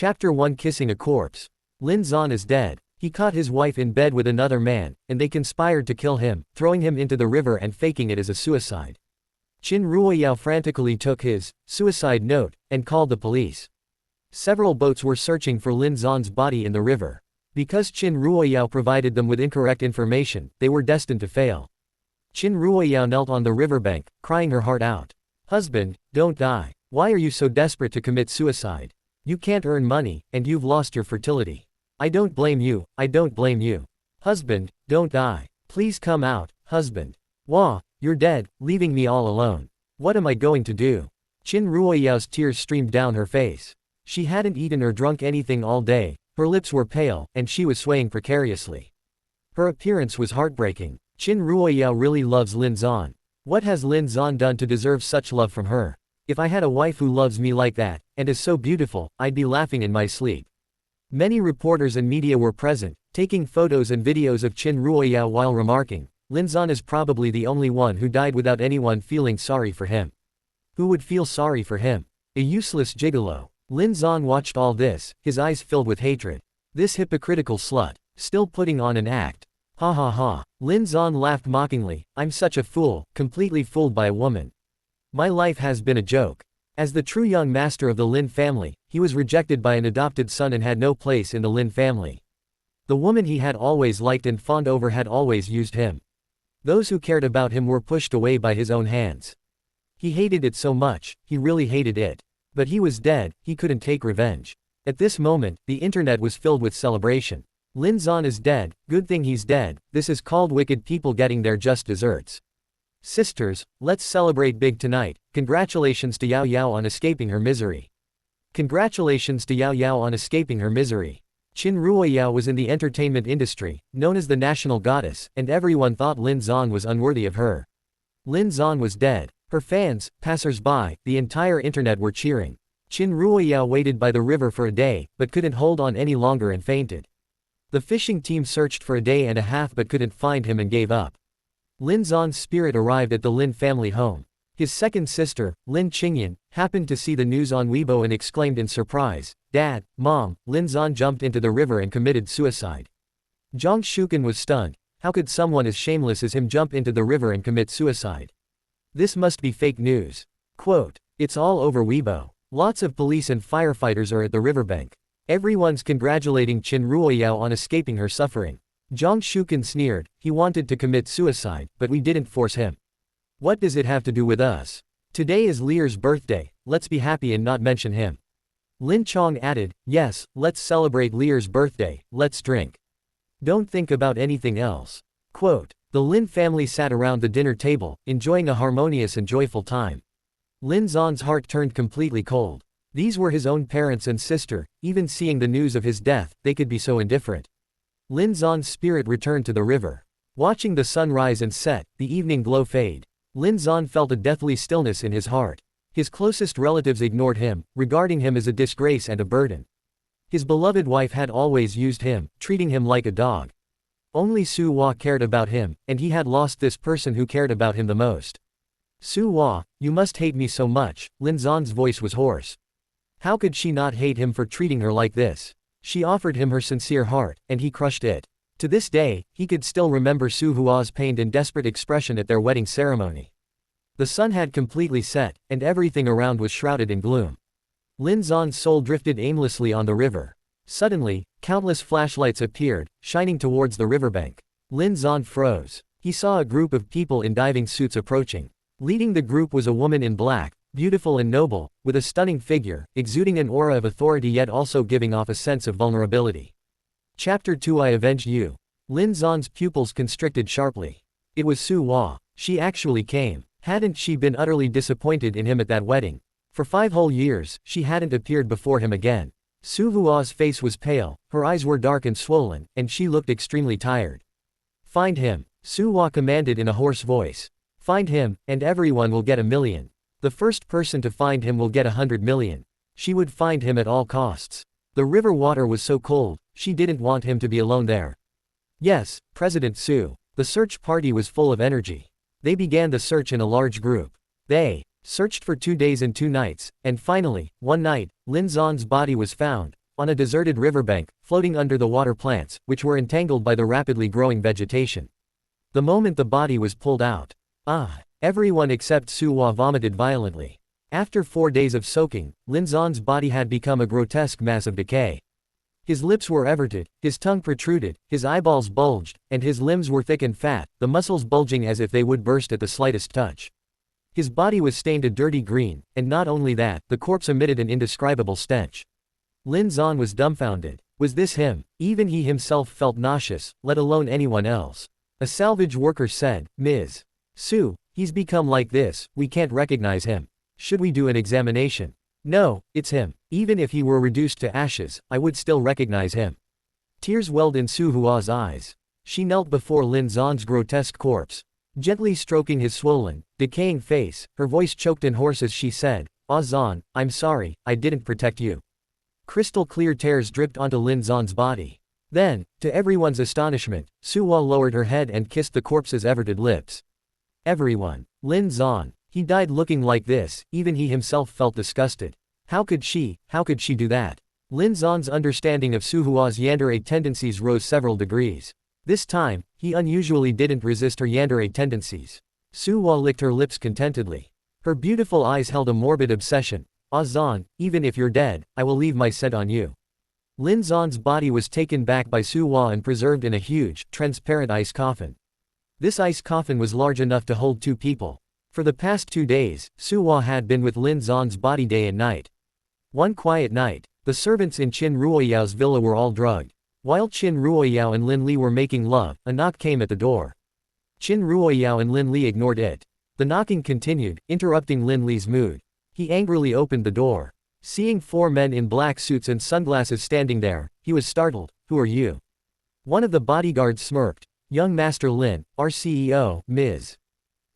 Chapter 1 Kissing a Corpse. Lin Zan is dead. He caught his wife in bed with another man, and they conspired to kill him, throwing him into the river and faking it as a suicide. Qin Ruoyao frantically took his suicide note and called the police. Several boats were searching for Lin Zan's body in the river. Because Qin Ruoyao provided them with incorrect information, they were destined to fail. Qin Ruoyao knelt on the riverbank, crying her heart out. "Husband, don't die. Why are you so desperate to commit suicide? You can't earn money, and you've lost your fertility. I don't blame you, I don't blame you. Husband, don't die. Please come out, husband. Wah, you're dead, leaving me all alone. What am I going to do?" Qin Ruoyao's tears streamed down her face. She hadn't eaten or drunk anything all day, her lips were pale, and she was swaying precariously. Her appearance was heartbreaking. Qin Ruoyao really loves Lin Zan. What has Lin Zan done to deserve such love from her? If I had a wife who loves me like that, and is so beautiful, I'd be laughing in my sleep. Many reporters and media were present, taking photos and videos of Qin Ruoyao while remarking, "Lin Zan is probably the only one who died without anyone feeling sorry for him. Who would feel sorry for him? A useless gigolo." Lin Zan watched all this, his eyes filled with hatred. This hypocritical slut, still putting on an act. Ha ha ha. Lin Zan laughed mockingly, "I'm such a fool, completely fooled by a woman. My life has been a joke." As the true young master of the Lin family, he was rejected by an adopted son and had no place in the Lin family. The woman he had always liked and fawned over had always used him. Those who cared about him were pushed away by his own hands. He hated it so much, he really hated it. But he was dead, he couldn't take revenge. At this moment, the internet was filled with celebration. Lin Zan is dead, good thing he's dead, this is called wicked people getting their just desserts. Sisters, let's celebrate big tonight. Congratulations to Yao Yao on escaping her misery. Congratulations to Yao Yao on escaping her misery. Qin Ruoyao was in the entertainment industry, known as the national goddess, and everyone thought Lin Zan was unworthy of her. Lin Zan was dead. Her fans, passers-by, the entire internet were cheering. Qin Ruoyao waited by the river for a day, but couldn't hold on any longer and fainted. The fishing team searched for a day and a half but couldn't find him and gave up. Lin Zan's spirit arrived at the Lin family home. His second sister, Lin Qingyan, happened to see the news on Weibo and exclaimed in surprise, "Dad, Mom, Lin Zan jumped into the river and committed suicide." Zhang Shuken was stunned. How could someone as shameless as him jump into the river and commit suicide? This must be fake news. Quote, "It's all over Weibo. Lots of police and firefighters are at the riverbank. Everyone's congratulating Qin Ruoyao on escaping her suffering." Zhang Shuken sneered, "He wanted to commit suicide, but we didn't force him. What does it have to do with us? Today is Lear's birthday, let's be happy and not mention him." Lin Chong added, "Yes, let's celebrate Lear's birthday, let's drink. Don't think about anything else." Quote, "The Lin family sat around the dinner table, enjoying a harmonious and joyful time. Lin Zan's heart turned completely cold. These were his own parents and sister, even seeing the news of his death, they could be so indifferent. Lin Zan's spirit returned to the river. Watching the sun rise and set, the evening glow fade, Lin Zan felt a deathly stillness in his heart. His closest relatives ignored him, regarding him as a disgrace and a burden. His beloved wife had always used him, treating him like a dog. Only Su Hua cared about him, and he had lost this person who cared about him the most. "Su Hua, you must hate me so much," Lin Zan's voice was hoarse. How could she not hate him for treating her like this? She offered him her sincere heart, and he crushed it. To this day, he could still remember Su Hua's pained and desperate expression at their wedding ceremony. The sun had completely set, and everything around was shrouded in gloom. Lin Zan's soul drifted aimlessly on the river. Suddenly, countless flashlights appeared, shining towards the riverbank. Lin Zan froze. He saw a group of people in diving suits approaching. Leading the group was a woman in black, beautiful and noble, with a stunning figure, exuding an aura of authority yet also giving off a sense of vulnerability. Chapter 2 I Avenged You. Lin Zan's pupils constricted sharply. It was Su Hua. She actually came. Hadn't she been utterly disappointed in him at that wedding? For 5 whole years, she hadn't appeared before him again. Su Hua's face was pale, her eyes were dark and swollen, and she looked extremely tired. "Find him," Su Hua commanded in a hoarse voice. "Find him, and everyone will get 1,000,000. The first person to find him will get 100,000,000. She would find him at all costs. The river water was so cold, she didn't want him to be alone there. Yes, President Su. The search party was full of energy. They began the search in a large group. They searched for 2 days and 2 nights, and finally, one night, Lin Zan's body was found, on a deserted riverbank, floating under the water plants, which were entangled by the rapidly growing vegetation. The moment the body was pulled out, everyone except Suwa vomited violently. After 4 days of soaking, Lin Zon's body had become a grotesque mass of decay. His lips were everted, his tongue protruded, his eyeballs bulged, and his limbs were thick and fat, the muscles bulging as if they would burst at the slightest touch. His body was stained a dirty green, and not only that, the corpse emitted an indescribable stench. Lin Zon was dumbfounded. Was this him? Even he himself felt nauseous, let alone anyone else. A salvage worker said, "Ms. Su, he's become like this, we can't recognize him. Should we do an examination?" "No, it's him. Even if he were reduced to ashes, I would still recognize him." Tears welled in Su Hua's eyes. She knelt before Lin Zon's grotesque corpse. Gently stroking his swollen, decaying face, her voice choked and hoarse as she said, "Ah Zon, I'm sorry, I didn't protect you." Crystal clear tears dripped onto Lin Zon's body. Then, to everyone's astonishment, Su Hua lowered her head and kissed the corpse's everted lips. Everyone. Lin Zon. He died looking like this, even he himself felt disgusted. How could she do that? Lin Zon's understanding of Su Hua's yandere tendencies rose several degrees. This time, he unusually didn't resist her yandere tendencies. Su Hua licked her lips contentedly. Her beautiful eyes held a morbid obsession. "Ah Zon, even if you're dead, I will leave my scent on you." Lin Zon's body was taken back by Su Hua and preserved in a huge, transparent ice coffin. This ice coffin was large enough to hold 2 people. For the past 2 days, Su Hua had been with Lin Zon's body day and night. One quiet night, the servants in Qin Ruoyao's villa were all drugged. While Qin Ruoyao and Lin Li were making love, a knock came at the door. Qin Ruoyao and Lin Li ignored it. The knocking continued, interrupting Lin Li's mood. He angrily opened the door. Seeing 4 men in black suits and sunglasses standing there, he was startled. "Who are you?" One of the bodyguards smirked. "Young Master Lin, our CEO, Ms.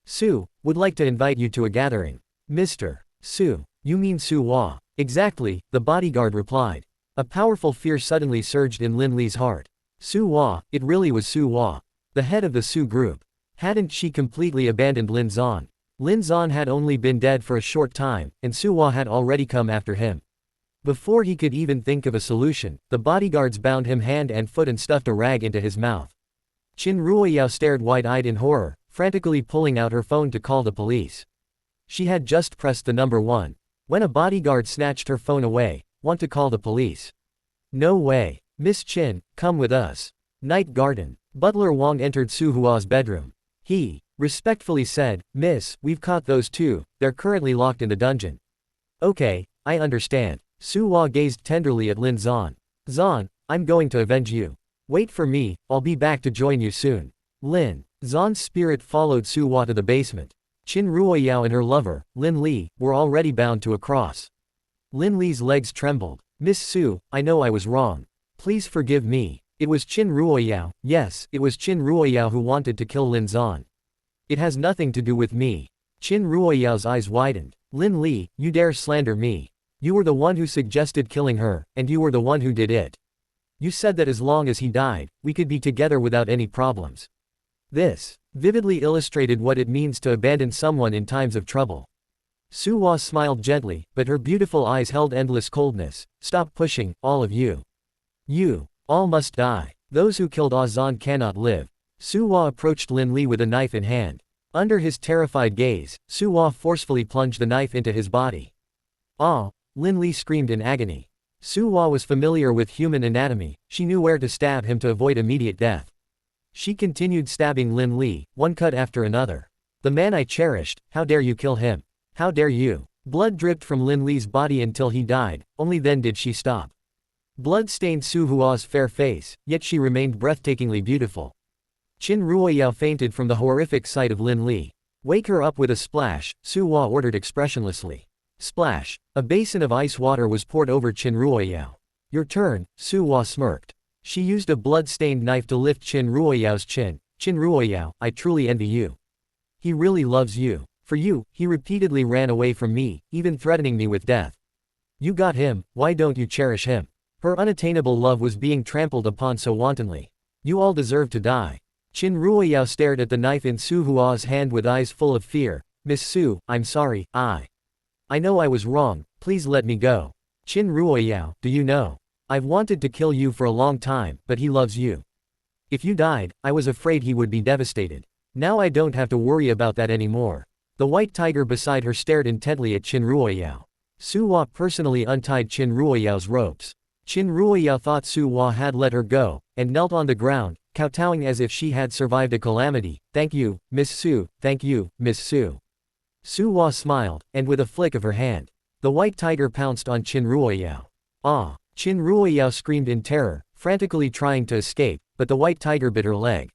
Su, would like to invite you to a gathering." "Mr. Su, you mean Su Hua?" "Exactly," the bodyguard replied. A powerful fear suddenly surged in Lin Li's heart. Su Hua, it really was Su Hua, the head of the Su group. Hadn't she completely abandoned Lin Zon? Lin Zon had only been dead for a short time, and Su Hua had already come after him. Before he could even think of a solution, the bodyguards bound him hand and foot and stuffed a rag into his mouth. Qin Ruoyao stared wide-eyed in horror, frantically pulling out her phone to call the police. She had just pressed the number 1. When a bodyguard snatched her phone away. "Want to call the police?" "No way. Miss Qin, come with us." Night garden. Butler Wang entered Su Hua's bedroom. He respectfully said, "Miss, we've caught those 2, they're currently locked in the dungeon." "Okay, I understand." Su Hua gazed tenderly at Lin Zon. "Zon, I'm going to avenge you. Wait for me, I'll be back to join you soon." Lin Zon's spirit followed Su Hua to the basement. Qin Ruoyao and her lover, Lin Li, were already bound to a cross. Lin Li's legs trembled. "Miss Su, I know I was wrong. Please forgive me." It was Qin Ruoyao, yes, it was Qin Ruoyao who wanted to kill Lin Zon. "It has nothing to do with me." Qin Ruoyao's eyes widened. "Lin Li, you dare slander me. You were the one who suggested killing her, and you were the one who did it. You said that as long as he died, we could be together without any problems." This vividly illustrated what it means to abandon someone in times of trouble. Su Hua smiled gently, but her beautiful eyes held endless coldness. "Stop pushing, all of you. You all must die. Those who killed Ah Zon cannot live." Su Hua approached Lin Li with a knife in hand. Under his terrified gaze, Su Hua forcefully plunged the knife into his body. "Ah!" Lin Li screamed in agony. Su Hua was familiar with human anatomy, she knew where to stab him to avoid immediate death. She continued stabbing Lin Li, one cut after another. "The man I cherished, how dare you kill him? How dare you?" Blood dripped from Lin Li's body until he died, only then did she stop. Blood stained Su Hua's fair face, yet she remained breathtakingly beautiful. Qin Ruoyao fainted from the horrific sight of Lin Li. "Wake her up with a splash," Su Hua ordered expressionlessly. Splash. A basin of ice water was poured over Qin Ruoyao. "Your turn," Su Hua smirked. She used a blood-stained knife to lift Qin Ruoyao's chin. "Qin Ruoyao, I truly envy you. He really loves you. For you, he repeatedly ran away from me, even threatening me with death. You got him, why don't you cherish him?" Her unattainable love was being trampled upon so wantonly. "You all deserve to die." Qin Ruoyao stared at the knife in Su Hua's hand with eyes full of fear. "Miss Su, I'm sorry, I know I was wrong, please let me go." "Qin Ruoyao, do you know I've wanted to kill you for a long time, but he loves you. If you died, I was afraid he would be devastated. Now I don't have to worry about that anymore. The white tiger beside her stared intently at Qin Ruoyao. Su Hua personally untied Qin Ruoyao's ropes. Qin Ruoyao thought Su Hua had let her go, and knelt on the ground, kowtowing as if she had survived a calamity. Thank you, Miss Su, thank you, Miss Su. Su Hua smiled, and with a flick of her hand, the white tiger pounced on Qin Ruoyao. Ah! Qin Ruoyao screamed in terror, frantically trying to escape, but the white tiger bit her leg.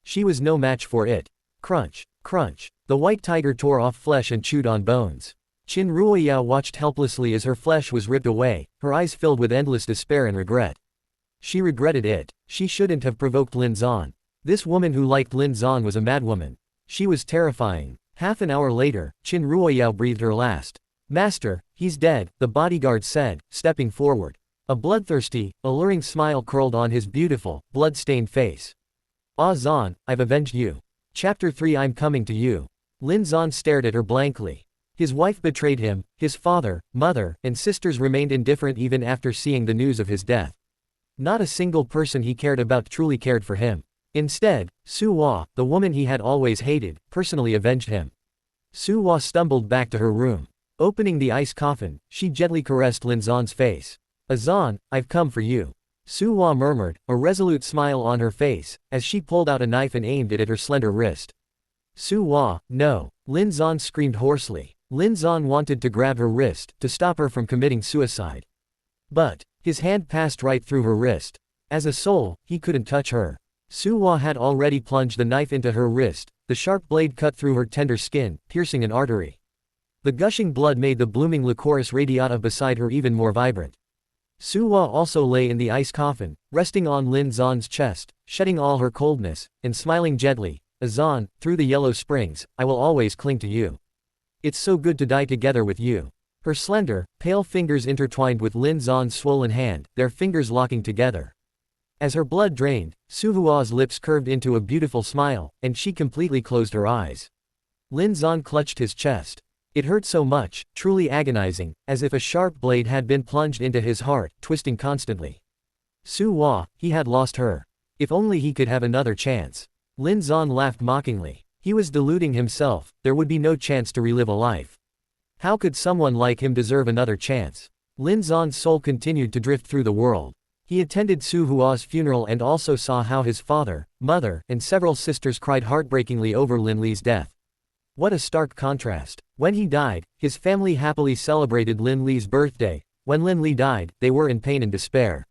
She was no match for it. Crunch, crunch. The white tiger tore off flesh and chewed on bones. Qin Ruoyao watched helplessly as her flesh was ripped away, her eyes filled with endless despair and regret. She regretted it. She shouldn't have provoked Lin Zan. This woman who liked Lin Zan was a madwoman. She was terrifying. Half an hour later, Qin Ruoyao breathed her last. Master, he's dead, the bodyguard said, stepping forward. A bloodthirsty, alluring smile curled on his beautiful, blood-stained face. Ah Zan, I've avenged you. Chapter 3 I'm coming to you. Lin Zan stared at her blankly. His wife betrayed him, his father, mother, and sisters remained indifferent even after seeing the news of his death. Not a single person he cared about truly cared for him. Instead, Su Hua, the woman he had always hated, personally avenged him. Su Hua stumbled back to her room. Opening the ice coffin, she gently caressed Lin Zan's face. Azan, I've come for you. Su Hua murmured, a resolute smile on her face, as she pulled out a knife and aimed it at her slender wrist. Su Hua, no. Lin Zan screamed hoarsely. Lin Zan wanted to grab her wrist, to stop her from committing suicide. But, his hand passed right through her wrist. As a soul, he couldn't touch her. Su Hua had already plunged the knife into her wrist, the sharp blade cut through her tender skin, piercing an artery. The gushing blood made the blooming Lycoris radiata beside her even more vibrant. Su Hua also lay in the ice coffin, resting on Lin Zan's chest, shedding all her coldness, and smiling gently. Azan, through the yellow springs, I will always cling to you. It's so good to die together with you. Her slender, pale fingers intertwined with Lin Zan's swollen hand, their fingers locking together. As her blood drained, Su Hua's lips curved into a beautiful smile, and she completely closed her eyes. Lin Zan clutched his chest. It hurt so much, truly agonizing, as if a sharp blade had been plunged into his heart, twisting constantly. Su Hua, he had lost her. If only he could have another chance. Lin Zan laughed mockingly. He was deluding himself, there would be no chance to relive a life. How could someone like him deserve another chance? Lin Zan's soul continued to drift through the world. He attended Su Hua's funeral and also saw how his father, mother, and several sisters cried heartbreakingly over Lin Li's death. What a stark contrast. When he died, his family happily celebrated Lin Li's birthday. When Lin Li died, they were in pain and despair.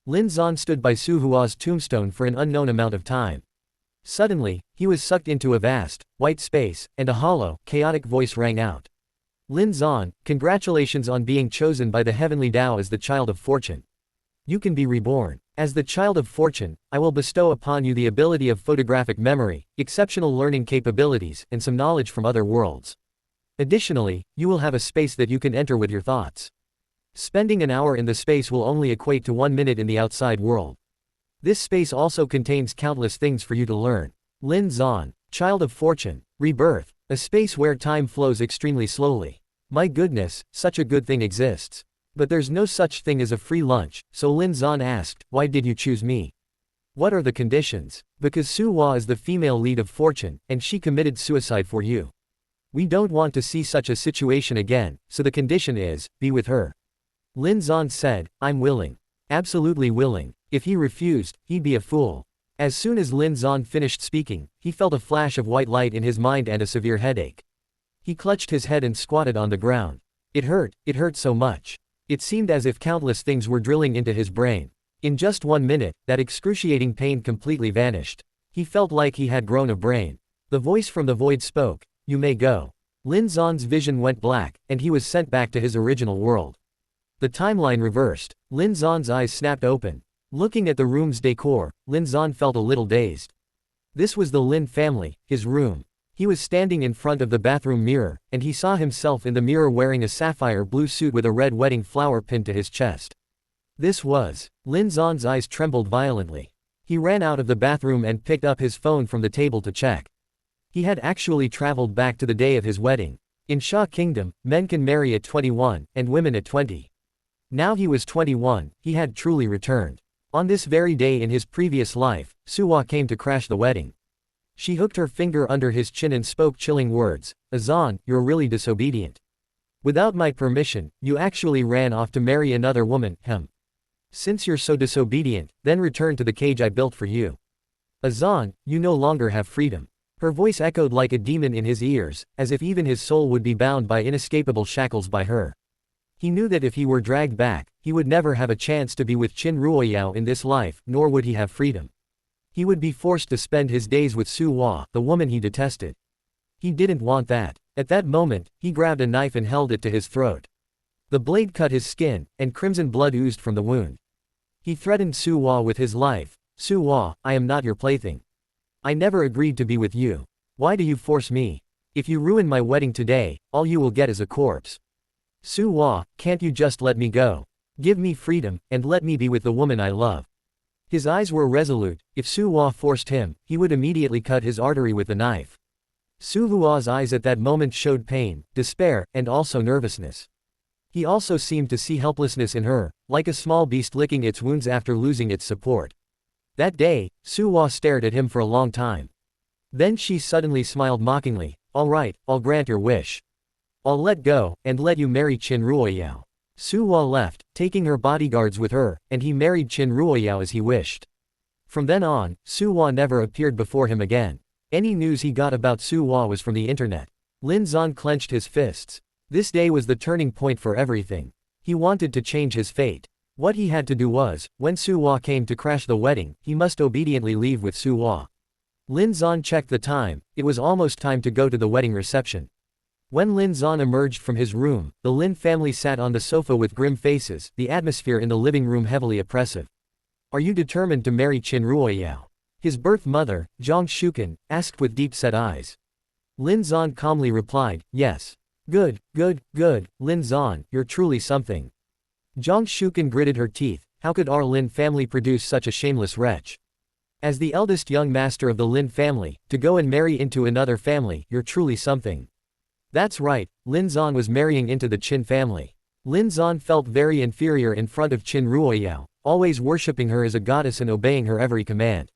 Lin Zan stood by Su Hua's tombstone for an unknown amount of time. Suddenly, he was sucked into a vast, white space, and a hollow, chaotic voice rang out. Lin Zan, congratulations on being chosen by the heavenly Tao as the child of fortune. You can be reborn. As the child of fortune, I will bestow upon you the ability of photographic memory, exceptional learning capabilities, and some knowledge from other worlds. Additionally, you will have a space that you can enter with your thoughts. Spending an hour in the space will only equate to 1 minute in the outside world. This space also contains countless things for you to learn. Lin Zan, child of fortune, rebirth, a space where time flows extremely slowly. My goodness, such a good thing exists. But there's no such thing as a free lunch, so Lin Zan asked, why did you choose me? What are the conditions? Because Su Hua is the female lead of fortune, and she committed suicide for you. We don't want to see such a situation again, so the condition is, be with her. Lin Zan said, I'm willing. Absolutely willing. If he refused, he'd be a fool. As soon as Lin Zan finished speaking, he felt a flash of white light in his mind and a severe headache. He clutched his head and squatted on the ground. It hurt so much. It seemed as if countless things were drilling into his brain. In just 1 minute, that excruciating pain completely vanished. He felt like he had grown a brain. The voice from the void spoke, you may go. Lin Zan's vision went black, and he was sent back to his original world. The timeline reversed. Lin Zan's eyes snapped open. Looking at the room's decor, Lin Zan felt a little dazed. This was the Lin family, his room. He was standing in front of the bathroom mirror, and he saw himself in the mirror wearing a sapphire blue suit with a red wedding flower pinned to his chest. This was. Lin Zan's eyes trembled violently. He ran out of the bathroom and picked up his phone from the table to check. He had actually traveled back to the day of his wedding. In Sha Kingdom, men can marry at 21, and women at 20. Now he was 21, he had truly returned. On this very day in his previous life, Suwa came to crash the wedding. She hooked her finger under his chin and spoke chilling words. Azan, you're really disobedient. Without my permission, you actually ran off to marry another woman, Since you're so disobedient, then return to the cage I built for you. Azan, you no longer have freedom. Her voice echoed like a demon in his ears, as if even his soul would be bound by inescapable shackles by her. He knew that if he were dragged back, he would never have a chance to be with Qin Ruoyao in this life, nor would he have freedom. He would be forced to spend his days with Su Hua, the woman he detested. He didn't want that. At that moment, he grabbed a knife and held it to his throat. The blade cut his skin, and crimson blood oozed from the wound. He threatened Su Hua with his life. Su Hua, I am not your plaything. I never agreed to be with you. Why do you force me? If you ruin my wedding today, all you will get is a corpse. Su Hua, can't you just let me go? Give me freedom, and let me be with the woman I love. His eyes were resolute. If Su Hua forced him, he would immediately cut his artery with the knife. Su Hua's eyes at that moment showed pain, despair, and also nervousness. He also seemed to see helplessness in her, like a small beast licking its wounds after losing its support. That day, Su Hua stared at him for a long time. Then she suddenly smiled mockingly. All right, I'll grant your wish. I'll let go, and let you marry Qin Ruoyao. Su Hua left, taking her bodyguards with her, and he married Qin Ruoyao as he wished. From then on, Su Hua never appeared before him again. Any news he got about Su Hua was from the internet. Lin Zan clenched his fists. This day was the turning point for everything. He wanted to change his fate. What he had to do was, when Su Hua came to crash the wedding, he must obediently leave with Su Hua. Lin Zan checked the time. It was almost time to go to the wedding reception. When Lin Zan emerged from his room, the Lin family sat on the sofa with grim faces, the atmosphere in the living room heavily oppressive. Are you determined to marry Qin Ruoyao? His birth mother, Zhang Shuken, asked with deep-set eyes. Lin Zan calmly replied, yes. Good, good, good, Lin Zan, you're truly something. Zhang Shuken gritted her teeth. How could our Lin family produce such a shameless wretch? As the eldest young master of the Lin family, to go and marry into another family, you're truly something. That's right, Lin Zan was marrying into the Qin family. Lin Zan felt very inferior in front of Qin Ruoyao, always worshipping her as a goddess and obeying her every command.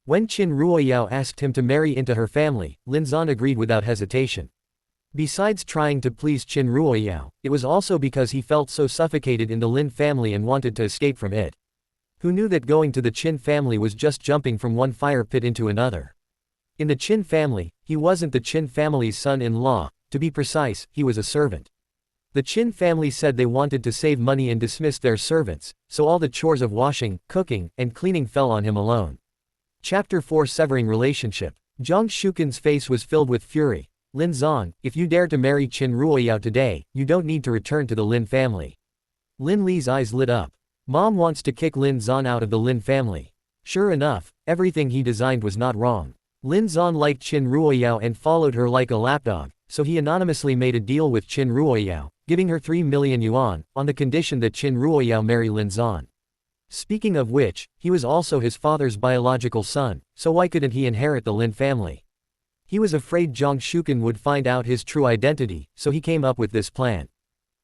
When Qin Ruoyao asked him to marry into her family, Lin Zan agreed without hesitation. Besides trying to please Qin Ruoyao, it was also because he felt so suffocated in the Lin family and wanted to escape from it. Who knew that going to the Qin family was just jumping from one fire pit into another? In the Qin family, he wasn't the Qin family's son-in-law. To be precise, he was a servant. The Qin family said they wanted to save money and dismissed their servants, so all the chores of washing, cooking, and cleaning fell on him alone. Chapter 4 Severing Relationship. Zhang Shuken's face was filled with fury. Lin Zan, if you dare to marry Qin Ruoyao today, you don't need to return to the Lin family. Lin Li's eyes lit up. Mom wants to kick Lin Zan out of the Lin family. Sure enough, everything he designed was not wrong. Lin Zan liked Qin Ruoyao and followed her like a lapdog, so he anonymously made a deal with Qin Ruoyao, giving her 3 million yuan, on the condition that Qin Ruoyao marry Lin Zan. Speaking of which, he was also his father's biological son, so why couldn't he inherit the Lin family? He was afraid Zhang Shuken would find out his true identity, so he came up with this plan.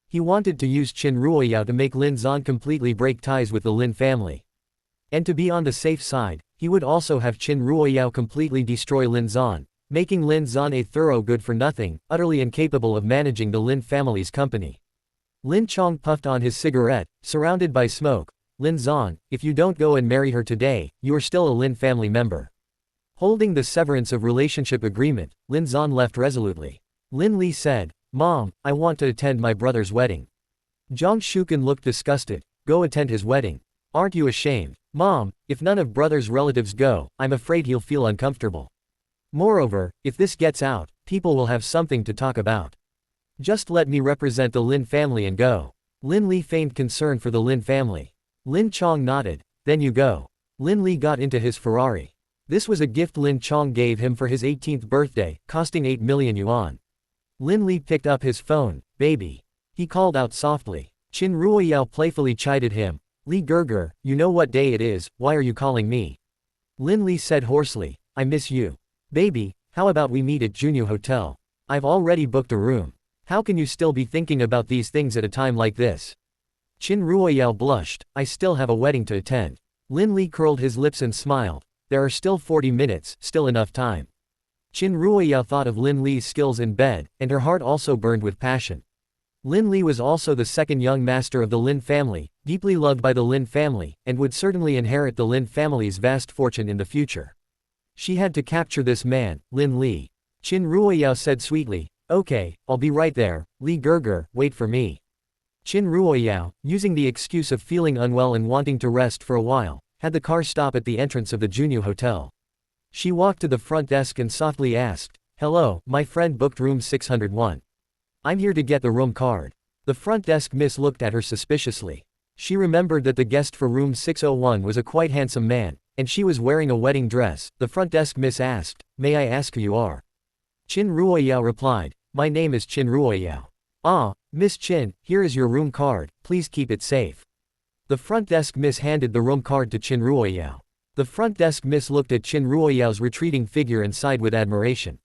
He wanted to use Qin Ruoyao to make Lin Zan completely break ties with the Lin family. And to be on the safe side, he would also have Qin Ruoyao completely destroy Lin Zan, making Lin Zan a thorough good-for-nothing, utterly incapable of managing the Lin family's company. Lin Chong puffed on his cigarette, surrounded by smoke. Lin Zan, if you don't go and marry her today, you are still a Lin family member. Holding the severance of relationship agreement, Lin Zan left resolutely. Lin Li said, Mom, I want to attend my brother's wedding. Zhang Shuken looked disgusted. Go attend his wedding. Aren't you ashamed? Mom, if none of brother's relatives go, I'm afraid he'll feel uncomfortable. Moreover, if this gets out, people will have something to talk about. Just let me represent the Lin family and go. Lin Li feigned concern for the Lin family. Lin Chong nodded. Then you go. Lin Li got into his Ferrari. This was a gift Lin Chong gave him for his 18th birthday, costing 8 million yuan. Lin Li picked up his phone. Baby. He called out softly. Qin Ruoyao playfully chided him. Li Gerger, you know what day it is, why are you calling me? Lin Li said hoarsely. I miss you. Baby, how about we meet at Junyu Hotel? I've already booked a room. How can you still be thinking about these things at a time like this? Qin Ruoyao blushed. I still have a wedding to attend. Lin Li curled his lips and smiled. There are still 40 minutes, still enough time. Qin Ruoyao thought of Lin Li's skills in bed, and her heart also burned with passion. Lin Li was also the second young master of the Lin family, deeply loved by the Lin family, and would certainly inherit the Lin family's vast fortune in the future. She had to capture this man, Lin Li. Qin Ruoyao said sweetly, "Okay, I'll be right there, Li Gerger, wait for me." Qin Ruoyao, using the excuse of feeling unwell and wanting to rest for a while, had the car stop at the entrance of the Junyu Hotel. She walked to the front desk and softly asked, "Hello, my friend booked room 601. I'm here to get the room card." The front desk miss looked at her suspiciously. She remembered that the guest for room 601 was a quite handsome man, and she was wearing a wedding dress. The front desk miss asked, "May I ask who you are?" Qin Ruoyao replied, "My name is Qin Ruoyao." "Ah, Miss Qin, here is your room card, please keep it safe." The front desk miss handed the room card to Qin Ruoyao. The front desk miss looked at Qin Ruoyao's retreating figure and sighed with admiration.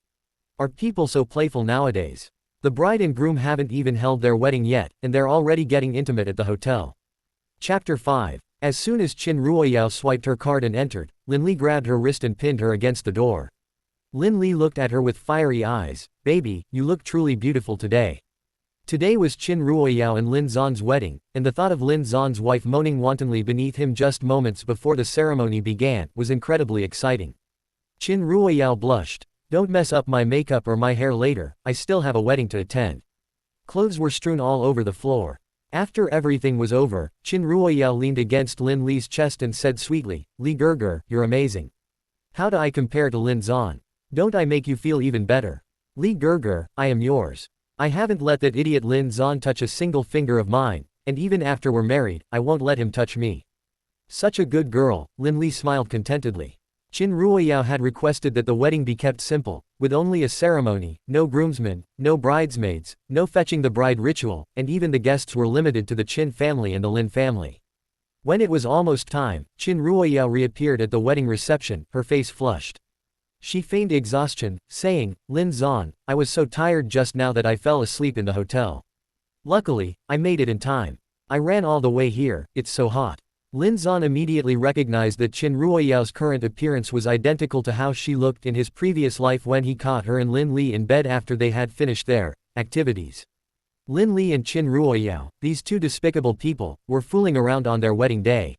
Are people so playful nowadays? The bride and groom haven't even held their wedding yet, and they're already getting intimate at the hotel. Chapter 5. As soon as Qin Ruoyao swiped her card and entered, Lin Li grabbed her wrist and pinned her against the door. Lin Li looked at her with fiery eyes. "Baby, you look truly beautiful today." Today was Qin Ruoyao and Lin Zan's wedding, and the thought of Lin Zan's wife moaning wantonly beneath him just moments before the ceremony began was incredibly exciting. Qin Ruoyao blushed. "Don't mess up my makeup or my hair later, I still have a wedding to attend." Clothes were strewn all over the floor. After everything was over, Qin Ruoyao leaned against Lin Li's chest and said sweetly, "Li Gerger, you're amazing. How do I compare to Lin Zan? Don't I make you feel even better? Li Gerger, I am yours. I haven't let that idiot Lin Zan touch a single finger of mine, and even after we're married, I won't let him touch me." Such a good girl, Lin Li smiled contentedly. Qin Ruoyao had requested that the wedding be kept simple, with only a ceremony, no groomsmen, no bridesmaids, no fetching the bride ritual, and even the guests were limited to the Qin family and the Lin family. When it was almost time, Qin Ruoyao reappeared at the wedding reception, her face flushed. She feigned exhaustion, saying, "Lin Zan, I was so tired just now that I fell asleep in the hotel. Luckily, I made it in time. I ran all the way here, it's so hot." Lin Zan immediately recognized that Qin Ruoyao's current appearance was identical to how she looked in his previous life when he caught her and Lin Li in bed after they had finished their activities. Lin Li and Qin Ruoyao, these two despicable people, were fooling around on their wedding day.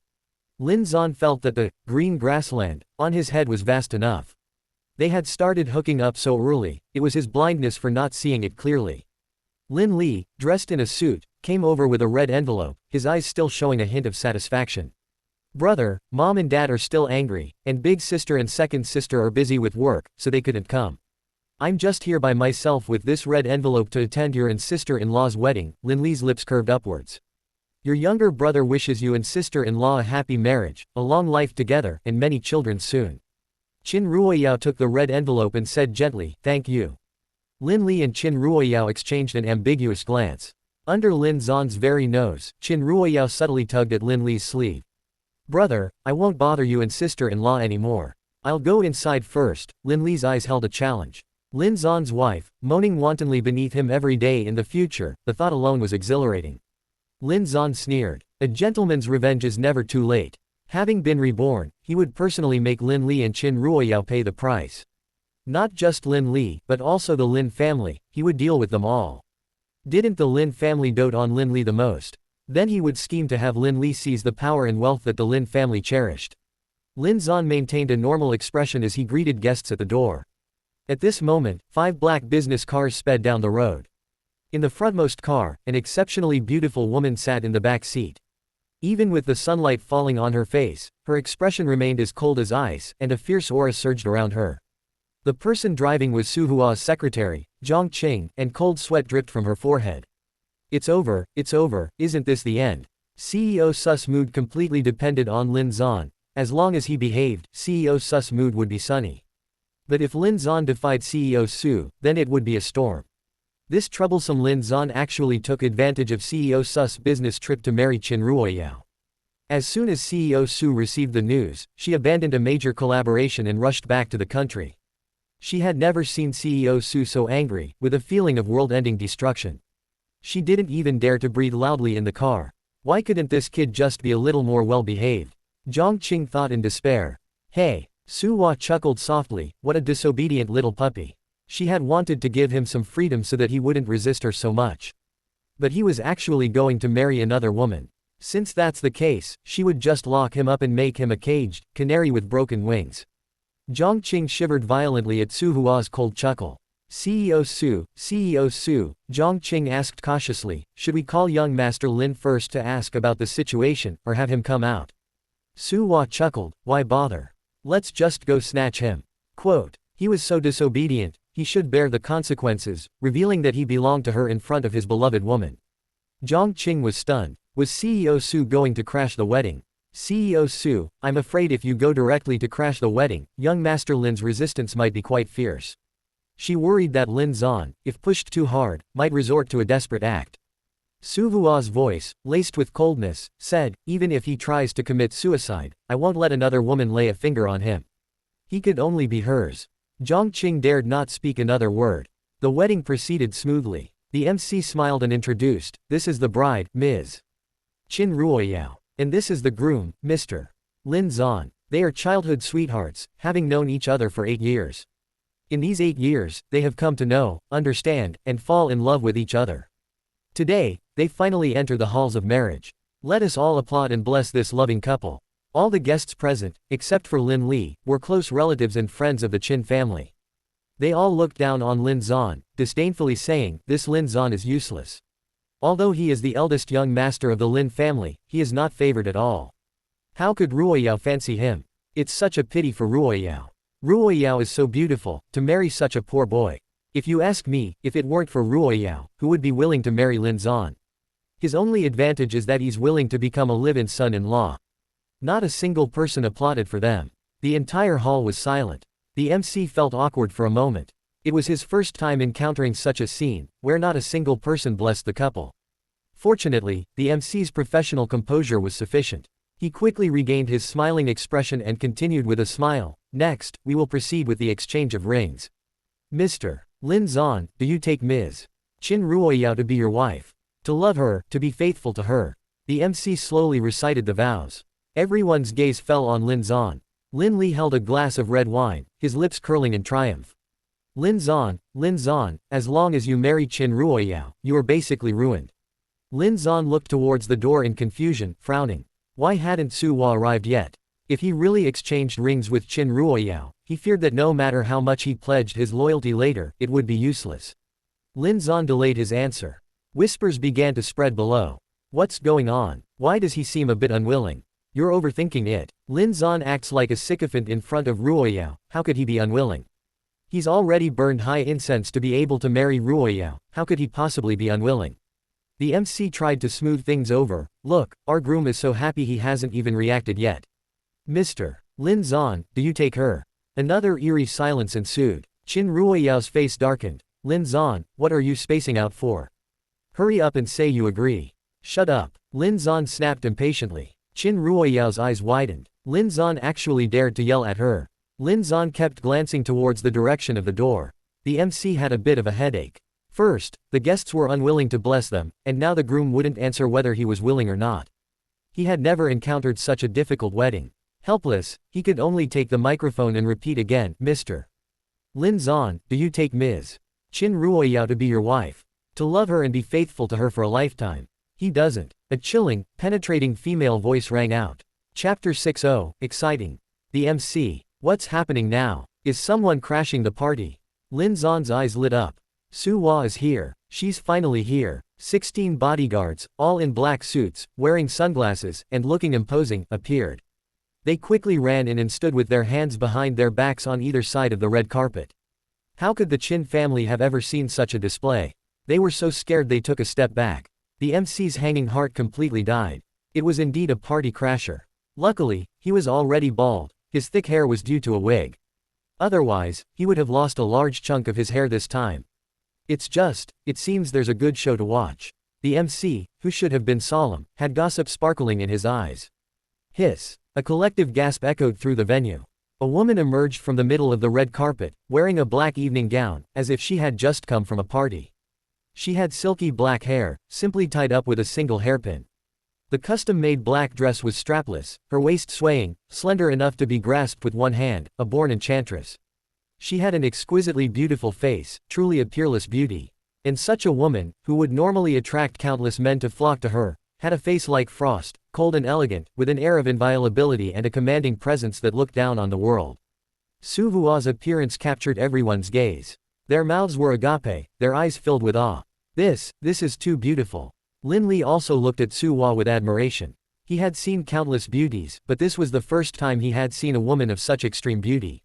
Lin Zan felt that the green grassland on his head was vast enough. They had started hooking up so early, it was his blindness for not seeing it clearly. Lin Li, dressed in a suit, came over with a red envelope, his eyes still showing a hint of satisfaction. "Brother, mom and dad are still angry, and big sister and second sister are busy with work, so they couldn't come. I'm just here by myself with this red envelope to attend your and sister-in-law's wedding." Lin Li's lips curved upwards. "Your younger brother wishes you and sister-in-law a happy marriage, a long life together, and many children soon." Qin Ruoyao took the red envelope and said gently, "Thank you." Lin Li and Qin Ruoyao exchanged an ambiguous glance. Under Lin Zan's very nose, Qin Ruoyao subtly tugged at Lin Li's sleeve. "Brother, I won't bother you and sister-in-law anymore. I'll go inside first." Lin Li's eyes held a challenge. Lin Zan's wife, moaning wantonly beneath him every day in the future, the thought alone was exhilarating. Lin Zan sneered. A gentleman's revenge is never too late. Having been reborn, he would personally make Lin Li and Qin Ruoyao pay the price. Not just Lin Li, but also the Lin family, he would deal with them all. Didn't the Lin family dote on Lin Li the most? Then he would scheme to have Lin Li seize the power and wealth that the Lin family cherished. Lin Zan maintained a normal expression as he greeted guests at the door. At this moment, 5 black business cars sped down the road. In the frontmost car, an exceptionally beautiful woman sat in the back seat. Even with the sunlight falling on her face, her expression remained as cold as ice, and a fierce aura surged around her. The person driving was Su Hua's secretary, Zhang Qing, and cold sweat dripped from her forehead. It's over, isn't this the end?" CEO Su's mood completely depended on Lin Zan. As long as he behaved, CEO Su's mood would be sunny. But if Lin Zan defied CEO Su, then it would be a storm. This troublesome Lin Zan actually took advantage of CEO Su's business trip to marry Qin Ruoyao. As soon as CEO Su received the news, she abandoned a major collaboration and rushed back to the country. She had never seen CEO Su so angry, with a feeling of world-ending destruction. She didn't even dare to breathe loudly in the car. Why couldn't this kid just be a little more well-behaved? Zhang Qing thought in despair. Hey, Suwa chuckled softly, what a disobedient little puppy. She had wanted to give him some freedom so that he wouldn't resist her so much. But he was actually going to marry another woman. Since that's the case, she would just lock him up and make him a caged canary with broken wings. Zhang Qing shivered violently at Su Hua's cold chuckle. CEO Su, Zhang Qing asked cautiously, should we call young Master Lin first to ask about the situation, or have him come out? Su Hua chuckled, why bother? Let's just go snatch him. Quote, he was so disobedient, he should bear the consequences, revealing that he belonged to her in front of his beloved woman. Zhang Qing was stunned. Was CEO Su going to crash the wedding? CEO Su, I'm afraid if you go directly to crash the wedding, young Master Lin's resistance might be quite fierce. She worried that Lin Zan, if pushed too hard, might resort to a desperate act. Su Vua's voice, laced with coldness, said, even if he tries to commit suicide, I won't let another woman lay a finger on him. He could only be hers. Zhang Qing dared not speak another word. The wedding proceeded smoothly. The MC smiled and introduced, this is the bride, Ms. Qin Ruoyao. And this is the groom, Mr. Lin Zan. They are childhood sweethearts, having known each other for 8 years. In these 8 years, they have come to know, understand, and fall in love with each other. Today, they finally enter the halls of marriage. Let us all applaud and bless this loving couple. All the guests present, except for Lin Li, were close relatives and friends of the Qin family. They all looked down on Lin Zan, disdainfully saying, this Lin Zan is useless. Although he is the eldest young master of the Lin family, he is not favored at all. How could Ruoyao fancy him? It's such a pity for Ruoyao. Ruoyao is so beautiful, to marry such a poor boy. If you ask me, if it weren't for Ruoyao, who would be willing to marry Lin Zan? His only advantage is that he's willing to become a live-in son-in-law. Not a single person applauded for them. The entire hall was silent. The MC felt awkward for a moment. It was his first time encountering such a scene, where not a single person blessed the couple. Fortunately, the MC's professional composure was sufficient. He quickly regained his smiling expression and continued with a smile, next, we will proceed with the exchange of rings. Mr. Lin Zan, do you take Ms. Qin Ruoyao to be your wife? To love her, to be faithful to her. The MC slowly recited the vows. Everyone's gaze fell on Lin Zan. Lin Li held a glass of red wine, his lips curling in triumph. Lin Zan, as long as you marry Qin Ruoyao, you are basically ruined. Lin Zan looked towards the door in confusion, frowning. Why hadn't Su Hua arrived yet? If he really exchanged rings with Qin Ruoyao, he feared that no matter how much he pledged his loyalty later, it would be useless. Lin Zan delayed his answer. Whispers began to spread below. What's going on? Why does he seem a bit unwilling? You're overthinking it. Lin Zan acts like a sycophant in front of Ruoyao, how could he be unwilling? He's already burned high incense to be able to marry Ruoyao, how could he possibly be unwilling? The MC tried to smooth things over, look, our groom is so happy he hasn't even reacted yet. Mr. Lin Zan, do you take her? Another eerie silence ensued. Qin Ruoyao's face darkened. Lin Zan, what are you spacing out for? Hurry up and say you agree. Shut up. Lin Zan snapped impatiently. Qin Ruoyao's eyes widened. Lin Zan actually dared to yell at her. Lin Zan kept glancing towards the direction of the door. The MC had a bit of a headache. First, the guests were unwilling to bless them, and now the groom wouldn't answer whether he was willing or not. He had never encountered such a difficult wedding. Helpless, he could only take the microphone and repeat again, Mr. Lin Zan, do you take Ms. Qin Ruoyao to be your wife? To love her and be faithful to her for a lifetime? He doesn't. A chilling, penetrating female voice rang out. Chapter 60, exciting. The MC. What's happening now? Is someone crashing the party? Lin Zan's eyes lit up. Su Hua is here. She's finally here. 16 bodyguards, all in black suits, wearing sunglasses, and looking imposing, appeared. They quickly ran in and stood with their hands behind their backs on either side of the red carpet. How could the Qin family have ever seen such a display? They were so scared they took a step back. The MC's hanging heart completely died. It was indeed a party crasher. Luckily, he was already bald. His thick hair was due to a wig. Otherwise, he would have lost a large chunk of his hair this time. It seems there's a good show to watch. The MC, who should have been solemn, had gossip sparkling in his eyes. Hiss. A collective gasp echoed through the venue. A woman emerged from the middle of the red carpet, wearing a black evening gown, as if she had just come from a party. She had silky black hair, simply tied up with a single hairpin. The custom-made black dress was strapless, her waist swaying, slender enough to be grasped with one hand, a born enchantress. She had an exquisitely beautiful face, truly a peerless beauty. And such a woman, who would normally attract countless men to flock to her, had a face like frost, cold and elegant, with an air of inviolability and a commanding presence that looked down on the world. Su Vua's appearance captured everyone's gaze. Their mouths were agape, their eyes filled with awe. This is too beautiful. Lin Li also looked at Su Hua with admiration. He had seen countless beauties, but this was the first time he had seen a woman of such extreme beauty.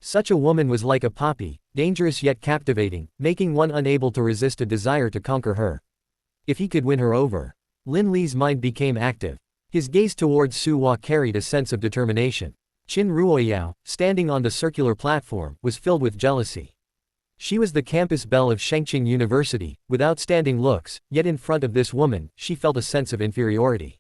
Such a woman was like a poppy, dangerous yet captivating, making one unable to resist a desire to conquer her. If he could win her over. Lin Li's mind became active. His gaze towards Su Hua carried a sense of determination. Qin Ruoyao, standing on the circular platform, was filled with jealousy. She was the campus belle of Shengqing University, with outstanding looks, yet in front of this woman, she felt a sense of inferiority.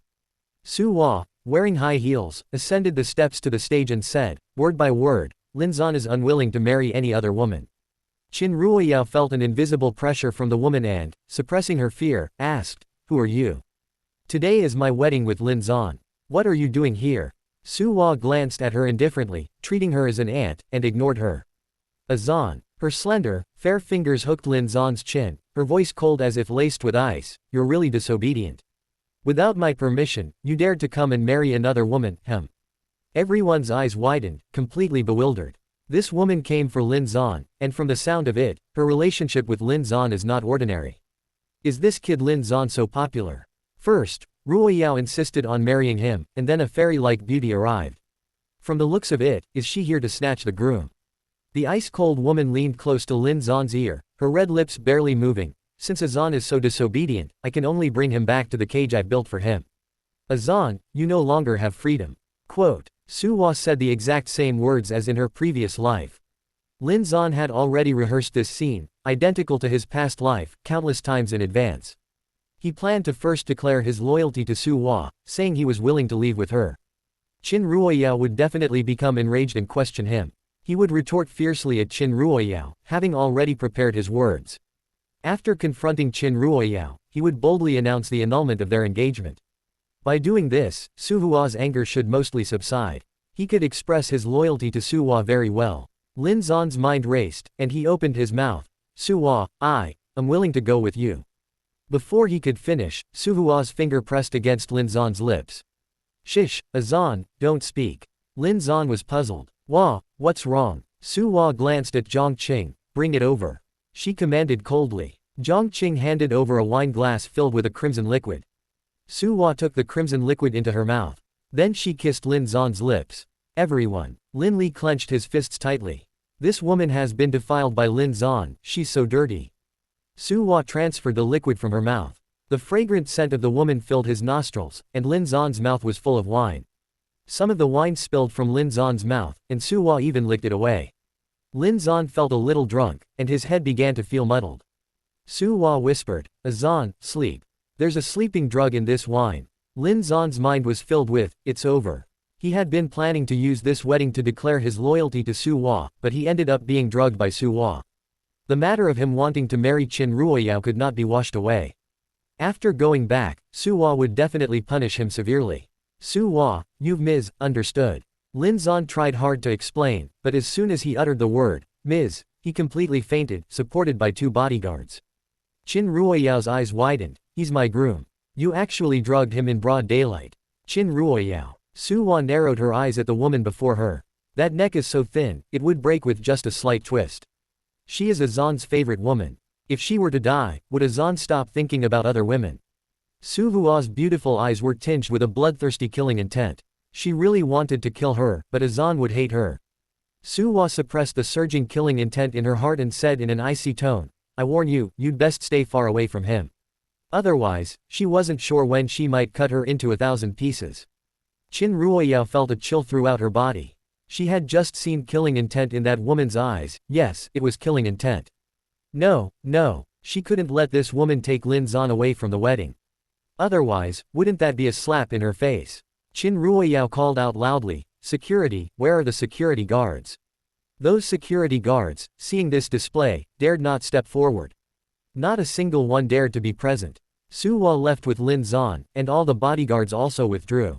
Su Hua, wearing high heels, ascended the steps to the stage and said, word by word, Lin Zan is unwilling to marry any other woman. Qin Ruoyao felt an invisible pressure from the woman and, suppressing her fear, asked, who are you? Today is my wedding with Lin Zan. What are you doing here? Su Hua glanced at her indifferently, treating her as an ant, and ignored her. Zan. Her slender, fair fingers hooked Lin Zan's chin, her voice cold as if laced with ice, you're really disobedient. Without my permission, you dared to come and marry another woman, Everyone's eyes widened, completely bewildered. This woman came for Lin Zan, and from the sound of it, her relationship with Lin Zan is not ordinary. Is this kid Lin Zan so popular? First, Ruoyao insisted on marrying him, and then a fairy-like beauty arrived. From the looks of it, is she here to snatch the groom? The ice-cold woman leaned close to Lin Zan's ear, her red lips barely moving. Since Azan is so disobedient, I can only bring him back to the cage I built for him. Azan, you no longer have freedom. Quote. Su Hua said the exact same words as in her previous life. Lin Zan had already rehearsed this scene, identical to his past life, countless times in advance. He planned to first declare his loyalty to Su Hua, saying he was willing to leave with her. Qin Ruoyao would definitely become enraged and question him. He would retort fiercely at Qin Ruoyao, having already prepared his words. After confronting Qin Ruoyao, he would boldly announce the annulment of their engagement. By doing this, Su Hua's anger should mostly subside. He could express his loyalty to Su Hua very well. Lin Zan's mind raced, and he opened his mouth. Su Hua, I am willing to go with you. Before he could finish, Su Hua's finger pressed against Lin Zan's lips. Shish, Azan, don't speak. Lin Zan was puzzled. What's wrong? Su Hua glanced at Zhang Qing. Bring it over. She commanded coldly. Zhang Qing handed over a wine glass filled with a crimson liquid. Su Hua took the crimson liquid into her mouth. Then she kissed Lin Zan's lips. Everyone. Lin Li clenched his fists tightly. This woman has been defiled by Lin Zan, she's so dirty. Su Hua transferred the liquid from her mouth. The fragrant scent of the woman filled his nostrils, and Lin Zan's mouth was full of wine. Some of the wine spilled from Lin Zan's mouth, and Su Hua even licked it away. Lin Zan felt a little drunk, and his head began to feel muddled. Su Hua whispered, Azan, sleep. There's a sleeping drug in this wine. Lin Zan's mind was filled with, it's over. He had been planning to use this wedding to declare his loyalty to Su Hua, but he ended up being drugged by Su Hua. The matter of him wanting to marry Qin Ruoyao could not be washed away. After going back, Su Hua would definitely punish him severely. Su Hua, you've understood. Lin Zan tried hard to explain, but as soon as he uttered the word, he completely fainted, supported by two bodyguards. Qin Ruoyao's eyes widened. He's my groom. You actually drugged him in broad daylight. Qin Ruoyao. Su Hua narrowed her eyes at the woman before her. That neck is so thin, it would break with just a slight twist. She is Azan's favorite woman. If she were to die, would Azan stop thinking about other women? Su Hua's beautiful eyes were tinged with a bloodthirsty killing intent. She really wanted to kill her, but Azan would hate her. Su Hua suppressed the surging killing intent in her heart and said in an icy tone, I warn you, you'd best stay far away from him. Otherwise, she wasn't sure when she might cut her into 1,000 pieces. Qin Ruoyao felt a chill throughout her body. She had just seen killing intent in that woman's eyes. Yes, it was killing intent. No, she couldn't let this woman take Lin Zan away from the wedding. Otherwise, wouldn't that be a slap in her face? Qin Ruoyao called out loudly, Security, where are the security guards? Those security guards, seeing this display, dared not step forward. Not a single one dared to be present. Su Hua left with Lin Zan, and all the bodyguards also withdrew.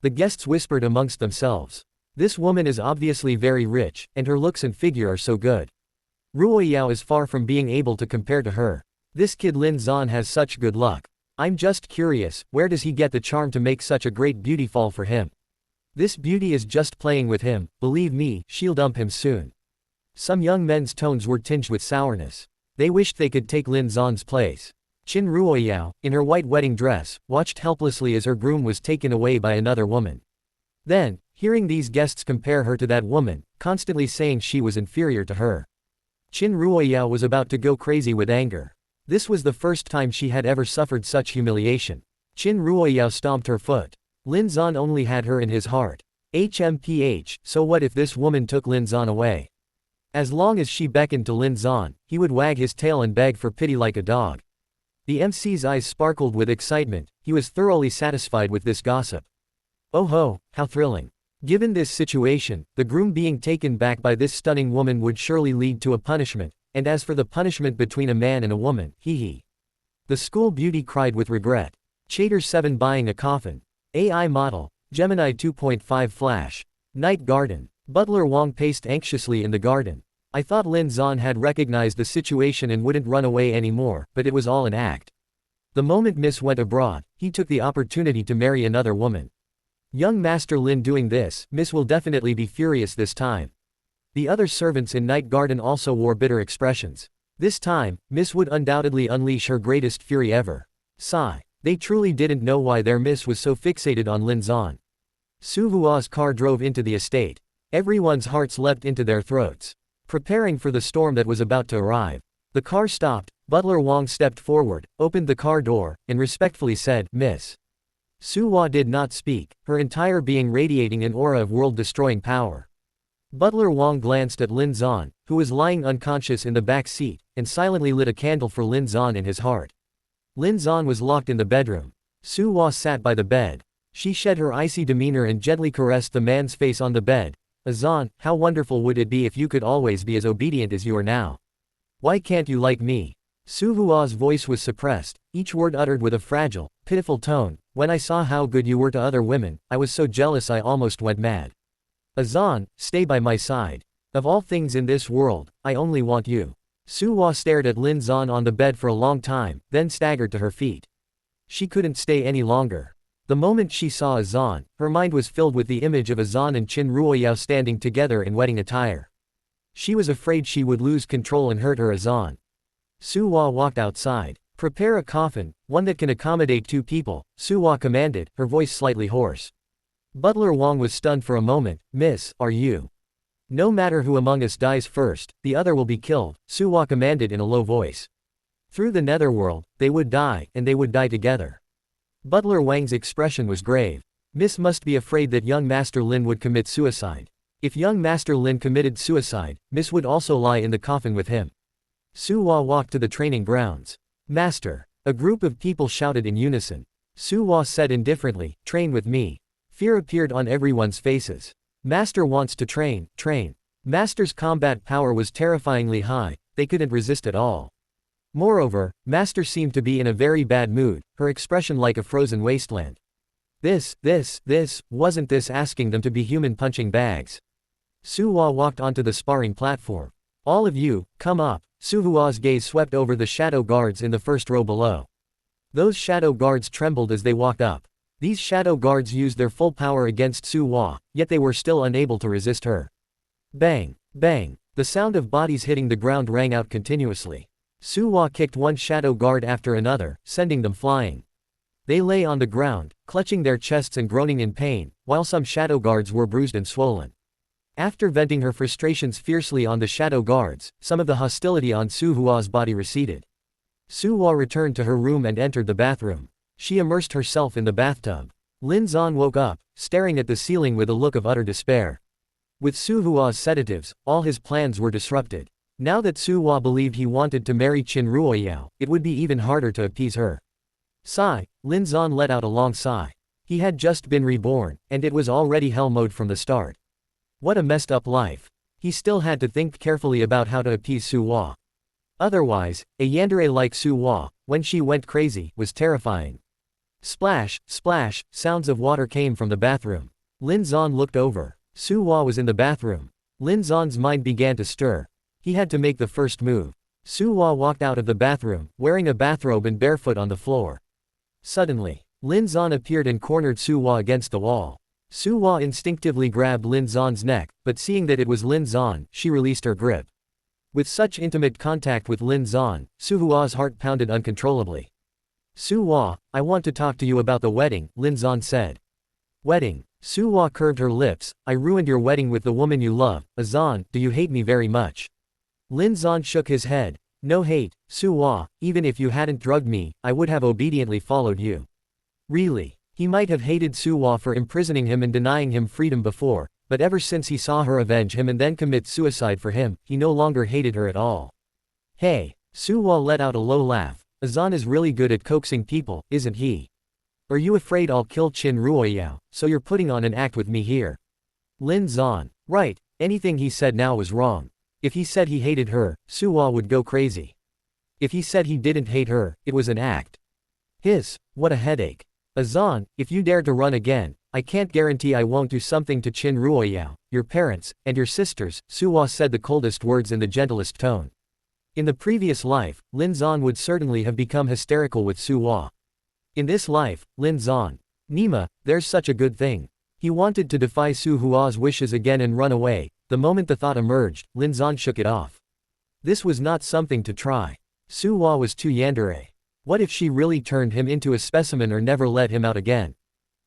The guests whispered amongst themselves. This woman is obviously very rich, and her looks and figure are so good. Ruoyao is far from being able to compare to her. This kid Lin Zan has such good luck. I'm just curious, where does he get the charm to make such a great beauty fall for him? This beauty is just playing with him, believe me, she'll dump him soon. Some young men's tones were tinged with sourness. They wished they could take Lin Zan's place. Qin Ruoyao, in her white wedding dress, watched helplessly as her groom was taken away by another woman. Then, hearing these guests compare her to that woman, constantly saying she was inferior to her, Qin Ruoyao was about to go crazy with anger. This was the first time she had ever suffered such humiliation. Qin Ruoyao stomped her foot. Lin Zan only had her in his heart. HMPH, so what if this woman took Lin Zan away? As long as she beckoned to Lin Zan, he would wag his tail and beg for pity like a dog. The MC's eyes sparkled with excitement, he was thoroughly satisfied with this gossip. Oh ho, how thrilling. Given this situation, the groom being taken back by this stunning woman would surely lead to a punishment, and as for the punishment between a man and a woman, hee. The school beauty cried with regret. Chater 7 buying a coffin. AI model, Gemini 2.5 flash. Night garden. Butler Wang paced anxiously in the garden. I thought Lin Zan had recognized the situation and wouldn't run away anymore, but it was all an act. The moment Miss went abroad, he took the opportunity to marry another woman. Young Master Lin doing this, Miss will definitely be furious this time. The other servants in Night Garden also wore bitter expressions. This time, Miss would undoubtedly unleash her greatest fury ever. Sigh. They truly didn't know why their Miss was so fixated on Lin Zan. Su Hua's car drove into the estate. Everyone's hearts leapt into their throats. Preparing for the storm that was about to arrive. The car stopped, Butler Wang stepped forward, opened the car door, and respectfully said, Miss. Su Hua did not speak, her entire being radiating an aura of world-destroying power. Butler Wang glanced at Lin Zan, who was lying unconscious in the back seat, and silently lit a candle for Lin Zan in his heart. Lin Zan was locked in the bedroom. Su Hua sat by the bed. She shed her icy demeanor and gently caressed the man's face on the bed. Zan, how wonderful would it be if you could always be as obedient as you are now? Why can't you like me? Su Hua's voice was suppressed, each word uttered with a fragile, pitiful tone. When I saw how good you were to other women, I was so jealous I almost went mad. Azan, stay by my side. Of all things in this world, I only want you. Su Hua stared at Lin Zan on the bed for a long time, then staggered to her feet. She couldn't stay any longer. The moment she saw Azan, her mind was filled with the image of Azan and Qin Ruoyao standing together in wedding attire. She was afraid she would lose control and hurt her Azan. Su Hua walked outside. Prepare a coffin, one that can accommodate 2 people, Su Hua commanded, her voice slightly hoarse. Butler Wang was stunned for a moment. Miss, are you? No matter who among us dies first, the other will be killed, Su Hua commanded in a low voice. Through the netherworld, they would die, and they would die together. Butler Wang's expression was grave. Miss must be afraid that young Master Lin would commit suicide. If young Master Lin committed suicide, Miss would also lie in the coffin with him. Su Hua walked to the training grounds. Master. A group of people shouted in unison. Su Hua said indifferently, train with me. Fear appeared on everyone's faces. Master wants to train, train. Master's combat power was terrifyingly high, they couldn't resist at all. Moreover, Master seemed to be in a very bad mood, her expression like a frozen wasteland. Wasn't this asking them to be human punching bags? Su Hua walked onto the sparring platform. All of you, come up. Su Hua's gaze swept over the shadow guards in the first row below. Those shadow guards trembled as they walked up. These shadow guards used their full power against Su Hua, yet they were still unable to resist her. Bang, bang. The sound of bodies hitting the ground rang out continuously. Su Hua kicked one shadow guard after another, sending them flying. They lay on the ground, clutching their chests and groaning in pain, while some shadow guards were bruised and swollen. After venting her frustrations fiercely on the shadow guards, some of the hostility on Su Hua's body receded. Su Hua returned to her room and entered the bathroom. She immersed herself in the bathtub. Lin Zan woke up, staring at the ceiling with a look of utter despair. With Su Hua's sedatives, all his plans were disrupted. Now that Su Hua believed he wanted to marry Qin Ruoyao, it would be even harder to appease her. Sigh. Lin Zan let out a long sigh. He had just been reborn, and it was already hell mode from the start. What a messed up life. He still had to think carefully about how to appease Su Hua. Otherwise, a yandere like Su Hua when she went crazy, was terrifying. Splash, splash, sounds of water came from the bathroom. Lin Zan looked over. Su-hwa was in the bathroom. Lin Zan's mind began to stir. He had to make the first move. Su-hwa walked out of the bathroom, wearing a bathrobe and barefoot on the floor. Suddenly, Lin Zan appeared and cornered Su-hwa against the wall. Su-hwa instinctively grabbed Lin Zan's neck, but seeing that it was Lin Zan, she released her grip. With such intimate contact with Lin Zan, Su-hwa's heart pounded uncontrollably. Su-hwa, I want to talk to you about the wedding, Lin Zan said. Wedding? Su-hwa curved her lips. I ruined your wedding with the woman you love. Azan, do you hate me very much? Lin Zan shook his head. No hate, Su-hwa, even if you hadn't drugged me, I would have obediently followed you. Really? He might have hated Su-hwa for imprisoning him and denying him freedom before, but ever since he saw her avenge him and then commit suicide for him, he no longer hated her at all. Hey, Su-hwa let out a low laugh. Azan is really good at coaxing people, isn't he? Are you afraid I'll kill Qin Ruoyao, so you're putting on an act with me here? Lin Zan. Right, anything he said now was wrong. If he said he hated her, Su-hwa would go crazy. If he said he didn't hate her, it was an act. What a headache. Azan, if you dare to run again, I can't guarantee I won't do something to Qin Ruoyao, your parents, and your sisters, Su-hwa said the coldest words in the gentlest tone. In the previous life, Lin Zan would certainly have become hysterical with Su-hwa. In this life, Lin Zan. Nima, there's such a good thing. He wanted to defy Su-hwa's wishes again and run away. The moment the thought emerged, Lin Zan shook it off. This was not something to try. Su-hwa was too yandere. What if she really turned him into a specimen or never let him out again?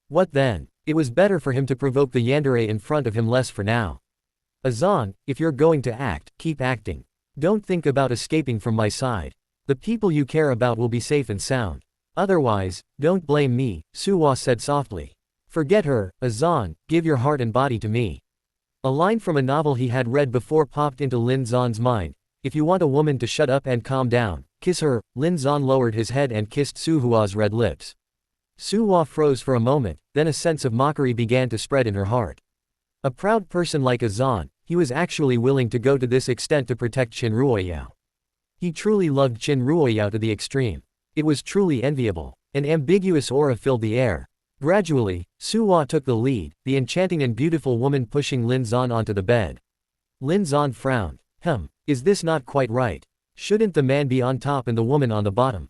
What then? It was better for him to provoke the yandere in front of him less for now. Azan, if you're going to act, keep acting. Don't think about escaping from my side. The people you care about will be safe and sound. Otherwise, don't blame me, Su-hwa said softly. Forget her, Azan, give your heart and body to me. A line from a novel he had read before popped into Lin Zan's mind. If you want a woman to shut up and calm down, kiss her. Lin Zan lowered his head and kissed Su-hwa's red lips. Su-hwa froze for a moment, then a sense of mockery began to spread in her heart. A proud person like Azan, he was actually willing to go to this extent to protect Qin Ruoyao. He truly loved Qin Ruoyao to the extreme. It was truly enviable. An ambiguous aura filled the air. Gradually, Su-hwa took the lead, the enchanting and beautiful woman pushing Lin Zan onto the bed. Lin Zan frowned. Is this not quite right? Shouldn't the man be on top and the woman on the bottom?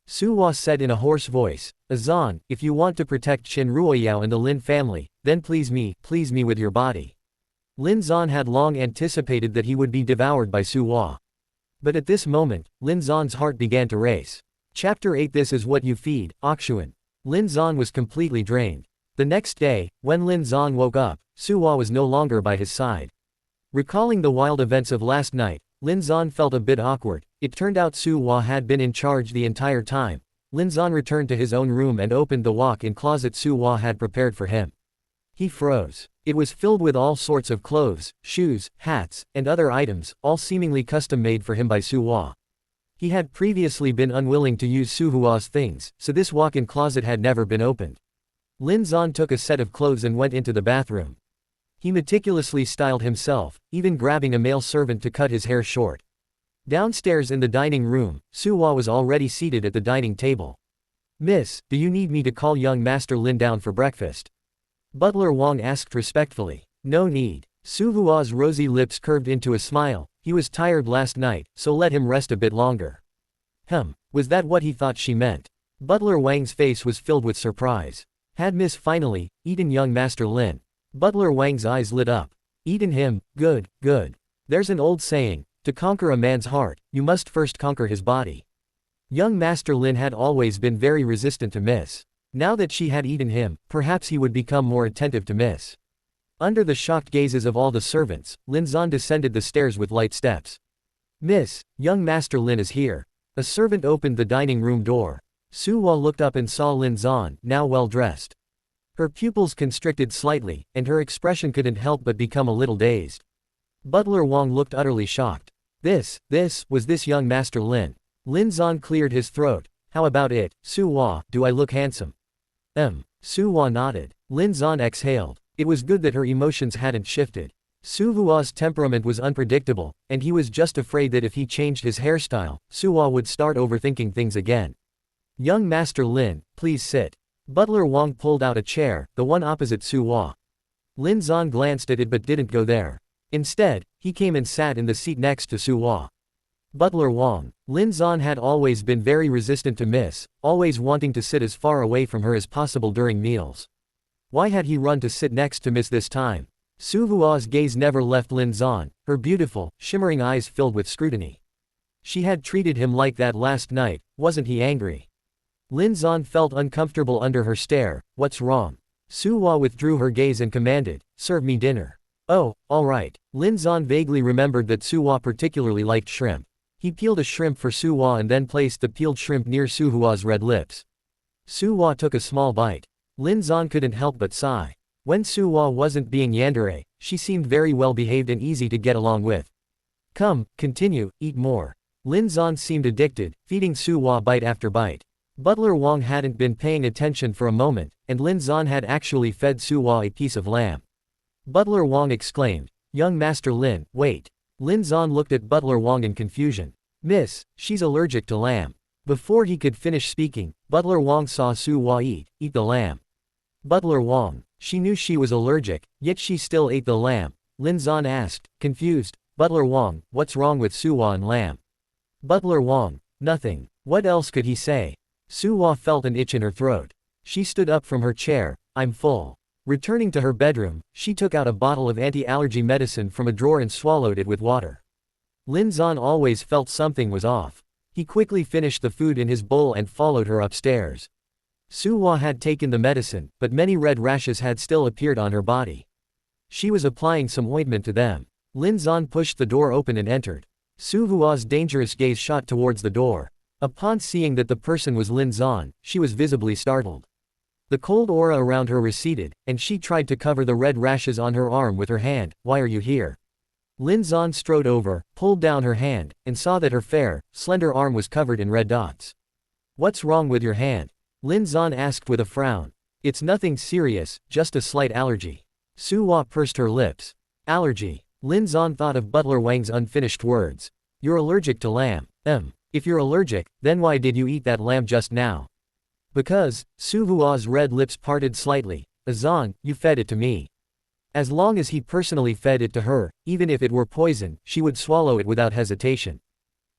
Su-hwa said in a hoarse voice, Azan, if you want to protect Qin Ruoyao and the Lin family, then please me with your body. Lin Zan had long anticipated that he would be devoured by Su-hwa. But at this moment, Lin Zan's heart began to race. Chapter 8 This is what you feed, Akshuan. Lin Zan was completely drained. The next day, when Lin Zan woke up, Su-hwa was no longer by his side. Recalling the wild events of last night, Lin Zan felt a bit awkward. It turned out Su-hwa had been in charge the entire time. Lin Zan returned to his own room and opened the walk-in closet Su-hwa had prepared for him. He froze. It was filled with all sorts of clothes, shoes, hats, and other items, all seemingly custom-made for him by Su-hwa. He had previously been unwilling to use Su-hwa's things, so this walk-in closet had never been opened. Lin Zan took a set of clothes and went into the bathroom. He meticulously styled himself, even grabbing a male servant to cut his hair short. Downstairs in the dining room, Su-hwa was already seated at the dining table. Miss, do you need me to call young Master Lin down for breakfast? Butler Wang asked respectfully. No need. Su-hwa's rosy lips curved into a smile. He was tired last night, so let him rest a bit longer. Was that what he thought she meant? Butler Wang's face was filled with surprise. Had Miss finally eaten young Master Lin? Butler Wang's eyes lit up. Eaten him, good. There's an old saying, to conquer a man's heart, you must first conquer his body. Young Master Lin had always been very resistant to Miss. Now that she had eaten him, perhaps he would become more attentive to Miss. Under the shocked gazes of all the servants, Lin Zan descended the stairs with light steps. Miss, young Master Lin is here. A servant opened the dining room door. Su-hwa looked up and saw Lin Zan, now well dressed. Her pupils constricted slightly, and her expression couldn't help but become a little dazed. Butler Wang looked utterly shocked. Was this young Master Lin? Lin Zan cleared his throat. How about it, Su-hwa, do I look handsome? Su-hwa nodded. Lin Zan exhaled. It was good that her emotions hadn't shifted. Su Vua's temperament was unpredictable, and he was just afraid that if he changed his hairstyle, Su Hua would start overthinking things again. Young Master Lin, please sit. Butler Wang pulled out a chair, the one opposite Su Hua. Lin Zan glanced at it but didn't go there. Instead, he came and sat in the seat next to Su Hua. Butler Wang. Lin Zan had always been very resistant to Miss, always wanting to sit as far away from her as possible during meals. Why had he run to sit next to Miss this time? Su Vua's gaze never left Lin Zan, her beautiful, shimmering eyes filled with scrutiny. She had treated him like that last night, wasn't he angry? Lin Zan felt uncomfortable under her stare. What's wrong? Su Hua withdrew her gaze and commanded, serve me dinner. Oh, all right. Lin Zan vaguely remembered that Su Hua particularly liked shrimp. He peeled a shrimp for Su Hua and then placed the peeled shrimp near Su Hua's red lips. Su Hua took a small bite. Lin Zan couldn't help but sigh. When Su Hua wasn't being yandere, she seemed very well behaved and easy to get along with. Come, continue, eat more. Lin Zan seemed addicted, feeding Su Hua bite after bite. Butler Wang hadn't been paying attention for a moment, and Lin Zan had actually fed Su Hua a piece of lamb. Butler Wang exclaimed, young Master Lin, wait. Lin Zan looked at Butler Wang in confusion. Miss, she's allergic to lamb. Before he could finish speaking, Butler Wang saw Su Hua eat the lamb. Butler Wang. She knew she was allergic, yet she still ate the lamb. Lin Zan asked, confused, Butler Wang, what's wrong with Su Hua and lamb? Butler Wang. Nothing. What else could he say? Su Hua felt an itch in her throat. She stood up from her chair. I'm full. Returning to her bedroom, she took out a bottle of anti-allergy medicine from a drawer and swallowed it with water. Lin Zan always felt something was off. He quickly finished the food in his bowl and followed her upstairs. Su Hua had taken the medicine, but many red rashes had still appeared on her body. She was applying some ointment to them. Lin Zan pushed the door open and entered. Su Hua's dangerous gaze shot towards the door. Upon seeing that the person was Lin Zan, she was visibly startled. The cold aura around her receded, and she tried to cover the red rashes on her arm with her hand. Why are you here? Lin Zan strode over, pulled down her hand, and saw that her fair, slender arm was covered in red dots. What's wrong with your hand? Lin Zan asked with a frown. It's nothing serious, just a slight allergy. Su Hua pursed her lips. Allergy. Lin Zan thought of Butler Wang's unfinished words. You're allergic to lamb. If you're allergic, then why did you eat that lamb just now? Because, Su Hua's red lips parted slightly. Zan, you fed it to me. As long as he personally fed it to her, even if it were poison, she would swallow it without hesitation.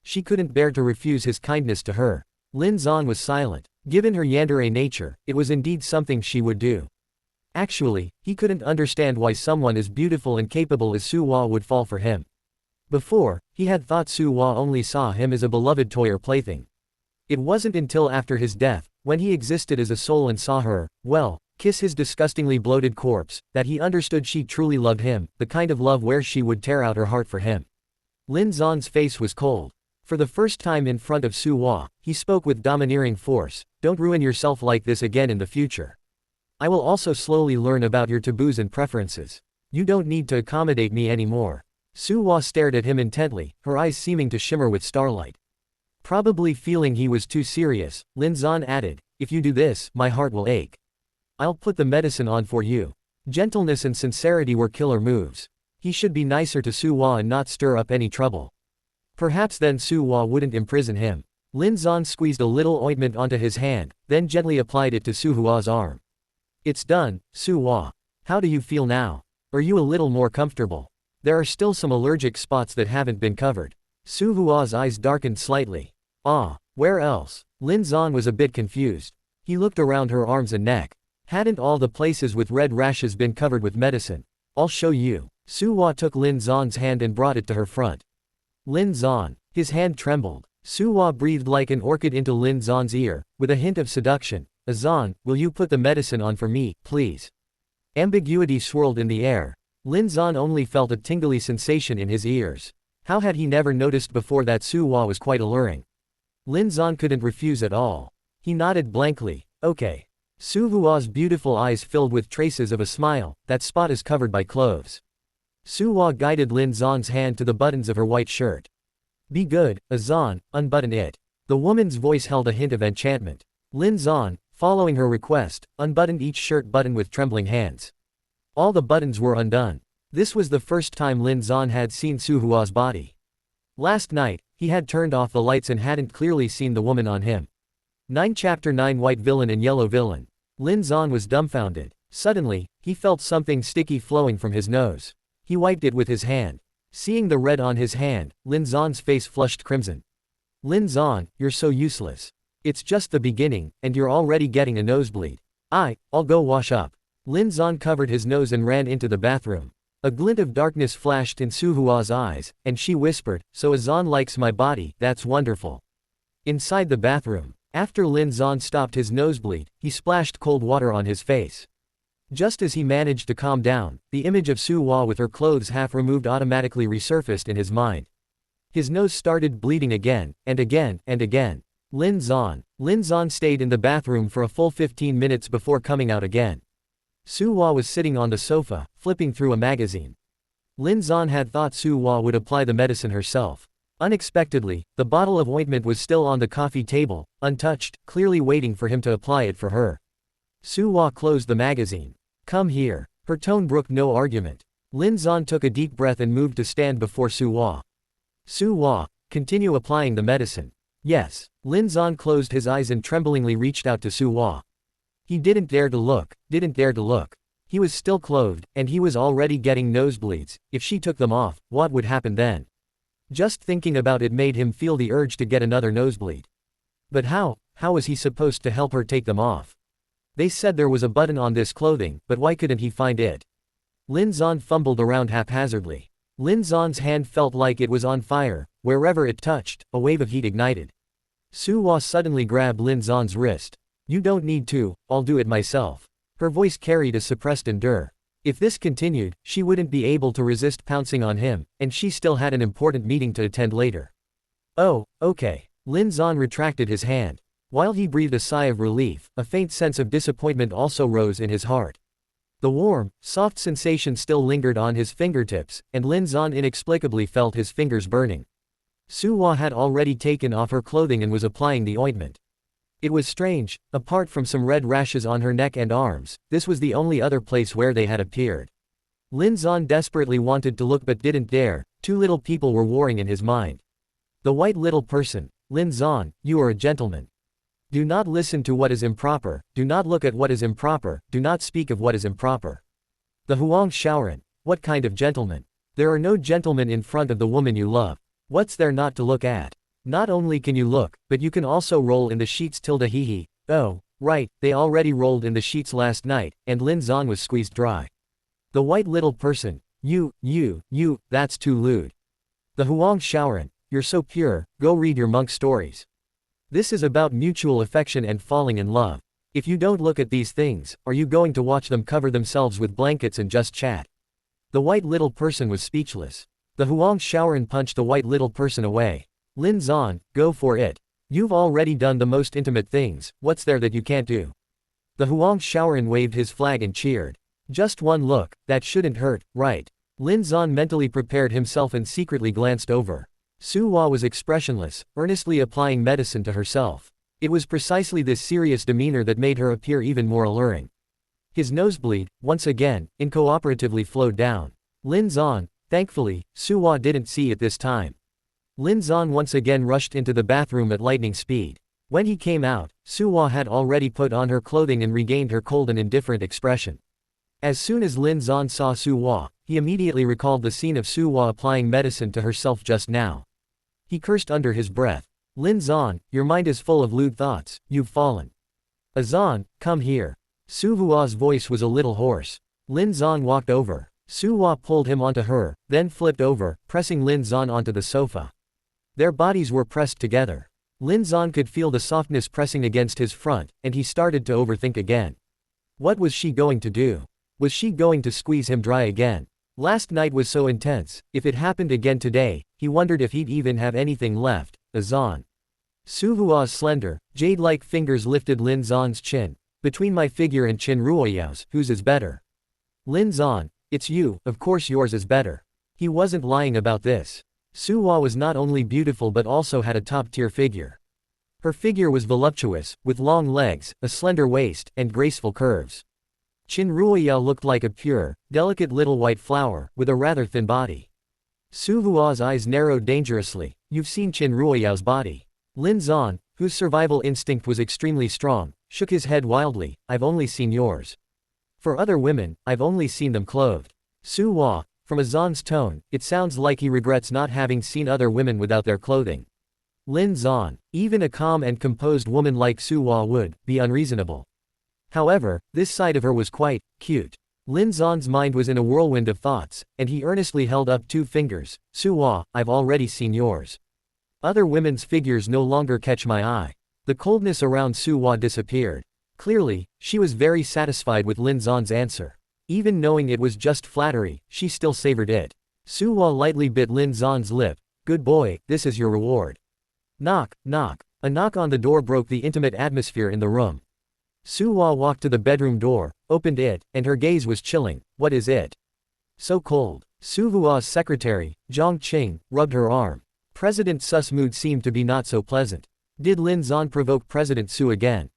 She couldn't bear to refuse his kindness to her. Lin Zan was silent. Given her yandere nature, it was indeed something she would do. Actually, he couldn't understand why someone as beautiful and capable as Su Hua would fall for him. Before, he had thought Su Hua only saw him as a beloved toy or plaything. It wasn't until after his death, when he existed as a soul and saw her, well, kiss his disgustingly bloated corpse, that he understood she truly loved him, the kind of love where she would tear out her heart for him. Lin Zan's face was cold. For the first time in front of Su Hua, he spoke with domineering force. Don't ruin yourself like this again in the future. I will also slowly learn about your taboos and preferences. You don't need to accommodate me anymore. Su Hua stared at him intently, her eyes seeming to shimmer with starlight. Probably feeling he was too serious, Lin Zan added, if you do this, my heart will ache. I'll put the medicine on for you. Gentleness and sincerity were killer moves. He should be nicer to Su Hua and not stir up any trouble. Perhaps then Su Hua wouldn't imprison him. Lin Zan squeezed a little ointment onto his hand, then gently applied it to Su Hua's arm. It's done, Su Hua. How do you feel now? Are you a little more comfortable? There are still some allergic spots that haven't been covered. Su Hua's eyes darkened slightly. Ah, where else? Lin Zan was a bit confused. He looked around her arms and neck. Hadn't all the places with red rashes been covered with medicine? I'll show you. Su Hua took Lin Zan's hand and brought it to her front. Lin Zan. His hand trembled. Su Hua breathed like an orchid into Lin Zan's ear, with a hint of seduction. Zan, will you put the medicine on for me, please? Ambiguity swirled in the air. Lin Zan only felt a tingly sensation in his ears. How had he never noticed before that Su Hua was quite alluring? Lin Zan couldn't refuse at all. He nodded blankly. Okay. Su Hua's beautiful eyes filled with traces of a smile. That spot is covered by clothes. Su Hua guided Lin Zan's hand to the buttons of her white shirt. Be good, Zan, unbutton it. The woman's voice held a hint of enchantment. Lin Zan, following her request, unbuttoned each shirt button with trembling hands. All the buttons were undone. This was the first time Lin Zan had seen Su Hua's body. Last night, he had turned off the lights and hadn't clearly seen the woman on him. 9 Chapter 9 White Villain and Yellow Villain. Lin Zan was dumbfounded. Suddenly, he felt something sticky flowing from his nose. He wiped it with his hand. Seeing the red on his hand, Lin Zan's face flushed crimson. Lin Zan, you're so useless. It's just the beginning, and you're already getting a nosebleed. I'll go wash up. Lin Zan covered his nose and ran into the bathroom. A glint of darkness flashed in Su Hua's eyes, and she whispered, "So Zan likes my body, that's wonderful." Inside the bathroom, after Lin Zan stopped his nosebleed, he splashed cold water on his face. Just as he managed to calm down, the image of Su Hua with her clothes half removed automatically resurfaced in his mind. His nose started bleeding again, and again, and again. Lin Zan stayed in the bathroom for a full 15 minutes before coming out again. Su Hua was sitting on the sofa, flipping through a magazine. Lin Zan had thought Su Hua would apply the medicine herself. Unexpectedly, the bottle of ointment was still on the coffee table, untouched, clearly waiting for him to apply it for her. Su Hua closed the magazine. "Come here." Her tone brooked no argument. Lin Zan took a deep breath and moved to stand before Su Hua. "Su Hua, continue applying the medicine." "Yes." Lin Zan closed his eyes and tremblingly reached out to Su Hua. He didn't dare to look. He was still clothed, and he was already getting nosebleeds. If she took them off, what would happen then? Just thinking about it made him feel the urge to get another nosebleed. But how was he supposed to help her take them off? They said there was a button on this clothing, but why couldn't he find it? Lin Zan fumbled around haphazardly. Lin Zan's hand felt like it was on fire. Wherever it touched, a wave of heat ignited. Su Hua suddenly grabbed Lin Zan's wrist. "You don't need to, I'll do it myself." Her voice carried a suppressed endure. If this continued, she wouldn't be able to resist pouncing on him, and she still had an important meeting to attend later. "Oh, okay." Lin Zan retracted his hand. While he breathed a sigh of relief, a faint sense of disappointment also rose in his heart. The warm, soft sensation still lingered on his fingertips, and Lin Zan inexplicably felt his fingers burning. Su Hua had already taken off her clothing and was applying the ointment. It was strange, apart from some red rashes on her neck and arms, this was the only other place where they had appeared. Lin Zan desperately wanted to look but didn't dare. Two little people were warring in his mind. The white little person. "Lin Zan, you are a gentleman. Do not listen to what is improper, do not look at what is improper, do not speak of what is improper." The Huang Shaoran. What kind of gentleman? There are no gentlemen in front of the woman you love. What's there not to look at? Not only can you look, but you can also roll in the sheets. Hee. Oh, right, they already rolled in the sheets last night, and Lin Zan was squeezed dry. The white little person. You, that's too lewd. The Huang Shaoran. You're so pure, go read your monk stories. This is about mutual affection and falling in love. If you don't look at these things, are you going to watch them cover themselves with blankets and just chat? The white little person was speechless. The Huang Shaoran punched the white little person away. "Lin Zan, go for it. You've already done the most intimate things, what's there that you can't do?" The Huang Shaoran waved his flag and cheered. "Just one look, that shouldn't hurt, right?" Lin Zan mentally prepared himself and secretly glanced over. Su Hua was expressionless, earnestly applying medicine to herself. It was precisely this serious demeanor that made her appear even more alluring. His nosebleed, once again, incooperatively flowed down. Lin Zan. Thankfully, Su Hua didn't see it this time. Lin Zan once again rushed into the bathroom at lightning speed. When he came out, Su Hua had already put on her clothing and regained her cold and indifferent expression. As soon as Lin Zan saw Su Hua, he immediately recalled the scene of Su Hua applying medicine to herself just now. He cursed under his breath. "Lin Zan, your mind is full of lewd thoughts, you've fallen." "Azan, come here." Su Hua's voice was a little hoarse. Lin Zan walked over. Su Hua pulled him onto her, then flipped over, pressing Lin Zan onto the sofa. Their bodies were pressed together. Lin Zan could feel the softness pressing against his front, and he started to overthink again. What was she going to do? Was she going to squeeze him dry again? Last night was so intense, if it happened again today, he wondered if he'd even have anything left. Azan. Su Hua's slender, jade-like fingers lifted Lin Zan's chin. "Between my figure and Qin Ruoyao's, whose is better?" "Lin Zan, it's you, of course yours is better." He wasn't lying about this. Su Hua was not only beautiful but also had a top-tier figure. Her figure was voluptuous, with long legs, a slender waist, and graceful curves. Qin Ruoyao looked like a pure, delicate little white flower, with a rather thin body. Su Hua's eyes narrowed dangerously. You've seen Qin Ruoyao's body. Lin Zan, whose survival instinct was extremely strong, shook his head wildly. I've only seen yours. For other women, I've only seen them clothed. Su Hua, from Azan's tone, it sounds like he regrets not having seen other women without their clothing. Lin Zan, even a calm and composed woman like Su Hua would be unreasonable. However, this side of her was quite cute. Lin Zan's mind was in a whirlwind of thoughts, and he earnestly held up 2 fingers. Su Hua, I've already seen yours. Other women's figures no longer catch my eye. The coldness around Su Hua disappeared. Clearly, she was very satisfied with Lin Zan's answer. Even knowing it was just flattery, she still savored it. Su Hua lightly bit Lin Zan's lip. Good boy, this is your reward. Knock, knock. A knock on the door broke the intimate atmosphere in the room. Su Hua walked to the bedroom door, opened it, and her gaze was chilling. What is it? So cold. Su Hua's secretary, Zhang Qing, rubbed her arm. President Su's mood seemed to be not so pleasant. Did Lin Zan provoke President Su again?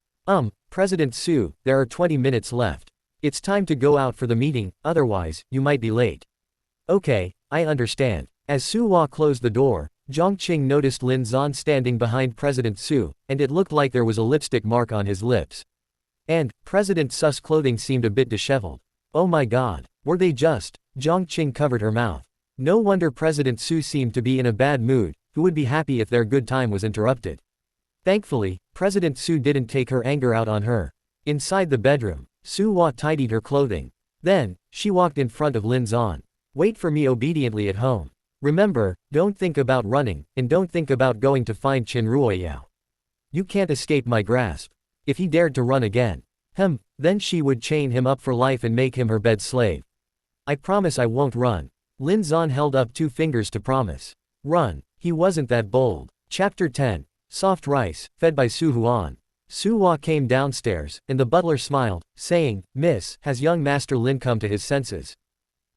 President Su, there are 20 minutes left. It's time to go out for the meeting, otherwise, you might be late. Okay, I understand. As Su Hua closed the door, Zhang Qing noticed Lin Zan standing behind President Su, and it looked like there was a lipstick mark on his lips. And, President Su's clothing seemed a bit disheveled. Oh my god, were they just? Zhang Qing covered her mouth. No wonder President Su seemed to be in a bad mood, who would be happy if their good time was interrupted. Thankfully, President Su didn't take her anger out on her. Inside the bedroom, Su Hua tidied her clothing. Then, she walked in front of Lin Zan. Wait for me obediently at home. Remember, don't think about running, and don't think about going to find Qin Ruoyao. You can't escape my grasp. If he dared to run again, then she would chain him up for life and make him her bed slave. I promise I won't run. Lin Zan held up 2 fingers to promise. Run. He wasn't that bold. Chapter 10. Soft rice, fed by Su Huan. Su Hua came downstairs, and the butler smiled, saying, Miss, has young Master Lin come to his senses?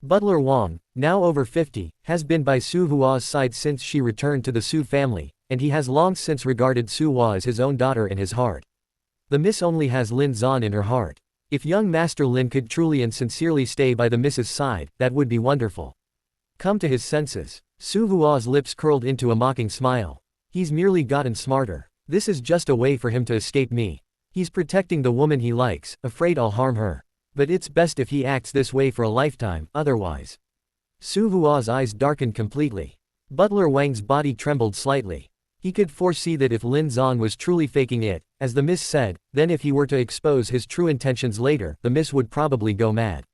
Butler Wang, now over 50, has been by Su Hua's side since she returned to the Su family, and he has long since regarded Su Hua as his own daughter in his heart. The miss only has Lin Zan in her heart. If young Master Lin could truly and sincerely stay by the miss's side, that would be wonderful. Come to his senses. Su Hua's lips curled into a mocking smile. He's merely gotten smarter. This is just a way for him to escape me. He's protecting the woman he likes, afraid I'll harm her. But it's best if he acts this way for a lifetime, otherwise. Su Hua's eyes darkened completely. Butler Wang's body trembled slightly. He could foresee that if Lin Zan was truly faking it, as the miss said, then if he were to expose his true intentions later, the miss would probably go mad.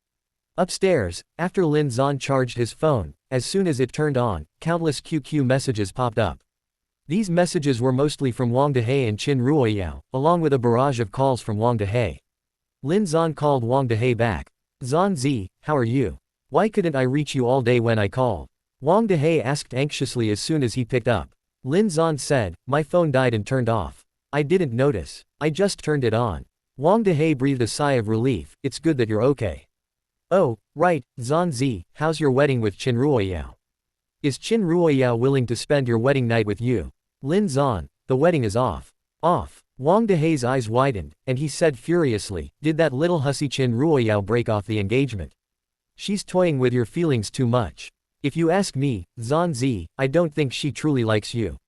Upstairs, after Lin Zan charged his phone, as soon as it turned on, countless QQ messages popped up. These messages were mostly from Wang Dehe and Qin Ruoyao, along with a barrage of calls from Wang Dehe. Lin Zan called Wang Dehe back. Zan Zi, how are you? Why couldn't I reach you all day when I called? Wang Dehe asked anxiously as soon as he picked up. Lin Zan said, my phone died and turned off. I didn't notice. I just turned it on. Wang Dehe breathed a sigh of relief. It's good that you're okay. Oh, right, Zan Zi, how's your wedding with Qin Ruoyao? Is Qin Ruoyao willing to spend your wedding night with you? Lin Zan, the wedding is off. Off. Wang Dehe's eyes widened, and he said furiously, did that little hussy Qin Ruoyao break off the engagement? She's toying with your feelings too much. If you ask me, Zan Zi, I don't think she truly likes you.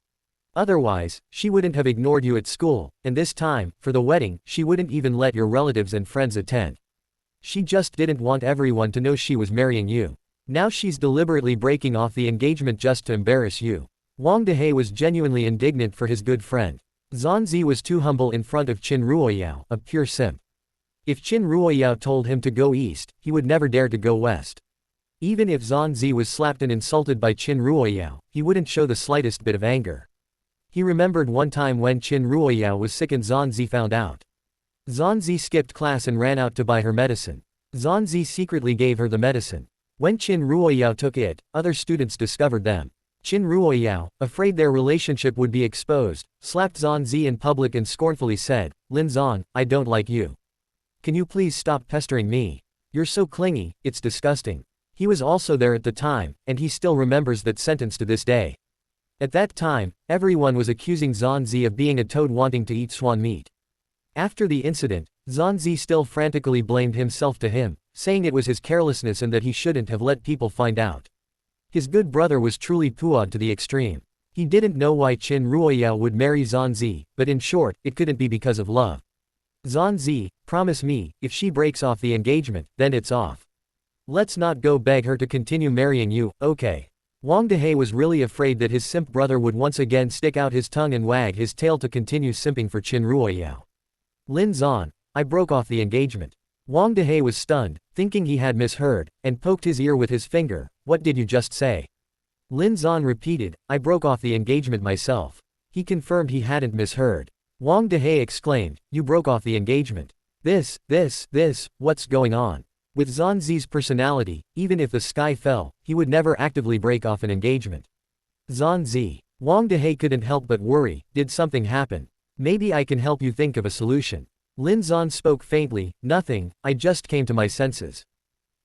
Otherwise, she wouldn't have ignored you at school, and this time, for the wedding, she wouldn't even let your relatives and friends attend. She just didn't want everyone to know she was marrying you. Now she's deliberately breaking off the engagement just to embarrass you. Wang Dehe was genuinely indignant for his good friend. Zan Zi was too humble in front of Qin Ruoyao, a pure simp. If Qin Ruoyao told him to go east, he would never dare to go west. Even if Zan Zi was slapped and insulted by Qin Ruoyao, he wouldn't show the slightest bit of anger. He remembered one time when Qin Ruoyao was sick and Zan Zi found out. Zan Zi skipped class and ran out to buy her medicine. Zan Zi secretly gave her the medicine. When Qin Ruoyao took it, other students discovered them. Qin Ruoyao, afraid their relationship would be exposed, slapped Zan Zi in public and scornfully said, Lin Zan, I don't like you. Can you please stop pestering me? You're so clingy, it's disgusting. He was also there at the time, and he still remembers that sentence to this day. At that time, everyone was accusing Zan Zi of being a toad wanting to eat swan meat. After the incident, Zanzi still frantically blamed himself to him, saying it was his carelessness and that he shouldn't have let people find out. His good brother was truly puad to the extreme. He didn't know why Qin Ruoyao would marry Zanzi, but in short, it couldn't be because of love. Zanzi, promise me, if she breaks off the engagement, then it's off. Let's not go beg her to continue marrying you, okay? Wang Dehe was really afraid that his simp brother would once again stick out his tongue and wag his tail to continue simping for Qin Ruoyao. Lin Zan, I broke off the engagement. Wang Dehe was stunned, thinking he had misheard, and poked his ear with his finger. What did you just say? Lin Zan repeated, I broke off the engagement myself. He confirmed he hadn't misheard. Wang Dehe exclaimed, you broke off the engagement. This, what's going on? With Zanzi's personality, even if the sky fell, he would never actively break off an engagement. Zanzi. Wang Dehe couldn't help but worry, did something happen? Maybe I can help you think of a solution. Lin Zan spoke faintly, nothing, I just came to my senses.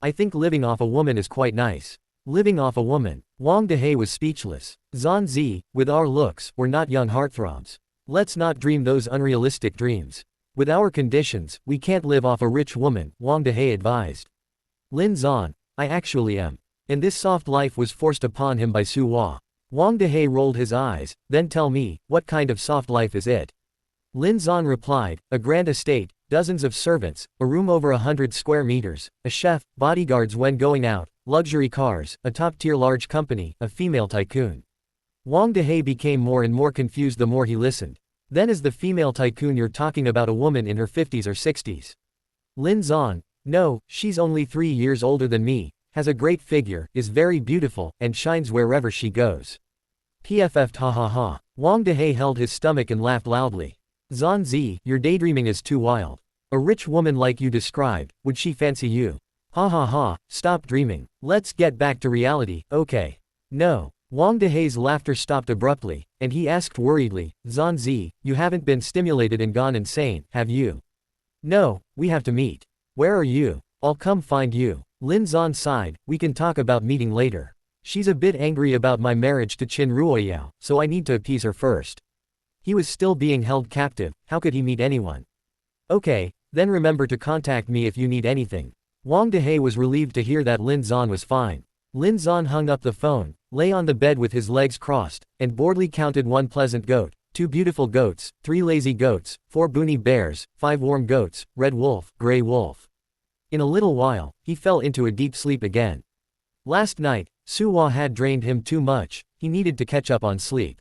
I think living off a woman is quite nice. Living off a woman. Wang Dehe was speechless. Zanzi, with our looks, we're not young heartthrobs. Let's not dream those unrealistic dreams. With our conditions, we can't live off a rich woman, Wang Dehe advised. Lin Zan, I actually am. And this soft life was forced upon him by Su Hua. Wang Dehe rolled his eyes, then tell me, what kind of soft life is it? Lin Zan replied, a grand estate, dozens of servants, a room over 100 square meters, a chef, bodyguards when going out, luxury cars, a top-tier large company, a female tycoon. Wang Dehe became more and more confused the more he listened. Then is the female tycoon you're talking about a woman in her 50s or 60s? Lin Zan, no, she's only 3 years older than me, has a great figure, is very beautiful, and shines wherever she goes. PFF'd ha ha ha. Wang Dehe held his stomach and laughed loudly. Zanzi, your daydreaming is too wild. A rich woman like you described, would she fancy you? Ha ha ha, stop dreaming. Let's get back to reality, okay? No. Wang Dehe's laughter stopped abruptly, and he asked worriedly, Zanzi, you haven't been stimulated and gone insane, have you? No, we have to meet. Where are you? I'll come find you. Lin Zan sighed, we can talk about meeting later. She's a bit angry about my marriage to Qin Ruoyao, so I need to appease her first. He was still being held captive, how could he meet anyone? Okay, then remember to contact me if you need anything. Wang Dehe was relieved to hear that Lin Zan was fine. Lin Zan hung up the phone, lay on the bed with his legs crossed, and boredly counted 1 pleasant goat, 2 beautiful goats, 3 lazy goats, 4 boony bears, 5 warm goats, red wolf, gray wolf. In a little while, he fell into a deep sleep again. Last night, Su Hua had drained him too much, he needed to catch up on sleep.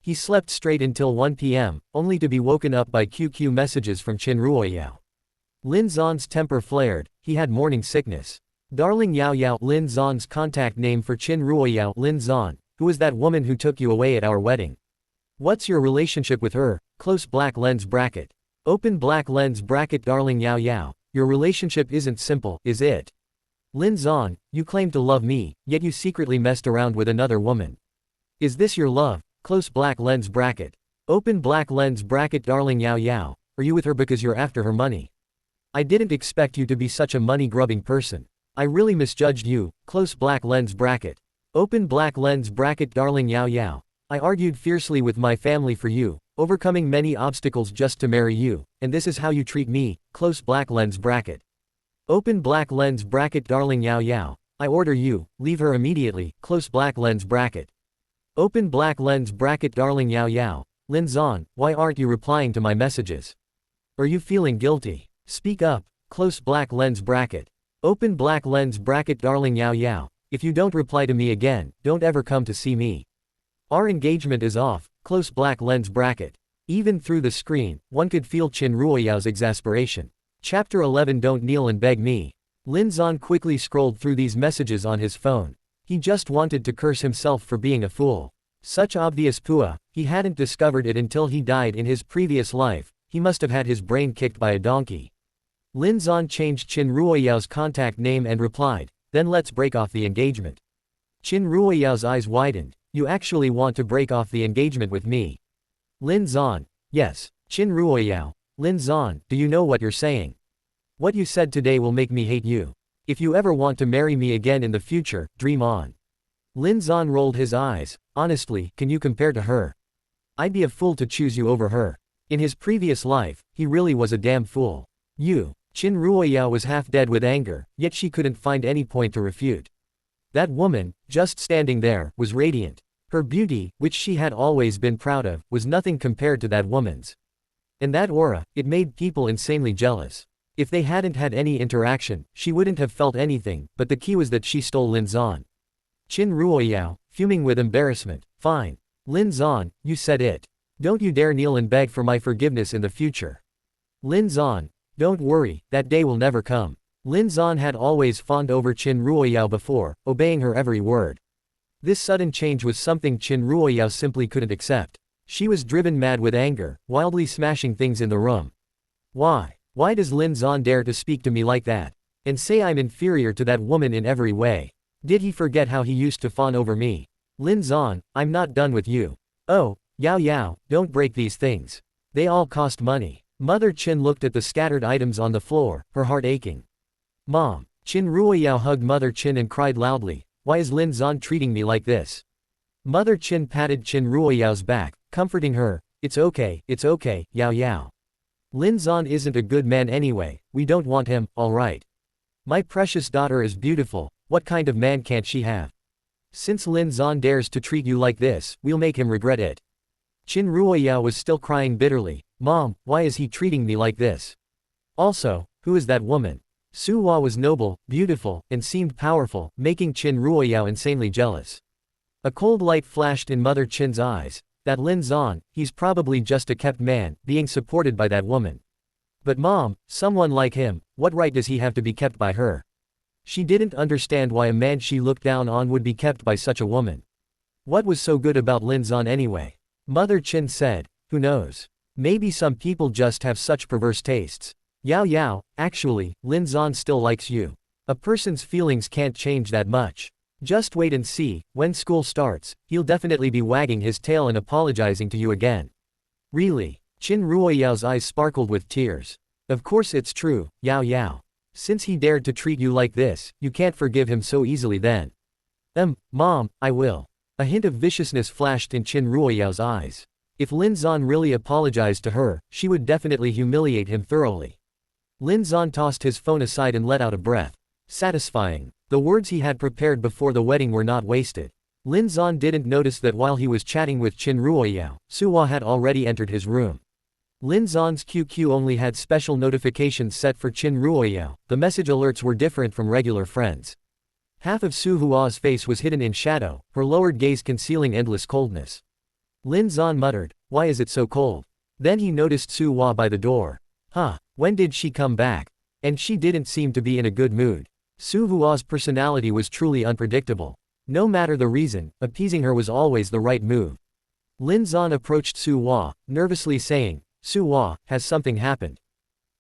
He slept straight until 1 p.m., only to be woken up by QQ messages from Qin Ruoyao. Lin Zan's temper flared, he had morning sickness. Darling Yao Yao, Lin Zan's contact name for Qin Ruoyao. Lin Zan, who is that woman who took you away at our wedding? What's your relationship with her? Close black lens bracket. Open black lens bracket. Darling Yao Yao, your relationship isn't simple, is it? Lin Zan, you claim to love me, yet you secretly messed around with another woman. Is this your love? Close black lens bracket. Open black lens bracket. Darling Yao Yao, are you with her because you're after her money? I didn't expect you to be such a money-grubbing person. I really misjudged you. Close black lens bracket. Open black lens bracket. Darling Yao Yao, I argued fiercely with my family for you, overcoming many obstacles just to marry you, and this is how you treat me. Close black lens bracket. Open black lens bracket. Darling Yao Yao, I order you, leave her immediately. Close black lens bracket. Open black lens bracket. Darling Yao Yao, Lin Zan, why aren't you replying to my messages? Are you feeling guilty? Speak up. Close black lens bracket. Open black lens bracket. Darling Yao Yao, if you don't reply to me again, don't ever come to see me. Our engagement is off. Close black lens bracket. Even through the screen, one could feel Qin Ruoyao's exasperation. Chapter 11. Don't kneel and beg me. Lin Zan quickly scrolled through these messages on his phone. He just wanted to curse himself for being a fool. Such obvious pua, he hadn't discovered it until he died in his previous life, he must have had his brain kicked by a donkey. Lin Zan changed Qin Ruoyao's contact name and replied, then let's break off the engagement. Qin Ruoyao's eyes widened, you actually want to break off the engagement with me? Lin Zan, yes. Qin Ruoyao, Lin Zan, do you know what you're saying? What you said today will make me hate you. If you ever want to marry me again in the future, dream on. Lin Zan rolled his eyes, honestly, can you compare to her? I'd be a fool to choose you over her. In his previous life, he really was a damn fool. Qin Ruoyao was half dead with anger, yet she couldn't find any point to refute. That woman, just standing there, was radiant. Her beauty, which she had always been proud of, was nothing compared to that woman's. And that aura, it made people insanely jealous. If they hadn't had any interaction, she wouldn't have felt anything, but the key was that she stole Lin Zan. Qin Ruoyao, fuming with embarrassment, fine. Lin Zan, you said it. Don't you dare kneel and beg for my forgiveness in the future. Lin Zan, don't worry, that day will never come. Lin Zan had always fawned over Qin Ruoyao before, obeying her every word. This sudden change was something Qin Ruoyao simply couldn't accept. She was driven mad with anger, wildly smashing things in the room. Why? Why does Lin Zan dare to speak to me like that? And say I'm inferior to that woman in every way? Did he forget how he used to fawn over me? Lin Zan, I'm not done with you. Oh, Yao Yao, don't break these things. They all cost money. Mother Qin looked at the scattered items on the floor, her heart aching. Mom. Qin Ruoyao hugged Mother Qin and cried loudly, why is Lin Zan treating me like this? Mother Qin patted Qin Ruoyao's back, comforting her, it's okay, Yao Yao. Lin Zan isn't a good man anyway, we don't want him, alright. My precious daughter is beautiful, what kind of man can't she have? Since Lin Zan dares to treat you like this, we'll make him regret it. Qin Ruoyao was still crying bitterly, Mom, why is he treating me like this? Also, who is that woman? Su Hua was noble, beautiful, and seemed powerful, making Qin Ruoyao insanely jealous. A cold light flashed in Mother Qin's eyes. That Lin Zan, he's probably just a kept man, being supported by that woman. But Mom, someone like him, what right does he have to be kept by her? She didn't understand why a man she looked down on would be kept by such a woman. What was so good about Lin Zan anyway? Mother Qin said, who knows? Maybe some people just have such perverse tastes. Yao Yao, actually, Lin Zan still likes you. A person's feelings can't change that much. Just wait and see, when school starts, he'll definitely be wagging his tail and apologizing to you again. Really? Qin Ruoyao's eyes sparkled with tears. Of course it's true, Yao Yao. Since he dared to treat you like this, you can't forgive him so easily then. Mom, I will. A hint of viciousness flashed in Qin Ruoyao's eyes. If Lin Zan really apologized to her, she would definitely humiliate him thoroughly. Lin Zan tossed his phone aside and let out a breath. Satisfying. The words he had prepared before the wedding were not wasted. Lin Zan didn't notice that while he was chatting with Qin Ruoyao, Su Hua had already entered his room. Lin Zan's QQ only had special notifications set for Qin Ruoyao, the message alerts were different from regular friends. Half of Su Hua's face was hidden in shadow, her lowered gaze concealing endless coldness. Lin Zan muttered, why is it so cold? Then he noticed Su Hua by the door. When did she come back? And she didn't seem to be in a good mood. Su Hua's personality was truly unpredictable. No matter the reason, appeasing her was always the right move. Lin Zan approached Su Hua, nervously saying, Su Hua, has something happened?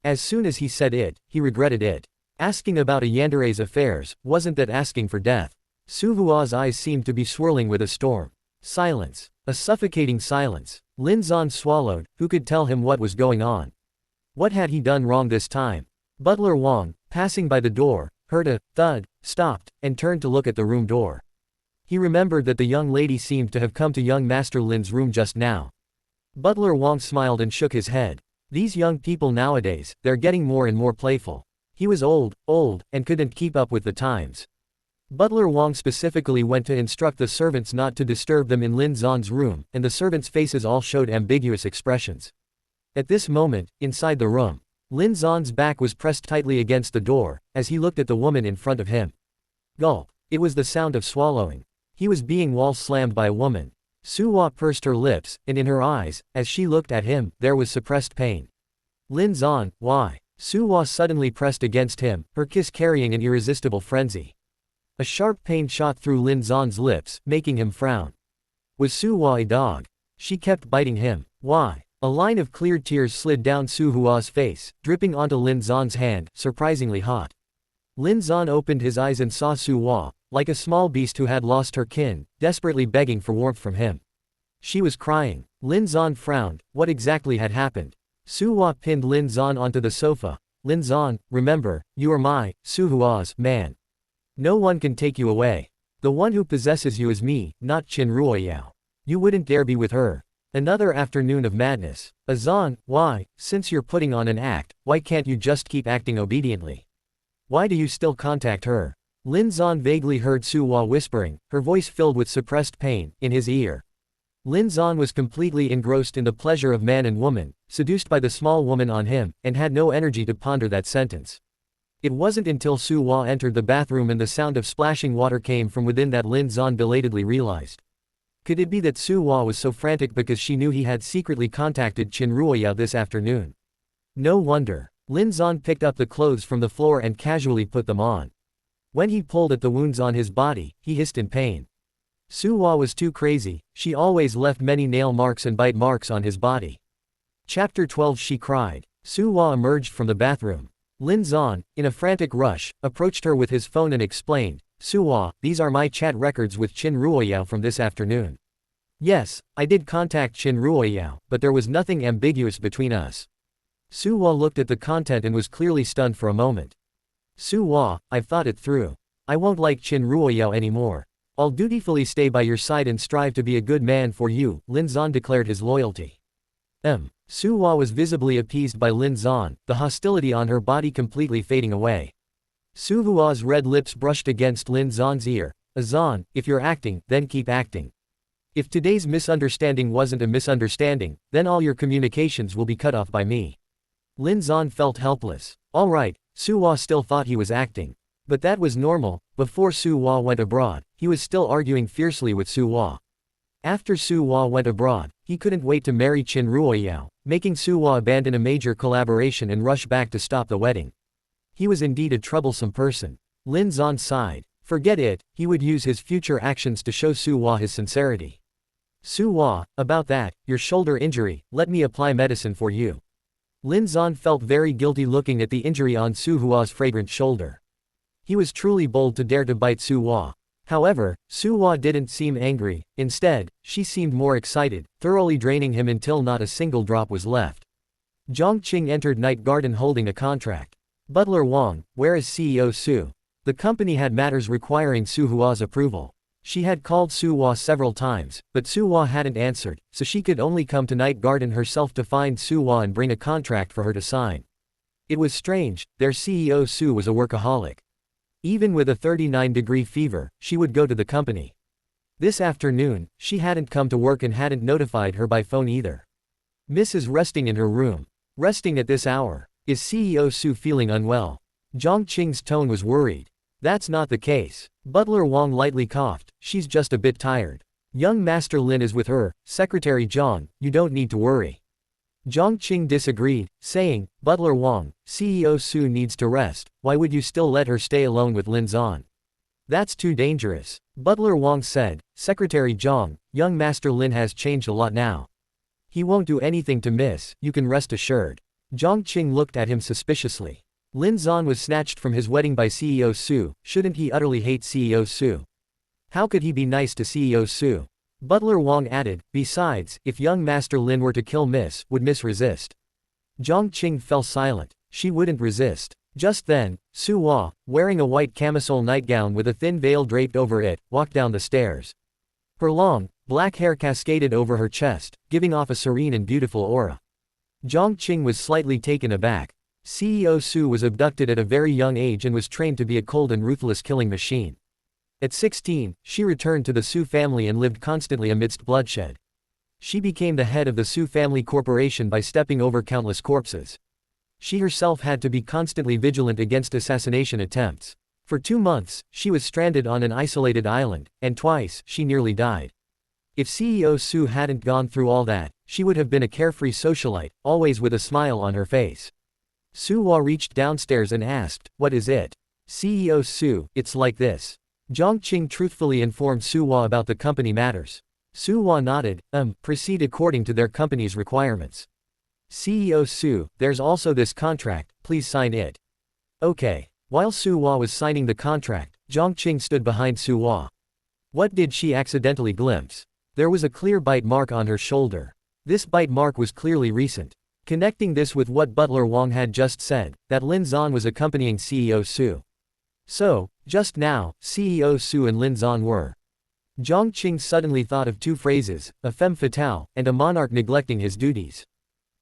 As soon as he said it, he regretted it. Asking about a yandere's affairs, wasn't that asking for death? Su Hua's eyes seemed to be swirling with a storm. Silence. A suffocating silence. Lin Zan swallowed, who could tell him what was going on? What had he done wrong this time? Butler Wang, passing by the door, heard a thud, stopped, and turned to look at the room door. He remembered that the young lady seemed to have come to young Master Lin's room just now. Butler Wang smiled and shook his head. These young people nowadays, they're getting more and more playful. He was old, and couldn't keep up with the times. Butler Wang specifically went to instruct the servants not to disturb them in Lin Zan's room, and the servants' faces all showed ambiguous expressions. At this moment, inside the room, Lin Zan's back was pressed tightly against the door, as he looked at the woman in front of him. Gulp. It was the sound of swallowing. He was being wall-slammed by a woman. Su Hua pursed her lips, and in her eyes, as she looked at him, there was suppressed pain. Lin Zan, why? Su Hua suddenly pressed against him, her kiss carrying an irresistible frenzy. A sharp pain shot through Lin Zan's lips, making him frown. Was Su Hua a dog? She kept biting him. Why? A line of clear tears slid down Su Hua's face, dripping onto Lin Zan's hand, surprisingly hot. Lin Zan opened his eyes and saw Su Hua, like a small beast who had lost her kin, desperately begging for warmth from him. She was crying. Lin Zan frowned. What exactly had happened? Su Hua pinned Lin Zan onto the sofa. Lin Zan, remember, you are my, Su Hua's, man. No one can take you away. The one who possesses you is me, not Qin Ruoyao. You wouldn't dare be with her. Another afternoon of madness. Azan, why, since you're putting on an act, why can't you just keep acting obediently? Why do you still contact her? Lin Zan vaguely heard Suwa whispering, her voice filled with suppressed pain, in his ear. Lin Zan was completely engrossed in the pleasure of man and woman, seduced by the small woman on him, and had no energy to ponder that sentence. It wasn't until Suwa entered the bathroom and the sound of splashing water came from within that Lin Zan belatedly realized. Could it be that Suwa was so frantic because she knew he had secretly contacted Qin Ruoyao this afternoon? No wonder. Lin Zan picked up the clothes from the floor and casually put them on. When he pulled at the wounds on his body, he hissed in pain. Suwa was too crazy, she always left many nail marks and bite marks on his body. Chapter 12. She cried. Suwa emerged from the bathroom. Lin Zan, in a frantic rush, approached her with his phone and explained, Suwa, these are my chat records with Qin Ruoyao from this afternoon. Yes, I did contact Qin Ruoyao, but there was nothing ambiguous between us. Suwa looked at the content and was clearly stunned for a moment. Suwa, I've thought it through. I won't like Qin Ruoyao anymore. I'll dutifully stay by your side and strive to be a good man for you, Lin Zan declared his loyalty. Suwa was visibly appeased by Lin Zan, the hostility on her body completely fading away. Suhua's red lips brushed against Lin Zan's ear. Azan, if you're acting, then keep acting. If today's misunderstanding wasn't a misunderstanding, then all your communications will be cut off by me. Lin Zan felt helpless. Alright, Suwa still thought he was acting. But that was normal. Before Suwa went abroad, he was still arguing fiercely with Suwa. After Suwa went abroad, he couldn't wait to marry Qin Ruoyao, making Suwa abandon a major collaboration and rush back to stop the wedding. He was indeed a troublesome person. Lin Zan sighed. Forget it, he would use his future actions to show Suwa his sincerity. Suwa, about that, your shoulder injury, let me apply medicine for you. Lin Zan felt very guilty looking at the injury on Suhua's fragrant shoulder. He was truly bold to dare to bite Suwa. However, Suwa didn't seem angry, instead, she seemed more excited, thoroughly draining him until not a single drop was left. Zhang Qing entered Night Garden holding a contract. Butler Wang, where is CEO Su? The company had matters requiring Suhua's approval. She had called Suwa several times, but Suwa hadn't answered, so she could only come to Night Garden herself to find Suwa and bring a contract for her to sign. It was strange, their CEO Su was a workaholic. Even with a 39-degree fever, she would go to the company. This afternoon, she hadn't come to work and hadn't notified her by phone either. Miss is resting in her room. Resting at this hour. Is CEO Su feeling unwell? Zhang Qing's tone was worried. That's not the case. Butler Wang lightly coughed, she's just a bit tired. Young Master Lin is with her, Secretary Zhang, you don't need to worry. Zhang Qing disagreed, saying, Butler Wang, CEO Su needs to rest, why would you still let her stay alone with Lin Zan? That's too dangerous. Butler Wang said, Secretary Zhang, young Master Lin has changed a lot now. He won't do anything to miss, you can rest assured. Zhang Qing looked at him suspiciously. Lin Zan was snatched from his wedding by CEO Su, shouldn't he utterly hate CEO Su? How could he be nice to CEO Su? Butler Wang added, besides, if young Master Lin were to kill Miss, would Miss resist? Zhang Qing fell silent. She wouldn't resist. Just then, Suwa, wearing a white camisole nightgown with a thin veil draped over it, walked down the stairs. Her long, black hair cascaded over her chest, giving off a serene and beautiful aura. Zhang Qing was slightly taken aback. CEO Su was abducted at a very young age and was trained to be a cold and ruthless killing machine. At 16, she returned to the Su family and lived constantly amidst bloodshed. She became the head of the Su family corporation by stepping over countless corpses. She herself had to be constantly vigilant against assassination attempts. For 2 months, she was stranded on an isolated island, and twice, she nearly died. If CEO Su hadn't gone through all that, she would have been a carefree socialite, always with a smile on her face. Suwa reached downstairs and asked, what is it? CEO Su, it's like this. Zhang Qing truthfully informed Suwa about the company matters. Suwa nodded, proceed according to their company's requirements. CEO Su, there's also this contract, please sign it. Okay. While Suwa was signing the contract, Zhang Qing stood behind Suwa. What did she accidentally glimpse? There was a clear bite mark on her shoulder. This bite mark was clearly recent. Connecting this with what Butler Wang had just said, that Lin Zan was accompanying CEO Su. So, just now, CEO Su and Lin Zan were. Zhang Qing suddenly thought of two phrases, a femme fatale, and a monarch neglecting his duties.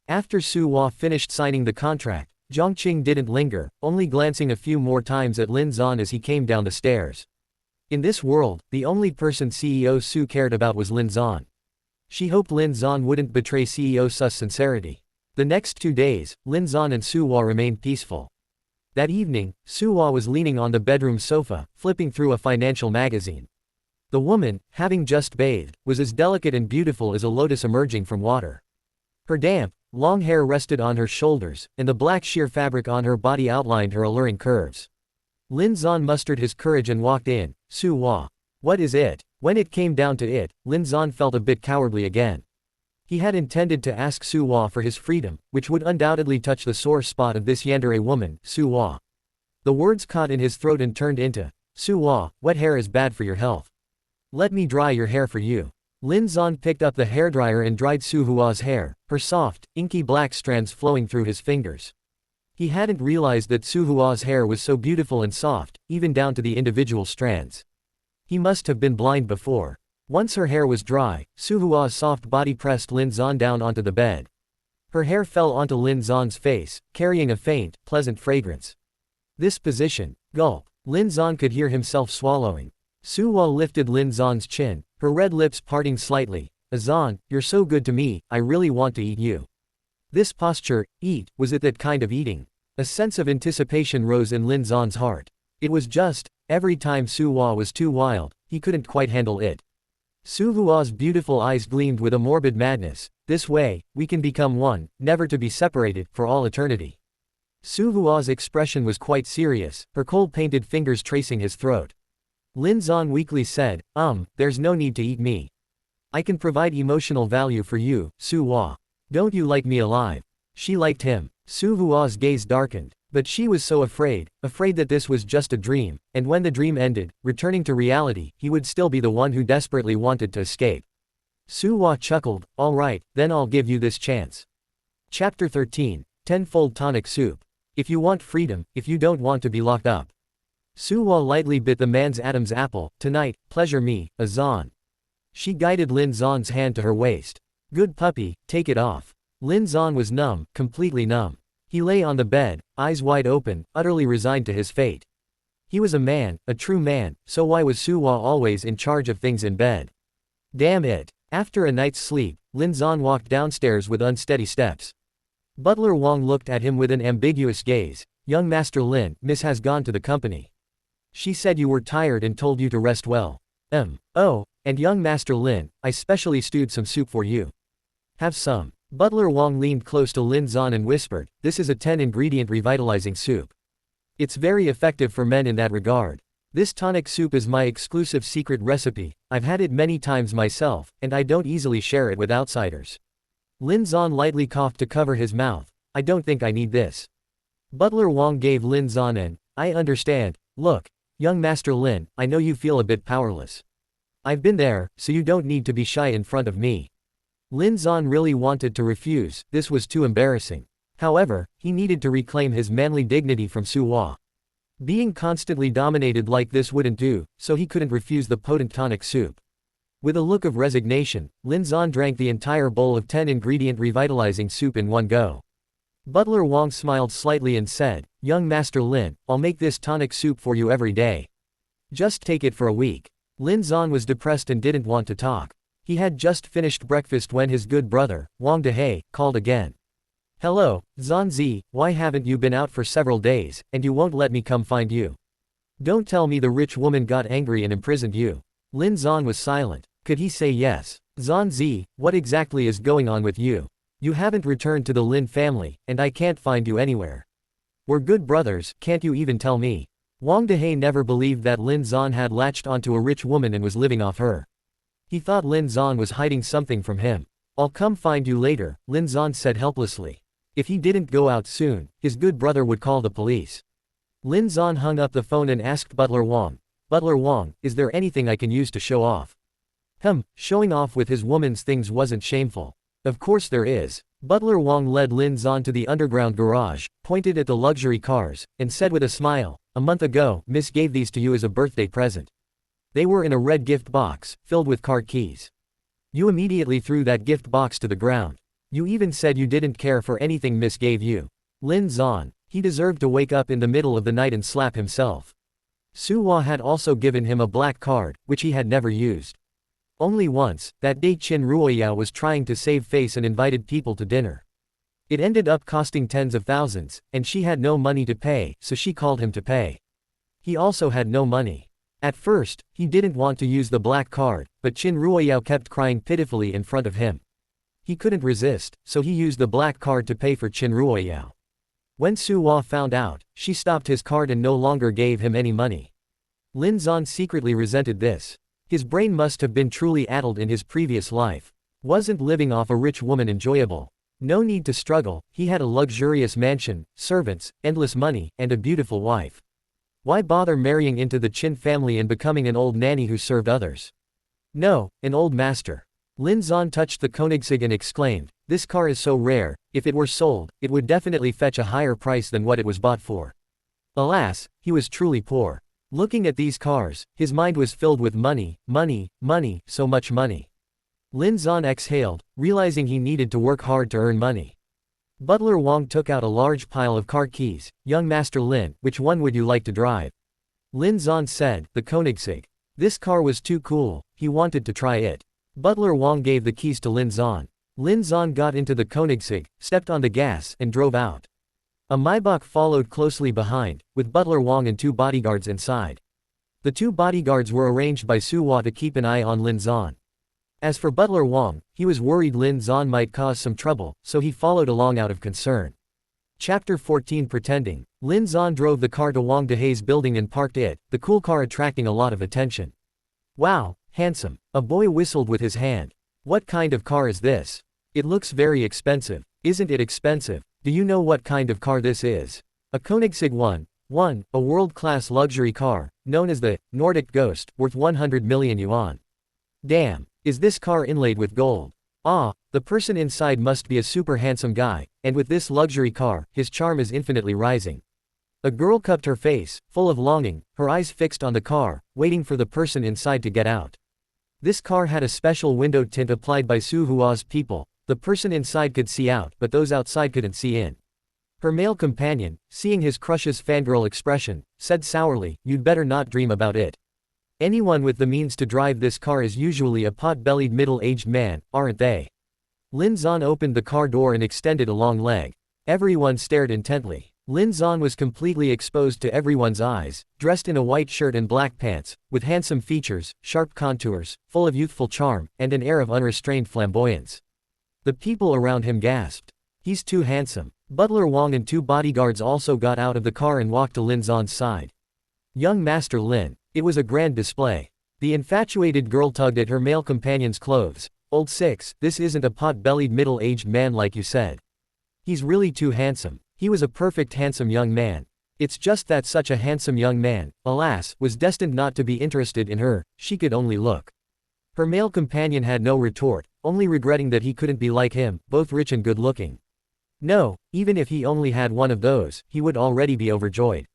After Su Hua finished signing the contract, Zhang Qing didn't linger, only glancing a few more times at Lin Zan as he came down the stairs. In this world, the only person CEO Su cared about was Lin Zan. She hoped Lin Zan wouldn't betray CEO Su's sincerity. The next 2 days, Lin Zan and Su Hua remained peaceful. That evening, Su Hua was leaning on the bedroom sofa, flipping through a financial magazine. The woman, having just bathed, was as delicate and beautiful as a lotus emerging from water. Her damp, long hair rested on her shoulders, and the black sheer fabric on her body outlined her alluring curves. Lin Zan mustered his courage and walked in. Su Hua. What is it? When it came down to it, Lin Zan felt a bit cowardly again. He had intended to ask Su Hua for his freedom, which would undoubtedly touch the sore spot of this yandere woman, Su Hua. The words caught in his throat and turned into, Su Hua, wet hair is bad for your health. Let me dry your hair for you. Lin Zan picked up the hairdryer and dried Su Hua's hair, her soft, inky black strands flowing through his fingers. He hadn't realized that Su Hua's hair was so beautiful and soft, even down to the individual strands. He must have been blind before. Once her hair was dry, Su Hua's soft body pressed Lin Zan down onto the bed. Her hair fell onto Lin Zan's face, carrying a faint, pleasant fragrance. This position, gulp. Lin Zan could hear himself swallowing. Su Hua lifted Lin Zan's chin, her red lips parting slightly. Zan, you're so good to me, I really want to eat you. This posture, eat, was it that kind of eating? A sense of anticipation rose in Lin Zan's heart. It was just, every time Su Hua was too wild, he couldn't quite handle it. Su Hua's beautiful eyes gleamed with a morbid madness. This way, we can become one, never to be separated, for all eternity. Su Hua's expression was quite serious, her cold-painted fingers tracing his throat. Lin Zan weakly said, there's no need to eat me. I can provide emotional value for you, Su Hua. Don't you like me alive? She liked him. Su Hua's gaze darkened. But she was so afraid that this was just a dream, and when the dream ended, returning to reality, he would still be the one who desperately wanted to escape. Su Hua chuckled, all right, then I'll give you this chance. Chapter 13, Tenfold Tonic Soup. If you want freedom, if you don't want to be locked up. Su Hua lightly bit the man's Adam's apple. Tonight, pleasure me, Zan. She guided Lin Zan's hand to her waist. Good puppy, take it off. Lin Zan was numb, completely numb. He lay on the bed, eyes wide open, utterly resigned to his fate. He was a man, a true man, so why was Su Hua always in charge of things in bed? Damn it. After a night's sleep, Lin Zan walked downstairs with unsteady steps. Butler Wang looked at him with an ambiguous gaze. Young Master Lin, Miss has gone to the company. She said you were tired and told you to rest well. Oh, and young Master Lin, I specially stewed some soup for you. Have some. Butler Wang leaned close to Lin Zan and whispered, this is a 10-ingredient revitalizing soup. It's very effective for men in that regard. This tonic soup is my exclusive secret recipe, I've had it many times myself, and I don't easily share it with outsiders. Lin Zan lightly coughed to cover his mouth. I don't think I need this. Butler Wang gave Lin Zan an, I understand. Look, young Master Lin, I know you feel a bit powerless. I've been there, so you don't need to be shy in front of me. Lin Zan really wanted to refuse, this was too embarrassing. However, he needed to reclaim his manly dignity from Su Hua. Being constantly dominated like this wouldn't do, so he couldn't refuse the potent tonic soup. With a look of resignation, Lin Zan drank the entire bowl of 10-ingredient revitalizing soup in one go. Butler Wang smiled slightly and said, young Master Lin, I'll make this tonic soup for you every day. Just take it for a week. Lin Zan was depressed and didn't want to talk. He had just finished breakfast when his good brother, Wang Dehe, called again. Hello, Zanzi, why haven't you been out for several days, and you won't let me come find you? Don't tell me the rich woman got angry and imprisoned you. Lin Zan was silent. Could he say yes? Zanzi, what exactly is going on with you? You haven't returned to the Lin family, and I can't find you anywhere. We're good brothers, can't you even tell me? Wang Dehe never believed that Lin Zan had latched onto a rich woman and was living off her. He thought Lin Zan was hiding something from him. I'll come find you later, Lin Zan said helplessly. If he didn't go out soon, his good brother would call the police. Lin Zan hung up the phone and asked Butler Wang, is there anything I can use to show off? Showing off with his woman's things wasn't shameful. Of course there is. Butler Wang led Lin Zan to the underground garage, pointed at the luxury cars, and said with a smile, a month ago, Miss gave these to you as a birthday present. They were in a red gift box, filled with card keys. You immediately threw that gift box to the ground. You even said you didn't care for anything Miss gave you. Lin Zan, he deserved to wake up in the middle of the night and slap himself. Suwa had also given him a black card, which he had never used. Only once, that day Qin Ruoyao was trying to save face and invited people to dinner. It ended up costing tens of thousands, and she had no money to pay, so she called him to pay. He also had no money. At first, he didn't want to use the black card, but Qin Ruoyao kept crying pitifully in front of him. He couldn't resist, so he used the black card to pay for Qin Ruoyao. When Suwa found out, she stopped his card and no longer gave him any money. Lin Zan secretly resented this. His brain must have been truly addled in his previous life. Wasn't living off a rich woman enjoyable? No need to struggle, he had a luxurious mansion, servants, endless money, and a beautiful wife. Why bother marrying into the Qin family and becoming an old nanny who served others? No, an old master. Lin Zan touched the Koenigsegg and exclaimed, "This car is so rare, if it were sold, it would definitely fetch a higher price than what it was bought for." Alas, he was truly poor. Looking at these cars, his mind was filled with money, money, money, so much money. Lin Zan exhaled, realizing he needed to work hard to earn money. Butler Wang took out a large pile of car keys. "Young Master Lin, which one would you like to drive?" Lin Zan said, "The Koenigsegg." This car was too cool, he wanted to try it. Butler Wang gave the keys to Lin Zan. Lin Zan got into the Koenigsegg, stepped on the gas, and drove out. A Maybach followed closely behind, with Butler Wang and two bodyguards inside. The two bodyguards were arranged by Suwa to keep an eye on Lin Zan. As for Butler Wang, he was worried Lin Zan might cause some trouble, so he followed along out of concern. Chapter 14 Pretending. Lin Zan drove the car to Wang Dehai's building and parked it, the cool car attracting a lot of attention. "Wow, handsome." A boy whistled with his hand. "What kind of car is this? It looks very expensive." "Isn't it expensive? Do you know what kind of car this is?" "A Koenigsegg 1, a world-class luxury car, known as the Nordic Ghost, worth 100 million yuan. Damn, is this car inlaid with gold? Ah, the person inside must be a super handsome guy, and with this luxury car, his charm is infinitely rising." A girl cupped her face, full of longing, her eyes fixed on the car, waiting for the person inside to get out. This car had a special window tint applied by Su Hua's people. The person inside could see out, but those outside couldn't see in. Her male companion, seeing his crush's fangirl expression, said sourly, "You'd better not dream about it. Anyone with the means to drive this car is usually a pot-bellied middle-aged man, aren't they?" Lin Zan opened the car door and extended a long leg. Everyone stared intently. Lin Zan was completely exposed to everyone's eyes, dressed in a white shirt and black pants, with handsome features, sharp contours, full of youthful charm, and an air of unrestrained flamboyance. The people around him gasped. "He's too handsome." Butler Wang and two bodyguards also got out of the car and walked to Lin Zan's side. "Young Master Lin." It was a grand display. The infatuated girl tugged at her male companion's clothes. "Old Six, this isn't a pot-bellied middle-aged man like you said. He's really too handsome. He was a perfect handsome young man. It's just that such a handsome young man, alas, was destined not to be interested in her, she could only look." Her male companion had no retort, only regretting that he couldn't be like him, both rich and good-looking. No, even if he only had one of those, he would already be overjoyed.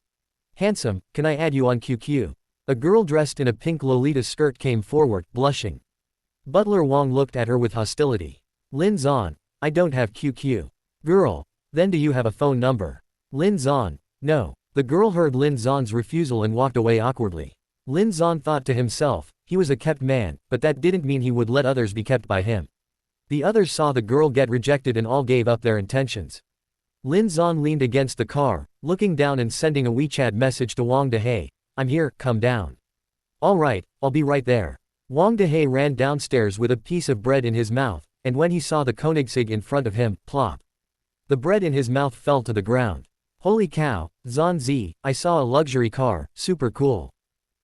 "Handsome, can I add you on QQ?" A girl dressed in a pink Lolita skirt came forward, blushing. Butler Wang looked at her with hostility. "Lin Zan, I don't have QQ. Girl, then do you have a phone number?" Lin Zan, no. The girl heard Lin Zan's refusal and walked away awkwardly. Lin Zan thought to himself, he was a kept man, but that didn't mean he would let others be kept by him. The others saw the girl get rejected and all gave up their intentions. Lin Zan leaned against the car, looking down and sending a WeChat message to Wang Dehai. "I'm here, come down." "All right, I'll be right there." Wang Dehai ran downstairs with a piece of bread in his mouth, and when he saw the Koenigsegg in front of him, plop. The bread in his mouth fell to the ground. "Holy cow, Zan Zi, I saw a luxury car, super cool.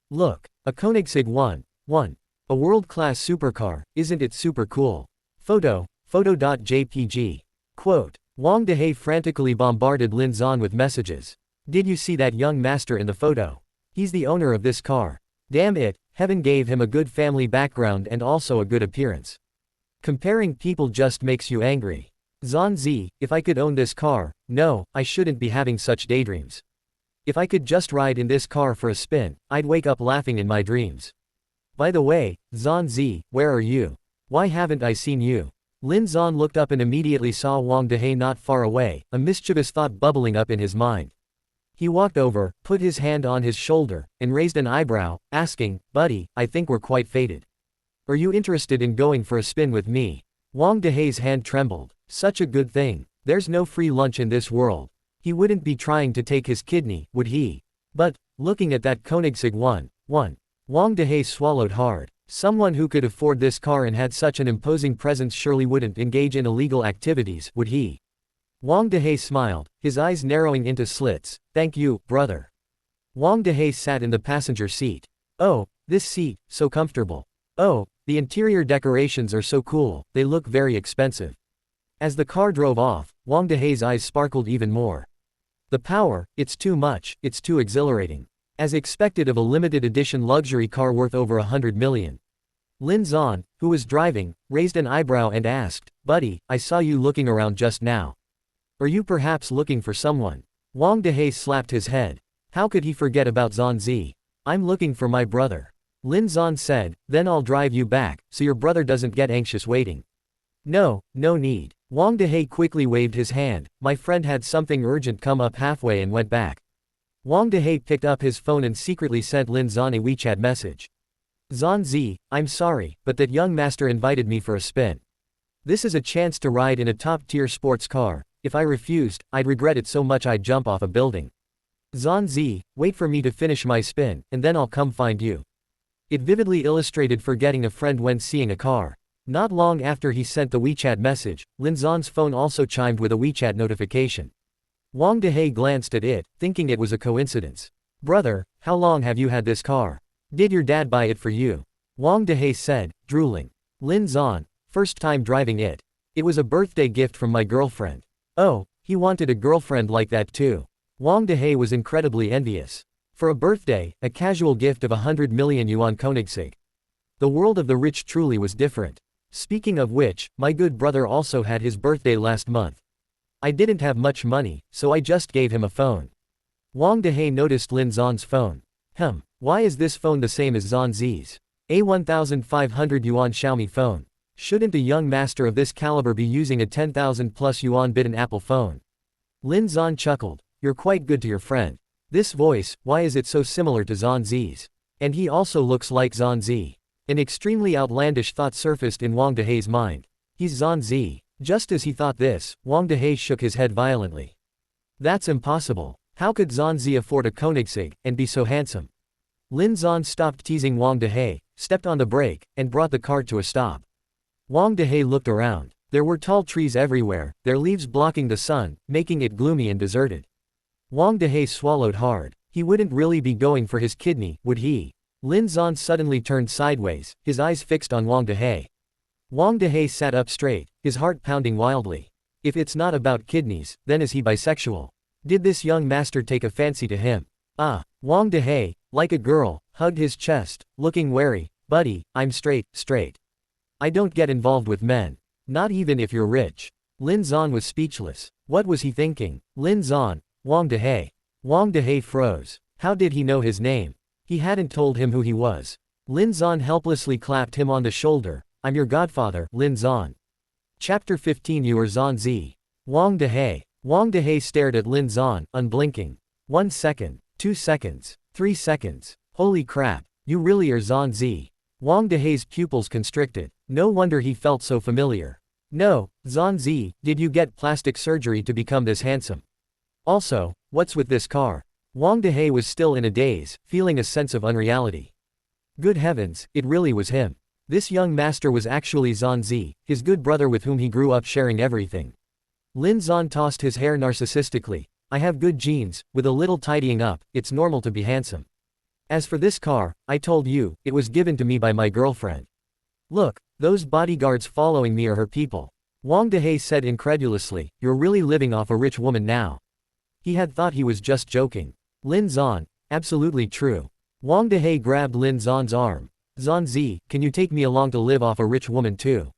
Look, a Koenigsegg 1, a world-class supercar, isn't it super cool? Photo.jpg. Quote. Wang Dehai frantically bombarded Lin Zan with messages. "Did you see that young master in the photo? He's the owner of this car. Damn it, heaven gave him a good family background and also a good appearance. Comparing people just makes you angry. Zan Zi, if I could own this car, no, I shouldn't be having such daydreams. If I could just ride in this car for a spin, I'd wake up laughing in my dreams. By the way, Zanzi, where are you? Why haven't I seen you? Lin Zan looked up and immediately saw Wang Dehe not far away, a mischievous thought bubbling up in his mind. He walked over, put his hand on his shoulder, and raised an eyebrow, asking, "Buddy, I think we're quite fated. Are you interested in going for a spin with me?" Wang Dehe's hand trembled. Such a good thing. There's no free lunch in this world. He wouldn't be trying to take his kidney, would he? But, looking at that Koenigsegg 1. Wang Dehe swallowed hard. Someone who could afford this car and had such an imposing presence surely wouldn't engage in illegal activities, would he? Wang Dehe smiled, his eyes narrowing into slits. "Thank you, brother." Wang Dehe sat in the passenger seat. "Oh, this seat, so comfortable. Oh, the interior decorations are so cool, they look very expensive." As the car drove off, Wang Dehe's eyes sparkled even more. The power, it's too much, it's too exhilarating. As expected of a limited edition luxury car worth over 100 million. Lin Zan, who was driving, raised an eyebrow and asked, "Buddy, I saw you looking around just now. Are you perhaps looking for someone?" Wang Dehe slapped his head. How could he forget about Zanzi? "I'm looking for my brother." Lin Zan said, "Then I'll drive you back, so your brother doesn't get anxious waiting." "No, no need." Wang Dehe quickly waved his hand. "My friend had something urgent come up halfway and went back." Wang Dehe picked up his phone and secretly sent Lin Zan a WeChat message. "Zanzi, I'm sorry, but that young master invited me for a spin. This is a chance to ride in a top-tier sports car. If I refused, I'd regret it so much I'd jump off a building. Zanzi, wait for me to finish my spin, and then I'll come find you." It vividly illustrated forgetting a friend when seeing a car. Not long after he sent the WeChat message, Lin Zan's phone also chimed with a WeChat notification. Wang Dehe glanced at it, thinking it was a coincidence. "Brother, how long have you had this car? Did your dad buy it for you?" Wang Dehe said, drooling. "Lin Zan, first time driving it. It was a birthday gift from my girlfriend." Oh, he wanted a girlfriend like that too. Wang Dehe was incredibly envious. For a birthday, a casual gift of 100 million yuan Koenigsegg. The world of the rich truly was different. Speaking of which, my good brother also had his birthday last month. I didn't have much money, so I just gave him a phone. Wang Dehe noticed Lin Zan's phone. Why is this phone the same as Zanzi's? A 1,500 yuan Xiaomi phone. Shouldn't a young master of this caliber be using a 10,000 plus yuan bid an Apple phone? Lin Zan chuckled. "You're quite good to your friend. This voice, why is it so similar to Zanzi's? And he also looks like Zanzi." An extremely outlandish thought surfaced in Wang Dehe's mind. He's Zanzi. Just as he thought this, Wang Dehe shook his head violently. That's impossible. How could Zanzi afford a Koenigsegg, and be so handsome? Lin Zan stopped teasing Wang Dehe, stepped on the brake, and brought the car to a stop. Wang Dehe looked around. There were tall trees everywhere, their leaves blocking the sun, making it gloomy and deserted. Wang Dehe swallowed hard. He wouldn't really be going for his kidney, would he? Lin Zan suddenly turned sideways, his eyes fixed on Wang Dehe. Wang Dehe sat up straight, his heart pounding wildly. If it's not about kidneys, then is he bisexual? Did this young master take a fancy to him? Wang Dehe, like a girl, hugged his chest, looking wary. "Buddy, I'm straight. I don't get involved with men. Not even if you're rich." Lin Zan was speechless. What was he thinking? Lin Zan, Wang Dehe. Wang Dehe froze. How did he know his name? He hadn't told him who he was. Lin Zan helplessly clapped him on the shoulder. "I'm your godfather, Lin Zan." Chapter 15. You are Zanzi. Wang Dehe. Wang Dehe stared at Lin Zan, unblinking. 1 second, 2 seconds, 3 seconds. Holy crap, you really are Zanzi. Wang Dehe's pupils constricted. No wonder he felt so familiar. "No, Zanzi, did you get plastic surgery to become this handsome? Also, what's with this car?" Wang Dehe was still in a daze, feeling a sense of unreality. Good heavens, it really was him. This young master was actually Zanzi, his good brother with whom he grew up sharing everything. Lin Zan tossed his hair narcissistically. "I have good genes, with a little tidying up, it's normal to be handsome. As for this car, I told you, it was given to me by my girlfriend. Look, those bodyguards following me are her people." Wang Dehe said incredulously, "You're really living off a rich woman now." He had thought he was just joking. Lin Zan, absolutely true. Wang Dehe grabbed Lin Zan's arm. "Zanzi, can you take me along to live off a rich woman too?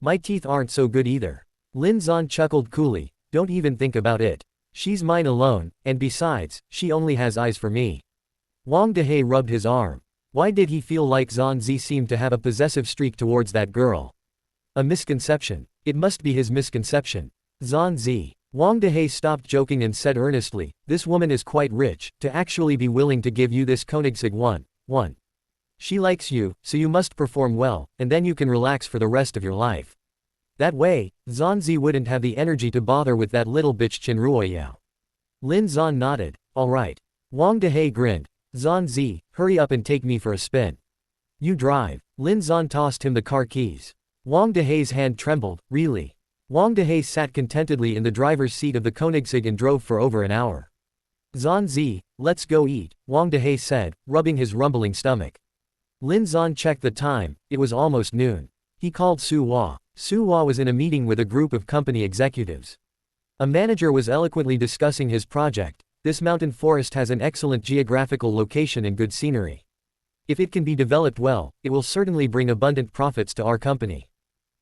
My teeth aren't so good either." Lin Zan chuckled coolly. "Don't even think about it. She's mine alone, and besides, she only has eyes for me." Wang Dehe rubbed his arm. Why did he feel like Zhan Zi seemed to have a possessive streak towards that girl? A misconception. It must be his misconception. Zhan Zi. Wang Dehe stopped joking and said earnestly, this woman is quite rich, to actually be willing to give you this Koenigsegg 1. She likes you, so you must perform well, and then you can relax for the rest of your life. That way, Zhan Zi wouldn't have the energy to bother with that little bitch Qin Ruoyao. Lin Zhan nodded. Alright. Wang Dehe grinned. Zhan Zi, hurry up and take me for a spin. You drive. Lin Zhan tossed him the car keys. Wang Dehe's hand trembled. Really? Wang Dehe sat contentedly in the driver's seat of the Koenigsegg and drove for over an hour. Zhan Zi, let's go eat, Wang Dehe said, rubbing his rumbling stomach. Lin Zhan checked the time. It was almost noon. He called Su Hua. Su Hua was in a meeting with a group of company executives. A manager was eloquently discussing his project. This mountain forest has an excellent geographical location and good scenery. If it can be developed well, it will certainly bring abundant profits to our company.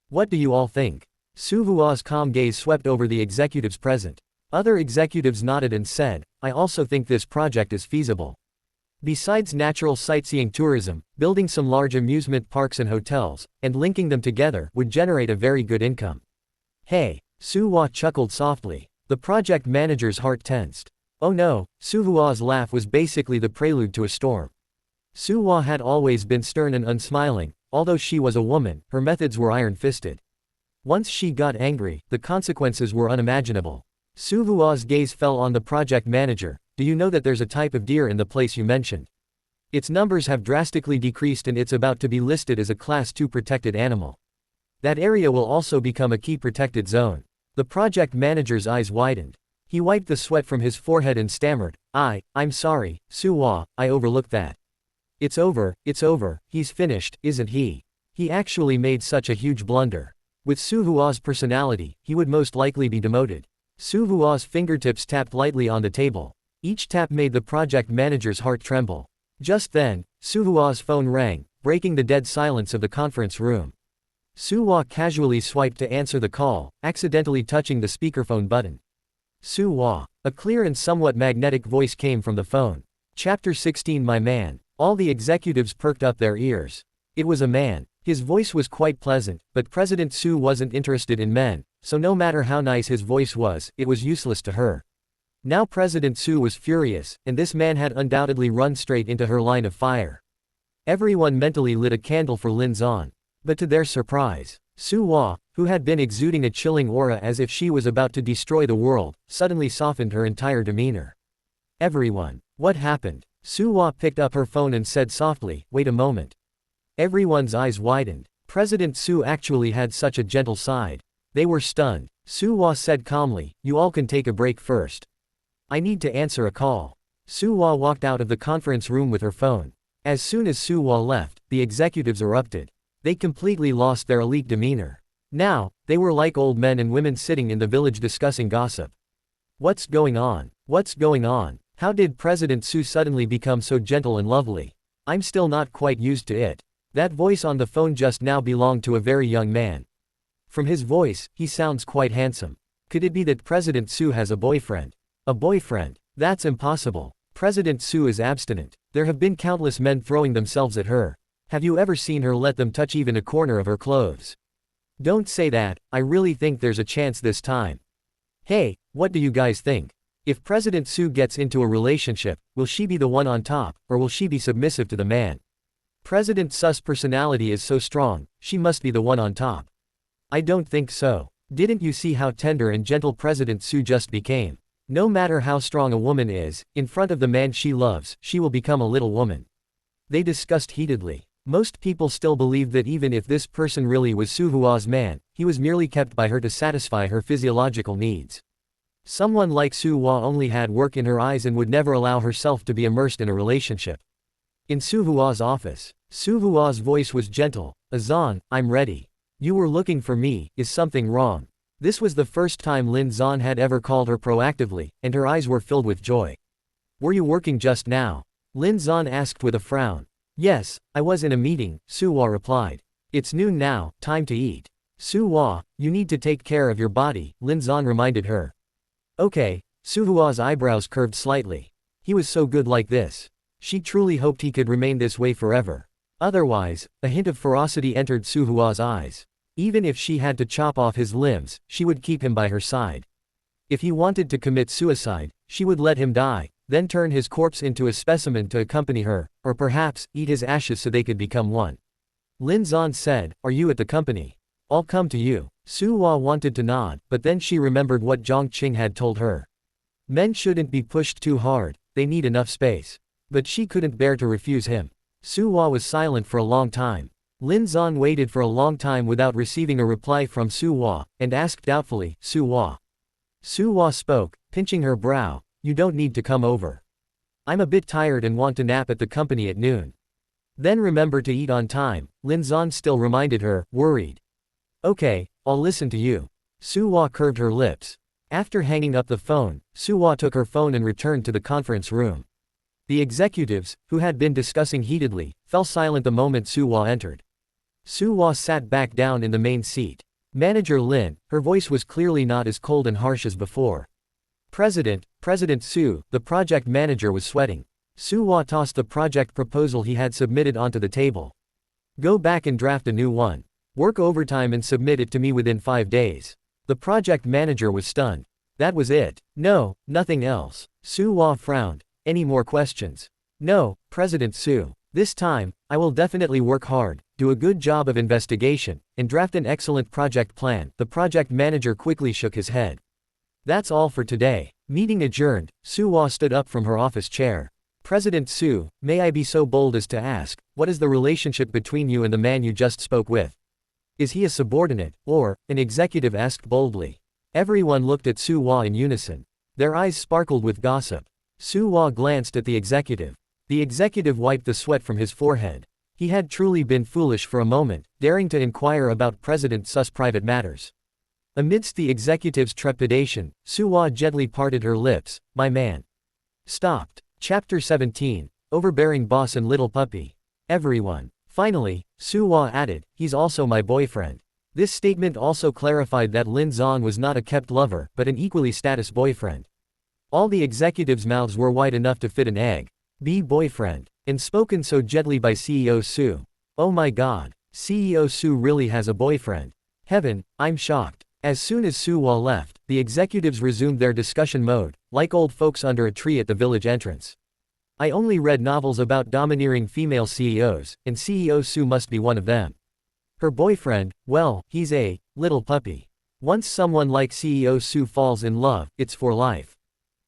What do you all think? Su Hua's calm gaze swept over the executives present. Other executives nodded and said, I also think this project is feasible. Besides natural sightseeing tourism, building some large amusement parks and hotels, and linking them together, would generate a very good income. Hey, Su Hua chuckled softly. The project manager's heart tensed. Oh no, Su Hua's laugh was basically the prelude to a storm. Su Hua had always been stern and unsmiling. Although she was a woman, her methods were iron-fisted. Once she got angry, the consequences were unimaginable. Su Hua's gaze fell on the project manager. Do you know that there's a type of deer in the place you mentioned? Its numbers have drastically decreased and it's about to be listed as a Class 2 protected animal. That area will also become a key protected zone. The project manager's eyes widened. He wiped the sweat from his forehead and stammered, I'm sorry, Su Hua, I overlooked that. It's over, he's finished, isn't he? He actually made such a huge blunder. With Su Hua's personality, he would most likely be demoted. Su Hua's fingertips tapped lightly on the table. Each tap made the project manager's heart tremble. Just then, Su Hua's phone rang, breaking the dead silence of the conference room. Su Hua casually swiped to answer the call, accidentally touching the speakerphone button. Su Hua. A clear and somewhat magnetic voice came from the phone. Chapter 16 My man. All the executives perked up their ears. It was a man. His voice was quite pleasant, but President Su wasn't interested in men, so no matter how nice his voice was, it was useless to her. Now President Su was furious, and this man had undoubtedly run straight into her line of fire. Everyone mentally lit a candle for Lin Zhan. But to their surprise, Su Hua, who had been exuding a chilling aura as if she was about to destroy the world, suddenly softened her entire demeanor. Everyone. What happened? Su Hua picked up her phone and said softly, wait a moment. Everyone's eyes widened. President Su actually had such a gentle side. They were stunned. Su Hua said calmly, you all can take a break first. I need to answer a call. Su Hua walked out of the conference room with her phone. As soon as Su Hua left, the executives erupted. They completely lost their elite demeanor. Now, they were like old men and women sitting in the village discussing gossip. What's going on? What's going on? How did President Su suddenly become so gentle and lovely? I'm still not quite used to it. That voice on the phone just now belonged to a very young man. From his voice, he sounds quite handsome. Could it be that President Su has a boyfriend? A boyfriend? That's impossible. President Su is abstinent. There have been countless men throwing themselves at her. Have you ever seen her let them touch even a corner of her clothes? Don't say that, I really think there's a chance this time. Hey, what do you guys think? If President Su gets into a relationship, will she be the one on top, or will she be submissive to the man? President Su's personality is so strong, she must be the one on top. I don't think so. Didn't you see how tender and gentle President Su just became? No matter how strong a woman is, in front of the man she loves, she will become a little woman. They discussed heatedly. Most people still believed that even if this person really was Su Hua's man, he was merely kept by her to satisfy her physiological needs. Someone like Su Hua only had work in her eyes and would never allow herself to be immersed in a relationship. In Su Hua's office, Su Hua's voice was gentle. Zhan, I'm ready. You were looking for me, is something wrong? This was the first time Lin Zhan had ever called her proactively, and her eyes were filled with joy. Were you working just now? Lin Zhan asked with a frown. Yes, I was in a meeting, Su Hua replied. It's noon now, time to eat. Su Hua, you need to take care of your body, Lin Zhan reminded her. Okay, Su Hua's eyebrows curved slightly. He was so good like this. She truly hoped he could remain this way forever. Otherwise, a hint of ferocity entered Su Hua's eyes. Even if she had to chop off his limbs, she would keep him by her side. If he wanted to commit suicide, she would let him die, then turn his corpse into a specimen to accompany her, or perhaps, eat his ashes so they could become one. Lin Zan said, "Are you at the company? I'll come to you." Su Hua wanted to nod, but then she remembered what Zhang Qing had told her. Men shouldn't be pushed too hard, they need enough space. But she couldn't bear to refuse him. Su Hua was silent for a long time. Lin Zan waited for a long time without receiving a reply from Su Hua, and asked doubtfully, "Su Hua?" Su Hua spoke, pinching her brow, "You don't need to come over. I'm a bit tired and want to nap at the company at noon." Then remember to eat on time, Lin Zan still reminded her, worried. "Okay, I'll listen to you." Su Hua curved her lips. After hanging up the phone, Su Hua took her phone and returned to the conference room. The executives, who had been discussing heatedly, fell silent the moment Su Hua entered. Su Hua sat back down in the main seat. Manager Lin, her voice was clearly not as cold and harsh as before. President Su, the project manager was sweating. Su Hua tossed the project proposal he had submitted onto the table. "Go back and draft a new one. Work overtime and submit it to me within 5 days." The project manager was stunned. That was it? No, nothing else. Su Hua frowned. "Any more questions?" "No, President Su. This time, I will definitely work hard, do a good job of investigation, and draft an excellent project plan." The project manager quickly shook his head. "That's all for today." Meeting adjourned, Su Hua stood up from her office chair. "President Su, may I be so bold as to ask, what is the relationship between you and the man you just spoke with? Is he a subordinate, or?" an executive asked boldly. Everyone looked at Su Hua in unison. Their eyes sparkled with gossip. Su Hua glanced at the executive. The executive wiped the sweat from his forehead. He had truly been foolish for a moment, daring to inquire about President Su's private matters. Amidst the executive's trepidation, Su Hua gently parted her lips. "My man." Stopped. Chapter 17, Overbearing Boss and Little Puppy. Everyone. Finally, Su Hua added, "He's also my boyfriend." This statement also clarified that Lin Zan was not a kept lover, but an equally status boyfriend. All the executives' mouths were wide enough to fit an egg. "Be boyfriend." And spoken so gently by CEO Su. Oh my god. CEO Su really has a boyfriend. Heaven, I'm shocked. As soon as Su Hua left, the executives resumed their discussion mode, like old folks under a tree at the village entrance. "I only read novels about domineering female CEOs, and CEO Su must be one of them. Her boyfriend, well, he's a little puppy. Once someone like CEO Su falls in love, it's for life.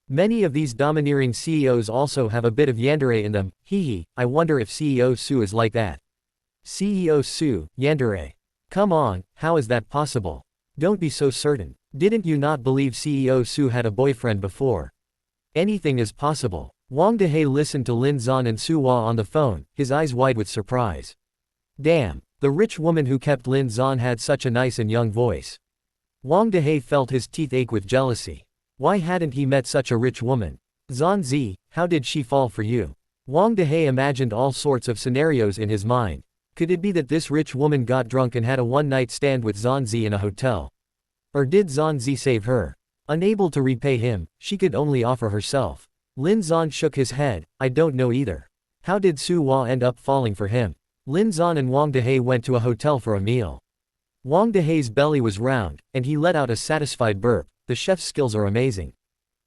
Many of these domineering CEOs also have a bit of yandere in them, hee. I wonder if CEO Su is like that." CEO Su, yandere. Come on, how is that possible? Don't be so certain. Didn't you not believe CEO Su had a boyfriend before? Anything is possible. Wang Dehe listened to Lin Zan and Su Hua on the phone, his eyes wide with surprise. Damn, the rich woman who kept Lin Zan had such a nice and young voice. Wang Dehe felt his teeth ache with jealousy. Why hadn't he met such a rich woman? Zan Zi, how did she fall for you? Wang Dehe imagined all sorts of scenarios in his mind. Could it be that this rich woman got drunk and had a one-night stand with Zan Zi in a hotel? Or did Zan Zi save her? Unable to repay him, she could only offer herself. Lin Zan shook his head. "I don't know either. How did Su Hua end up falling for him?" Lin Zan and Wang Dehe went to a hotel for a meal. Wang Dehe's belly was round, and he let out a satisfied burp. "The chef's skills are amazing.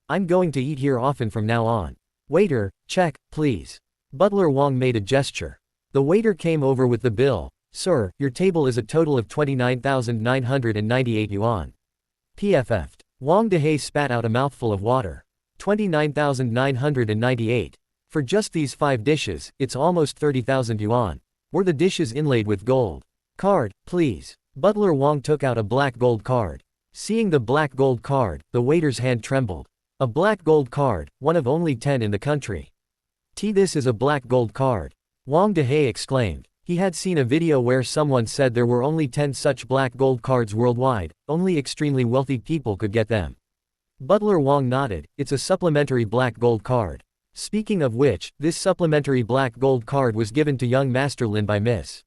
I'm going to eat here often from now on." "Waiter, check, please." Butler Wang made a gesture. The waiter came over with the bill. "Sir, your table is a total of 29,998 yuan. PFF'd. Wang Dehe spat out a mouthful of water. 29,998. For just these 5 dishes, it's almost 30,000 yuan. Were the dishes inlaid with gold? "Card, please." Butler Wang took out a black gold card. Seeing the black gold card, the waiter's hand trembled. A black gold card, one of only 10 in the country. This is a black gold card. Wang Dehe exclaimed. He had seen a video where someone said there were only 10 such black gold cards worldwide, only extremely wealthy people could get them. Butler Wang nodded. "It's a supplementary black gold card. Speaking of which, this supplementary black gold card was given to young Master Lin by Miss.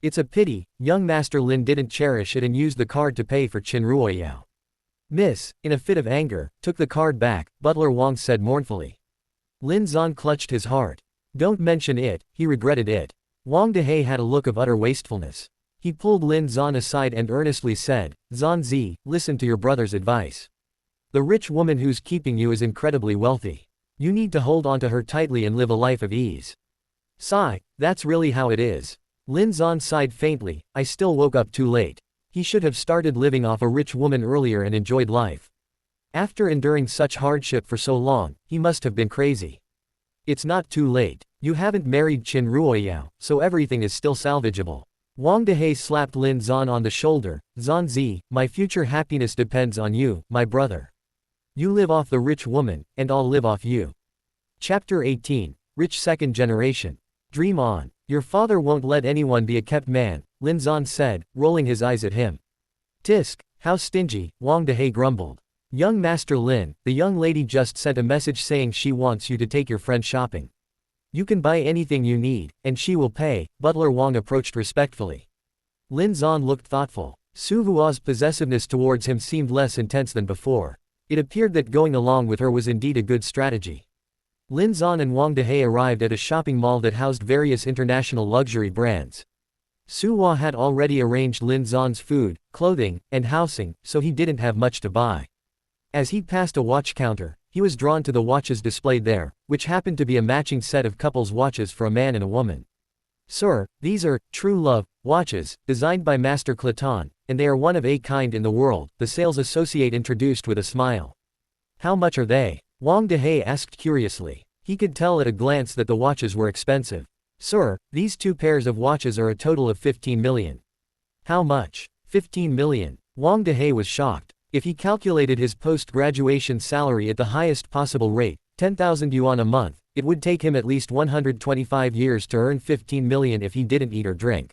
It's a pity, young Master Lin didn't cherish it and used the card to pay for Qin Ruoyao." Miss, in a fit of anger, took the card back, Butler Wang said mournfully. Lin Zan clutched his heart. Don't mention it, he regretted it. Wang Dehe had a look of utter wastefulness. He pulled Lin Zan aside and earnestly said, Zanzi, listen to your brother's advice. The rich woman who's keeping you is incredibly wealthy. You need to hold onto her tightly and live a life of ease. Sigh, that's really how it is. Lin Zan sighed faintly, I still woke up too late. He should have started living off a rich woman earlier and enjoyed life. After enduring such hardship for so long, he must have been crazy. It's not too late. You haven't married Qin Ruoyao, so everything is still salvageable. Wang Dehe slapped Lin Zan on the shoulder, Zanzi, my future happiness depends on you, my brother. You live off the rich woman, and I'll live off you. Chapter 18, Rich Second Generation. Dream on. Your father won't let anyone be a kept man, Lin Zan said, rolling his eyes at him. Tisk, how stingy, Wang Dehe grumbled. Young Master Lin, the young lady just sent a message saying she wants you to take your friend shopping. You can buy anything you need, and she will pay, Butler Wang approached respectfully. Lin Zan looked thoughtful. Su Vua's possessiveness towards him seemed less intense than before. It appeared that going along with her was indeed a good strategy. Lin Zan and Wang Dehe arrived at a shopping mall that housed various international luxury brands. Su Hua had already arranged Lin Zan's food, clothing, and housing, so he didn't have much to buy. As he passed a watch counter, he was drawn to the watches displayed there, which happened to be a matching set of couples' watches for a man and a woman. Sir, these are True Love watches, designed by Master Claton, and they are one of a kind in the world, the sales associate introduced with a smile. How much are they? Wang Dehe asked curiously. He could tell at a glance that the watches were expensive. Sir, these two pairs of watches are a total of 15 million. How much? 15 million. Wang Dehe was shocked. If he calculated his post-graduation salary at the highest possible rate, 10,000 yuan a month, it would take him at least 125 years to earn 15 million if he didn't eat or drink.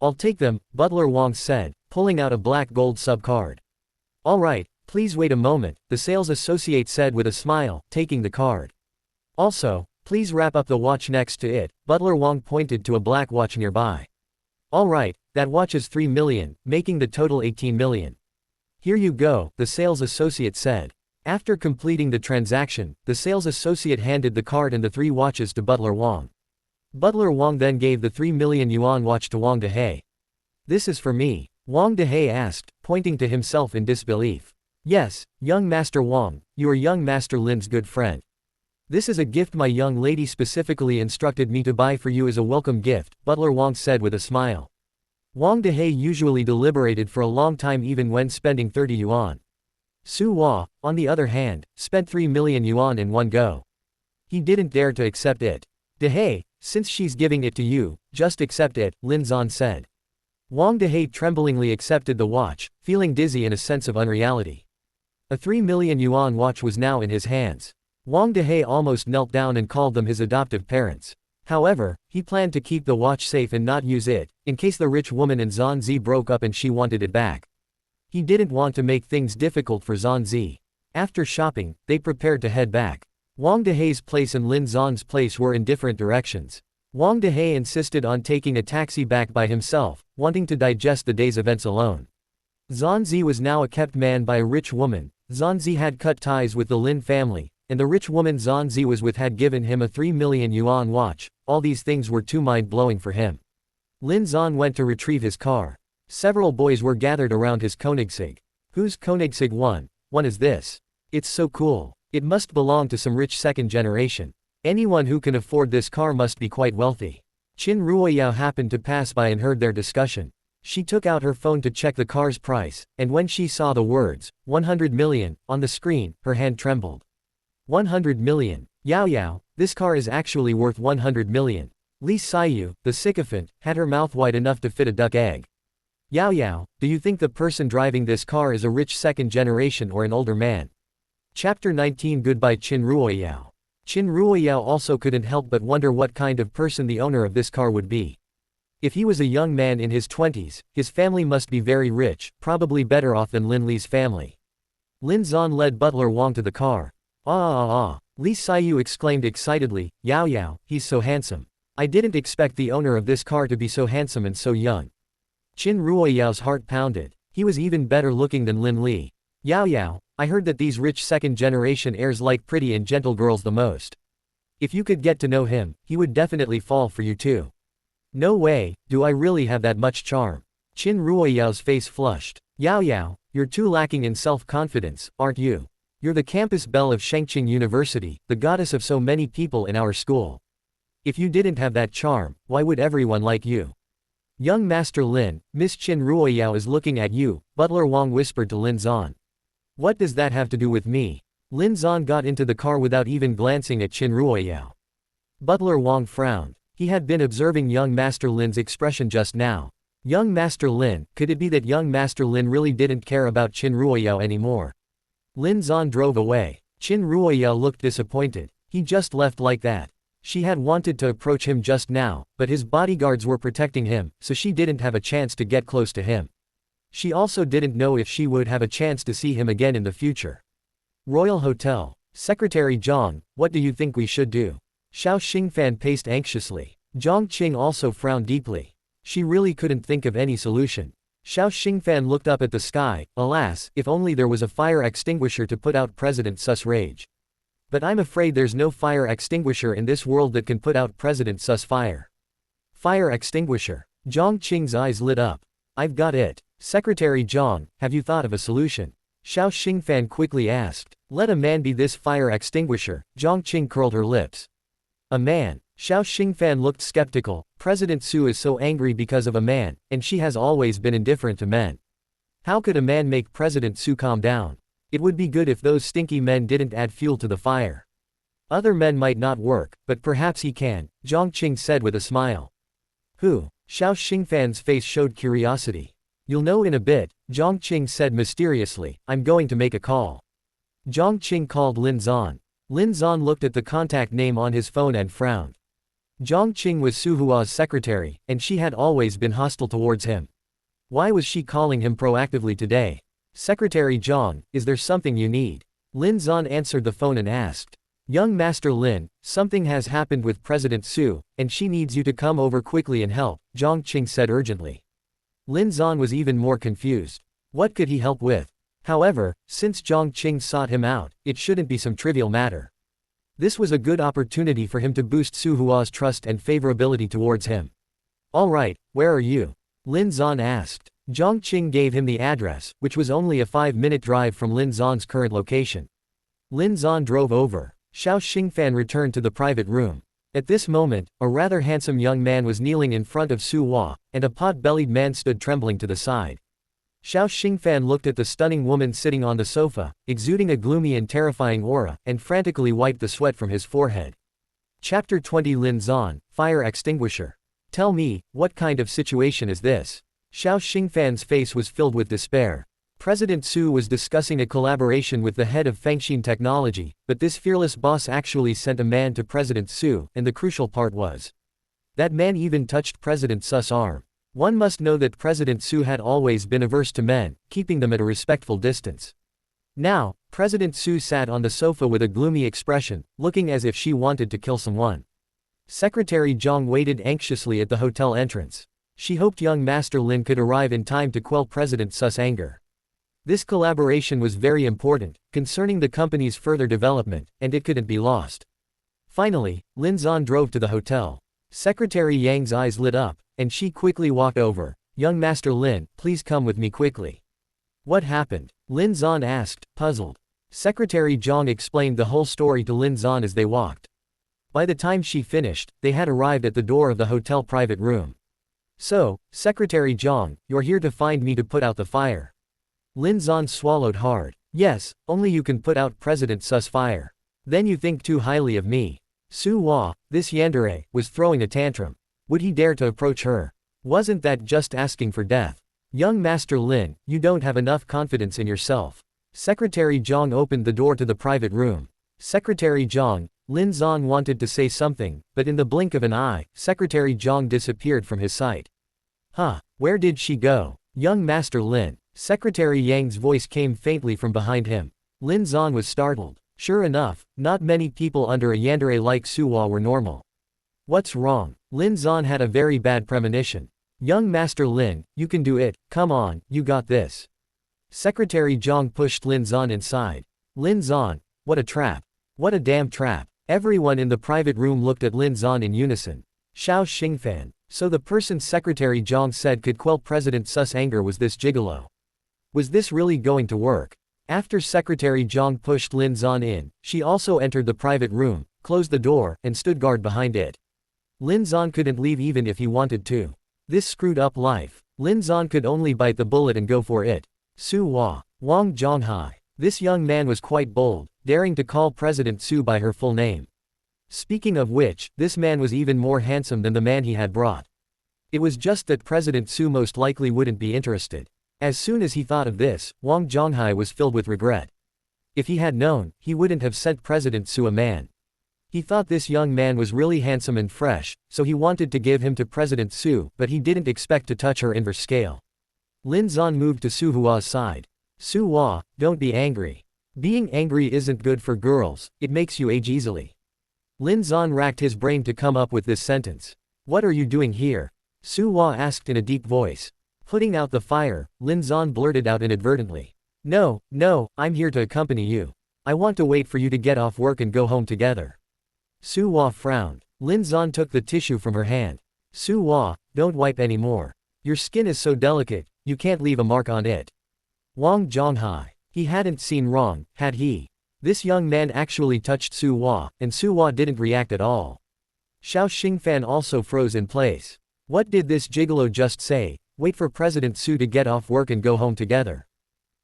I'll take them, Butler Wang said, pulling out a black gold sub-card. All right, please wait a moment, the sales associate said with a smile, taking the card. Also, please wrap up the watch next to it, Butler Wang pointed to a black watch nearby. All right, that watch is 3 million, making the total 18 million. Here you go, the sales associate said. After completing the transaction, the sales associate handed the card and the 3 watches to Butler Wang. Butler Wang then gave the 3 million yuan watch to Wang Dehe. This is for me, Wang Dehe asked, pointing to himself in disbelief. Yes, young Master Wang, you are young Master Lin's good friend. This is a gift my young lady specifically instructed me to buy for you as a welcome gift, Butler Wang said with a smile. Wang Dehe usually deliberated for a long time even when spending 30 yuan. Su Hua, on the other hand, spent 3 million yuan in one go. He didn't dare to accept it. Dehe, since she's giving it to you, just accept it, Lin Zan said. Wang Dehe tremblingly accepted the watch, feeling dizzy in a sense of unreality. A 3 million yuan watch was now in his hands. Wang Dehe almost knelt down and called them his adoptive parents. However, he planned to keep the watch safe and not use it, in case the rich woman and Zanzi broke up and she wanted it back. He didn't want to make things difficult for Zanzi. After shopping, they prepared to head back. Wang Dehe's place and Lin Zan's place were in different directions. Wang Dehe insisted on taking a taxi back by himself, wanting to digest the day's events alone. Zanzi was now a kept man by a rich woman. Zanzi had cut ties with the Lin family, and the rich woman Zanzi was with had given him a 3 million yuan watch. All these things were too mind-blowing for him. Lin Zan went to retrieve his car. Several boys were gathered around his Koenigsegg. Whose Koenigsegg one is this? It's so cool. It must belong to some rich second generation. Anyone who can afford this car must be quite wealthy. Qin Ruoyao happened to pass by and heard their discussion. She took out her phone to check the car's price, and when she saw the words, 100 million, on the screen, her hand trembled. 100 million. Yao Yao, this car is actually worth 100 million. Li Saiyu, the sycophant, had her mouth wide enough to fit a duck egg. Yao Yao, do you think the person driving this car is a rich second generation or an older man? Chapter 19 Goodbye Qin Ruoyao. Qin Ruoyao also couldn't help but wonder what kind of person the owner of this car would be. If he was a young man in his 20s, his family must be very rich, probably better off than Lin Li's family. Lin Zan led Butler Wang to the car. Li Saiyu exclaimed excitedly, Yao Yao, he's so handsome. I didn't expect the owner of this car to be so handsome and so young. Qin Ruoyao's heart pounded. He was even better looking than Lin Li. Yao Yao, I heard that these rich second-generation heirs like pretty and gentle girls the most. If you could get to know him, he would definitely fall for you too. No way, do I really have that much charm? Qin Ruoyao's face flushed. Yao Yao, you're too lacking in self-confidence, aren't you? You're the campus belle of Shengqing University, the goddess of so many people in our school. If you didn't have that charm, why would everyone like you? Young Master Lin, Miss Qin Ruoyao is looking at you, Butler Wang whispered to Lin Zan. What does that have to do with me? Lin Zan got into the car without even glancing at Qin Ruoyao. Butler Wang frowned. He had been observing young Master Lin's expression just now. Young Master Lin, could it be that young Master Lin really didn't care about Qin Ruoyao anymore? Lin Zan drove away. Qin Ruoyao looked disappointed. He just left like that. She had wanted to approach him just now, but his bodyguards were protecting him, so she didn't have a chance to get close to him. She also didn't know if she would have a chance to see him again in the future. Royal Hotel. Secretary Zhang, what do you think we should do? Xiao Xingfan paced anxiously. Zhang Qing also frowned deeply. She really couldn't think of any solution. Xiao Xingfan looked up at the sky. Alas, if only there was a fire extinguisher to put out President Su's rage. But I'm afraid there's no fire extinguisher in this world that can put out President Su's fire. Fire extinguisher. Zhang Qing's eyes lit up. I've got it. Secretary Zhang, have you thought of a solution? Xiao Xingfan quickly asked. Let a man be this fire extinguisher. Zhang Qing curled her lips. A man. Xiao Xingfan looked skeptical. President Su is so angry because of a man, and she has always been indifferent to men. How could a man make President Su calm down? It would be good if those stinky men didn't add fuel to the fire. Other men might not work, but perhaps he can, Zhang Qing said with a smile. Who? Xiao Xingfan's face showed curiosity. You'll know in a bit, Zhang Qing said mysteriously. I'm going to make a call. Zhang Qing called Lin Zan. Lin Zan looked at the contact name on his phone and frowned. Zhang Qing was Su Hua's secretary, and she had always been hostile towards him. Why was she calling him proactively today? Secretary Zhang, is there something you need? Lin Zan answered the phone and asked. Young Master Lin, something has happened with President Su, and she needs you to come over quickly and help, Zhang Qing said urgently. Lin Zan was even more confused. What could he help with? However, since Zhang Qing sought him out, it shouldn't be some trivial matter. This was a good opportunity for him to boost Su Hua's trust and favorability towards him. All right, where are you? Lin Zan asked. Zhang Qing gave him the address, which was only a 5-minute drive from Lin Zan's current location. Lin Zan drove over. Xiao Xingfan returned to the private room. At this moment, a rather handsome young man was kneeling in front of Su Hua, and a pot-bellied man stood trembling to the side. Xiao Xingfan looked at the stunning woman sitting on the sofa, exuding a gloomy and terrifying aura, and frantically wiped the sweat from his forehead. Chapter 20 Lin Zan, Fire Extinguisher. Tell me, what kind of situation is this? Xiao Xingfan's face was filled with despair. President Su was discussing a collaboration with the head of Fengxin Technology, but this fearless boss actually sent a man to President Su, and the crucial part was, that man even touched President Su's arm. One must know that President Su had always been averse to men, keeping them at a respectful distance. Now, President Su sat on the sofa with a gloomy expression, looking as if she wanted to kill someone. Secretary Zhang waited anxiously at the hotel entrance. She hoped young Master Lin could arrive in time to quell President Su's anger. This collaboration was very important, concerning the company's further development, and it couldn't be lost. Finally, Lin Zan drove to the hotel. Secretary Yang's eyes lit up, and she quickly walked over. Young Master Lin, please come with me quickly. What happened? Lin Zan asked, puzzled. Secretary Zhang explained the whole story to Lin Zan as they walked. By the time she finished, they had arrived at the door of the hotel private room. So, Secretary Zhang, you're here to find me to put out the fire. Lin Zan swallowed hard. Yes, only you can put out President Su's fire. Then you think too highly of me. Su Hua, this yandere, was throwing a tantrum. Would he dare to approach her? Wasn't that just asking for death? Young Master Lin, you don't have enough confidence in yourself. Secretary Zhang opened the door to the private room. Secretary Zhang, Lin Zan wanted to say something, but in the blink of an eye, Secretary Zhang disappeared from his sight. Huh, where did she go? Young Master Lin. Secretary Yang's voice came faintly from behind him. Lin Zan was startled. Sure enough, not many people under a yandere like Su Hua were normal. What's wrong? Lin Zan had a very bad premonition. Young Master Lin, you can do it, come on, you got this. Secretary Zhang pushed Lin Zan inside. Lin Zan, what a trap. What a damn trap. Everyone in the private room looked at Lin Zan in unison. Xiao Xingfan. So the person Secretary Zhang said could quell President Su's anger was this gigolo. Was this really going to work? After Secretary Zhang pushed Lin Zan in, she also entered the private room, closed the door, and stood guard behind it. Lin Zan couldn't leave even if he wanted to. This screwed up life. Lin Zan could only bite the bullet and go for it. Su Hua. Wang Zhonghai. This young man was quite bold, daring to call President Su by her full name. Speaking of which, this man was even more handsome than the man he had brought. It was just that President Su most likely wouldn't be interested. As soon as he thought of this, Wang Zhonghai was filled with regret. If he had known, he wouldn't have sent President Su a man. He thought this young man was really handsome and fresh, so he wanted to give him to President Su, but he didn't expect to touch her inverse scale. Lin Zan moved to Su Hua's side. Su Hua, don't be angry. Being angry isn't good for girls, it makes you age easily. Lin Zan racked his brain to come up with this sentence. What are you doing here? Su Hua asked in a deep voice. Putting out the fire, Lin Zan blurted out inadvertently. No, I'm here to accompany you. I want to wait for you to get off work and go home together. Su Hua frowned. Lin Zan took the tissue from her hand. Su Hua, don't wipe anymore. Your skin is so delicate, you can't leave a mark on it. Wang Zhonghai. He hadn't seen wrong, had he? This young man actually touched Su Hua, and Su Hua didn't react at all. Xiao Xingfan also froze in place. What did this gigolo just say? Wait for President Su to get off work and go home together.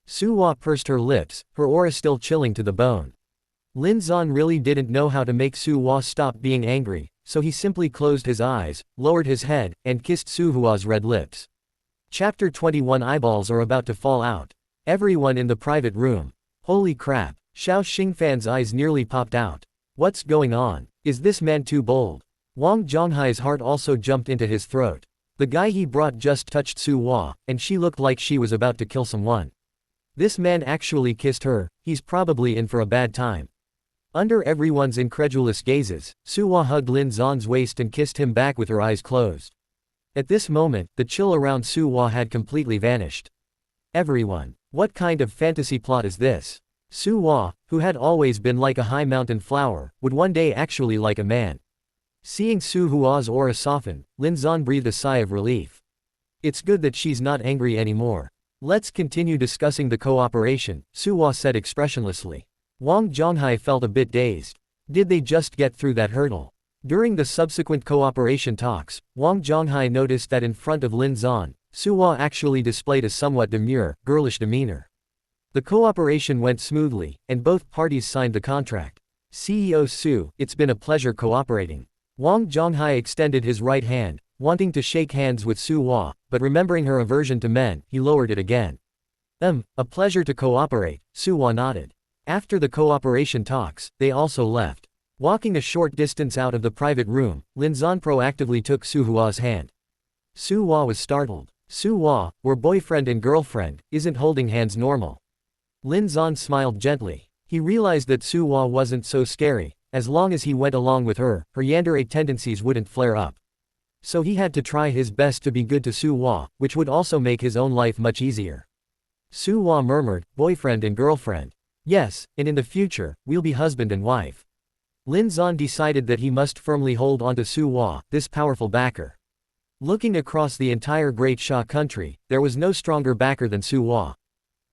Su Hua pursed her lips, her aura still chilling to the bone. Lin Zan really didn't know how to make Su Hua stop being angry, so he simply closed his eyes, lowered his head, and kissed Su Hua's red lips. Chapter 21. Eyeballs are about to fall out. Everyone in the private room. Holy crap. Xiao Xingfan's eyes nearly popped out. What's going on? Is this man too bold? Wang Zhonghai's heart also jumped into his throat. The guy he brought just touched Su Hua, and she looked like she was about to kill someone. This man actually kissed her, he's probably in for a bad time. Under everyone's incredulous gazes, Su Hua hugged Lin Zan's waist and kissed him back with her eyes closed. At this moment, the chill around Su Hua had completely vanished. Everyone. What kind of fantasy plot is this? Su Hua, who had always been like a high mountain flower, would one day actually like a man. Seeing Su Hua's aura soften, Lin Zan breathed a sigh of relief. It's good that she's not angry anymore. Let's continue discussing the cooperation, Su Hua said expressionlessly. Wang Zhonghai felt a bit dazed. Did they just get through that hurdle? During the subsequent cooperation talks, Wang Zhonghai noticed that in front of Lin Zan, Su Hua actually displayed a somewhat demure, girlish demeanor. The cooperation went smoothly, and both parties signed the contract. CEO Su, it's been a pleasure cooperating. Wang Zhonghai extended his right hand, wanting to shake hands with Su Hua, but remembering her aversion to men, he lowered it again. A pleasure to cooperate, Su Hua nodded. After the cooperation talks, they also left. Walking a short distance out of the private room, Lin Zan proactively took Su Hua's hand. Su Hua was startled. Su Hua, we're boyfriend and girlfriend, isn't holding hands normal? Lin Zan smiled gently. He realized that Su Hua wasn't so scary, as long as he went along with her yandere tendencies wouldn't flare up. So he had to try his best to be good to Su Hua, which would also make his own life much easier. Su Hua murmured, boyfriend and girlfriend. Yes, and in the future, we'll be husband and wife. Lin Zan decided that he must firmly hold onto Su Hua, this powerful backer. Looking across the entire Great Sha country, there was no stronger backer than Su Hua.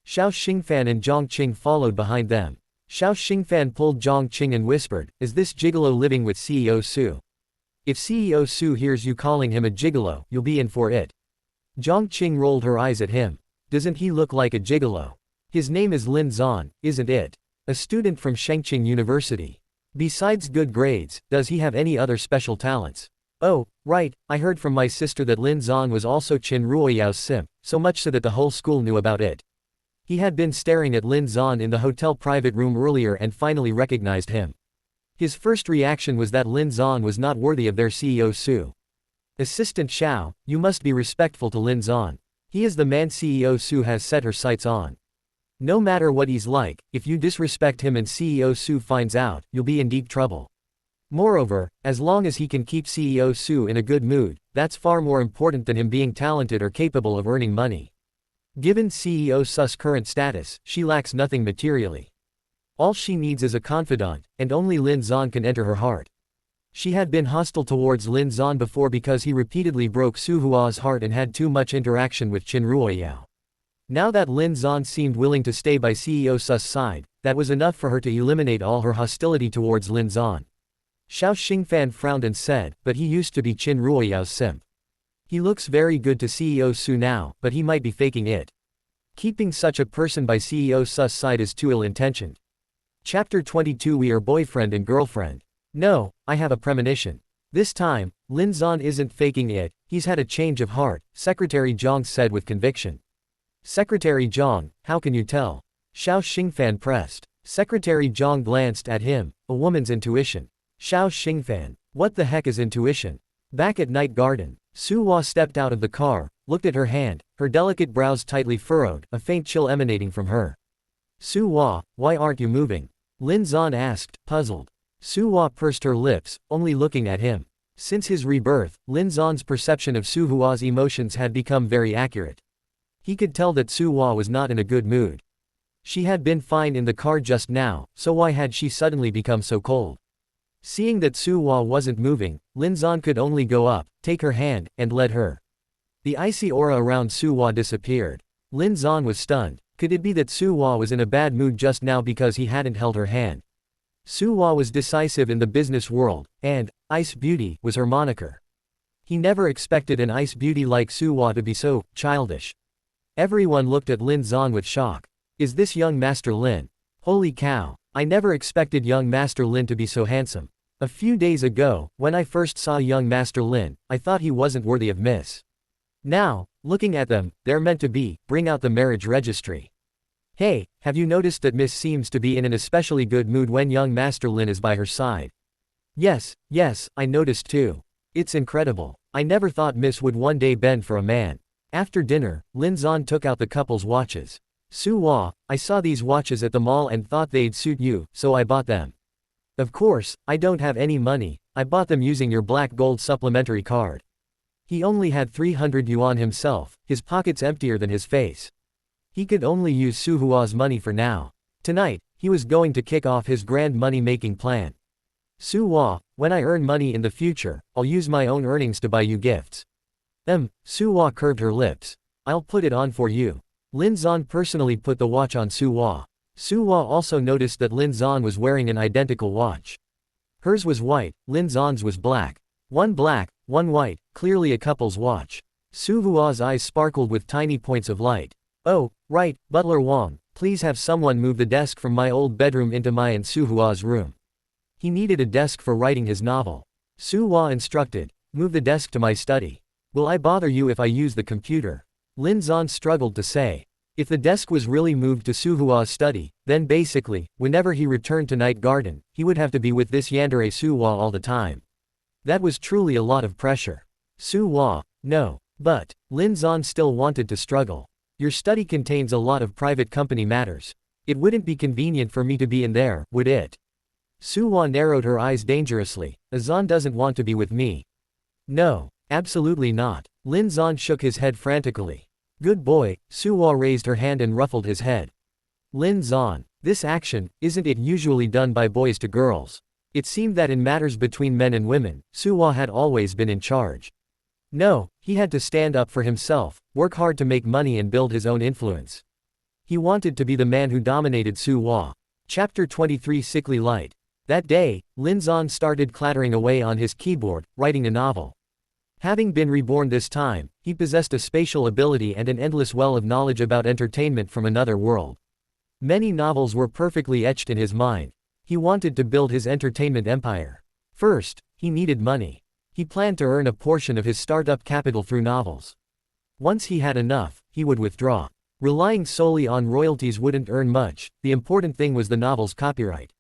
Xiao Xingfan and Zhang Qing followed behind them. Xiao Xingfan pulled Zhang Qing and whispered, is this gigolo living with CEO Su? If CEO Su hears you calling him a gigolo, you'll be in for it. Zhang Qing rolled her eyes at him. Doesn't he look like a gigolo? His name is Lin Zan, isn't it? A student from Shengqing University. Besides good grades, does he have any other special talents? Oh, right, I heard from my sister that Lin Zan was also Qin Ruoyao's simp, so much so that the whole school knew about it. He had been staring at Lin Zan in the hotel private room earlier and finally recognized him. His first reaction was that Lin Zan was not worthy of their CEO Su. Assistant Xiao, you must be respectful to Lin Zan. He is the man CEO Su has set her sights on. No matter what he's like, if you disrespect him and CEO Su finds out, you'll be in deep trouble. Moreover, as long as he can keep CEO Su in a good mood, that's far more important than him being talented or capable of earning money. Given CEO Su's current status, she lacks nothing materially. All she needs is a confidant, and only Lin Zan can enter her heart. She had been hostile towards Lin Zan before because he repeatedly broke Su Hua's heart and had too much interaction with Qin Ruoyao. Now that Lin Zan seemed willing to stay by CEO Su's side, that was enough for her to eliminate all her hostility towards Lin Zan. Xiao Xingfan frowned and said, but he used to be Qin Ruoyao's simp. He looks very good to CEO Su now, but he might be faking it. Keeping such a person by CEO Su's side is too ill-intentioned. Chapter 22 We are boyfriend and girlfriend. No, I have a premonition. This time, Lin Zan isn't faking it, he's had a change of heart, Secretary Zhang said with conviction. Secretary Zhang, how can you tell? Xiao Xingfan pressed. Secretary Zhang glanced at him, a woman's intuition. Xiao Xingfan, what the heck is intuition? Back at Night Garden, Su Hua stepped out of the car, looked at her hand, her delicate brows tightly furrowed, a faint chill emanating from her. Su Hua, why aren't you moving? Lin Zan asked, puzzled. Su Hua pursed her lips, only looking at him. Since his rebirth, Lin Zan's perception of Su Hua's emotions had become very accurate. He could tell that Su Hua was not in a good mood. She had been fine in the car just now, so why had she suddenly become so cold? Seeing that Su Hua wasn't moving, Lin Zan could only go up, take her hand, and lead her. The icy aura around Su Hua disappeared. Lin Zan was stunned. Could it be that Su Hua was in a bad mood just now because he hadn't held her hand? Su Hua was decisive in the business world, and Ice Beauty was her moniker. He never expected an ice beauty like Su Hua to be so childish. Everyone looked at Lin Zan with shock. Is this young Master Lin? Holy cow, I never expected young Master Lin to be so handsome. A few days ago, when I first saw young Master Lin, I thought he wasn't worthy of Miss. Now, looking at them, they're meant to be, bring out the marriage registry. Hey, have you noticed that Miss seems to be in an especially good mood when young Master Lin is by her side? Yes, I noticed too. It's incredible. I never thought Miss would one day bend for a man. After dinner, Lin Zan took out the couple's watches. Su Hua, I saw these watches at the mall and thought they'd suit you, so I bought them. Of course, I don't have any money, I bought them using your black gold supplementary card. He only had 300 yuan himself, his pockets emptier than his face. He could only use Su Hua's money for now. Tonight, he was going to kick off his grand money-making plan. Su Hua, when I earn money in the future, I'll use my own earnings to buy you gifts. Su Hua curved her lips. I'll put it on for you. Lin Zan personally put the watch on Su Hua. Su Hua also noticed that Lin Zan was wearing an identical watch. Hers was white, Lin Zan's was black. One black, one white, clearly a couple's watch. Su Hua's eyes sparkled with tiny points of light. Oh, right, Butler Wang, please have someone move the desk from my old bedroom into my and Su Hua's room. He needed a desk for writing his novel. Su Hua instructed, move the desk to my study. Will I bother you if I use the computer? Lin Zan struggled to say. If the desk was really moved to Su Hua's study, then basically, whenever he returned to Night Garden, he would have to be with this yandere Su Hua all the time. That was truly a lot of pressure. Su Hua, no. But, Lin Zan still wanted to struggle. Your study contains a lot of private company matters. It wouldn't be convenient for me to be in there, would it? Su Hua narrowed her eyes dangerously. Zan doesn't want to be with me. No, absolutely not. Lin Zan shook his head frantically. Good boy, Su Hua raised her hand and ruffled his head. Lin Zan, this action, isn't it usually done by boys to girls? It seemed that in matters between men and women, Su Hua had always been in charge. No, he had to stand up for himself, work hard to make money and build his own influence. He wanted to be the man who dominated Su Hua. Chapter 23 Sickly Light. That day, Lin Zan started clattering away on his keyboard, writing a novel. Having been reborn this time, he possessed a spatial ability and an endless well of knowledge about entertainment from another world. Many novels were perfectly etched in his mind. He wanted to build his entertainment empire. First, he needed money. He planned to earn a portion of his startup capital through novels. Once he had enough, he would withdraw. Relying solely on royalties wouldn't earn much, the important thing was the novel's copyright.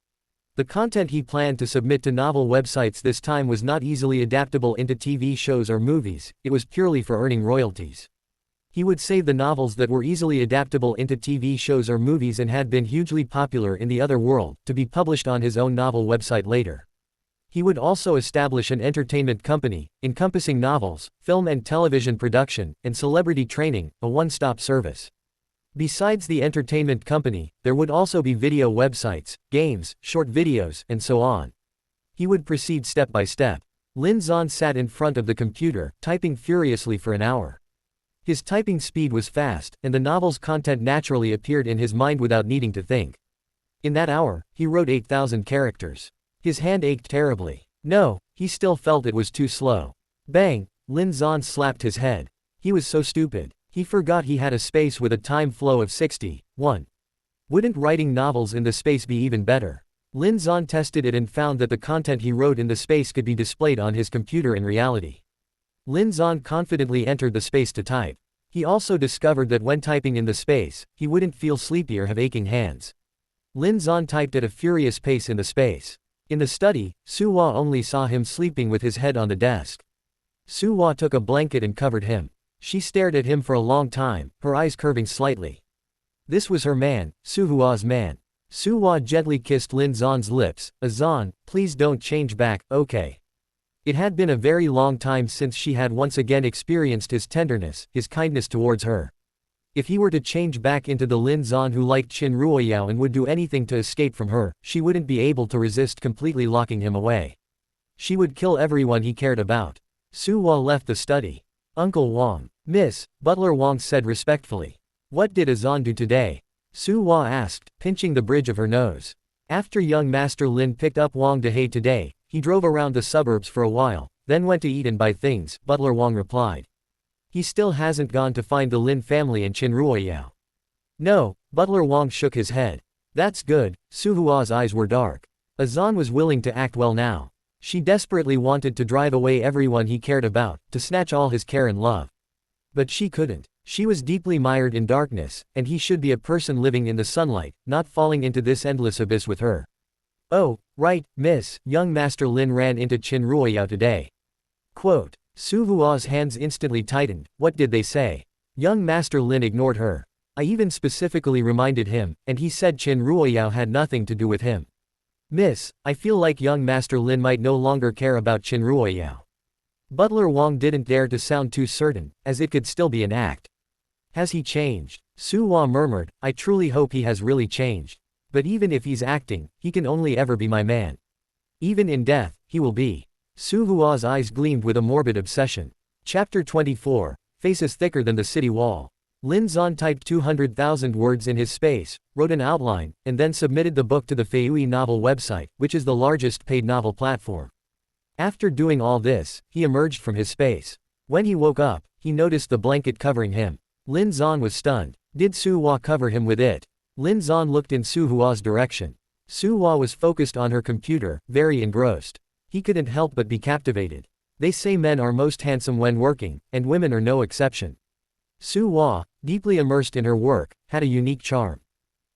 The content he planned to submit to novel websites this time was not easily adaptable into TV shows or movies, it was purely for earning royalties. He would save the novels that were easily adaptable into TV shows or movies and had been hugely popular in the other world, to be published on his own novel website later. He would also establish an entertainment company, encompassing novels, film and television production, and celebrity training, a one-stop service. Besides the entertainment company, there would also be video websites, games, short videos, and so on. He would proceed step by step. Lin Zan sat in front of the computer, typing furiously for an hour. His typing speed was fast, and the novel's content naturally appeared in his mind without needing to think. In that hour, he wrote 8,000 characters. His hand ached terribly. No, he still felt it was too slow. Bang! Lin Zan slapped his head. He was so stupid. He forgot he had a space with a time flow of 61. Wouldn't writing novels in the space be even better? Lin Zan tested it and found that the content he wrote in the space could be displayed on his computer in reality. Lin Zan confidently entered the space to type. He also discovered that when typing in the space, he wouldn't feel sleepy or have aching hands. Lin Zan typed at a furious pace in the space. In the study, Su-hwa only saw him sleeping with his head on the desk. Su-hwa took a blanket and covered him. She stared at him for a long time, her eyes curving slightly. This was her man, Su-hwa's man. Su-hwa gently kissed Lin Zan's lips. Zan, please don't change back, okay? It had been a very long time since she had once again experienced his tenderness, his kindness towards her. If he were to change back into the Lin Zan who liked Qin Ruoyao and would do anything to escape from her, she wouldn't be able to resist completely locking him away. She would kill everyone he cared about. Su-hwa left the study. Uncle Wang. Miss, Butler Wang said respectfully. What did Zan do today? Su-hwa asked, pinching the bridge of her nose. After young Master Lin picked up Wang Dehei today, he drove around the suburbs for a while, then went to eat and buy things, Butler Wang replied. He still hasn't gone to find the Lin family and Qin Ruoyao. No, Butler Wang shook his head. That's good. Su-hwa's eyes were dark. Zan was willing to act well now. She desperately wanted to drive away everyone he cared about, to snatch all his care and love. But she couldn't. She was deeply mired in darkness, and he should be a person living in the sunlight, not falling into this endless abyss with her. Oh, right, miss, young Master Lin ran into Qin Ruoyao today. Quote. Su-hwa's hands instantly tightened. What did they say? Young Master Lin ignored her. I even specifically reminded him, and he said Qin Ruoyao had nothing to do with him. Miss, I feel like young Master Lin might no longer care about Qin Ruoyao. Butler Wang didn't dare to sound too certain, as it could still be an act. Has he changed? Su-hwa murmured, I truly hope he has really changed. But even if he's acting, he can only ever be my man. Even in death, he will be. Su-hwa's eyes gleamed with a morbid obsession. Chapter 24, Faces Thicker Than the City Wall. Lin Zan typed 200,000 words in his space, wrote an outline, and then submitted the book to the Feiui novel website, which is the largest paid novel platform. After doing all this, he emerged from his space. When he woke up, he noticed the blanket covering him. Lin Zan was stunned. Did Su-hwa cover him with it? Lin Zan looked in Su-hwa's direction. Su-hwa was focused on her computer, very engrossed. He couldn't help but be captivated. They say men are most handsome when working, and women are no exception. Su-hwa, deeply immersed in her work, had a unique charm.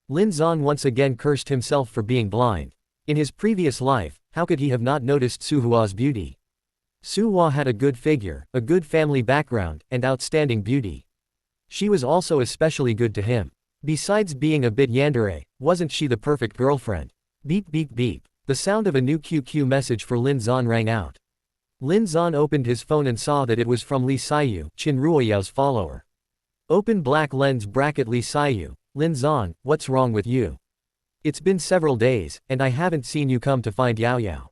Lin Zan once again cursed himself for being blind. In his previous life, how could he have not noticed Su-hwa's beauty? Su-hwa had a good figure, a good family background, and outstanding beauty. She was also especially good to him. Besides being a bit yandere, wasn't she the perfect girlfriend? Beep beep beep. The sound of a new QQ message for Lin Zan rang out. Lin Zan opened his phone and saw that it was from Li Saiyu, Qin Ruoyao's follower. Open black lens bracket Li Saiyu. Lin Zan, what's wrong with you? It's been several days, and I haven't seen you come to find Yao Yao.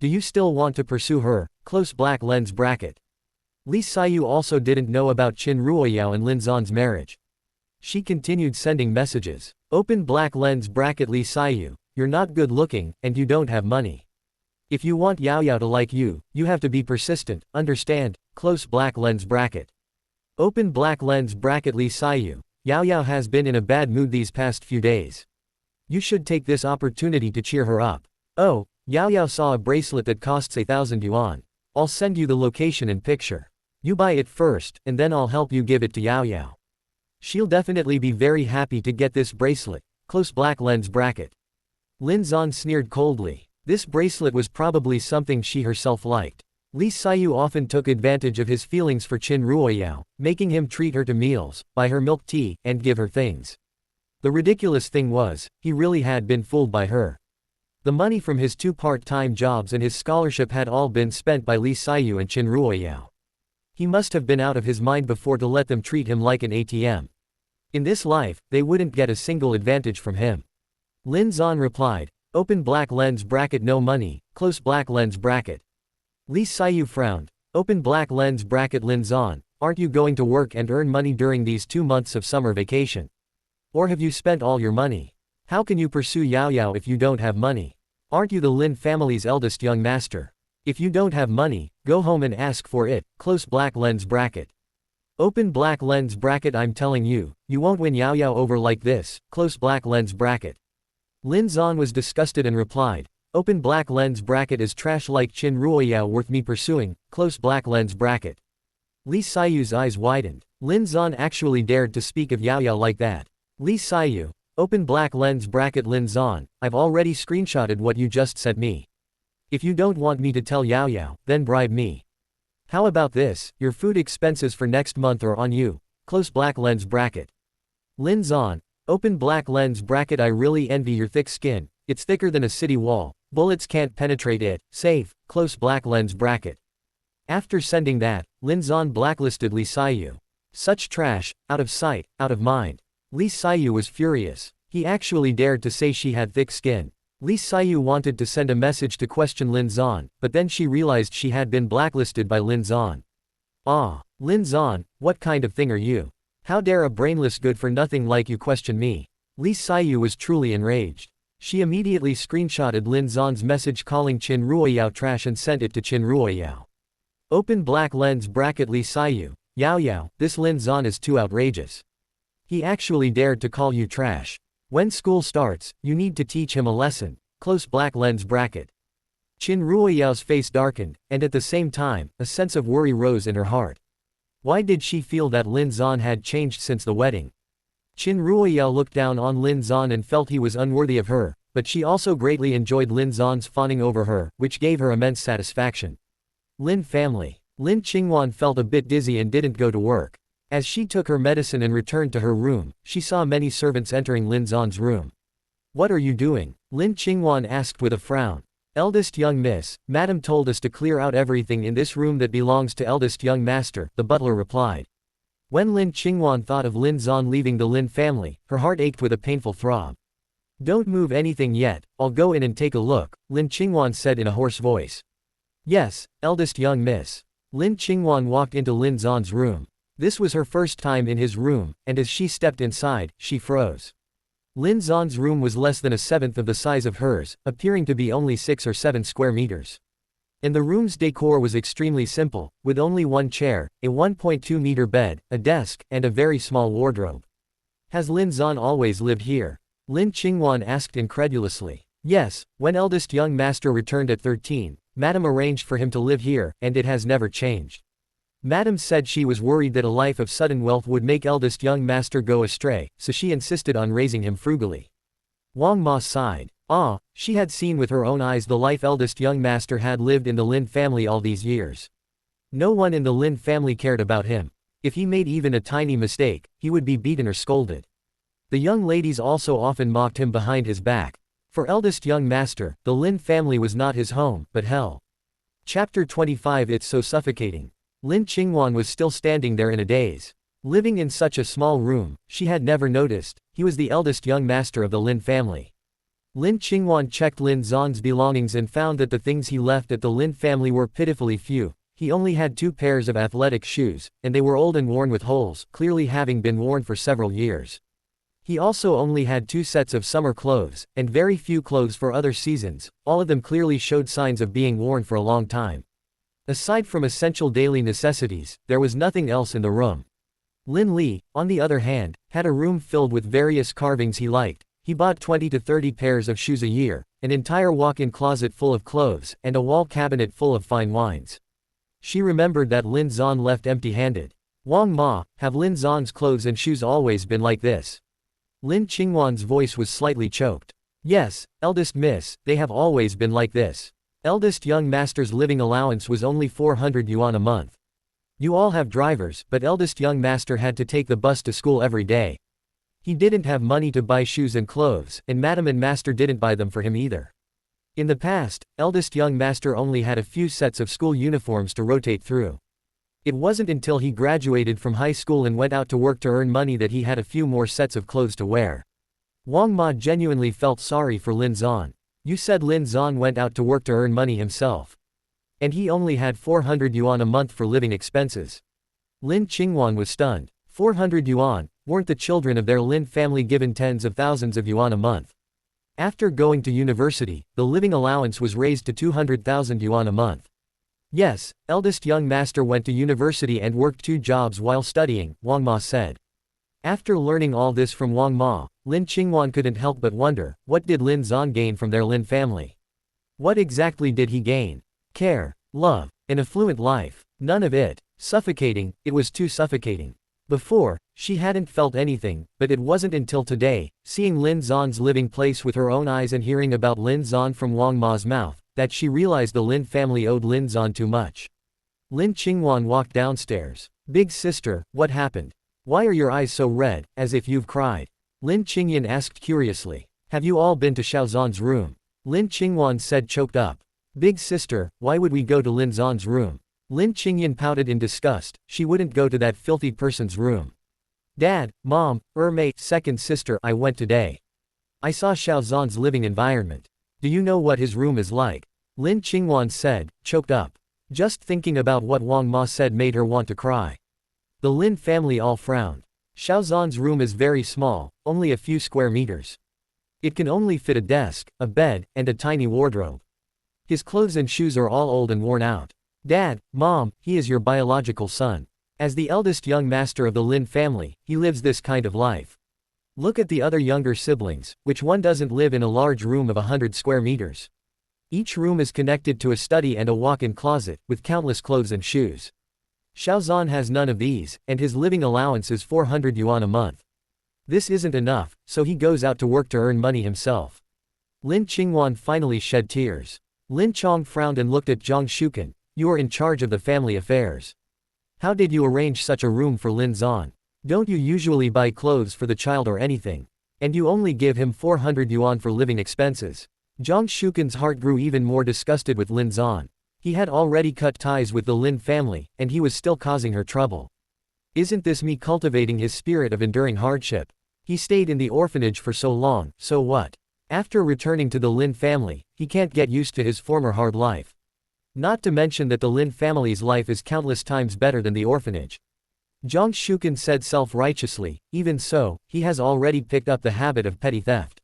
Do you still want to pursue her? Close black lens bracket. Li Saiyu also didn't know about Qin Ruoyao and Lin Zan's marriage. She continued sending messages. Open black lens bracket Li Saiyu. You're not good looking, and you don't have money. If you want Yao Yao to like you, you have to be persistent, understand? Close black lens bracket. Open black lens bracket Li Saiyu. Yao Yao has been in a bad mood these past few days. You should take this opportunity to cheer her up. Oh, Yao Yao saw a bracelet that costs 1,000 yuan. I'll send you the location and picture. You buy it first, and then I'll help you give it to Yao Yao. She'll definitely be very happy to get this bracelet. Close black lens bracket. Lin Zan sneered coldly. This bracelet was probably something she herself liked. Li Saiyu often took advantage of his feelings for Qin Ruoyao, making him treat her to meals, buy her milk tea, and give her things. The ridiculous thing was, he really had been fooled by her. The money from his 2 part-time jobs and his scholarship had all been spent by Li Saiyu and Qin Ruoyao. He must have been out of his mind before to let them treat him like an ATM. In this life, they wouldn't get a single advantage from him. Lin Zan replied, open black lens bracket no money, close black lens bracket. Li Xiyu frowned, open black lens bracket Lin Zan, aren't you going to work and earn money during these 2 months of summer vacation? Or have you spent all your money? How can you pursue Yao Yao if you don't have money? Aren't you the Lin family's eldest young master? If you don't have money, go home and ask for it, close black lens bracket. Open black lens bracket I'm telling you, you won't win Yao Yao over like this, close black lens bracket. Lin Zan was disgusted and replied, open black lens bracket is trash like Qin Ruoyao worth me pursuing, close black lens bracket. Li Xiyu's eyes widened. Lin Zan actually dared to speak of Yao Yao like that. Li Xiyu, open black lens bracket Lin Zan, I've already screenshotted what you just said me. If you don't want me to tell Yao Yao, then bribe me. How about this, your food expenses for next month are on you, close black lens bracket. Lin Zan, open black lens bracket I really envy your thick skin, it's thicker than a city wall, bullets can't penetrate it, safe, close black lens bracket. After sending that, Lin Zan blacklisted Li Xiyu. Such trash, out of sight, out of mind. Li Xiyu was furious. He actually dared to say she had thick skin. Li Xiyu wanted to send a message to question Lin Zan, but then she realized she had been blacklisted by Lin Zan. Ah, Lin Zan, what kind of thing are you? How dare a brainless good-for-nothing like you question me? Li Xiyu was truly enraged. She immediately screenshotted Lin Zan's message calling Qin Ruoyao trash and sent it to Qin Ruoyao. Open black lens bracket Li Xiyu, Yao Yao, this Lin Zan is too outrageous. He actually dared to call you trash. When school starts, you need to teach him a lesson, close black lens bracket. Qin Ruoyao's face darkened, and at the same time, a sense of worry rose in her heart. Why did she feel that Lin Zan had changed since the wedding? Qin Ruoyao looked down on Lin Zan and felt he was unworthy of her, but she also greatly enjoyed Lin Zan's fawning over her, which gave her immense satisfaction. Lin family. Lin Qingwan felt a bit dizzy and didn't go to work. As she took her medicine and returned to her room, she saw many servants entering Lin Zan's room. What are you doing? Lin Qingwan asked with a frown. Eldest young miss, madam told us to clear out everything in this room that belongs to eldest young master, the butler replied. When Lin Qingwan thought of Lin Zan leaving the Lin family, her heart ached with a painful throb. Don't move anything yet, I'll go in and take a look, Lin Qingwan said in a hoarse voice. Yes, eldest young miss. Lin Qingwan walked into Lin Zan's room. This was her first time in his room, and as she stepped inside, she froze. Lin Zan's room was less than a seventh of the size of hers, appearing to be only 6 or 7 square meters. And the room's decor was extremely simple, with only one chair, a 1.2-meter bed, a desk, and a very small wardrobe. Has Lin Zan always lived here? Lin Qingwan asked incredulously. Yes, when eldest young master returned at 13, madam arranged for him to live here, and it has never changed. Madam said she was worried that a life of sudden wealth would make eldest young master go astray, so she insisted on raising him frugally. Wang Ma sighed. Ah, she had seen with her own eyes the life eldest young master had lived in the Lin family all these years. No one in the Lin family cared about him. If he made even a tiny mistake, he would be beaten or scolded. The young ladies also often mocked him behind his back. For eldest young master, the Lin family was not his home, but hell. Chapter 25 It's so suffocating. Lin Qingwan was still standing there in a daze. Living in such a small room, she had never noticed, he was the eldest young master of the Lin family. Lin Qingwan checked Lin Zan's belongings and found that the things he left at the Lin family were pitifully few. He only had 2 pairs of athletic shoes, and they were old and worn with holes, clearly having been worn for several years. He also only had 2 sets of summer clothes, and very few clothes for other seasons, all of them clearly showed signs of being worn for a long time. Aside from essential daily necessities, there was nothing else in the room. Lin Li, on the other hand, had a room filled with various carvings he liked. He bought 20 to 30 pairs of shoes a year, an entire walk-in closet full of clothes, and a wall cabinet full of fine wines. She remembered that Lin Zan left empty-handed. Wang Ma, have Lin Zan's clothes and shoes always been like this? Lin Qingwan's voice was slightly choked. Yes, eldest miss, they have always been like this. Eldest young master's living allowance was only 400 yuan a month. You all have drivers, but eldest young master had to take the bus to school every day. He didn't have money to buy shoes and clothes, and madam and master didn't buy them for him either. In the past, eldest young master only had a few sets of school uniforms to rotate through. It wasn't until he graduated from high school and went out to work to earn money that he had a few more sets of clothes to wear. Wang Ma genuinely felt sorry for Lin Zan. You said Lin Zan went out to work to earn money himself. And he only had 400 yuan a month for living expenses. Lin Qingwan was stunned. 400 yuan, weren't the children of their Lin family given tens of thousands of yuan a month? After going to university, the living allowance was raised to 200,000 yuan a month. Yes, eldest young master went to university and worked 2 jobs while studying, Wang Ma said. After learning all this from Wang Ma, Lin Qingwan couldn't help but wonder, what did Lin Zan gain from their Lin family? What exactly did he gain? Care, love, an affluent life. None of it. Suffocating, it was too suffocating. Before, she hadn't felt anything, but it wasn't until today, seeing Lin Zan's living place with her own eyes and hearing about Lin Zan from Wang Ma's mouth, that she realized the Lin family owed Lin Zan too much. Lin Qingwan walked downstairs. Big sister, what happened? Why are your eyes so red, as if you've cried? Lin Qingyan asked curiously. Have you all been to Xiao Zan's room? Lin Qingwan said choked up. Big sister, why would we go to Lin Zan's room? Lin Qingyan pouted in disgust, she wouldn't go to that filthy person's room. Dad, Mom, mate, second sister, I went today. I saw Xiao Zan's living environment. Do you know what his room is like? Lin Qingwan said, choked up. Just thinking about what Wang Ma said made her want to cry. The Lin family all frowned. Xiao Zan's room is very small, only a few square meters. It can only fit a desk, a bed, and a tiny wardrobe. His clothes and shoes are all old and worn out. Dad, Mom, he is your biological son. As the eldest young master of the Lin family, he lives this kind of life. Look at the other younger siblings, which one doesn't live in a large room of 100 square meters. Each room is connected to a study and a walk-in closet, with countless clothes and shoes. Xiao Zan has none of these, and his living allowance is 400 yuan a month. This isn't enough, so he goes out to work to earn money himself. Lin Qingwan finally shed tears. Lin Chong frowned and looked at Zhang Shuken. You are in charge of the family affairs. How did you arrange such a room for Lin Zan? Don't you usually buy clothes for the child or anything? And you only give him 400 yuan for living expenses. Zhang Shuken's heart grew even more disgusted with Lin Zan. He had already cut ties with the Lin family, and he was still causing her trouble. Isn't this me cultivating his spirit of enduring hardship? He stayed in the orphanage for so long, so what? After returning to the Lin family, he can't get used to his former hard life. Not to mention that the Lin family's life is countless times better than the orphanage. Zhang Shuken said self-righteously, even so, he has already picked up the habit of petty theft.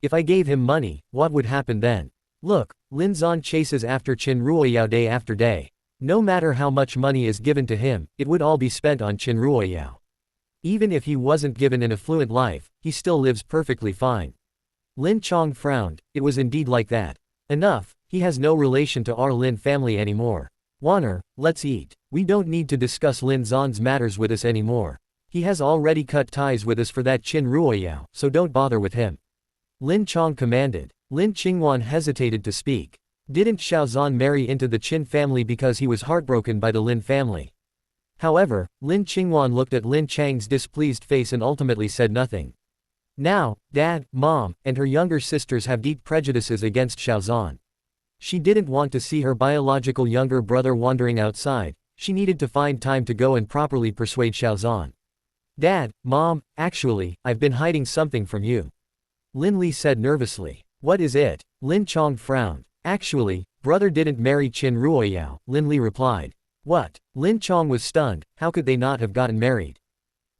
If I gave him money, what would happen then? Look, Lin Zan chases after Qin Ruoyao day after day. No matter how much money is given to him, it would all be spent on Qin Ruoyao. Even if he wasn't given an affluent life, he still lives perfectly fine. Lin Chong frowned, it was indeed like that. Enough, he has no relation to our Lin family anymore. Wanner, let's eat. We don't need to discuss Lin Zan's matters with us anymore. He has already cut ties with us for that Qin Ruoyao, so don't bother with him. Lin Chong commanded. Lin Qingwan hesitated to speak. Didn't Xiao Zan marry into the Qin family because he was heartbroken by the Lin family? However, Lin Qingwan looked at Lin Chang's displeased face and ultimately said nothing. Now, Dad, Mom, and her younger sisters have deep prejudices against Xiao Zan. She didn't want to see her biological younger brother wandering outside. She needed to find time to go and properly persuade Xiao Zan. Dad, Mom, actually, I've been hiding something from you. Lin Li said nervously. What is it? Lin Chong frowned. Actually, brother didn't marry Qin Ruoyao, Lin Li replied. What? Lin Chong was stunned, how could they not have gotten married?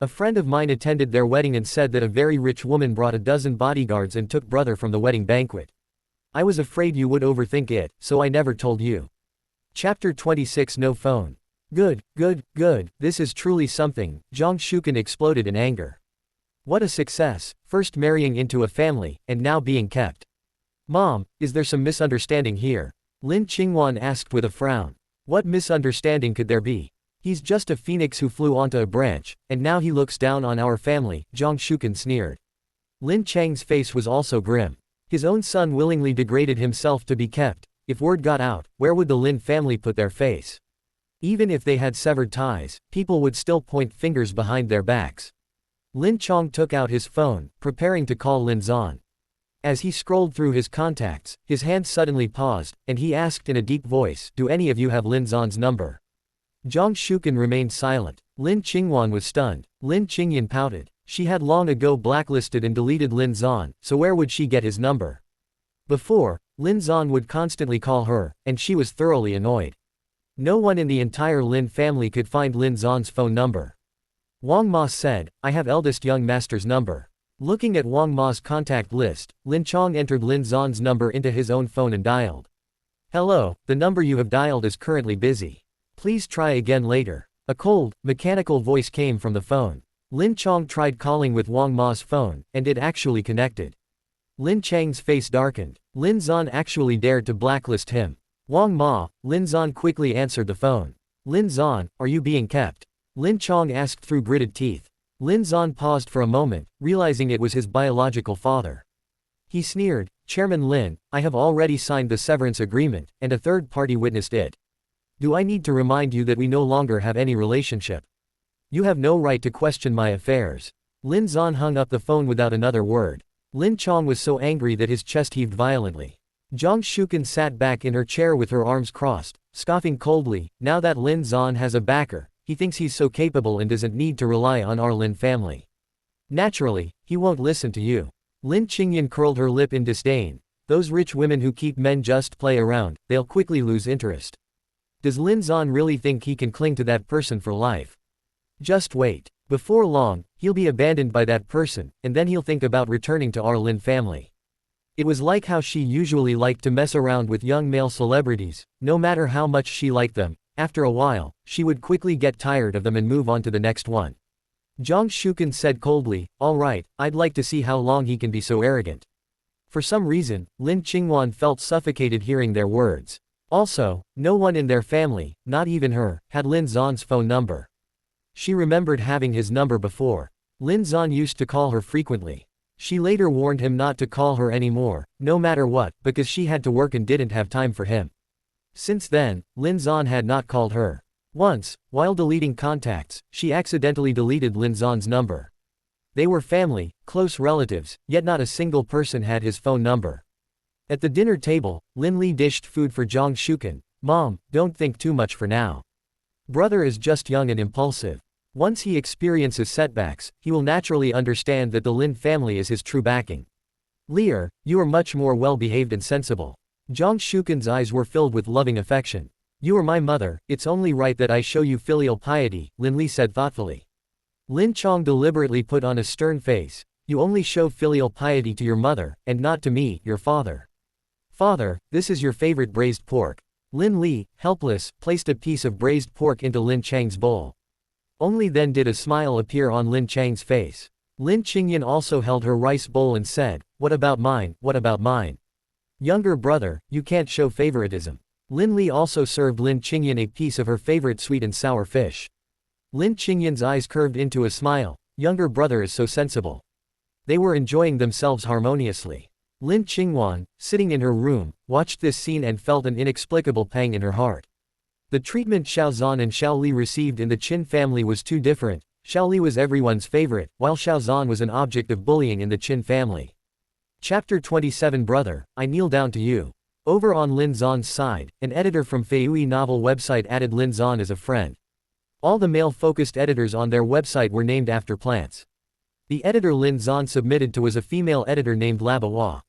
A friend of mine attended their wedding and said that a very rich woman brought a dozen bodyguards and took brother from the wedding banquet. I was afraid you would overthink it, so I never told you. Chapter 26 No phone. Good, this is truly something, Zhang Shuken exploded in anger. What a success, first marrying into a family, and now being kept. Mom, is there some misunderstanding here? Lin Qingwan asked with a frown. What misunderstanding could there be? He's just a phoenix who flew onto a branch, and now he looks down on our family, Zhang Shuken sneered. Lin Chang's face was also grim. His own son willingly degraded himself to be kept. If word got out, where would the Lin family put their face? Even if they had severed ties, people would still point fingers behind their backs. Lin Chong took out his phone, preparing to call Lin Zan. As he scrolled through his contacts, his hand suddenly paused, and he asked in a deep voice, do any of you have Lin Zan's number? Zhang Shuken remained silent. Lin Qingwan was stunned. Lin Qingyan pouted. She had long ago blacklisted and deleted Lin Zan, so where would she get his number? Before, Lin Zan would constantly call her, and she was thoroughly annoyed. No one in the entire Lin family could find Lin Zan's phone number. Wang Ma said, I have eldest young master's number. Looking at Wang Ma's contact list, Lin Chong entered Lin Zan's number into his own phone and dialed. Hello, the number you have dialed is currently busy. Please try again later. A cold, mechanical voice came from the phone. Lin Chong tried calling with Wang Ma's phone, and it actually connected. Lin Chang's face darkened. Lin Zan actually dared to blacklist him. Wang Ma, Lin Zan quickly answered the phone. Lin Zan, are you being kept? Lin Chong asked through gritted teeth. Lin Zan paused for a moment, realizing it was his biological father. He sneered, Chairman Lin, I have already signed the severance agreement, and a third party witnessed it. Do I need to remind you that we no longer have any relationship? You have no right to question my affairs. Lin Zan hung up the phone without another word. Lin Chong was so angry that his chest heaved violently. Zhang Shuken sat back in her chair with her arms crossed, scoffing coldly. Now that Lin Zan has a backer, he thinks he's so capable and doesn't need to rely on our Lin family. Naturally, he won't listen to you. Lin Qingyan curled her lip in disdain. Those rich women who keep men just play around, they'll quickly lose interest. Does Lin Zan really think he can cling to that person for life? Just wait. Before long, he'll be abandoned by that person, and then he'll think about returning to our Lin family. It was like how she usually liked to mess around with young male celebrities. No matter how much she liked them, after a while, she would quickly get tired of them and move on to the next one. Zhang Shuken said coldly, all right, I'd like to see how long he can be so arrogant. For some reason, Lin Qingwan felt suffocated hearing their words. Also, no one in their family, not even her, had Lin Zan's phone number. She remembered having his number before. Lin Zan used to call her frequently. She later warned him not to call her anymore, no matter what, because she had to work and didn't have time for him. Since then, Lin Zan had not called her. Once, while deleting contacts, she accidentally deleted Lin Zan's number. They were family, close relatives, yet not a single person had his phone number. At the dinner table, Lin Li dished food for Zhang Shuken. Mom, don't think too much for now. Brother is just young and impulsive. Once he experiences setbacks, he will naturally understand that the Lin family is his true backing. Lear, you are much more well-behaved and sensible. Zhang Shuken's eyes were filled with loving affection. You are my mother, it's only right that I show you filial piety, Lin Li said thoughtfully. Lin Chong deliberately put on a stern face. You only show filial piety to your mother, and not to me, your father. Father, this is your favorite braised pork. Lin Li, helpless, placed a piece of braised pork into Lin Chang's bowl. Only then did a smile appear on Lin Chang's face. Lin Qingyan also held her rice bowl and said, what about mine, what about mine? Younger brother, you can't show favoritism. Lin Li also served Lin Qingyan a piece of her favorite sweet and sour fish. Lin Qingyan's eyes curved into a smile. Younger brother is so sensible. They were enjoying themselves harmoniously. Lin Qingwan, sitting in her room, watched this scene and felt an inexplicable pang in her heart. The treatment Xiao Zhan and Xiao Li received in the Qin family was too different. Xiao Li was everyone's favorite, while Xiao Zhan was an object of bullying in the Qin family. Chapter 27 Brother, I kneel down to you. Over on Lin Zhan's side, an editor from Feiyue novel website added Lin Zhan as a friend. All the male-focused editors on their website were named after plants. The editor Lin Zhan submitted to was a female editor named Labawa.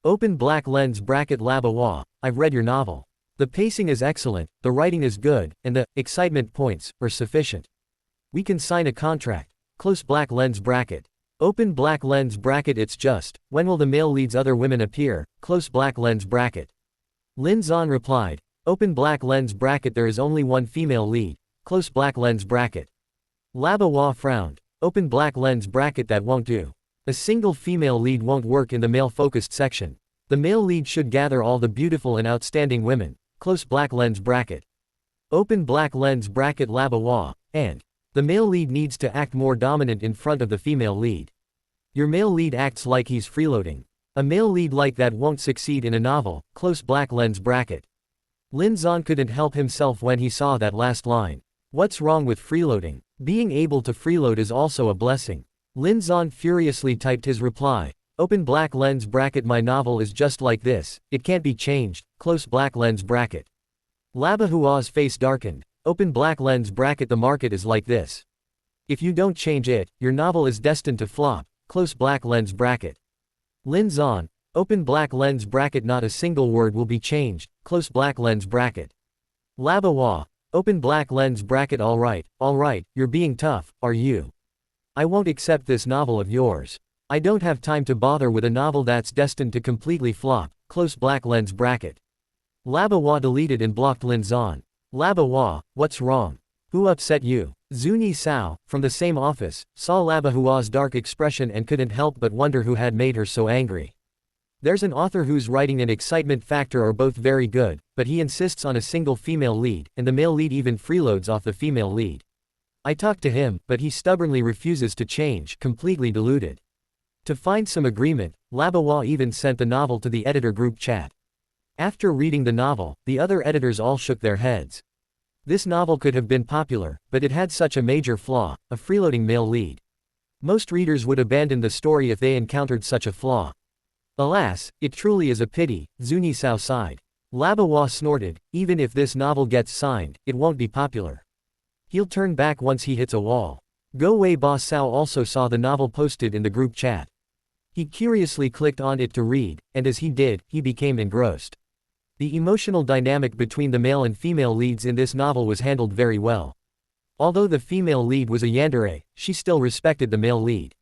Open black lens bracket Labawa, I've read your novel. The pacing is excellent, the writing is good, and the excitement points are sufficient. We can sign a contract. Close black lens bracket. Open black lens bracket. It's just, when will the male leads other women appear? Close black lens bracket. Lin Zhan replied. Open black lens bracket. There is only one female lead. Close black lens bracket. Labawa frowned. Open black lens bracket. That won't do. A single female lead won't work in the male-focused section. The male lead should gather all the beautiful and outstanding women. Close black lens bracket. Open black lens bracket Labawa, and the male lead needs to act more dominant in front of the female lead. Your male lead acts like he's freeloading. A male lead like that won't succeed in a novel. Close black lens bracket. Lin Zhan couldn't help himself when he saw that last line. What's wrong with freeloading? Being able to freeload is also a blessing. Lin Zhan furiously typed his reply. Open black lens bracket. My novel is just like this, it can't be changed. Close black lens bracket. Labahua's face darkened. open black lens bracket. The market is like this. If you don't change it, your novel is destined to flop, close black lens bracket. Lens on, open black lens bracket. Not a single word will be changed, close black lens bracket. Labawa, open black lens bracket. Alright, you're being tough, are you? I won't accept this novel of yours. I don't have time to bother with a novel that's destined to completely flop, close black lens bracket. Labawa deleted and blocked Lin Zan. Labawa, what's wrong? Who upset you? Zuni Sao, from the same office, saw Labahua's dark expression and couldn't help but wonder who had made her so angry. There's an author whose writing and excitement factor are both very good, but he insists on a single female lead, and the male lead even freeloads off the female lead. I talked to him, but he stubbornly refuses to change, completely deluded. To find some agreement, Labawa even sent the novel to the editor group chat. After reading the novel, the other editors all shook their heads. This novel could have been popular, but it had such a major flaw, a freeloading male lead. Most readers would abandon the story if they encountered such a flaw. Alas, it truly is a pity, Zuni Sao sighed. Labawa snorted, even if this novel gets signed, it won't be popular. He'll turn back once he hits a wall. Go Wei Ba Sao also saw the novel posted in the group chat. He curiously clicked on it to read, and as he did, he became engrossed. The emotional dynamic between the male and female leads in this novel was handled very well. Although the female lead was a yandere, she still respected the male lead.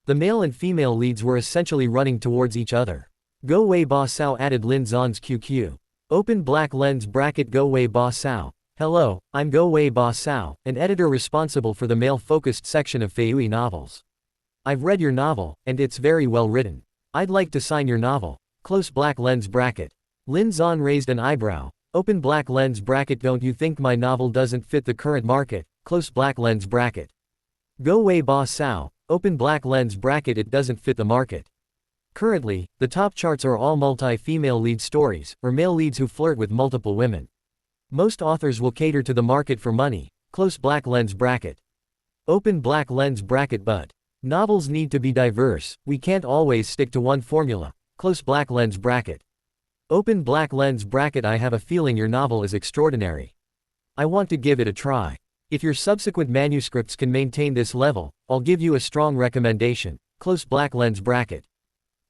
The male and female leads were essentially running towards each other. Go Wei Ba Sao added Lin Zan's QQ. Open black lens bracket. Go Wei Ba Sao. Hello, I'm Go Wei Ba Sao, an editor responsible for the male-focused section of Feiui novels. I've read your novel, and it's very well written. I'd like to sign your novel. Close black lens bracket. Lin Zan raised an eyebrow. Open black lens bracket. Don't you think my novel doesn't fit the current market? Close black lens bracket. Go Wei Ba Sao, open black lens bracket. It doesn't fit the market. Currently, the top charts are all multi-female lead stories, or male leads who flirt with multiple women. Most authors will cater to the market for money, close black lens bracket. Open black lens bracket. But novels need to be diverse, we can't always stick to one formula, close black lens bracket. Open black lens bracket. I have a feeling your novel is extraordinary. I want to give it a try. If your subsequent manuscripts can maintain this level, I'll give you a strong recommendation, close black lens bracket.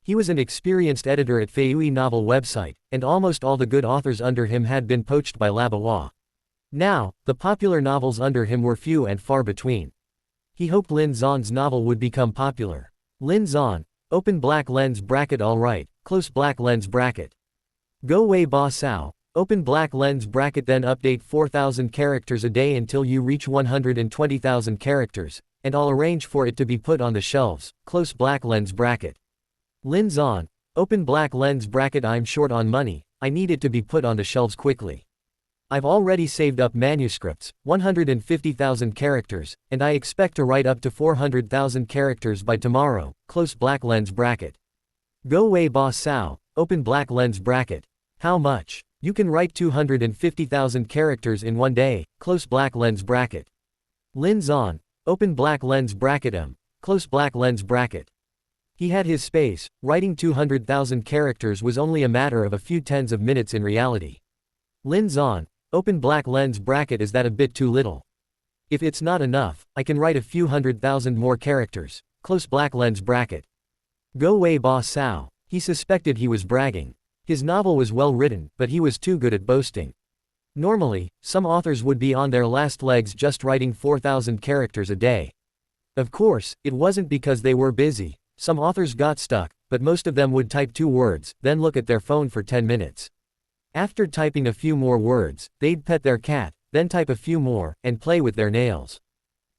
He was an experienced editor at Feiui novel website, and almost all the good authors under him had been poached by Labawa. Now, the popular novels under him were few and far between. He hoped Lin Zan's novel would become popular. Lin Zan, open black lens bracket. Alright, close black lens bracket. Go Wei Ba Sao, open black lens bracket. Then update 4,000 characters a day until you reach 120,000 characters, and I'll arrange for it to be put on the shelves, close black lens bracket. Lin Zan, open black lens bracket. I'm short on money, I need it to be put on the shelves quickly. I've already saved up manuscripts, 150,000 characters, and I expect to write up to 400,000 characters by tomorrow, close black lens bracket. Go Wei Ba Sao, open black lens bracket. How much? You can write 250,000 characters in one day, close black lens bracket. Lin Zan, open black lens bracket. Close black lens bracket. He had his space, writing 200,000 characters was only a matter of a few tens of minutes in reality. Lin Zan, open black lens bracket. Is that a bit too little? If it's not enough, I can write a few 100,000 more characters, close black lens bracket. Go Wei Ba Sao, he suspected he was bragging. His novel was well written, but he was too good at boasting. Normally, some authors would be on their last legs just writing 4,000 characters a day. Of course, it wasn't because they were busy. Some authors got stuck, but most of them would type 2 words, then look at their phone for 10 minutes. After typing a few more words, they'd pet their cat, then type a few more, and play with their nails.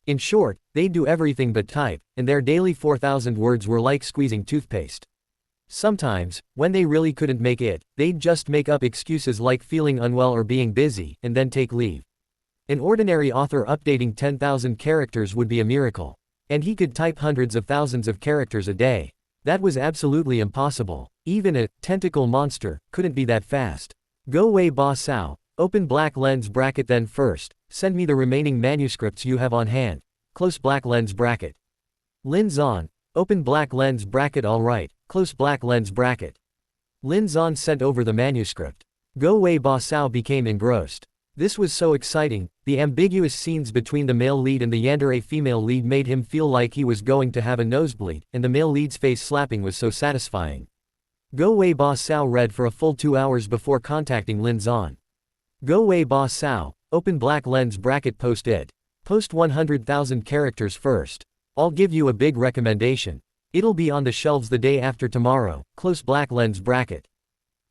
In short, they'd do everything but type, and their daily 4,000 words were like squeezing toothpaste. Sometimes, when they really couldn't make it, they'd just make up excuses like feeling unwell or being busy, and then take leave. An ordinary author updating 10,000 characters would be a miracle. And he could type hundreds of thousands of characters a day. That was absolutely impossible. Even a tentacle monster couldn't be that fast. Go Wei Ba Sao, open black lens bracket. Then first, send me the remaining manuscripts you have on hand, close black lens bracket. Lin Zan, open black lens bracket. Alright, close black lens bracket. Lin Zan sent over the manuscript. Go Wei Ba Sao became engrossed. This was so exciting. The ambiguous scenes between the male lead and the yandere female lead made him feel like he was going to have a nosebleed, and the male lead's face slapping was so satisfying. Go Wei Ba Sao read for a full 2 hours before contacting Lin Zan. Go Wei Ba Sao, open black lens bracket post it. Post 100,000 characters first. I'll give you a big recommendation. It'll be on the shelves the day after tomorrow, close black lens bracket.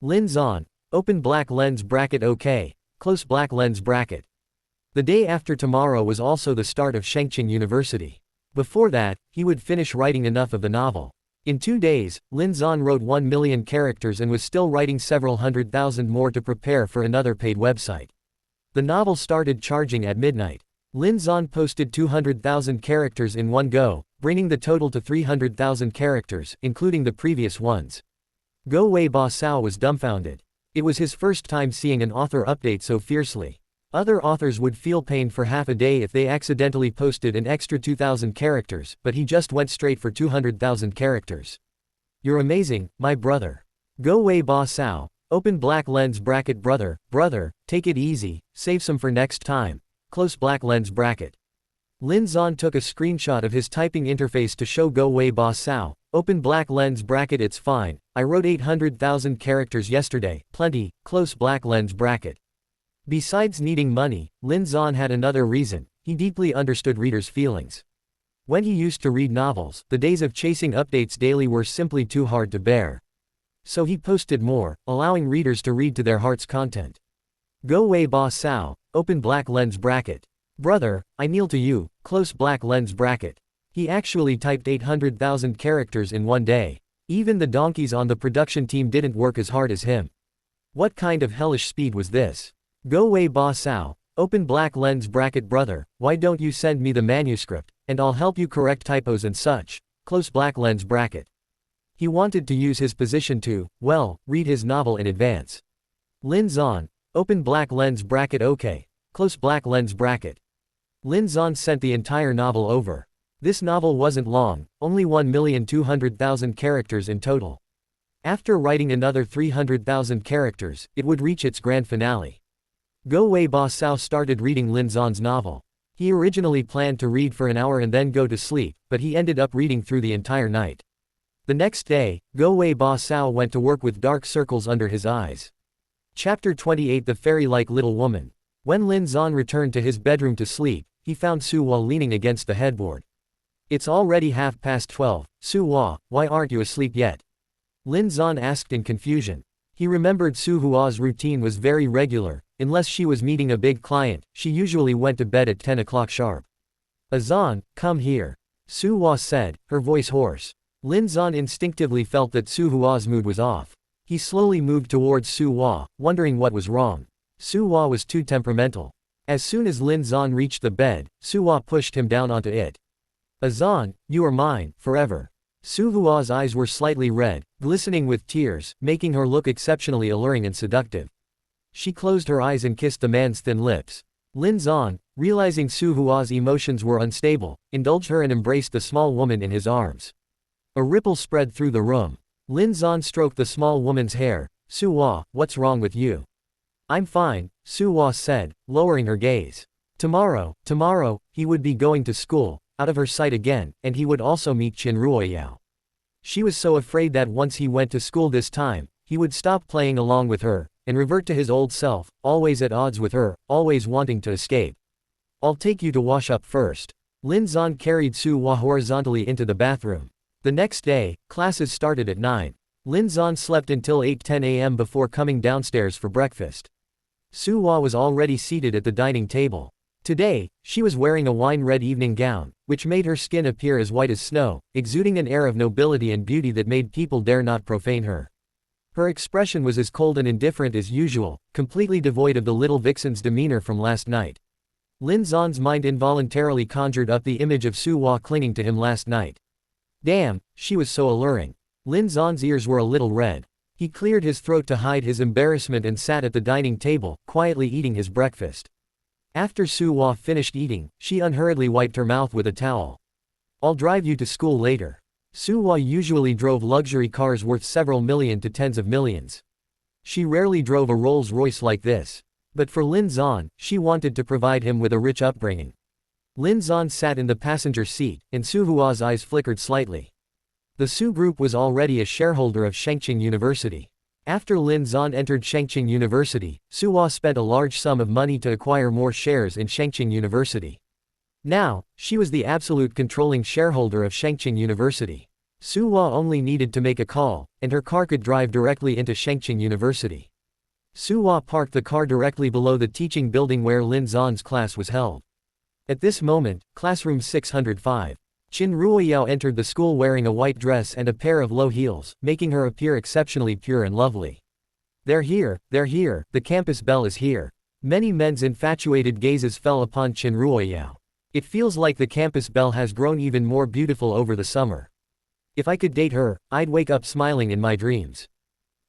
Lin Zan, open black lens bracket OK, close black lens bracket. The day after tomorrow was also the start of Shengqing University. Before that, he would finish writing enough of the novel. In 2 days, Lin Zan wrote 1 million characters and was still writing several 100,000 more to prepare for another paid website. The novel started charging at midnight. Lin Zan posted 200,000 characters in one go, bringing the total to 300,000 characters, including the previous ones. Go Wei Ba Sao was dumbfounded. It was his first time seeing an author update so fiercely. Other authors would feel pain for half a day if they accidentally posted an extra 2,000 characters, but he just went straight for 200,000 characters. You're amazing, my brother. Go Wei Ba Sao, open black lens bracket brother, take it easy, save some for next time, close black lens bracket. Lin Zan took a screenshot of his typing interface to show Go Wei Ba Sao, open black lens bracket it's fine, I wrote 800,000 characters yesterday, plenty, close black lens bracket. Besides needing money, Lin Zan had another reason. He deeply understood readers' feelings. When he used to read novels, the days of chasing updates daily were simply too hard to bear. So he posted more, allowing readers to read to their heart's content. Go Wei Ba Sao, open black lens bracket. Brother, I kneel to you, close black lens bracket. He actually typed 800,000 characters in one day. Even the donkeys on the production team didn't work as hard as him. What kind of hellish speed was this? Go Wei Ba Sao, open black lens bracket brother, why don't you send me the manuscript, and I'll help you correct typos and such, close black lens bracket. He wanted to use his position to, well, read his novel in advance. Lin Zan, open black lens bracket OK, close black lens bracket. Lin Zan sent the entire novel over. This novel wasn't long, only 1,200,000 characters in total. After writing another 300,000 characters, it would reach its grand finale. Go Wei Ba Sao started reading Lin Zan's novel. He originally planned to read for an hour and then go to sleep, but he ended up reading through the entire night. The next day, Go Wei Ba Sao went to work with dark circles under his eyes. Chapter 28 The Fairy-like Little Woman. When Lin Zan returned to his bedroom to sleep, he found Su Hua leaning against the headboard. It's already 12:30, Su Hua, why aren't you asleep yet? Lin Zan asked in confusion. He remembered Su Hua's routine was very regular. Unless she was meeting a big client, she usually went to bed at 10 o'clock sharp. Zan, come here. Su Hua said, her voice hoarse. Lin Zan instinctively felt that Su Hua's mood was off. He slowly moved towards Su Hua, wondering what was wrong. Su Hua was too temperamental. As soon as Lin Zan reached the bed, Su Hua pushed him down onto it. Zan, you are mine, forever. Su Hua's eyes were slightly red, glistening with tears, making her look exceptionally alluring and seductive. She closed her eyes and kissed the man's thin lips. Lin Zan, realizing Su Hua's emotions were unstable, indulged her and embraced the small woman in his arms. A ripple spread through the room. Lin Zan stroked the small woman's hair. Su Hua, what's wrong with you? I'm fine, Su Hua said, lowering her gaze. Tomorrow, he would be going to school, out of her sight again, and he would also meet Qin Ruoyao. She was so afraid that once he went to school this time, he would stop playing along with her, and revert to his old self, always at odds with her, always wanting to escape. I'll take you to wash up first. Lin Zan carried Su Hua horizontally into the bathroom. The next day, classes started at 9. Lin Zan slept until 8:10 a.m. before coming downstairs for breakfast. Su Hua was already seated at the dining table. Today, she was wearing a wine-red evening gown, which made her skin appear as white as snow, exuding an air of nobility and beauty that made people dare not profane her. Her expression was as cold and indifferent as usual, completely devoid of the little vixen's demeanor from last night. Lin Zan's mind involuntarily conjured up the image of Su Hua clinging to him last night. Damn, she was so alluring. Lin Zan's ears were a little red. He cleared his throat to hide his embarrassment and sat at the dining table, quietly eating his breakfast. After Su Hua finished eating, she unhurriedly wiped her mouth with a towel. I'll drive you to school later. Su Hua usually drove luxury cars worth several million to tens of millions. She rarely drove a Rolls-Royce like this. But for Lin Zan, she wanted to provide him with a rich upbringing. Lin Zan sat in the passenger seat, and Su Hua's eyes flickered slightly. The Su Group was already a shareholder of Shengqing University. After Lin Zan entered Shengqing University, Su Hua spent a large sum of money to acquire more shares in Shengqing University. Now, she was the absolute controlling shareholder of Shengqing University. Su Hua only needed to make a call, and her car could drive directly into Shengqing University. Su Hua parked the car directly below the teaching building where Lin Zan's class was held. At this moment, classroom 605. Qin Ruoyao entered the school wearing a white dress and a pair of low heels, making her appear exceptionally pure and lovely. They're here, the campus belle is here. Many men's infatuated gazes fell upon Qin Ruoyao. It feels like the campus belle has grown even more beautiful over the summer. If I could date her, I'd wake up smiling in my dreams.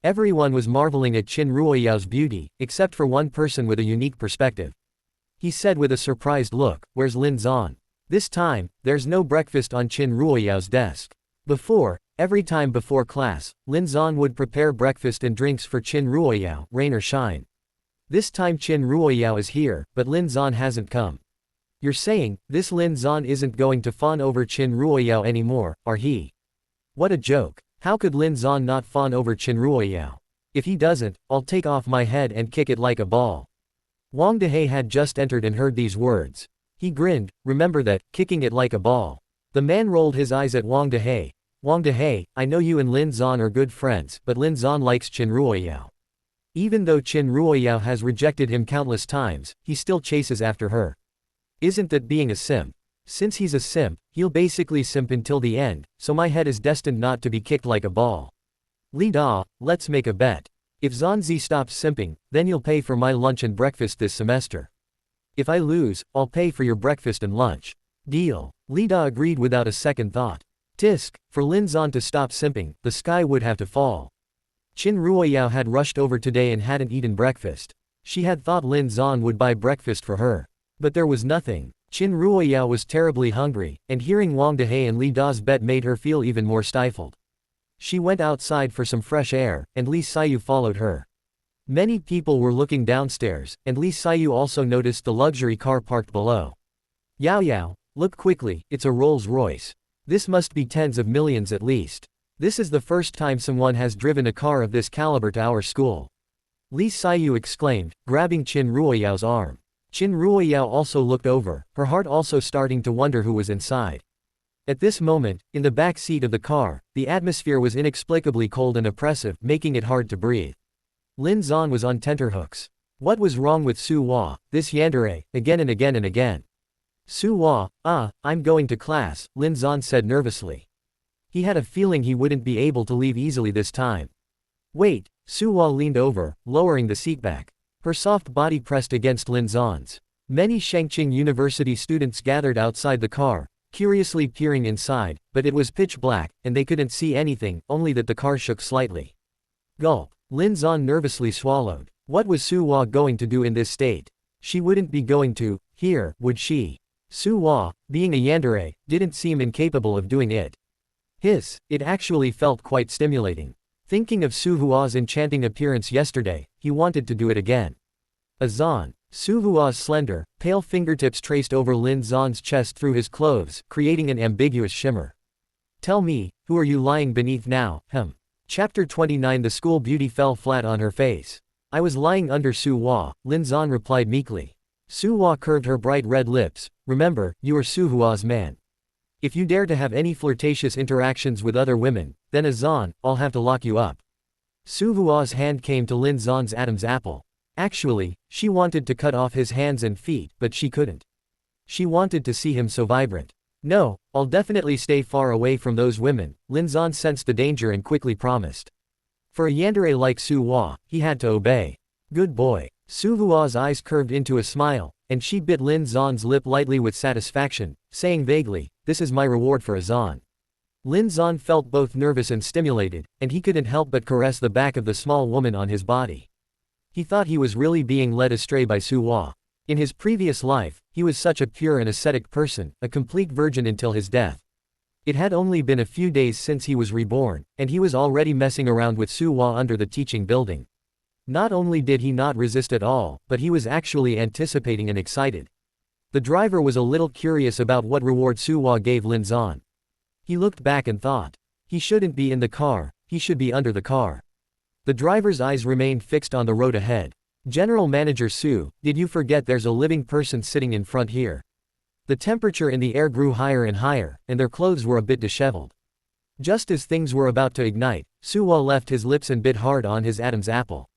Everyone was marveling at Qin Ruoyao's beauty, except for one person with a unique perspective. He said with a surprised look, "Where's Lin Zan?" This time, there's no breakfast on Qin Ruoyao's desk. Before, every time before class, Lin Zan would prepare breakfast and drinks for Qin Ruoyao, rain or shine. This time Qin Ruoyao is here, but Lin Zan hasn't come. You're saying, this Lin Zan isn't going to fawn over Qin Ruoyao anymore, are he? What a joke. How could Lin Zan not fawn over Qin Ruoyao? If he doesn't, I'll take off my head and kick it like a ball. Wang Dehei had just entered and heard these words. He grinned, remember that, kicking it like a ball. The man rolled his eyes at Wang Dehei. Wang Dehei, I know you and Lin Zan are good friends, but Lin Zan likes Qin Ruoyao. Even though Qin Ruoyao has rejected him countless times, he still chases after her. Isn't that being a simp? Since he's a simp, he'll basically simp until the end, so my head is destined not to be kicked like a ball. Li Da, let's make a bet. If Zanzi stops simping, then you'll pay for my lunch and breakfast this semester. If I lose, I'll pay for your breakfast and lunch. Deal. Li Da agreed without a second thought. Tisk, for Lin Zan to stop simping, the sky would have to fall. Qin Ruoyao had rushed over today and hadn't eaten breakfast. She had thought Lin Zan would buy breakfast for her. But there was nothing. Qin Ruoyao was terribly hungry, and hearing Wang Dehei and Li Da's bet made her feel even more stifled. She went outside for some fresh air, and Li Xiyu followed her. Many people were looking downstairs, and Li Xiyu also noticed the luxury car parked below. Yao Yao, look quickly, it's a Rolls-Royce. This must be tens of millions at least. This is the first time someone has driven a car of this caliber to our school. Li Xiyu exclaimed, grabbing Qin Ruoyao's arm. Qin Ruoyao also looked over, her heart also starting to wonder who was inside. At this moment, in the back seat of the car, the atmosphere was inexplicably cold and oppressive, making it hard to breathe. Lin Zan was on tenterhooks. What was wrong with Su Hua, this yandere, again and again and again? Su Hua, I'm going to class, Lin Zan said nervously. He had a feeling he wouldn't be able to leave easily this time. Wait, Su Hua leaned over, lowering the seat back. Her soft body pressed against Lin Zan's. Many Shengqing University students gathered outside the car, curiously peering inside, but it was pitch black, and they couldn't see anything, only that the car shook slightly. Gulp. Lin Zan nervously swallowed. What was Su Hua going to do in this state? She wouldn't be going to, here, would she? Su Hua, being a yandere, didn't seem incapable of doing it. It actually felt quite stimulating. Thinking of Su Hua's enchanting appearance yesterday, he wanted to do it again. Azan. Su Hua's slender, pale fingertips traced over Lin Zan's chest through his clothes, creating an ambiguous shimmer. Tell me, who are you lying beneath now, Chapter 29. The school beauty fell flat on her face. I was lying under Su Hua, Lin Zan replied meekly. Su Hua curved her bright red lips. Remember, you are Su Hua's man. If you dare to have any flirtatious interactions with other women, then Azan, I'll have to lock you up. Su Hua's hand came to Lin Zan's Adam's apple. Actually, she wanted to cut off his hands and feet, but she couldn't. She wanted to see him so vibrant. No, I'll definitely stay far away from those women, Lin Zan sensed the danger and quickly promised. For a yandere like Su Hua, he had to obey. Good boy. Su Hua's eyes curved into a smile, and she bit Lin Zan's lip lightly with satisfaction, saying vaguely, this is my reward for Azan. Lin Zan felt both nervous and stimulated, and he couldn't help but caress the back of the small woman on his body. He thought he was really being led astray by Su Hua. In his previous life, he was such a pure and ascetic person, a complete virgin until his death. It had only been a few days since he was reborn, and he was already messing around with Su Hua under the teaching building. Not only did he not resist at all, but he was actually anticipating and excited. The driver was a little curious about what reward Suwa gave Lin Zan. He looked back and thought. He shouldn't be in the car, he should be under the car. The driver's eyes remained fixed on the road ahead. General Manager Su, did you forget there's a living person sitting in front here? The temperature in the air grew higher and higher, and their clothes were a bit disheveled. Just as things were about to ignite, Suwa left his lips and bit hard on his Adam's apple.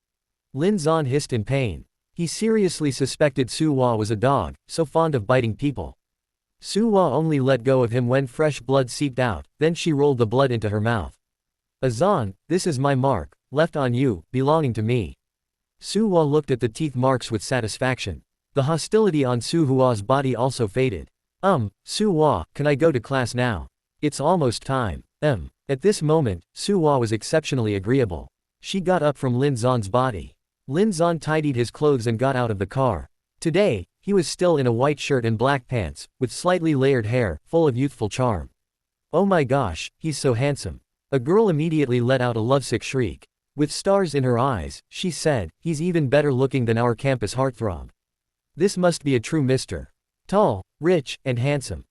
Lin Zan hissed in pain. He seriously suspected Suwa was a dog, so fond of biting people. Suwa only let go of him when fresh blood seeped out, then she rolled the blood into her mouth. Azan, this is my mark, left on you, belonging to me. Suwa looked at the teeth marks with satisfaction. The hostility on Suhua's body also faded. Suwa, can I go to class now? It's almost time. At this moment, Suwa was exceptionally agreeable. She got up from Lin Zan's body. Lin Zan tidied his clothes and got out of the car. Today, he was still in a white shirt and black pants, with slightly layered hair, full of youthful charm. Oh my gosh, he's so handsome. A girl immediately let out a lovesick shriek. With stars in her eyes, she said, he's even better looking than our campus heartthrob. This must be a true Mr. Tall, rich, and handsome.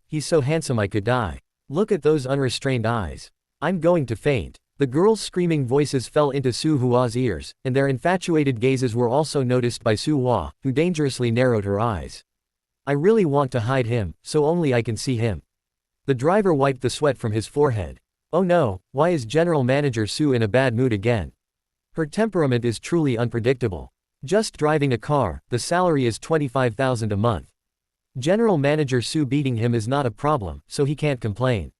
He's so handsome I could die. Look at those unrestrained eyes. I'm going to faint. The girls' screaming voices fell into Suhua's ears, and their infatuated gazes were also noticed by Suhua, who dangerously narrowed her eyes. I really want to hide him, so only I can see him. The driver wiped the sweat from his forehead. Oh no, why is General Manager Su in a bad mood again? Her temperament is truly unpredictable. Just driving a car, the salary is 25,000 a month. General Manager Su beating him is not a problem, so he can't complain.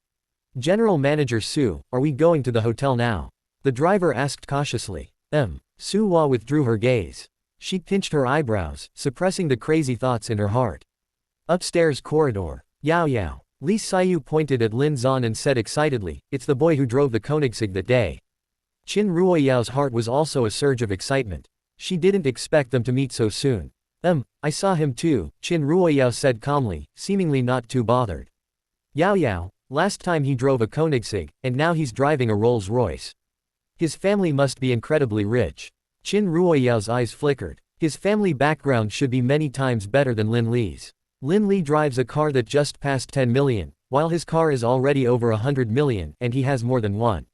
General Manager Su, are we going to the hotel now? The driver asked cautiously. Suwa withdrew her gaze. She pinched her eyebrows, suppressing the crazy thoughts in her heart. Upstairs corridor. Yao. Li Xiyu pointed at Lin Zan and said excitedly, it's the boy who drove the Koenigsegg that day. Qin Ruoyao's heart was also a surge of excitement. She didn't expect them to meet so soon. I saw him too, Qin Ruoyao said calmly, seemingly not too bothered. Yao, last time he drove a Koenigsegg, and now he's driving a Rolls-Royce. His family must be incredibly rich. Qin Ruoyao's eyes flickered. His family background should be many times better than Lin Li's. Lin Li drives a car that just passed 10 million, while his car is already over 100 million, and he has more than one.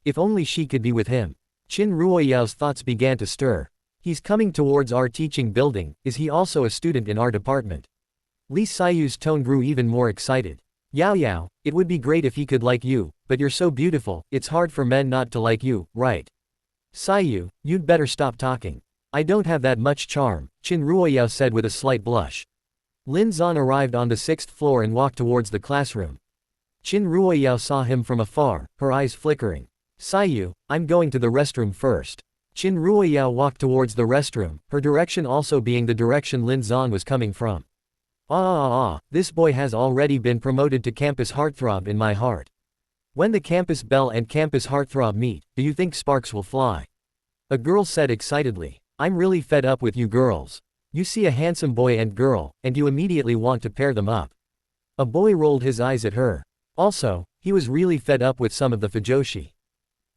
If only she could be with him. Qin Ruoyao's thoughts began to stir. He's coming towards our teaching building, is he also a student in our department? Li Xiyu's tone grew even more excited. Yao, it would be great if he could like you, but you're so beautiful, it's hard for men not to like you, right? Xiyu, you'd better stop talking. I don't have that much charm, Qin Ruoyao said with a slight blush. Lin Zan arrived on the 6th floor and walked towards the classroom. Qin Ruoyao saw him from afar, her eyes flickering. Xiyu, I'm going to the restroom first. Qin Ruoyao walked towards the restroom, her direction also being the direction Lin Zan was coming from. This boy has already been promoted to campus heartthrob in my heart. When the campus belle and campus heartthrob meet, do you think sparks will fly? A girl said excitedly. I'm really fed up with you girls. You see a handsome boy and girl, and you immediately want to pair them up. A boy rolled his eyes at her. Also, he was really fed up with some of the fujoshi.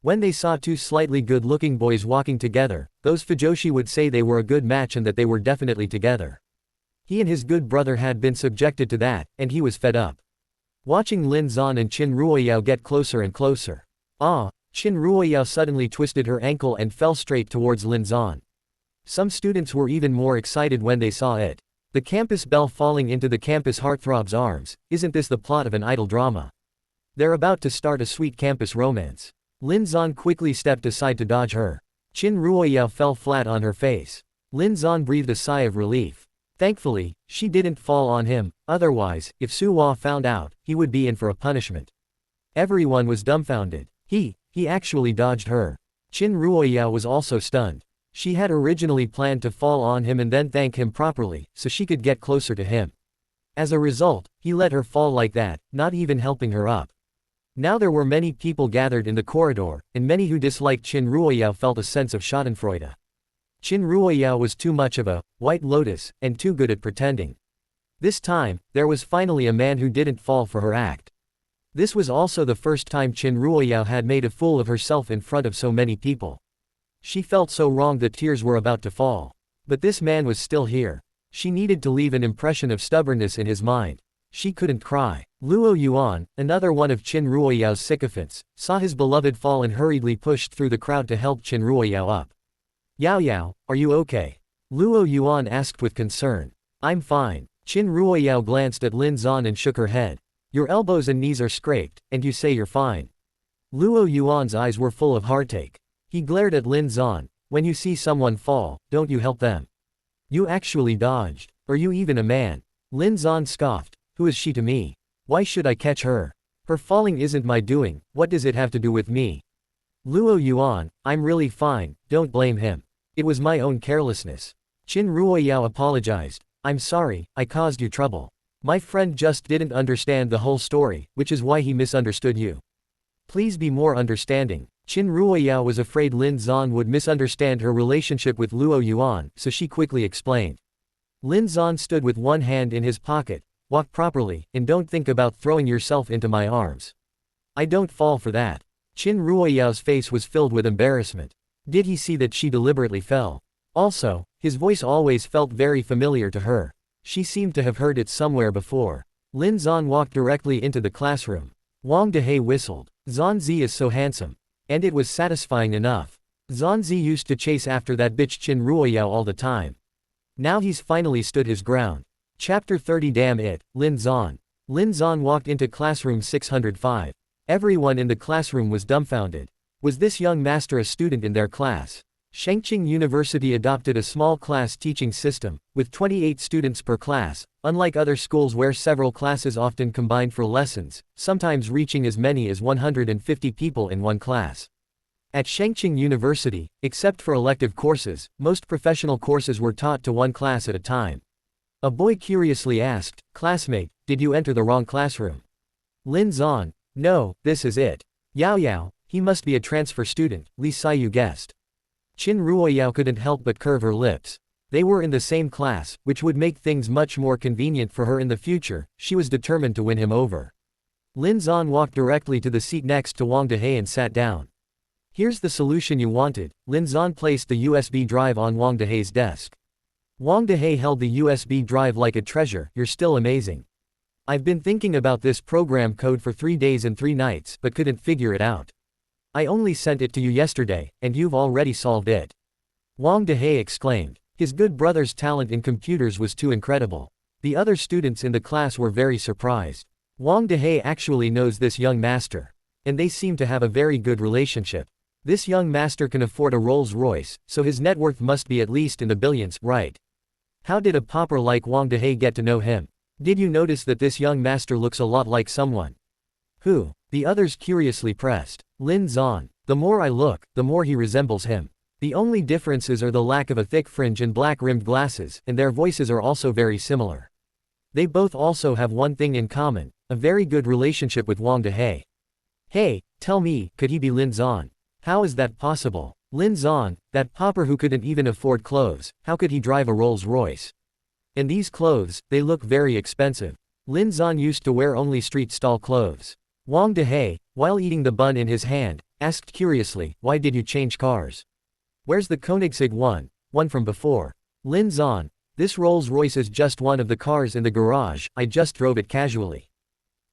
When they saw two slightly good-looking boys walking together, those fujoshi would say they were a good match and that they were definitely together. He and his good brother had been subjected to that, and he was fed up. Watching Lin Zan and Qin Ruoyao get closer and closer. Qin Ruoyao suddenly twisted her ankle and fell straight towards Lin Zan. Some students were even more excited when they saw it. The campus belle falling into the campus heartthrob's arms, isn't this the plot of an idol drama? They're about to start a sweet campus romance. Lin Zan quickly stepped aside to dodge her. Qin Ruoyao fell flat on her face. Lin Zan breathed a sigh of relief. Thankfully, she didn't fall on him, otherwise, if Suwa found out, he would be in for a punishment. Everyone was dumbfounded. He actually dodged her. Qin Ruoyao was also stunned. She had originally planned to fall on him and then thank him properly, so she could get closer to him. As a result, he let her fall like that, not even helping her up. Now there were many people gathered in the corridor, and many who disliked Qin Ruoyao felt a sense of schadenfreude. Qin Ruoyao was too much of a white lotus, and too good at pretending. This time, there was finally a man who didn't fall for her act. This was also the first time Qin Ruoyao had made a fool of herself in front of so many people. She felt so wrong that tears were about to fall. But this man was still here. She needed to leave an impression of stubbornness in his mind. She couldn't cry. Luo Yuan, another one of Qin Ruoyao's sycophants, saw his beloved fall and hurriedly pushed through the crowd to help Qin Ruoyao up. Yao Yao, are you okay? Luo Yuan asked with concern. I'm fine. Qin Ruoyao glanced at Lin Zan and shook her head. Your elbows and knees are scraped, and you say you're fine. Luo Yuan's eyes were full of heartache. He glared at Lin Zan. When you see someone fall, don't you help them? You actually dodged. Are you even a man? Lin Zan scoffed. Who is she to me? Why should I catch her? Her falling isn't my doing, what does it have to do with me? Luo Yuan, I'm really fine, don't blame him. It was my own carelessness. Qin Ruoyao apologized. I'm sorry, I caused you trouble. My friend just didn't understand the whole story, which is why he misunderstood you. Please be more understanding. Qin Ruoyao was afraid Lin Zan would misunderstand her relationship with Luo Yuan, so she quickly explained. Lin Zan stood with one hand in his pocket. Walk properly, and don't think about throwing yourself into my arms. I don't fall for that. Qin Ruoyao's face was filled with embarrassment. Did he see that she deliberately fell? Also, his voice always felt very familiar to her. She seemed to have heard it somewhere before. Lin Zan walked directly into the classroom. Wang Dehe whistled. Zanzi is so handsome. And it was satisfying enough. Zanzi used to chase after that bitch Qin Ruoyao all the time. Now he's finally stood his ground. Chapter 30. Damn it, Lin Zan. Lin Zan walked into classroom 605. Everyone in the classroom was dumbfounded. Was this young master a student in their class? Shengqing University adopted a small class teaching system, with 28 students per class, unlike other schools where several classes often combined for lessons, sometimes reaching as many as 150 people in one class. At Shengqing University, except for elective courses, most professional courses were taught to one class at a time. A boy curiously asked, classmate, did you enter the wrong classroom? Lin Zan, no, this is it. Yao Yao, he must be a transfer student, Li Saiyu guessed. Qin Ruoyao couldn't help but curve her lips. They were in the same class, which would make things much more convenient for her in the future. She was determined to win him over. Lin Zan walked directly to the seat next to Wang Dehe and sat down. Here's the solution you wanted. Lin Zan placed the USB drive on Wang Dehe's desk. Wang Dehe held the USB drive like a treasure. You're still amazing. I've been thinking about this program code for 3 days and 3 nights, but couldn't figure it out. I only sent it to you yesterday, and you've already solved it. Wang Dehe exclaimed. His good brother's talent in computers was too incredible. The other students in the class were very surprised. Wang Dehe actually knows this young master. And they seem to have a very good relationship. This young master can afford a Rolls-Royce, so his net worth must be at least in the billions, right? How did a pauper like Wang Dehe get to know him? Did you notice that this young master looks a lot like someone? Who? The others curiously pressed. Lin Zan. The more I look, the more he resembles him. The only differences are the lack of a thick fringe and black-rimmed glasses, and their voices are also very similar. They both also have one thing in common, a very good relationship with Wang Dehe. Hey, tell me, could he be Lin Zan? How is that possible? Lin Zan, that pauper who couldn't even afford clothes, how could he drive a Rolls-Royce? And these clothes, they look very expensive. Lin Zan used to wear only street stall clothes. Wang Dehe, while eating the bun in his hand, asked curiously, why did you change cars? Where's the Koenigsegg one from before? Lin Zan, this Rolls-Royce is just one of the cars in the garage, I just drove it casually.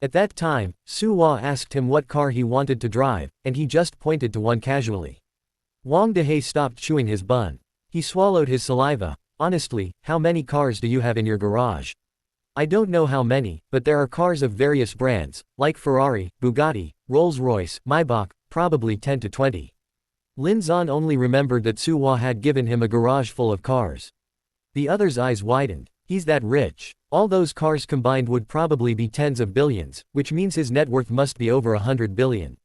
At that time, Su Hua asked him what car he wanted to drive, and he just pointed to one casually. Wang Dehe stopped chewing his bun. He swallowed his saliva. Honestly, how many cars do you have in your garage? I don't know how many, but there are cars of various brands, like Ferrari, Bugatti, Rolls-Royce, Maybach, probably 10 to 20. Lin Zan only remembered that Su Hua had given him a garage full of cars. The other's eyes widened. He's that rich. All those cars combined would probably be tens of billions, which means his net worth must be over 100 billion.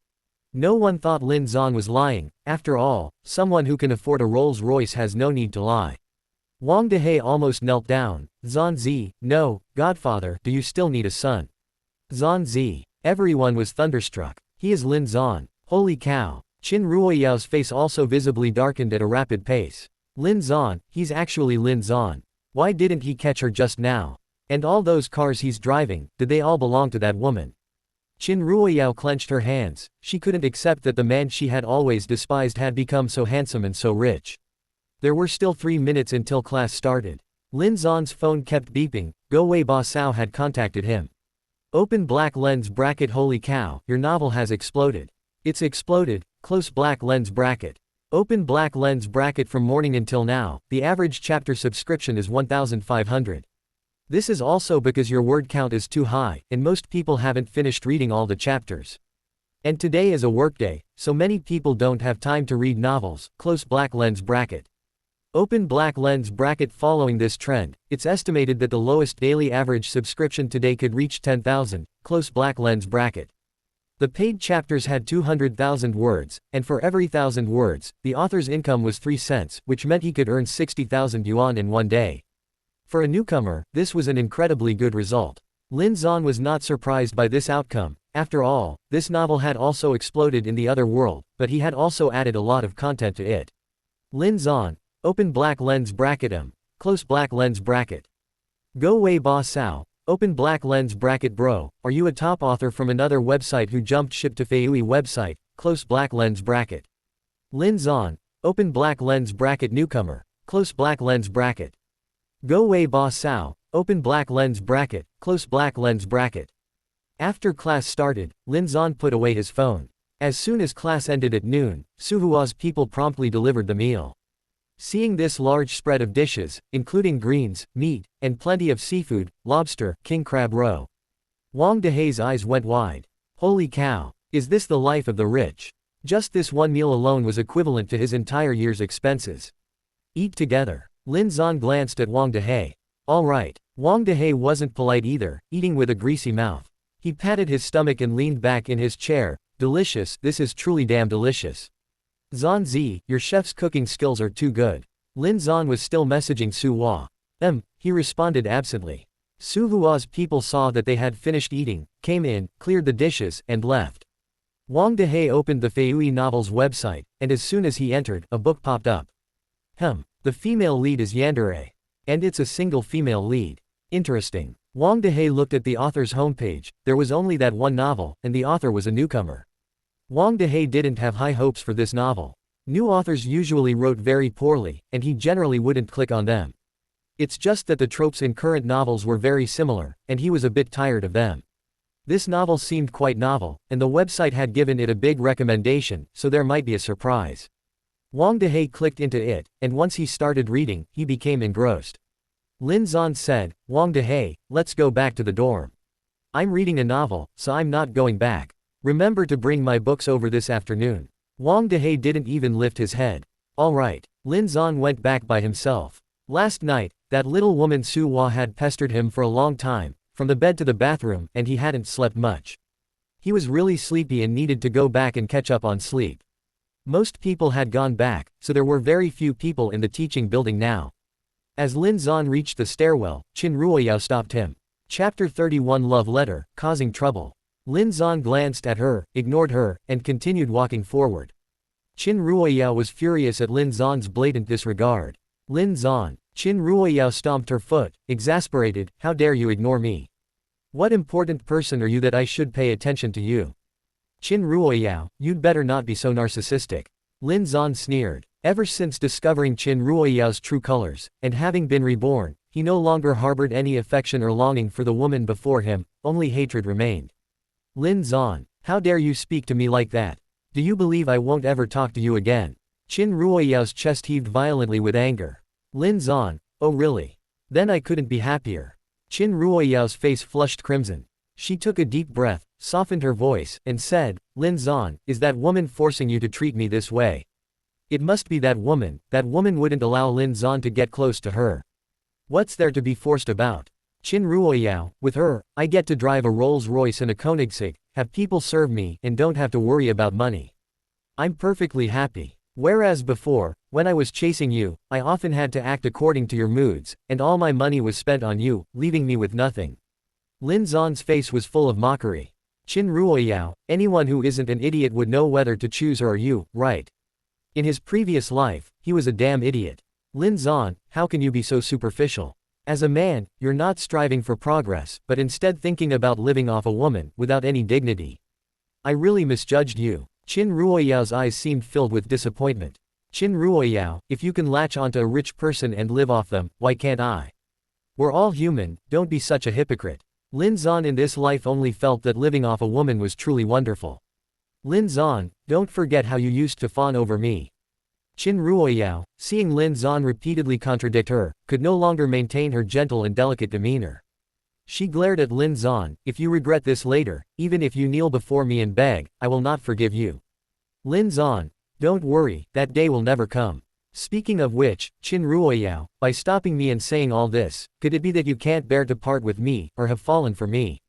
No one thought Lin Zan was lying. After all, someone who can afford a Rolls-Royce has no need to lie. Wang Dehe almost knelt down. Zanzi, no, Godfather, do you still need a son? Zanzi. Everyone was thunderstruck. He is Lin Zan. Holy cow. Qin Ruoyao's face also visibly darkened at a rapid pace. Lin Zan, he's actually Lin Zan. Why didn't he catch her just now? And all those cars he's driving, did they all belong to that woman? Qin Ruoyao clenched her hands. She couldn't accept that the man she had always despised had become so handsome and so rich. There were still 3 minutes until class started. Lin Zhan's phone kept beeping. Go Wei Ba Sao had contacted him. Open black lens bracket. Holy cow, your novel has exploded. It's exploded. Close black lens bracket. Open black lens bracket. From morning until now, the average chapter subscription is 1,500. This is also because your word count is too high, and most people haven't finished reading all the chapters. And today is a workday, so many people don't have time to read novels. Close black lens bracket. Open black lens bracket. Following this trend, it's estimated that the lowest daily average subscription today could reach 10,000. Close black lens bracket. The paid chapters had 200,000 words, and for every 1,000 words, the author's income was 3 cents, which meant he could earn 60,000 yuan in one day. For a newcomer, this was an incredibly good result. Lin Zhan was not surprised by this outcome. After all, this novel had also exploded in the other world, but he had also added a lot of content to it. Lin Zhan. Open black lens bracket. Close black lens bracket. Go Wei Ba Sao. Open black lens bracket. Bro, are you a top author from another website who jumped ship to Feiui website? Close black lens bracket. Lin Zhan. Open black lens bracket. Newcomer. Close black lens bracket. Go Wei Ba Sao. Open black lens bracket. Close black lens bracket. After class started, Lin Zhan put away his phone. As soon as class ended at noon, Su Hua's people promptly delivered the meal. Seeing this large spread of dishes, including greens, meat, and plenty of seafood, lobster, king crab roe, Wang Dehai's eyes went wide. Holy cow! Is this the life of the rich? Just this one meal alone was equivalent to his entire year's expenses. Eat together. Lin Zhan glanced at Wang Dehai. All right. Wang Dehai wasn't polite either, eating with a greasy mouth. He patted his stomach and leaned back in his chair. Delicious, this is truly damn delicious. Zhan Zi, your chef's cooking skills are too good. Lin Zhan was still messaging Su Hua. He responded absently. Su Hua's people saw that they had finished eating, came in, cleared the dishes, and left. Wang Dehai opened the Feiui Novels website, and as soon as he entered, a book popped up. The female lead is Yandere. And it's a single female lead. Interesting. Wang Dehai looked at the author's homepage. There was only that one novel, and the author was a newcomer. Wang Dehai didn't have high hopes for this novel. New authors usually wrote very poorly, and he generally wouldn't click on them. It's just that the tropes in current novels were very similar, and he was a bit tired of them. This novel seemed quite novel, and the website had given it a big recommendation, so there might be a surprise. Wang Dehai clicked into it, and once he started reading, he became engrossed. Lin Zhan said, Wang Dehai, let's go back to the dorm. I'm reading a novel, so I'm not going back. Remember to bring my books over this afternoon. Wang Dehai didn't even lift his head. All right. Lin Zhan went back by himself. Last night, that little woman Su Hua had pestered him for a long time, from the bed to the bathroom, and he hadn't slept much. He was really sleepy and needed to go back and catch up on sleep. Most people had gone back, so there were very few people in the teaching building now. As Lin Zhan reached the stairwell, Qin Ruoyao stopped him. Chapter 31 Love Letter, Causing Trouble. Lin Zhan glanced at her, ignored her, and continued walking forward. Qin Ruoyao was furious at Lin Zhan's blatant disregard. Lin Zhan. Qin Ruoyao stomped her foot, exasperated, how dare you ignore me? What important person are you that I should pay attention to you? Qin Ruoyao, you'd better not be so narcissistic. Lin Zhan sneered. Ever since discovering Qin Ruoyao's true colors, and having been reborn, he no longer harbored any affection or longing for the woman before him, only hatred remained. Lin Zhan, how dare you speak to me like that? Do you believe I won't ever talk to you again? Qin Ruoyao's chest heaved violently with anger. Lin Zhan, oh really? Then I couldn't be happier. Qin Ruoyao's face flushed crimson. She took a deep breath, softened her voice, and said, Lin Zhan, is that woman forcing you to treat me this way? It must be that woman wouldn't allow Lin Zhan to get close to her. What's there to be forced about? Qin Ruoyao, with her, I get to drive a Rolls-Royce and a Koenigsegg, have people serve me, and don't have to worry about money. I'm perfectly happy. Whereas before, when I was chasing you, I often had to act according to your moods, and all my money was spent on you, leaving me with nothing. Lin Zhan's face was full of mockery. Qin Ruoyao, anyone who isn't an idiot would know whether to choose her or you, right? In his previous life, he was a damn idiot. Lin Zhan, how can you be so superficial? As a man, you're not striving for progress, but instead thinking about living off a woman, without any dignity. I really misjudged you. Qin Ruoyao's eyes seemed filled with disappointment. Qin Ruoyao, if you can latch onto a rich person and live off them, why can't I? We're all human, don't be such a hypocrite. Lin Zan in this life only felt that living off a woman was truly wonderful. Lin Zan, don't forget how you used to fawn over me. Qin Ruoyao, seeing Lin Zan repeatedly contradict her, could no longer maintain her gentle and delicate demeanor. She glared at Lin Zan, if you regret this later, even if you kneel before me and beg, I will not forgive you. Lin Zan, don't worry, that day will never come. Speaking of which, Qin Ruoyao, by stopping me and saying all this, could it be that you can't bear to part with me, or have fallen for me?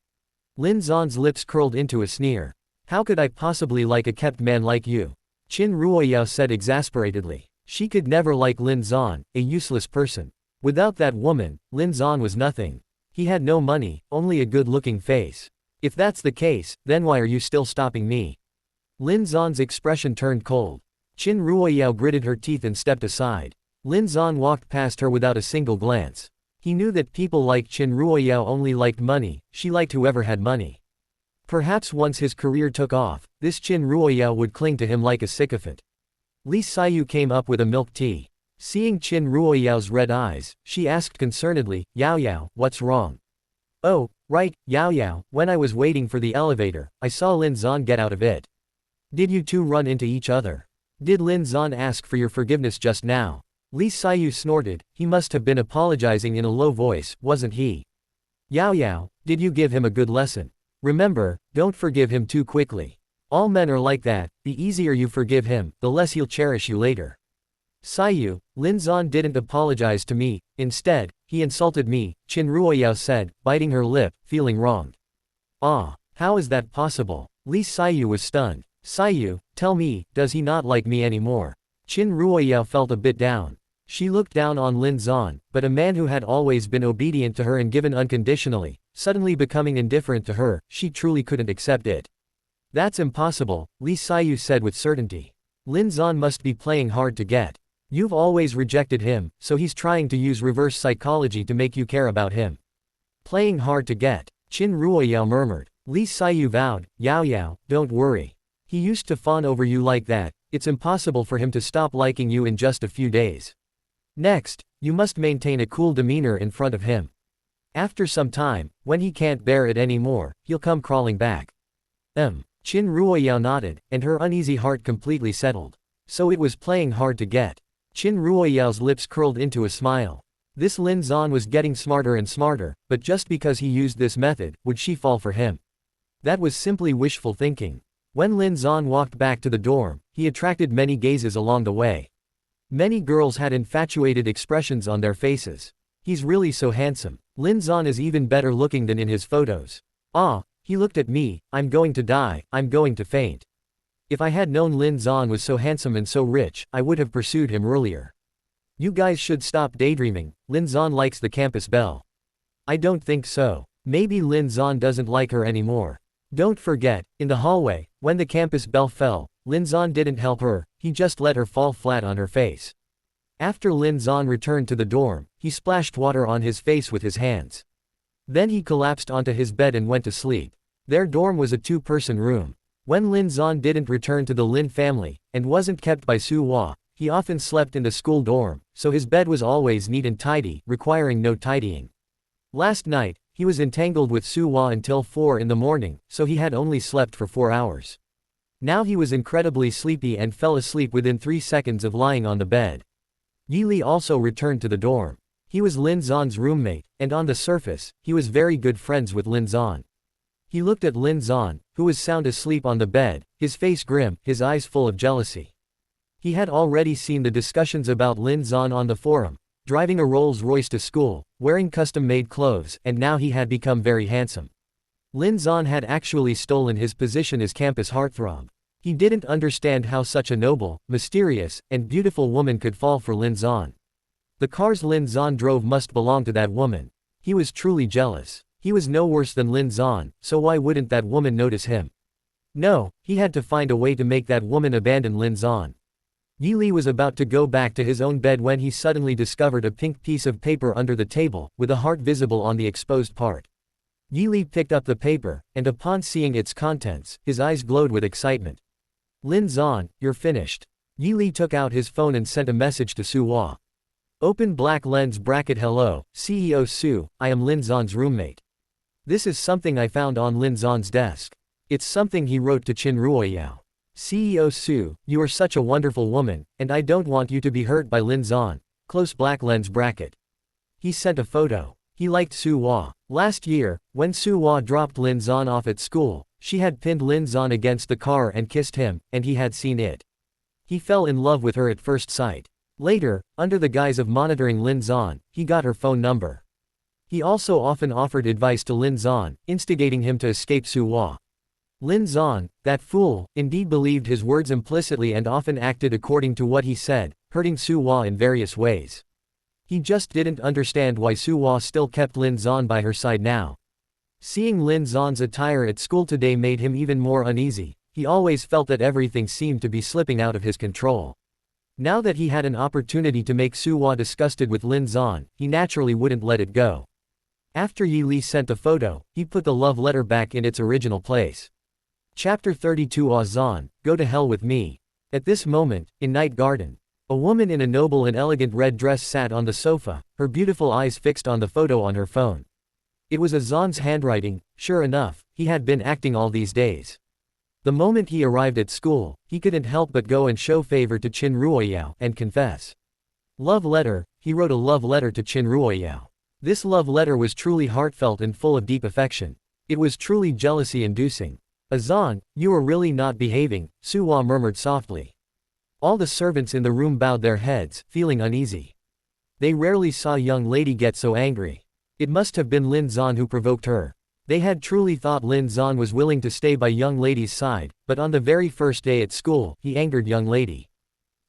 Lin Zan's lips curled into a sneer. How could I possibly like a kept man like you? Qin Ruoyao said exasperatedly. She could never like Lin Zan, a useless person. Without that woman, Lin Zan was nothing. He had no money, only a good-looking face. If that's the case, then why are you still stopping me? Lin Zan's expression turned cold. Qin Ruoyao gritted her teeth and stepped aside. Lin Zan walked past her without a single glance. He knew that people like Qin Ruoyao only liked money, she liked whoever had money. Perhaps once his career took off, this Qin Ruoyao would cling to him like a sycophant. Li Xiyu came up with a milk tea. Seeing Qin Ruoyao's red eyes, she asked concernedly, Yao Yao, what's wrong? Oh, right, Yao Yao, when I was waiting for the elevator, I saw Lin Zan get out of it. Did you two run into each other? Did Lin Zan ask for your forgiveness just now? Li Xiyu snorted, he must have been apologizing in a low voice, wasn't he? Yao Yao, did you give him a good lesson? Remember, don't forgive him too quickly. All men are like that, the easier you forgive him, the less he'll cherish you later. Xiyu, Lin Zan didn't apologize to me, instead, he insulted me, Qin Ruoyao said, biting her lip, feeling wronged. Ah, how is that possible? Li Xiyu was stunned. Xiyu, tell me, does he not like me anymore? Qin Ruoyao felt a bit down. She looked down on Lin Zan, but a man who had always been obedient to her and given unconditionally, suddenly becoming indifferent to her, she truly couldn't accept it. That's impossible, Li Xiyu said with certainty. Lin Zan must be playing hard to get. You've always rejected him, so he's trying to use reverse psychology to make you care about him. Playing hard to get, Qin Ruoyao murmured. Li Xiyu vowed, Yao Yao, don't worry. He used to fawn over you like that, it's impossible for him to stop liking you in just a few days. Next, you must maintain a cool demeanor in front of him. After some time, when he can't bear it anymore, he'll come crawling back. Qin Ruoyao nodded, and her uneasy heart completely settled. So it was playing hard to get. Qin Ruoyao's lips curled into a smile. This Lin Zan was getting smarter and smarter, but just because he used this method, would she fall for him? That was simply wishful thinking. When Lin Zan walked back to the dorm, he attracted many gazes along the way. Many girls had infatuated expressions on their faces. He's really so handsome. Lin Zan is even better looking than in his photos. Ah, he looked at me, I'm going to die, I'm going to faint. If I had known Lin Zan was so handsome and so rich, I would have pursued him earlier. You guys should stop daydreaming, Lin Zan likes the campus belle. I don't think so. Maybe Lin Zan doesn't like her anymore. Don't forget, in the hallway, when the campus bell fell, Lin Zan didn't help her, he just let her fall flat on her face. After Lin Zan returned to the dorm, he splashed water on his face with his hands. Then he collapsed onto his bed and went to sleep. Their dorm was a two-person room. When Lin Zan didn't return to the Lin family, and wasn't kept by Su Hua, he often slept in the school dorm, so his bed was always neat and tidy, requiring no tidying. Last night, he was entangled with Su Hua until 4 in the morning, so he had only slept for 4 hours. Now he was incredibly sleepy and fell asleep within 3 seconds of lying on the bed. Yi Li also returned to the dorm. He was Lin Zan's roommate, and on the surface, he was very good friends with Lin Zan. He looked at Lin Zan, who was sound asleep on the bed, his face grim, his eyes full of jealousy. He had already seen the discussions about Lin Zan on the forum, driving a Rolls-Royce to school, wearing custom-made clothes, and now he had become very handsome. Lin Zan had actually stolen his position as campus heartthrob. He didn't understand how such a noble, mysterious, and beautiful woman could fall for Lin Zan. The cars Lin Zan drove must belong to that woman. He was truly jealous. He was no worse than Lin Zan, so why wouldn't that woman notice him? No, he had to find a way to make that woman abandon Lin Zan. Yi Li was about to go back to his own bed when he suddenly discovered a pink piece of paper under the table, with a heart visible on the exposed part. Yi Li picked up the paper, and upon seeing its contents, his eyes glowed with excitement. Lin Zan, you're finished. Yi Li took out his phone and sent a message to Su Hua. Open black lens bracket. Hello, CEO Su, I am Lin Zan's roommate. This is something I found on Lin Zan's desk. It's something he wrote to Qin Ruoyao. CEO Su, you are such a wonderful woman, and I don't want you to be hurt by Lin Zan. Close black lens bracket. He sent a photo. He liked Su Hua. Last year, when Su Hua dropped Lin Zan off at school, she had pinned Lin Zan against the car and kissed him, and he had seen it. He fell in love with her at first sight. Later, under the guise of monitoring Lin Zan, he got her phone number. He also often offered advice to Lin Zan, instigating him to escape Su Hua. Lin Zan, that fool, indeed believed his words implicitly and often acted according to what he said, hurting Su Hua in various ways. He just didn't understand why Su Hua still kept Lin Zan by her side now. Seeing Lin Zan's attire at school today made him even more uneasy. He always felt that everything seemed to be slipping out of his control. Now that he had an opportunity to make Su Hua disgusted with Lin Zan, he naturally wouldn't let it go. After Yi Li sent the photo, he put the love letter back in its original place. Chapter 32. Ah Zan, go to hell with me. At this moment, in Night Garden, a woman in a noble and elegant red dress sat on the sofa, her beautiful eyes fixed on the photo on her phone. It was Azan's handwriting. Sure enough, he had been acting all these days. The moment he arrived at school, he couldn't help but go and show favor to Qin Ruoyao and confess. Love letter, he wrote a love letter to Qin Ruoyao. This love letter was truly heartfelt and full of deep affection. It was truly jealousy-inducing. Azan, you are really not behaving, Su Hua murmured softly. All the servants in the room bowed their heads, feeling uneasy. They rarely saw a young lady get so angry. It must have been Lin Zan who provoked her. They had truly thought Lin Zan was willing to stay by young lady's side, but on the very first day at school, he angered young lady.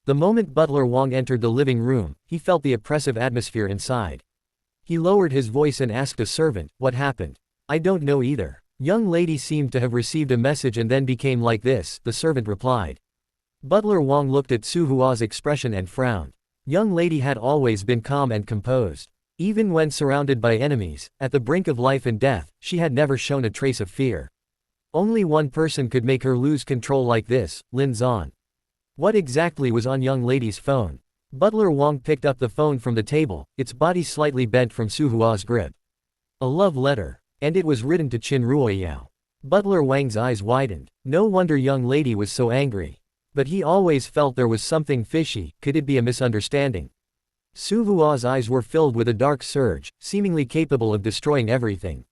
The moment Butler Wang entered the living room, he felt the oppressive atmosphere inside. He lowered his voice and asked a servant, what happened? I don't know either. Young lady seemed to have received a message and then became like this, the servant replied. Butler Wang looked at Su Hua's expression and frowned. Young lady had always been calm and composed. Even when surrounded by enemies, at the brink of life and death, she had never shown a trace of fear. Only one person could make her lose control like this, Lin Zan. What exactly was on young lady's phone? Butler Wang picked up the phone from the table, its body slightly bent from Su Hua's grip. A love letter. And it was written to Qin Ruoyao. Butler Wang's eyes widened. No wonder young lady was so angry. But he always felt there was something fishy. Could it be a misunderstanding? Su Hua's eyes were filled with a dark surge, seemingly capable of destroying everything.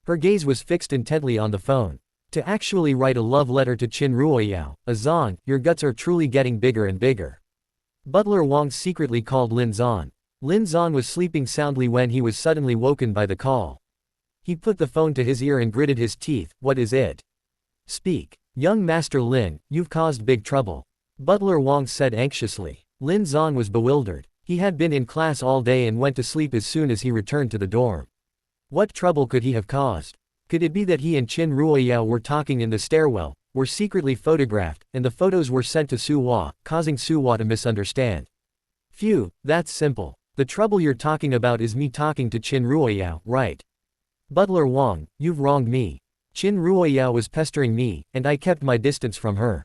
Her gaze was fixed intently on the phone. To actually write a love letter to Qin Ruoyao, Azan, your guts are truly getting bigger and bigger. Butler Wang secretly called Lin Zan. Lin Zan was sleeping soundly when he was suddenly woken by the call. He put the phone to his ear and gritted his teeth. What is it? Speak. Young Master Lin, you've caused big trouble. Butler Wang said anxiously. Lin Zan was bewildered. He had been in class all day and went to sleep as soon as he returned to the dorm. What trouble could he have caused? Could it be that he and Qin Ruoyao were talking in the stairwell, were secretly photographed, and the photos were sent to Su Hua, causing Su Hua to misunderstand? Phew, that's simple. The trouble you're talking about is me talking to Qin Ruoyao, right? Butler Wang, you've wronged me. Qin Ruoyao was pestering me, and I kept my distance from her.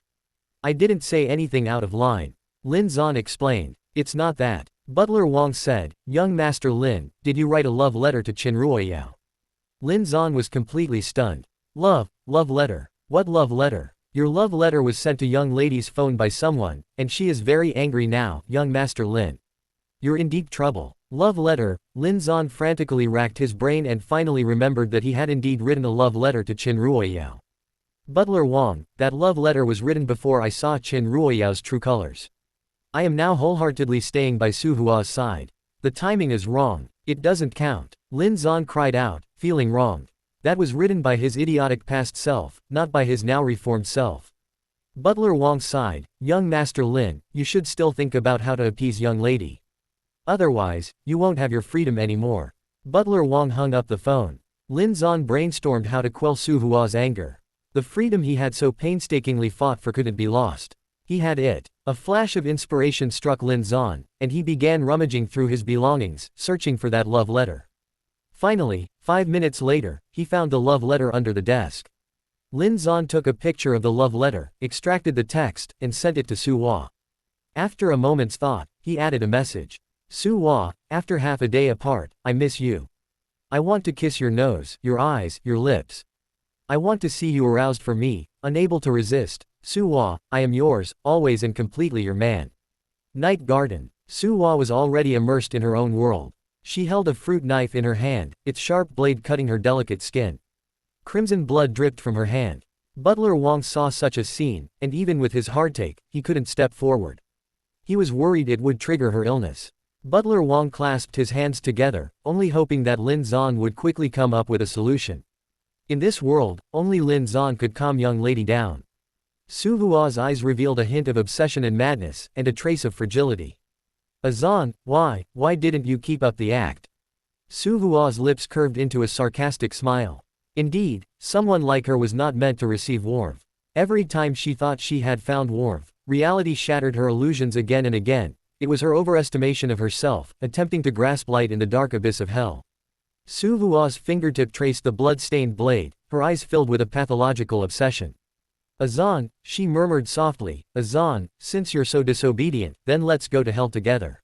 I didn't say anything out of line. Lin Zan explained. It's not that. Butler Wang said, young Master Lin, did you write a love letter to Qin Ruoyao? Lin Zan was completely stunned. Love letter. What love letter? Your love letter was sent to young lady's phone by someone, and she is very angry now, young Master Lin. You're in deep trouble. Love letter. Lin Zan frantically racked his brain and finally remembered that he had indeed written a love letter to Qin Ruoyao. Butler Wang, that love letter was written before I saw Qin Ruoyao's true colors. I am now wholeheartedly staying by Su Hua's side. The timing is wrong. It doesn't count. Lin Zan cried out, feeling wronged. That was written by his idiotic past self, not by his now reformed self. Butler Wang sighed, young Master Lin, you should still think about how to appease young lady. Otherwise, you won't have your freedom anymore. Butler Wang hung up the phone. Lin Zan brainstormed how to quell Su Hua's anger. The freedom he had so painstakingly fought for couldn't be lost. He had it. A flash of inspiration struck Lin Zan, and he began rummaging through his belongings, searching for that love letter. Finally, 5 minutes later, he found the love letter under the desk. Lin Zan took a picture of the love letter, extracted the text, and sent it to Su Hua. After a moment's thought, he added a message. Su Hua, after half a day apart, I miss you. I want to kiss your nose, your eyes, your lips. I want to see you aroused for me, unable to resist. Su Hua, I am yours, always and completely your man. Night Garden. Su Hua was already immersed in her own world. She held a fruit knife in her hand, its sharp blade cutting her delicate skin. Crimson blood dripped from her hand. Butler Wang saw such a scene, and even with his heartache, he couldn't step forward. He was worried it would trigger her illness. Butler Wang clasped his hands together, only hoping that Lin Zan would quickly come up with a solution. In this world, only Lin Zan could calm young lady down. Su Hua's eyes revealed a hint of obsession and madness, and a trace of fragility. Azan, why didn't you keep up the act? Su Hua's lips curved into a sarcastic smile. Indeed, someone like her was not meant to receive warmth. Every time she thought she had found warmth, reality shattered her illusions again and again. It was her overestimation of herself, attempting to grasp light in the dark abyss of hell. Su Hua's fingertip traced the blood-stained blade, her eyes filled with a pathological obsession. Azan, she murmured softly, Azan, since you're so disobedient, then let's go to hell together.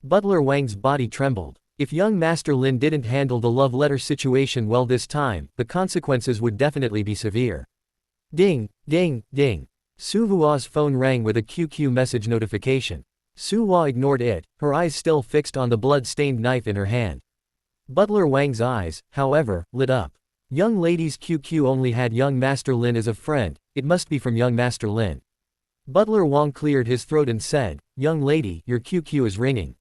Butler Wang's body trembled. If young Master Lin didn't handle the love letter situation well this time, the consequences would definitely be severe. Ding, ding, ding. Su Hua's phone rang with a QQ message notification. Su Hua ignored it, her eyes still fixed on the blood-stained knife in her hand. Butler Wang's eyes, however, lit up. Young lady's QQ only had young Master Lin as a friend, it must be from young Master Lin. Butler Wang cleared his throat and said, young lady, your QQ is ringing.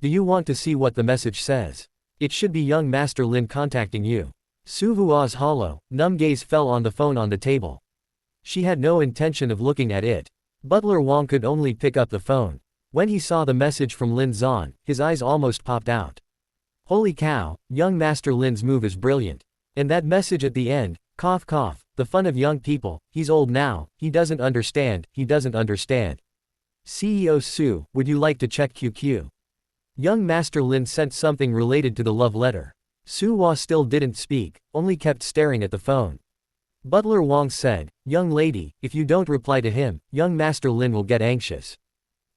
Do you want to see what the message says? It should be young Master Lin contacting you. Su Hua's hollow, numb gaze fell on the phone on the table. She had no intention of looking at it. Butler Wang could only pick up the phone. When he saw the message from Lin Zan, his eyes almost popped out. Holy cow, young Master Lin's move is brilliant. And that message at the end, cough cough, the fun of young people, he's old now, he doesn't understand. CEO Su, would you like to check QQ? Young Master Lin sent something related to the love letter. Su Hua still didn't speak, only kept staring at the phone. Butler Wang said, young lady, if you don't reply to him, young Master Lin will get anxious.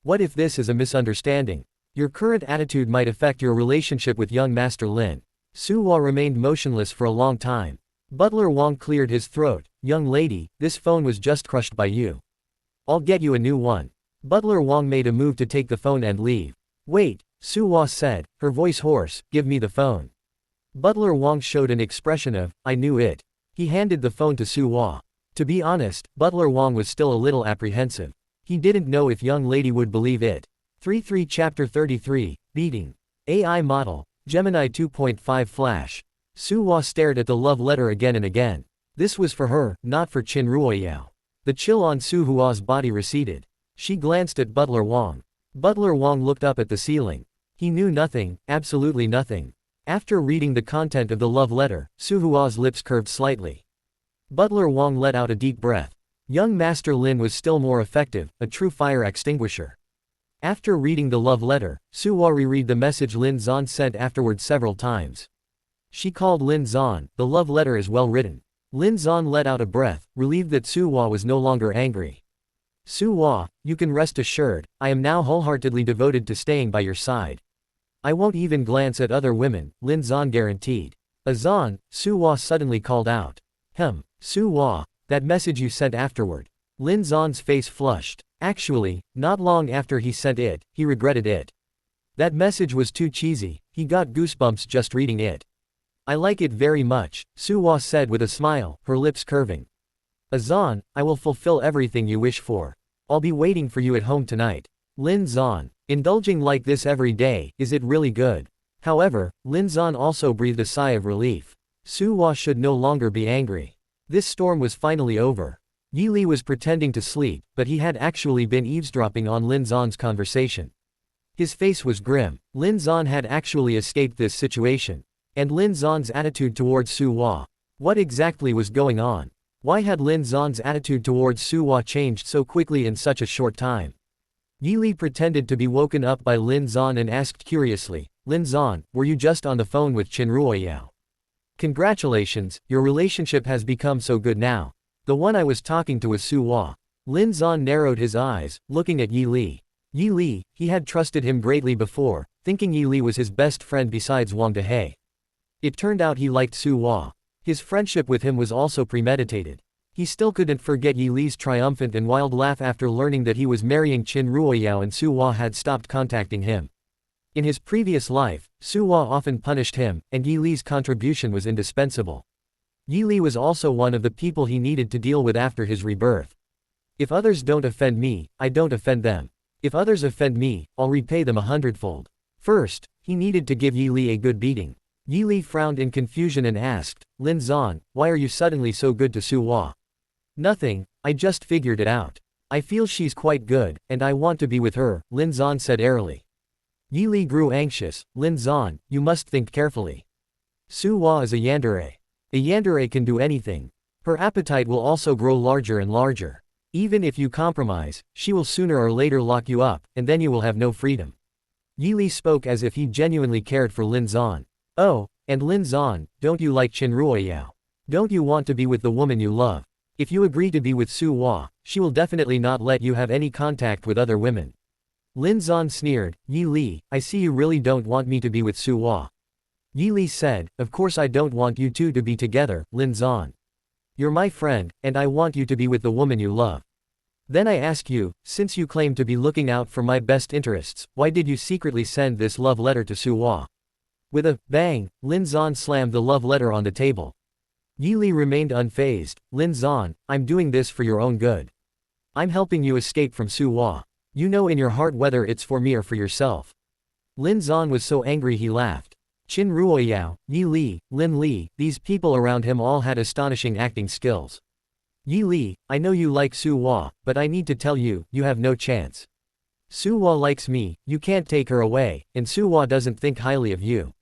What if this is a misunderstanding? Your current attitude might affect your relationship with young Master Lin. Su Hua remained motionless for a long time. Butler Wang cleared his throat. Young lady, this phone was just crushed by you. I'll get you a new one. Butler Wang made a move to take the phone and leave. Wait, Su Hua said, her voice hoarse, give me the phone. Butler Wang showed an expression of, I knew it. He handed the phone to Su Hua. To be honest, Butler Wang was still a little apprehensive. He didn't know if young lady would believe it. 3-3 Chapter 33, Beating. AI Model, Gemini 2.5 Flash. Su Hua stared at the love letter again and again. This was for her, not for Qin Ruoyao. The chill on Su Hua's body receded. She glanced at Butler Wang. Butler Wang looked up at the ceiling. He knew nothing, absolutely nothing. After reading the content of the love letter, Su Hua's lips curved slightly. Butler Wang let out a deep breath. Young Master Lin was still more effective, a true fire extinguisher. After reading the love letter, Su Hua reread the message Lin Zan sent afterward several times. She called Lin Zan, the love letter is well written. Lin Zan let out a breath, relieved that Su Hua was no longer angry. Su Hua, you can rest assured, I am now wholeheartedly devoted to staying by your side. I won't even glance at other women, Lin Zan guaranteed. Azan, Su Hua suddenly called out. Su Hua, that message you sent afterward. Lin Zan's face flushed. Actually, not long after he sent it, he regretted it. That message was too cheesy, he got goosebumps just reading it. I like it very much, Su Hua said with a smile, her lips curving. Azan, I will fulfill everything you wish for. I'll be waiting for you at home tonight. Lin Zan, indulging like this every day, is it really good? However, Lin Zan also breathed a sigh of relief. Su Hua should no longer be angry. This storm was finally over. Yi Li was pretending to sleep, but he had actually been eavesdropping on Lin Zan's conversation. His face was grim. Lin Zan had actually escaped this situation. And Lin Zan's attitude towards Su Hua. What exactly was going on? Why had Lin Zhan's attitude towards Su Hua changed so quickly in such a short time? Yi Li pretended to be woken up by Lin Zhan and asked curiously, Lin Zhan, were you just on the phone with Qin Ruoyao? Congratulations, your relationship has become so good now. The one I was talking to was Su Hua. Lin Zhan narrowed his eyes, looking at Yi Li. Yi Li, he had trusted him greatly before, thinking Yi Li was his best friend besides Wang Dehe. It turned out he liked Su Hua. His friendship with him was also premeditated. He still couldn't forget Yi Li's triumphant and wild laugh after learning that he was marrying Qin Ruoyao and Su Hua had stopped contacting him. In his previous life, Su Hua often punished him, and Yi Li's contribution was indispensable. Yi Li was also one of the people he needed to deal with after his rebirth. If others don't offend me, I don't offend them. If others offend me, I'll repay them 100-fold. First, he needed to give Yi Li a good beating. Yi Li frowned in confusion and asked, Lin Zhan, why are you suddenly so good to Su Hua? Nothing, I just figured it out. I feel she's quite good, and I want to be with her, Lin Zhan said airily. Yi Li grew anxious. Lin Zhan, you must think carefully. Su Hua is a yandere. A yandere can do anything. Her appetite will also grow larger and larger. Even if you compromise, she will sooner or later lock you up, and then you will have no freedom. Yi Li spoke as if he genuinely cared for Lin Zhan. Oh, and Lin Zhan, don't you like Qin Ruoyao? Don't you want to be with the woman you love? If you agree to be with Su Hua, she will definitely not let you have any contact with other women. Lin Zhan sneered, Yi Li, I see you really don't want me to be with Su Hua. Yi Li said, of course I don't want you two to be together, Lin Zhan. You're my friend, and I want you to be with the woman you love. Then I ask you, since you claim to be looking out for my best interests, why did you secretly send this love letter to Su Hua? With a bang, Lin Zhan slammed the love letter on the table. Yi Li remained unfazed. Lin Zhan, I'm doing this for your own good. I'm helping you escape from Su Hua. You know in your heart whether it's for me or for yourself. Lin Zhan was so angry he laughed. Qin Ruoyao, Yi Li, Lin Li, these people around him all had astonishing acting skills. Yi Li, I know you like Su Hua, but I need to tell you, you have no chance. Su Hua likes me, you can't take her away, and Su Hua doesn't think highly of you.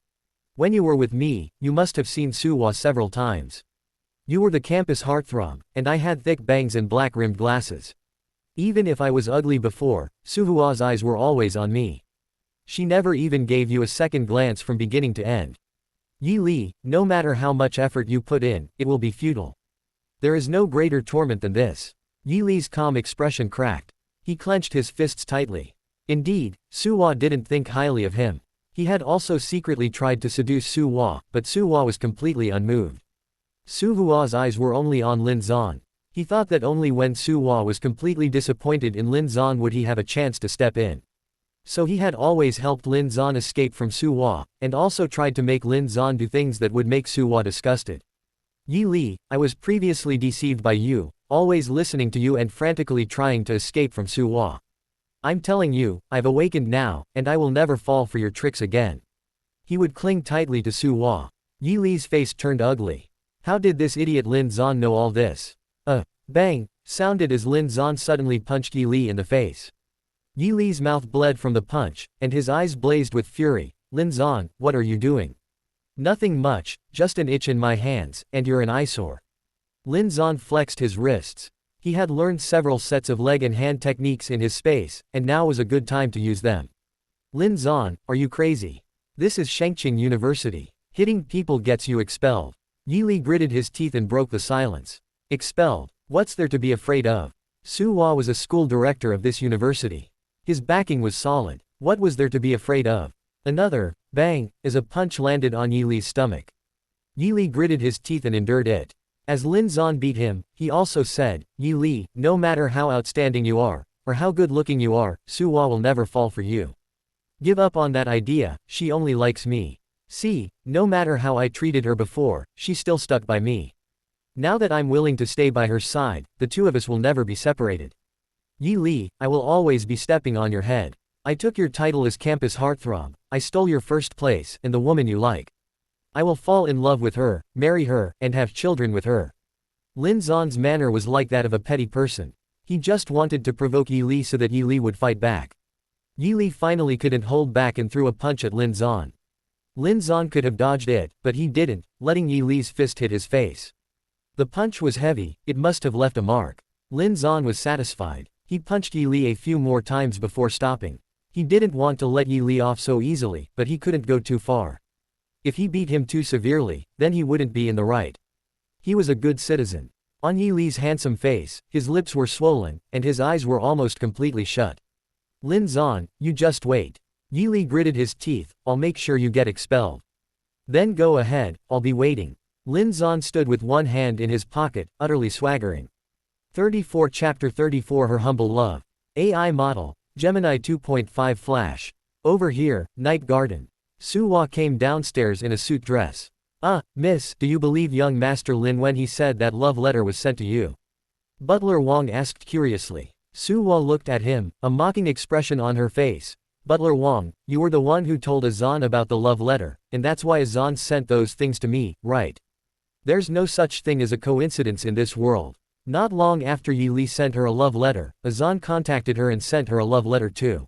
When you were with me, you must have seen Su Hua several times. You were the campus heartthrob, and I had thick bangs and black-rimmed glasses. Even if I was ugly before, Su Hua's eyes were always on me. She never even gave you a second glance from beginning to end. Yi Li, no matter how much effort you put in, it will be futile. There is no greater torment than this. Yi Li's calm expression cracked. He clenched his fists tightly. Indeed, Su Hua didn't think highly of him. He had also secretly tried to seduce Su Hua, but Su Hua was completely unmoved. Su Hua's eyes were only on Lin Zhan. He thought that only when Su Hua was completely disappointed in Lin Zhan would he have a chance to step in. So he had always helped Lin Zhan escape from Su Hua, and also tried to make Lin Zhan do things that would make Su Hua disgusted. Yi Li, I was previously deceived by you, always listening to you and frantically trying to escape from Su Hua. I'm telling you, I've awakened now, and I will never fall for your tricks again. He would cling tightly to Su Hua. Yi Li's face turned ugly. How did this idiot Lin Zhan know all this? Bang, sounded as Lin Zhan suddenly punched Yi Li in the face. Yi Li's mouth bled from the punch, and his eyes blazed with fury. Lin Zhan, what are you doing? Nothing much, just an itch in my hands, and you're an eyesore. Lin Zhan flexed his wrists. He had learned several sets of leg and hand techniques in his space, and now was a good time to use them. Lin Zhan, are you crazy? This is Shangqing University. Hitting people gets you expelled. Yi Li gritted his teeth and broke the silence. Expelled? What's there to be afraid of? Su Hua was a school director of this university. His backing was solid. What was there to be afraid of? Another, bang, as a punch landed on Yi Li's stomach. Yi Li gritted his teeth and endured it. As Lin Zhan beat him, he also said, Yi Li, no matter how outstanding you are, or how good looking you are, Su Hua will never fall for you. Give up on that idea, she only likes me. See, no matter how I treated her before, she still stuck by me. Now that I'm willing to stay by her side, the two of us will never be separated. Yi Li, I will always be stepping on your head. I took your title as campus heartthrob, I stole your first place, and the woman you like. I will fall in love with her, marry her, and have children with her. Lin Zhan's manner was like that of a petty person. He just wanted to provoke Yi Li so that Yi Li would fight back. Yi Li finally couldn't hold back and threw a punch at Lin Zhan. Lin Zhan could have dodged it, but he didn't, letting Yi Li's fist hit his face. The punch was heavy, it must have left a mark. Lin Zan was satisfied. He punched Yi Li a few more times before stopping. He didn't want to let Yi Li off so easily, but he couldn't go too far. If he beat him too severely, then he wouldn't be in the right. He was a good citizen. On Yi Li's handsome face, his lips were swollen, and his eyes were almost completely shut. Lin Zan, you just wait. Yi Li gritted his teeth, I'll make sure you get expelled. Then go ahead, I'll be waiting. Lin Zan stood with one hand in his pocket, utterly swaggering. 34 Chapter 34 Her Humble Love. AI Model, Gemini 2.5 Flash. Over here, Night Garden. Suwa came downstairs in a suit dress. Miss, do you believe young Master Lin when he said that love letter was sent to you? Butler Wong asked curiously. Suwa looked at him, a mocking expression on her face. Butler Wong, you were the one who told Azan about the love letter, and that's why Azan sent those things to me, right? There's no such thing as a coincidence in this world. Not long after Yi Li sent her a love letter, Azan contacted her and sent her a love letter too.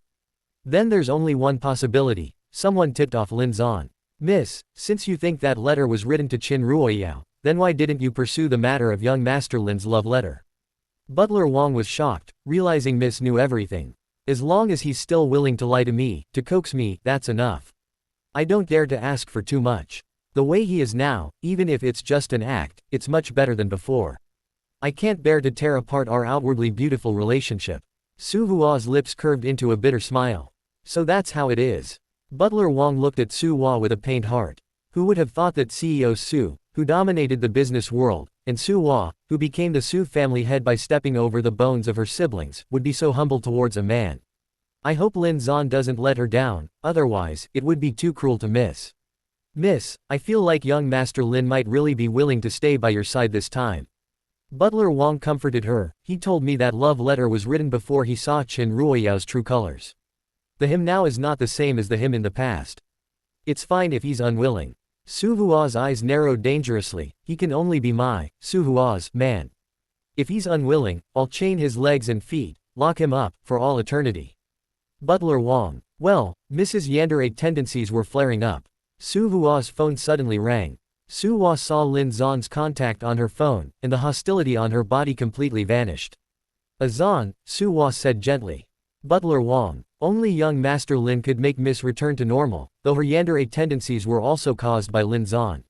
Then there's only one possibility, someone tipped off Lin Zan. Miss, since you think that letter was written to Qin Ruoyao, then why didn't you pursue the matter of young Master Lin's love letter? Butler Wong was shocked, realizing Miss knew everything. As long as he's still willing to lie to me, to coax me, that's enough. I don't dare to ask for too much. The way he is now, even if it's just an act, it's much better than before. I can't bear to tear apart our outwardly beautiful relationship. Su Hua's lips curved into a bitter smile. So that's how it is. Butler Wong looked at Su Hua with a pained heart. Who would have thought that CEO Su, who dominated the business world, and Su Hua, who became the Su family head by stepping over the bones of her siblings, would be so humble towards a man. I hope Lin Zan doesn't let her down, otherwise, it would be too cruel to miss. Miss, I feel like young Master Lin might really be willing to stay by your side this time. Butler Wong comforted her. He told me that love letter was written before he saw Qin Ruoyao's true colors. The him now is not the same as the him in the past. It's fine if he's unwilling. Su Hua's eyes narrowed dangerously. He can only be my, Su Hua's, man. If he's unwilling, I'll chain his legs and feet, lock him up, for all eternity. Butler Wong. Well, Mrs. Yandere's tendencies were flaring up. Su Hua's phone suddenly rang. Su Hua saw Lin Zan's contact on her phone, and the hostility on her body completely vanished. Azan, Su Hua said gently. Butler Wong. Only young Master Lin could make Miss return to normal, though her yandere tendencies were also caused by Lin Zan.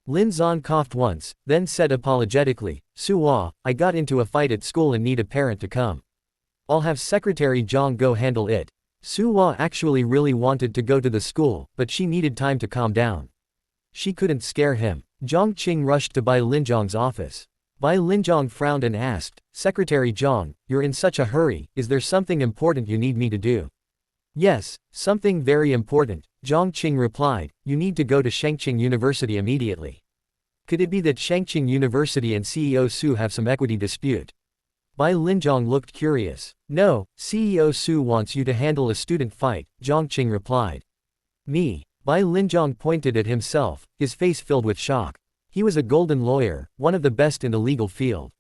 Lin Zan coughed once, then said apologetically, Su Hua, I got into a fight at school and need a parent to come. I'll have Secretary Zhang go handle it. Su Hua actually really wanted to go to the school, but she needed time to calm down. She couldn't scare him. Zhang Qing rushed to Bai Linzhang's office. Bai Linzhang frowned and asked, Secretary Zhang, you're in such a hurry, is there something important you need me to do? Yes, something very important, Zhang Qing replied, you need to go to Shangqing University immediately. Could it be that Shangqing University and CEO Su have some equity dispute? Bai Linzhang looked curious. No, CEO Su wants you to handle a student fight, Zhang Qing replied. Me? Bai Linzhang pointed at himself, his face filled with shock. He was a golden lawyer, one of the best in the legal field.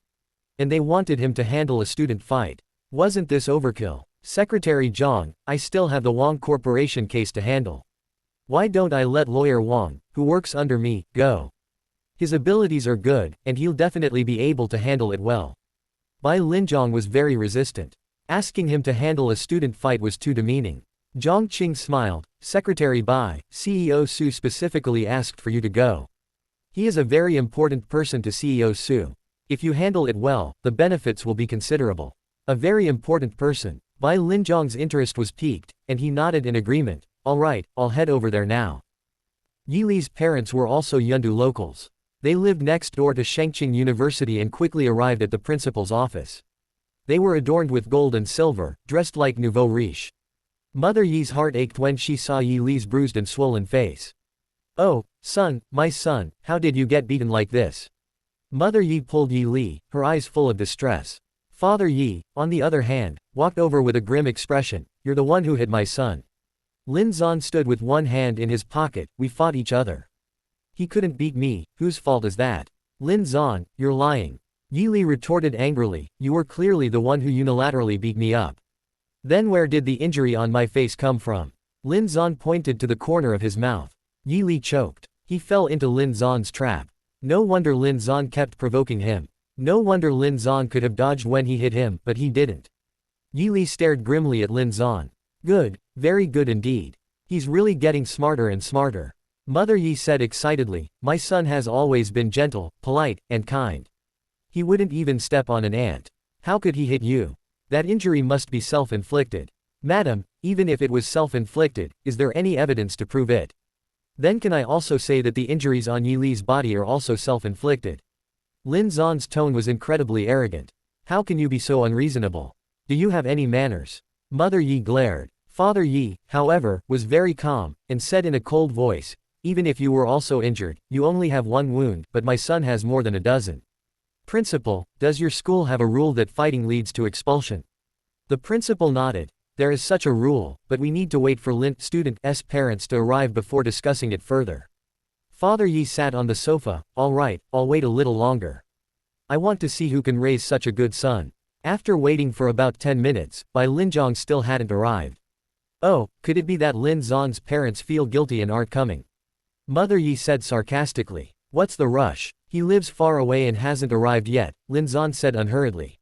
And they wanted him to handle a student fight. Wasn't this overkill? Secretary Zhang, I still have the Wang Corporation case to handle. Why don't I let lawyer Wang, who works under me, go? His abilities are good, and he'll definitely be able to handle it well. Bai Linzhang was very resistant. Asking him to handle a student fight was too demeaning. Zhang Qing smiled. Secretary Bai, CEO Su specifically asked for you to go. He is a very important person to CEO Su. If you handle it well, the benefits will be considerable. A very important person. Bai Linzhang's interest was piqued, and he nodded in agreement. All right, I'll head over there now. Yi Li's parents were also Yundu locals. They lived next door to Shangqing University and quickly arrived at the principal's office. They were adorned with gold and silver, dressed like nouveau riche. Mother Yi's heart ached when she saw Yi Li's bruised and swollen face. Oh, son, my son, how did you get beaten like this? Mother Yi pulled Yi Li, her eyes full of distress. Father Yi, on the other hand, walked over with a grim expression. You're the one who hit my son. Lin Zan stood with one hand in his pocket. We fought each other. He couldn't beat me, whose fault is that? Lin Zan, you're lying. Yi Li retorted angrily, you were clearly the one who unilaterally beat me up. Then where did the injury on my face come from? Lin Zan pointed to the corner of his mouth. Yi Li choked. He fell into Lin Zan's trap. No wonder Lin Zan kept provoking him. No wonder Lin Zan could have dodged when he hit him, but he didn't. Yi Li stared grimly at Lin Zan. Good, very good indeed. He's really getting smarter and smarter. Mother Yi said excitedly, my son has always been gentle, polite, and kind. He wouldn't even step on an ant. How could he hit you? That injury must be self-inflicted. Madam, even if it was self-inflicted, is there any evidence to prove it? Then can I also say that the injuries on Yi Li's body are also self-inflicted? Lin Zan's tone was incredibly arrogant. How can you be so unreasonable? Do you have any manners? Mother Yi glared. Father Yi, however, was very calm, and said in a cold voice, even if you were also injured, you only have one wound, but my son has more than a dozen. Principal, does your school have a rule that fighting leads to expulsion? The principal nodded. There is such a rule, but we need to wait for student's parents to arrive before discussing it further. Father Yi sat on the sofa. All right, I'll wait a little longer. I want to see who can raise such a good son. After waiting for about 10 minutes, Bai Linjiang still hadn't arrived. Oh, could it be that Lin Zan's parents feel guilty and aren't coming? Mother Yi said sarcastically. What's the rush? He lives far away and hasn't arrived yet, Lin Zan said unhurriedly.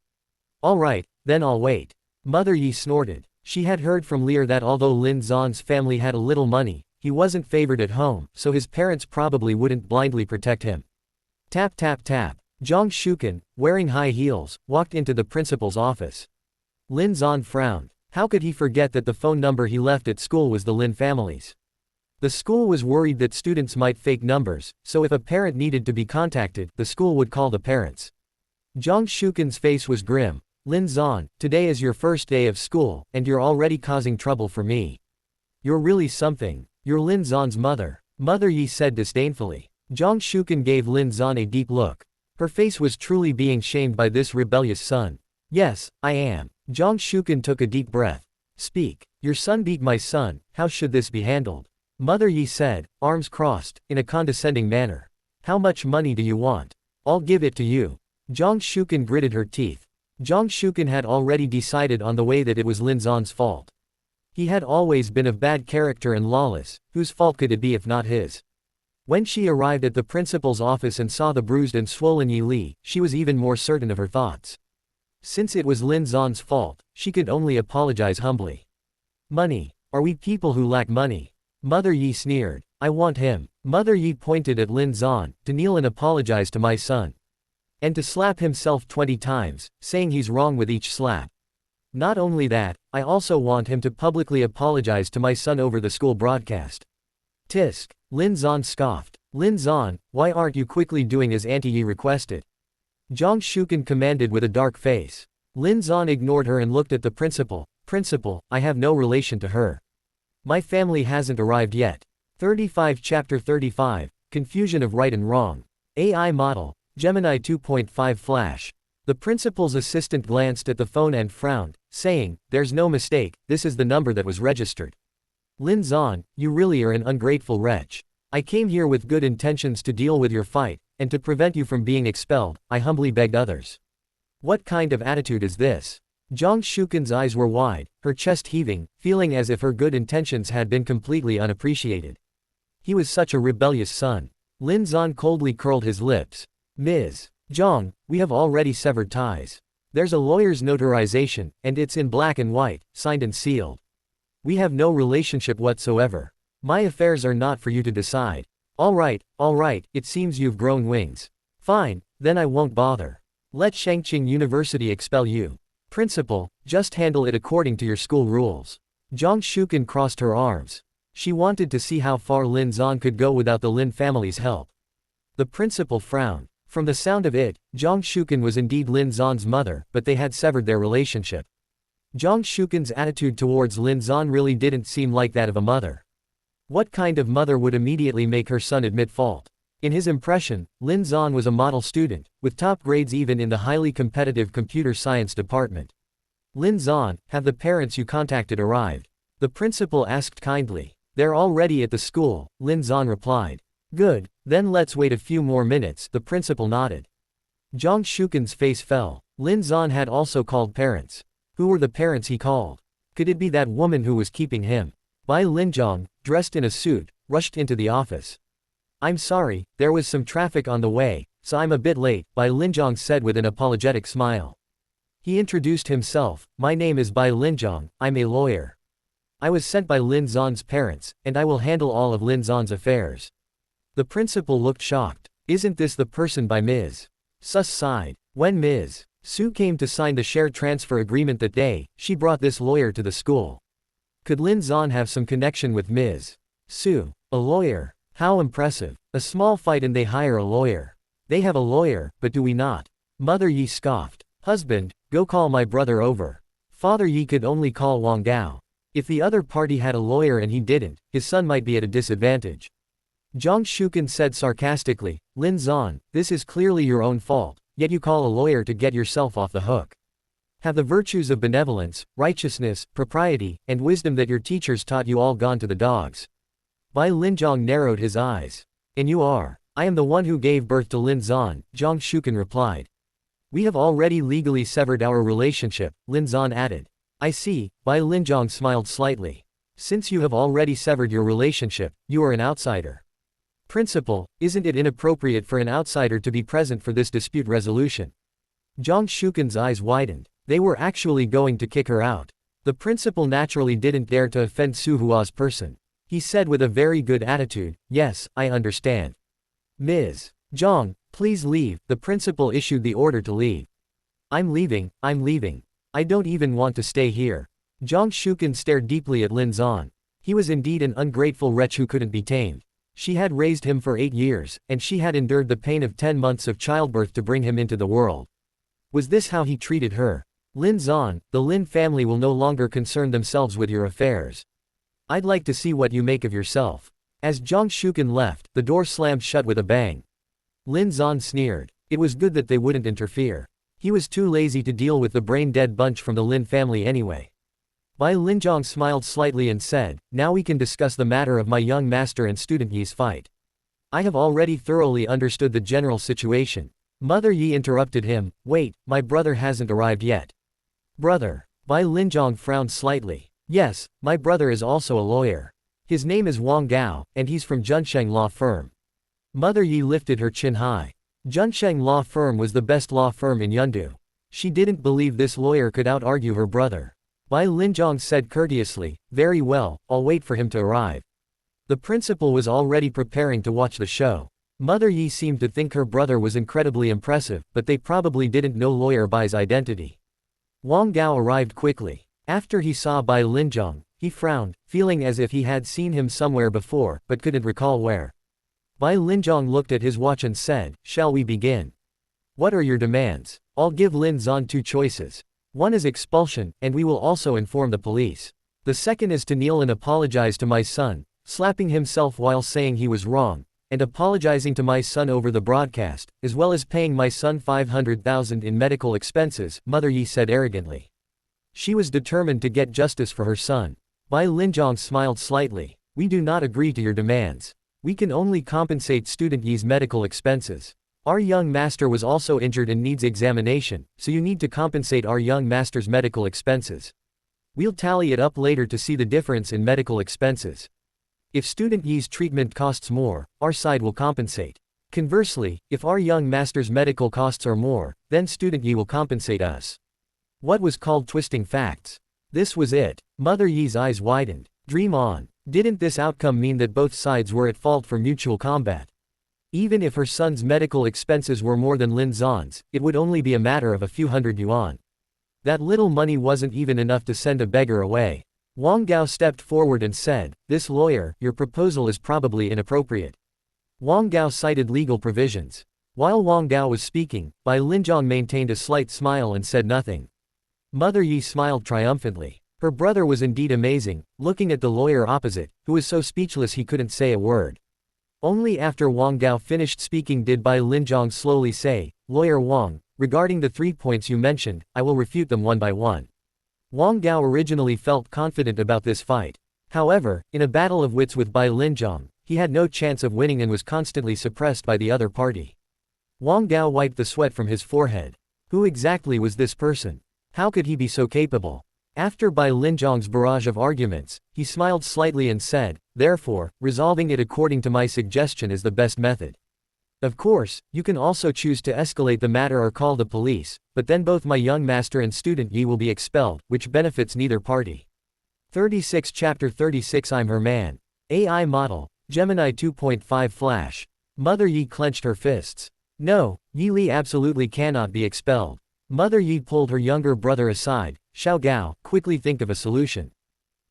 All right, then I'll wait. Mother Yi snorted. She had heard from Lear that although Lin Zan's family had a little money, he wasn't favored at home, so his parents probably wouldn't blindly protect him. Tap tap tap. Zhang Shuken, wearing high heels, walked into the principal's office. Lin Zan frowned. How could he forget that the phone number he left at school was the Lin family's? The school was worried that students might fake numbers, so if a parent needed to be contacted, the school would call the parents. Zhang Shuken's face was grim. Lin Zan, today is your first day of school, and you're already causing trouble for me. You're really something. You're Lin Zan's mother. Mother Yi said disdainfully. Zhang Shuken gave Lin Zan a deep look. Her face was truly being shamed by this rebellious son. Yes, I am. Zhang Shuken took a deep breath. Speak. Your son beat my son, how should this be handled? Mother Yi said, arms crossed, in a condescending manner. How much money do you want? I'll give it to you. Zhang Shuken gritted her teeth. Zhang Shuken had already decided on the way that it was Lin Zan's fault. He had always been of bad character and lawless, whose fault could it be if not his? When she arrived at the principal's office and saw the bruised and swollen Yi Li, she was even more certain of her thoughts. Since it was Lin Zan's fault, she could only apologize humbly. Money. Are we people who lack money? Mother Yi sneered. I want him. Mother Yi pointed at Lin Zan, to kneel and apologize to my son. And to slap himself 20 times, saying he's wrong with each slap. Not only that, I also want him to publicly apologize to my son over the school broadcast. Tisk. Lin Zan scoffed. Lin Zan, why aren't you quickly doing as Auntie Yi requested? Zhang Shuken commanded with a dark face. Lin Zan ignored her and looked at the principal. Principal, I have no relation to her. My family hasn't arrived yet. 35 Chapter 35, Confusion of Right and Wrong. AI Model, Gemini 2.5 Flash. The principal's assistant glanced at the phone and frowned, saying, there's no mistake, this is the number that was registered. Lin Zan, you really are an ungrateful wretch. I came here with good intentions to deal with your fight, and to prevent you from being expelled, I humbly begged others. What kind of attitude is this? Zhang Shuken's eyes were wide, her chest heaving, feeling as if her good intentions had been completely unappreciated. He was such a rebellious son. Lin Zan coldly curled his lips. Ms. Zhang, we have already severed ties. There's a lawyer's notarization, and it's in black and white, signed and sealed. We have no relationship whatsoever. My affairs are not for you to decide. All right, it seems you've grown wings. Fine, then I won't bother. Let Shangqing University expel you. Principal, just handle it according to your school rules. Zhang Shuken crossed her arms. She wanted to see how far Lin Zan could go without the Lin family's help. The principal frowned. From the sound of it, Zhang Shuken was indeed Lin Zan's mother, but they had severed their relationship. Zhang Shuken's attitude towards Lin Zan really didn't seem like that of a mother. What kind of mother would immediately make her son admit fault? In his impression, Lin Zan was a model student, with top grades even in the highly competitive computer science department. Lin Zan, have the parents you contacted arrived? The principal asked kindly. They're already at the school, Lin Zan replied. Good, then let's wait a few more minutes, the principal nodded. Zhang Shuken's face fell. Lin Zan had also called parents. Who were the parents he called? Could it be that woman who was keeping him? Bai Linjiang, dressed in a suit, rushed into the office. I'm sorry, there was some traffic on the way, so I'm a bit late, Bai Linjong said with an apologetic smile. He introduced himself, my name is Bai Linjong, I'm a lawyer. I was sent by Lin Zon's parents, and I will handle all of Lin Zon's affairs. The principal looked shocked. Isn't this the person by Ms. Su's side? When Ms. Su came to sign the share transfer agreement that day, she brought this lawyer to the school. Could Lin Zon have some connection with Ms. Su? A lawyer? How impressive. A small fight and they hire a lawyer. They have a lawyer, but do we not? Mother Yi scoffed. Husband, go call my brother over. Father Yi could only call Wang Gao. If the other party had a lawyer and he didn't, his son might be at a disadvantage. Zhang Shuken said sarcastically, Lin Zon, this is clearly your own fault, yet you call a lawyer to get yourself off the hook. Have the virtues of benevolence, righteousness, propriety, and wisdom that your teachers taught you all gone to the dogs. Bai Linjong narrowed his eyes. And you are? I am the one who gave birth to Lin Zon, Zhang Shuken replied. We have already legally severed our relationship, Lin Zon added. I see, Bai Linjong smiled slightly. Since you have already severed your relationship, you are an outsider. Principal, isn't it inappropriate for an outsider to be present for this dispute resolution? Zhang Shuken's eyes widened. They were actually going to kick her out. The principal naturally didn't dare to offend Su Hua's person. He said with a very good attitude, yes, I understand. Ms. Zhang, please leave, the principal issued the order to leave. I'm leaving. I don't even want to stay here. Zhang Shuken stared deeply at Lin Zon. He was indeed an ungrateful wretch who couldn't be tamed. She had raised him for 8 years, and she had endured the pain of 10 months of childbirth to bring him into the world. Was this how he treated her? Lin Zon, the Lin family will no longer concern themselves with your affairs. I'd like to see what you make of yourself. As Zhang Shuken left, the door slammed shut with a bang. Lin Zon sneered. It was good that they wouldn't interfere. He was too lazy to deal with the brain-dead bunch from the Lin family anyway. Bai Linjong smiled slightly and said, now we can discuss the matter of my young master and student Yi's fight. I have already thoroughly understood the general situation. Mother Yi interrupted him, wait, my brother hasn't arrived yet. Brother. Bai Linjong frowned slightly. Yes, my brother is also a lawyer. His name is Wang Gao, and he's from Junsheng Law Firm. Mother Yi lifted her chin high. Junsheng Law Firm was the best law firm in Yundu. She didn't believe this lawyer could out-argue her brother. Bai Linjong said courteously, very well, I'll wait for him to arrive. The principal was already preparing to watch the show. Mother Yi seemed to think her brother was incredibly impressive, but they probably didn't know lawyer Bai's identity. Wang Gao arrived quickly. After he saw Bai Linjong, he frowned, feeling as if he had seen him somewhere before, but couldn't recall where. Bai Linjong looked at his watch and said, shall we begin? What are your demands? I'll give Lin Zon 2 choices. One is expulsion, and we will also inform the police. The second is to kneel and apologize to my son, slapping himself while saying he was wrong, and apologizing to my son over the broadcast, as well as paying my son 500,000 in medical expenses, Mother Yi said arrogantly. She was determined to get justice for her son. Bai Linjong smiled slightly. We do not agree to your demands. We can only compensate student Yi's medical expenses. Our young master was also injured and needs examination, so you need to compensate our young master's medical expenses. We'll tally it up later to see the difference in medical expenses. If student Yi's treatment costs more, our side will compensate. Conversely, if our young master's medical costs are more, then student Yi will compensate us. What was called twisting facts? This was it. Mother Yi's eyes widened. Dream on. Didn't this outcome mean that both sides were at fault for mutual combat? Even if her son's medical expenses were more than Lin Zon's, it would only be a matter of a few hundred yuan. That little money wasn't even enough to send a beggar away. Wang Gao stepped forward and said, this lawyer, your proposal is probably inappropriate. Wang Gao cited legal provisions. While Wang Gao was speaking, Bai Linjong maintained a slight smile and said nothing. Mother Yi smiled triumphantly. Her brother was indeed amazing, looking at the lawyer opposite, who was so speechless he couldn't say a word. Only after Wang Gao finished speaking did Bai Linjong slowly say, Lawyer Wang, regarding the 3 points you mentioned, I will refute them one by one. Wang Gao originally felt confident about this fight. However, in a battle of wits with Bai Linjong, he had no chance of winning and was constantly suppressed by the other party. Wang Gao wiped the sweat from his forehead. Who exactly was this person? How could he be so capable? After Bai Linzhong's barrage of arguments, he smiled slightly and said, therefore, resolving it according to my suggestion is the best method. Of course, you can also choose to escalate the matter or call the police, but then both my young master and student Yi will be expelled, which benefits neither party. 36 Chapter 36 I'm her man. AI model. Gemini 2.5 Flash. Mother Yi clenched her fists. No, Yi Li absolutely cannot be expelled. Mother Yi pulled her younger brother aside. Xiao Gao, quickly think of a solution.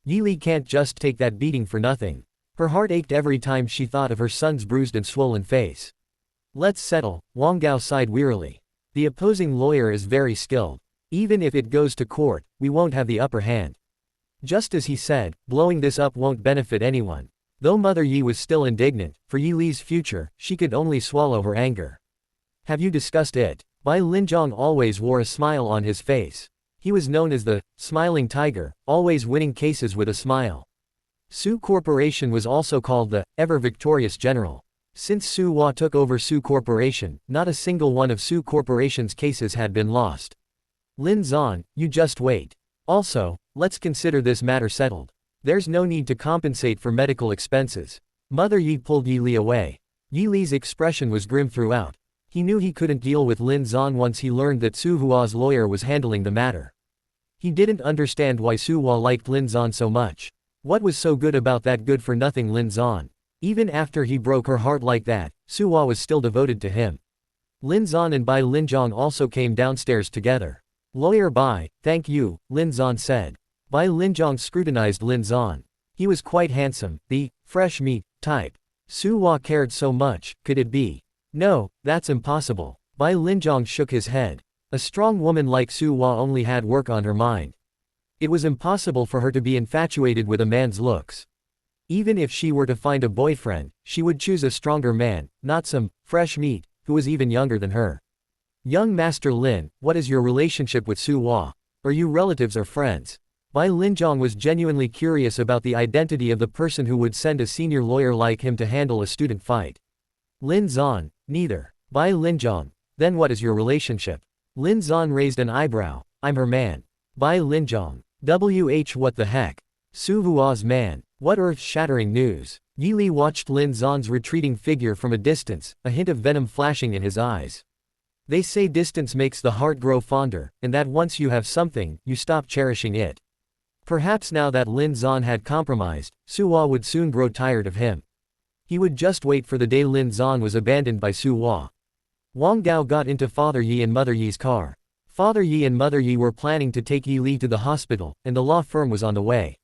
Yi Li can't just take that beating for nothing. Her heart ached every time she thought of her son's bruised and swollen face. Let's settle, Wang Gao sighed wearily. The opposing lawyer is very skilled. Even if it goes to court, we won't have the upper hand. Just as he said, blowing this up won't benefit anyone. Though Mother Yi was still indignant, for Yi Li's future, she could only swallow her anger. Have you discussed it? Bai Linzhong always wore a smile on his face. He was known as the smiling tiger, always winning cases with a smile. Su Corporation was also called the ever-victorious general. Since Su Hua took over Su Corporation, not a single one of Su Corporation's cases had been lost. Lin Zan, you just wait. Also, let's consider this matter settled. There's no need to compensate for medical expenses. Mother Yi pulled Yi Li away. Yi Li's expression was grim throughout. He knew he couldn't deal with Lin Zan once he learned that Su Hua's lawyer was handling the matter. He didn't understand why Su Hua liked Lin Zan so much. What was so good about that good-for-nothing Lin Zan? Even after he broke her heart like that, Su Hua was still devoted to him. Lin Zan and Bai Linzhong also came downstairs together. Lawyer Bai, thank you, Lin Zan said. Bai Linzhong scrutinized Lin Zan. He was quite handsome, the fresh meat type. Su Hua cared so much, could it be? No, that's impossible. Bai Linzhong shook his head. A strong woman like Su Hua only had work on her mind. It was impossible for her to be infatuated with a man's looks. Even if she were to find a boyfriend, she would choose a stronger man, not some fresh meat, who was even younger than her. Young Master Lin, what is your relationship with Su Hua? Are you relatives or friends? Bai Linzhong was genuinely curious about the identity of the person who would send a senior lawyer like him to handle a student fight. Lin Zan, neither. Bai Linzhong, then what is your relationship? Lin Zan raised an eyebrow. I'm her man. Bai Linzhong. What the heck? Su Hua's man. What earth-shattering news. Yi Li watched Lin Zan's retreating figure from a distance, a hint of venom flashing in his eyes. They say distance makes the heart grow fonder, and that once you have something, you stop cherishing it. Perhaps now that Lin Zan had compromised, Su Hua would soon grow tired of him. He would just wait for the day Lin Zan was abandoned by Su Hua. Wang Gao got into Father Yi and Mother Yi's car. Father Yi and Mother Yi were planning to take Yi Li to the hospital, and the law firm was on the way.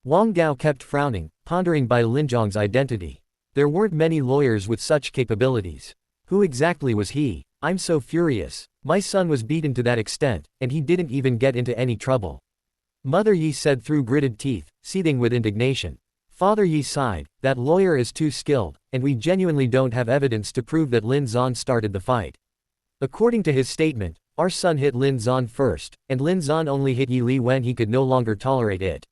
Wang Gao kept frowning, pondering Bai Linzhong's identity. There weren't many lawyers with such capabilities. Who exactly was he? I'm so furious. My son was beaten to that extent, and he didn't even get into any trouble. Mother Yi said through gritted teeth, seething with indignation. Father Yi sighed, that lawyer is too skilled, and we genuinely don't have evidence to prove that Lin Zan started the fight. According to his statement, our son hit Lin Zan first, and Lin Zan only hit Yi Li when he could no longer tolerate it.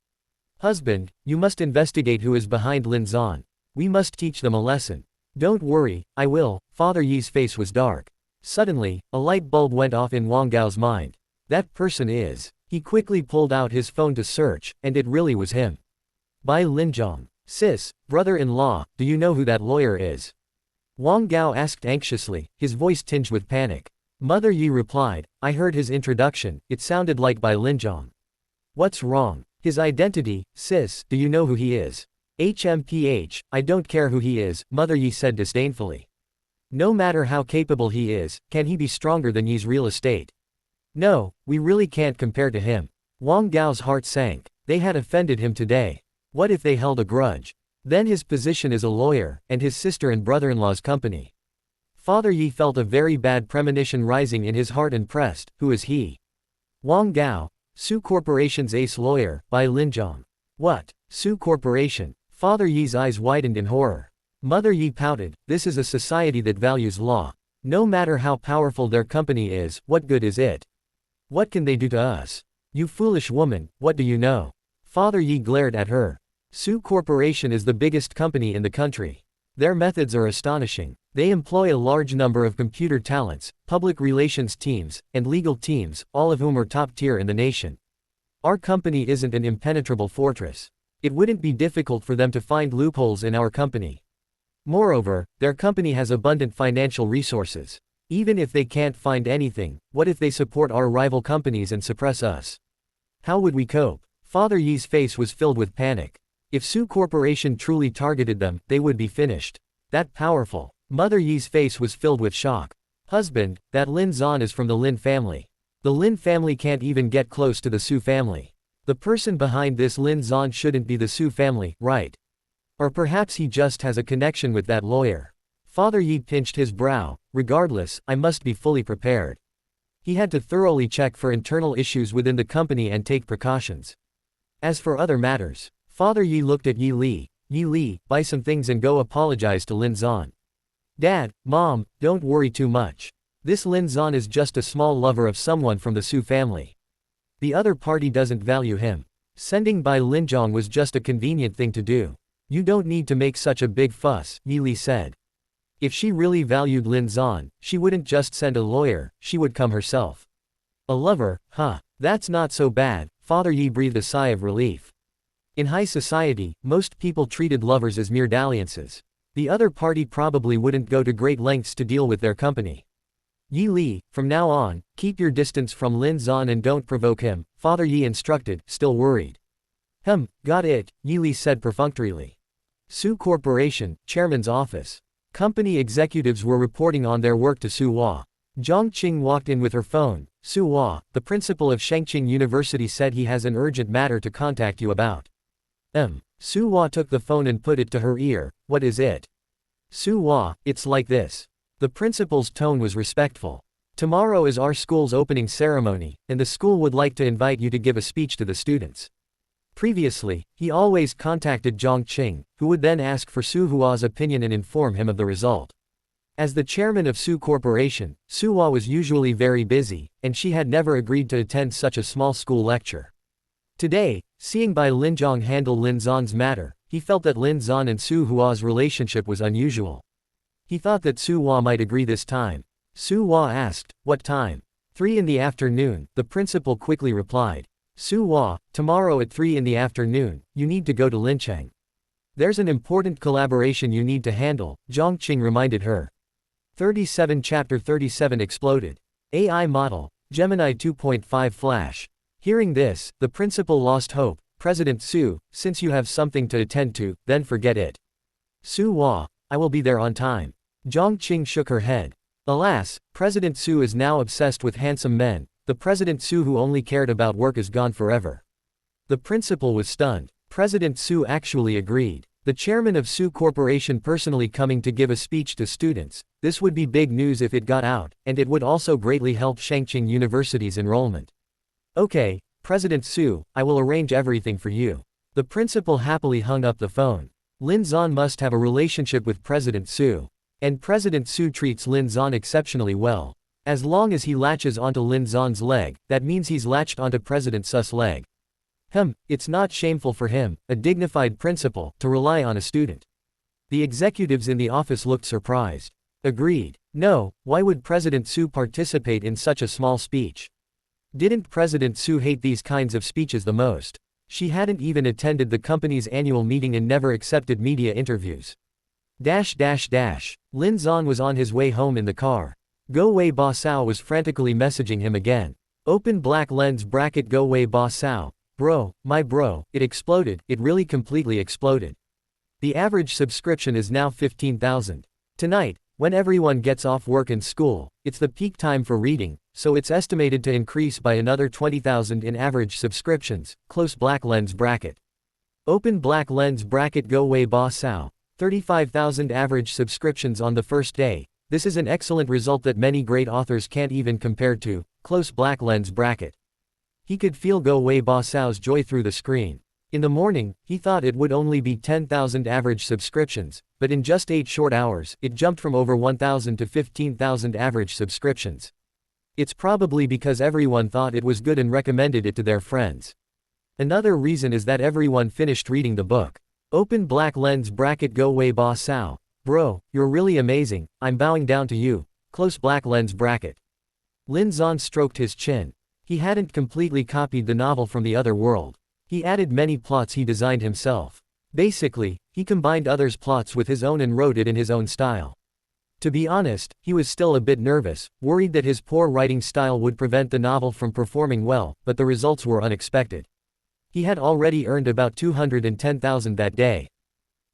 Husband, you must investigate who is behind Lin Zan. We must teach them a lesson. Don't worry, I will. Father Yi's face was dark. Suddenly, a light bulb went off in Wang Gao's mind. That person is. He quickly pulled out his phone to search, and it really was him. Bai Linzhong. Sis, brother-in-law, do you know who that lawyer is? Wang Gao asked anxiously, his voice tinged with panic. Mother Yi replied, I heard his introduction, it sounded like Bai Linzhong. What's wrong? His identity, sis, do you know who he is? HMPH, I don't care who he is, Mother Yi said disdainfully. No matter how capable he is, can he be stronger than Yi's real estate? No, we really can't compare to him. Wang Gao's heart sank. They had offended him today. What if they held a grudge? Then his position as a lawyer, and his sister and brother-in-law's company. Father Yi felt a very bad premonition rising in his heart and pressed, who is he? Wang Gao, Su Corporation's ace lawyer, Bai Linzhong. What? Su Corporation? Father Yi's eyes widened in horror. Mother Yi pouted, this is a society that values law. No matter how powerful their company is, what good is it? What can they do to us? You foolish woman, what do you know? Father Yi glared at her. Su Corporation is the biggest company in the country. Their methods are astonishing. They employ a large number of computer talents, public relations teams, and legal teams, all of whom are top tier in the nation. Our company isn't an impenetrable fortress. It wouldn't be difficult for them to find loopholes in our company. Moreover, their company has abundant financial resources. Even if they can't find anything, what if they support our rival companies and suppress us? How would we cope? Father Yi's face was filled with panic. If Su Corporation truly targeted them, they would be finished. That powerful. Mother Yi's face was filled with shock. Husband, that Lin Zan is from the Lin family. The Lin family can't even get close to the Su family. The person behind this Lin Zan shouldn't be the Su family, right? Or perhaps he just has a connection with that lawyer. Father Yi pinched his brow. Regardless, I must be fully prepared. He had to thoroughly check for internal issues within the company and take precautions. As for other matters, Father Yi looked at Yi Li. Yi Li, buy some things and go apologize to Lin Zan. Dad, Mom, don't worry too much. This Lin Zan is just a small lover of someone from the Su family. The other party doesn't value him. Sending by Linjong was just a convenient thing to do. You don't need to make such a big fuss, Yi Li said. If she really valued Lin Zan, she wouldn't just send a lawyer, she would come herself. A lover, huh? That's not so bad. Father Yi breathed a sigh of relief. In high society, most people treated lovers as mere dalliances. The other party probably wouldn't go to great lengths to deal with their company. Yi Li, from now on, keep your distance from Lin Zan and don't provoke him, Father Yi instructed, still worried. Got it, Yi Li said perfunctorily. Su Corporation, Chairman's office. Company executives were reporting on their work to Su Hua. Zhang Qing walked in with her phone. Su Hua, the principal of Shangqing University, said he has an urgent matter to contact you about. Su Hua took the phone and put it to her ear. What is it? Su Hua, it's like this. The principal's tone was respectful. Tomorrow is our school's opening ceremony, and the school would like to invite you to give a speech to the students. Previously, he always contacted Zhang Qing, who would then ask for Su Hua's opinion and inform him of the result. As the chairman of Su Corporation, Su Hua was usually very busy, and she had never agreed to attend such a small school lecture. Today, seeing Bai Linjong handle Lin Zan's matter, he felt that Lin Zan and Su Hua's relationship was unusual. He thought that Su Hua might agree this time. Su Hua asked, what time? 3 in the afternoon, the principal quickly replied. Su Hua, tomorrow at 3 in the afternoon, you need to go to Lincheng. There's an important collaboration you need to handle, Zhang Qing reminded her. 37 Chapter 37 exploded. AI model, Gemini 2.5 Flash. Hearing this, the principal lost hope. President Su, since you have something to attend to, then forget it. Su Hua, I will be there on time. Zhang Qing shook her head. Alas, President Su is now obsessed with handsome men. The President Su who only cared about work is gone forever. The principal was stunned. President Su actually agreed. The chairman of Su Corporation personally coming to give a speech to students. This would be big news if it got out, and it would also greatly help Shangqing University's enrollment. Okay, President Su, I will arrange everything for you. The principal happily hung up the phone. Lin Zan must have a relationship with President Su. And President Su treats Lin Zan exceptionally well. As long as he latches onto Lin Zan's leg, that means he's latched onto President Su's leg. It's not shameful for him, a dignified principal, to rely on a student. The executives in the office looked surprised. Agreed. No, why would President Su participate in such a small speech? Didn't President Su hate these kinds of speeches the most? She hadn't even attended the company's annual meeting and never accepted media interviews. Lin Zan was on his way home in the car. Go Wei Ba Sao was frantically messaging him again. Open black lens bracket Go Wei Ba Sao. Bro, my bro, it exploded, it really completely exploded. The average subscription is now 15,000. Tonight, when everyone gets off work and school, it's the peak time for reading, so it's estimated to increase by another 20,000 in average subscriptions. Close black lens bracket. Open black lens bracket Go Wei Ba Sao. 35,000 average subscriptions on the first day. This is an excellent result that many great authors can't even compare to. Close black lens bracket. He could feel Go Wei Ba Sao's joy through the screen. In the morning, he thought it would only be 10,000 average subscriptions, but in just 8 short hours, it jumped from over 1,000 to 15,000 average subscriptions. It's probably because everyone thought it was good and recommended it to their friends. Another reason is that everyone finished reading the book. Open black lens bracket Go Wei Ba Sao. Bro, you're really amazing, I'm bowing down to you. Close black lens bracket. Lin Zan stroked his chin. He hadn't completely copied the novel from the other world. He added many plots he designed himself. Basically, he combined others' plots with his own and wrote it in his own style. To be honest, he was still a bit nervous, worried that his poor writing style would prevent the novel from performing well, but the results were unexpected. He had already earned about 210,000 that day.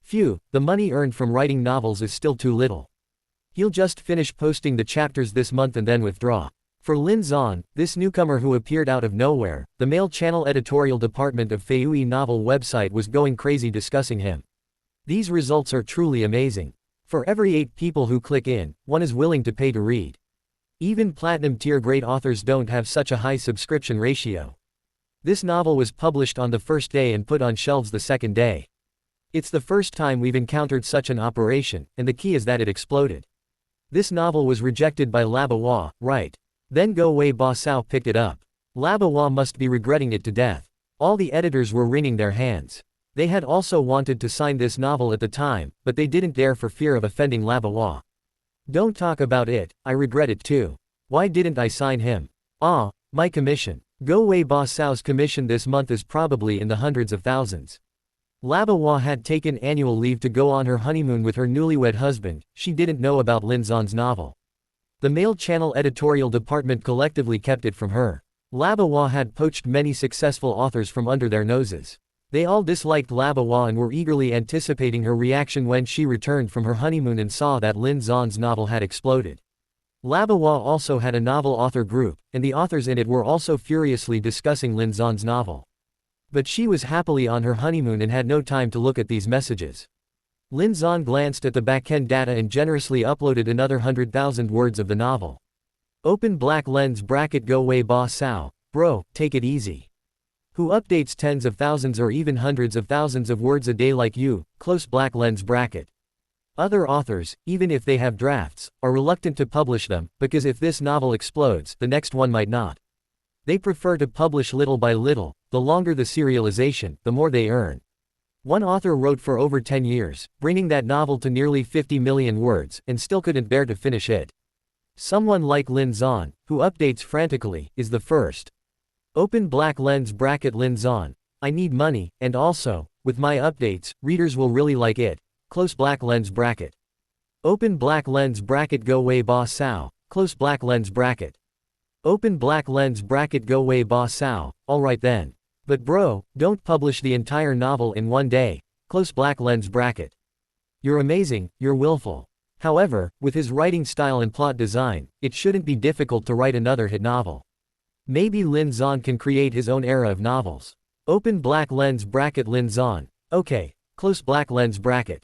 Phew, the money earned from writing novels is still too little. He'll just finish posting the chapters this month and then withdraw. For Lin Zhan, this newcomer who appeared out of nowhere, the male channel editorial department of Feiui novel website was going crazy discussing him. These results are truly amazing. For every 8 people who click in, 1 is willing to pay to read. Even platinum tier great authors don't have such a high subscription ratio. This novel was published on the first day and put on shelves the second day. It's the first time we've encountered such an operation, and the key is that it exploded. This novel was rejected by Labawa, right? Then Go Wei Ba Sao picked it up. Labawa must be regretting it to death. All the editors were wringing their hands. They had also wanted to sign this novel at the time, but they didn't dare for fear of offending Labawa. Don't talk about it, I regret it too. Why didn't I sign him? Ah, my commission. Go Wei Ba Sao's commission this month is probably in the hundreds of thousands. Labawa had taken annual leave to go on her honeymoon with her newlywed husband. She didn't know about Lin Zhan's novel. The male channel editorial department collectively kept it from her. Labawa had poached many successful authors from under their noses. They all disliked Labawa and were eagerly anticipating her reaction when she returned from her honeymoon and saw that Lin Zhan's novel had exploded. Labawa also had a novel author group, and the authors in it were also furiously discussing Lin Zhan's novel. But she was happily on her honeymoon and had no time to look at these messages. Lin Zhan glanced at the backend data and generously uploaded another 100,000 words of the novel. Open black lens bracket Go Wei Ba Sao, bro, take it easy. Who updates tens of thousands or even hundreds of thousands of words a day like you, close black lens bracket. Other authors, even if they have drafts, are reluctant to publish them, because if this novel explodes, the next one might not. They prefer to publish little by little. The longer the serialization, the more they earn. One author wrote for over 10 years, bringing that novel to nearly 50 million words, and still couldn't bear to finish it. Someone like Lin Zhan, who updates frantically, is the first. Open black lens bracket Lin Zhan. I need money, and also, with my updates, readers will really like it. Close black lens bracket. Open black lens bracket Go Wei Ba Sao, close black lens bracket. Open black lens bracket Go Wei Ba Sao, alright then. But bro, don't publish the entire novel in one day, close black lens bracket. You're amazing, you're willful. However, with his writing style and plot design, it shouldn't be difficult to write another hit novel. Maybe Lin Zhan can create his own era of novels. Open black lens bracket Lin Zhan. Okay, close black lens bracket.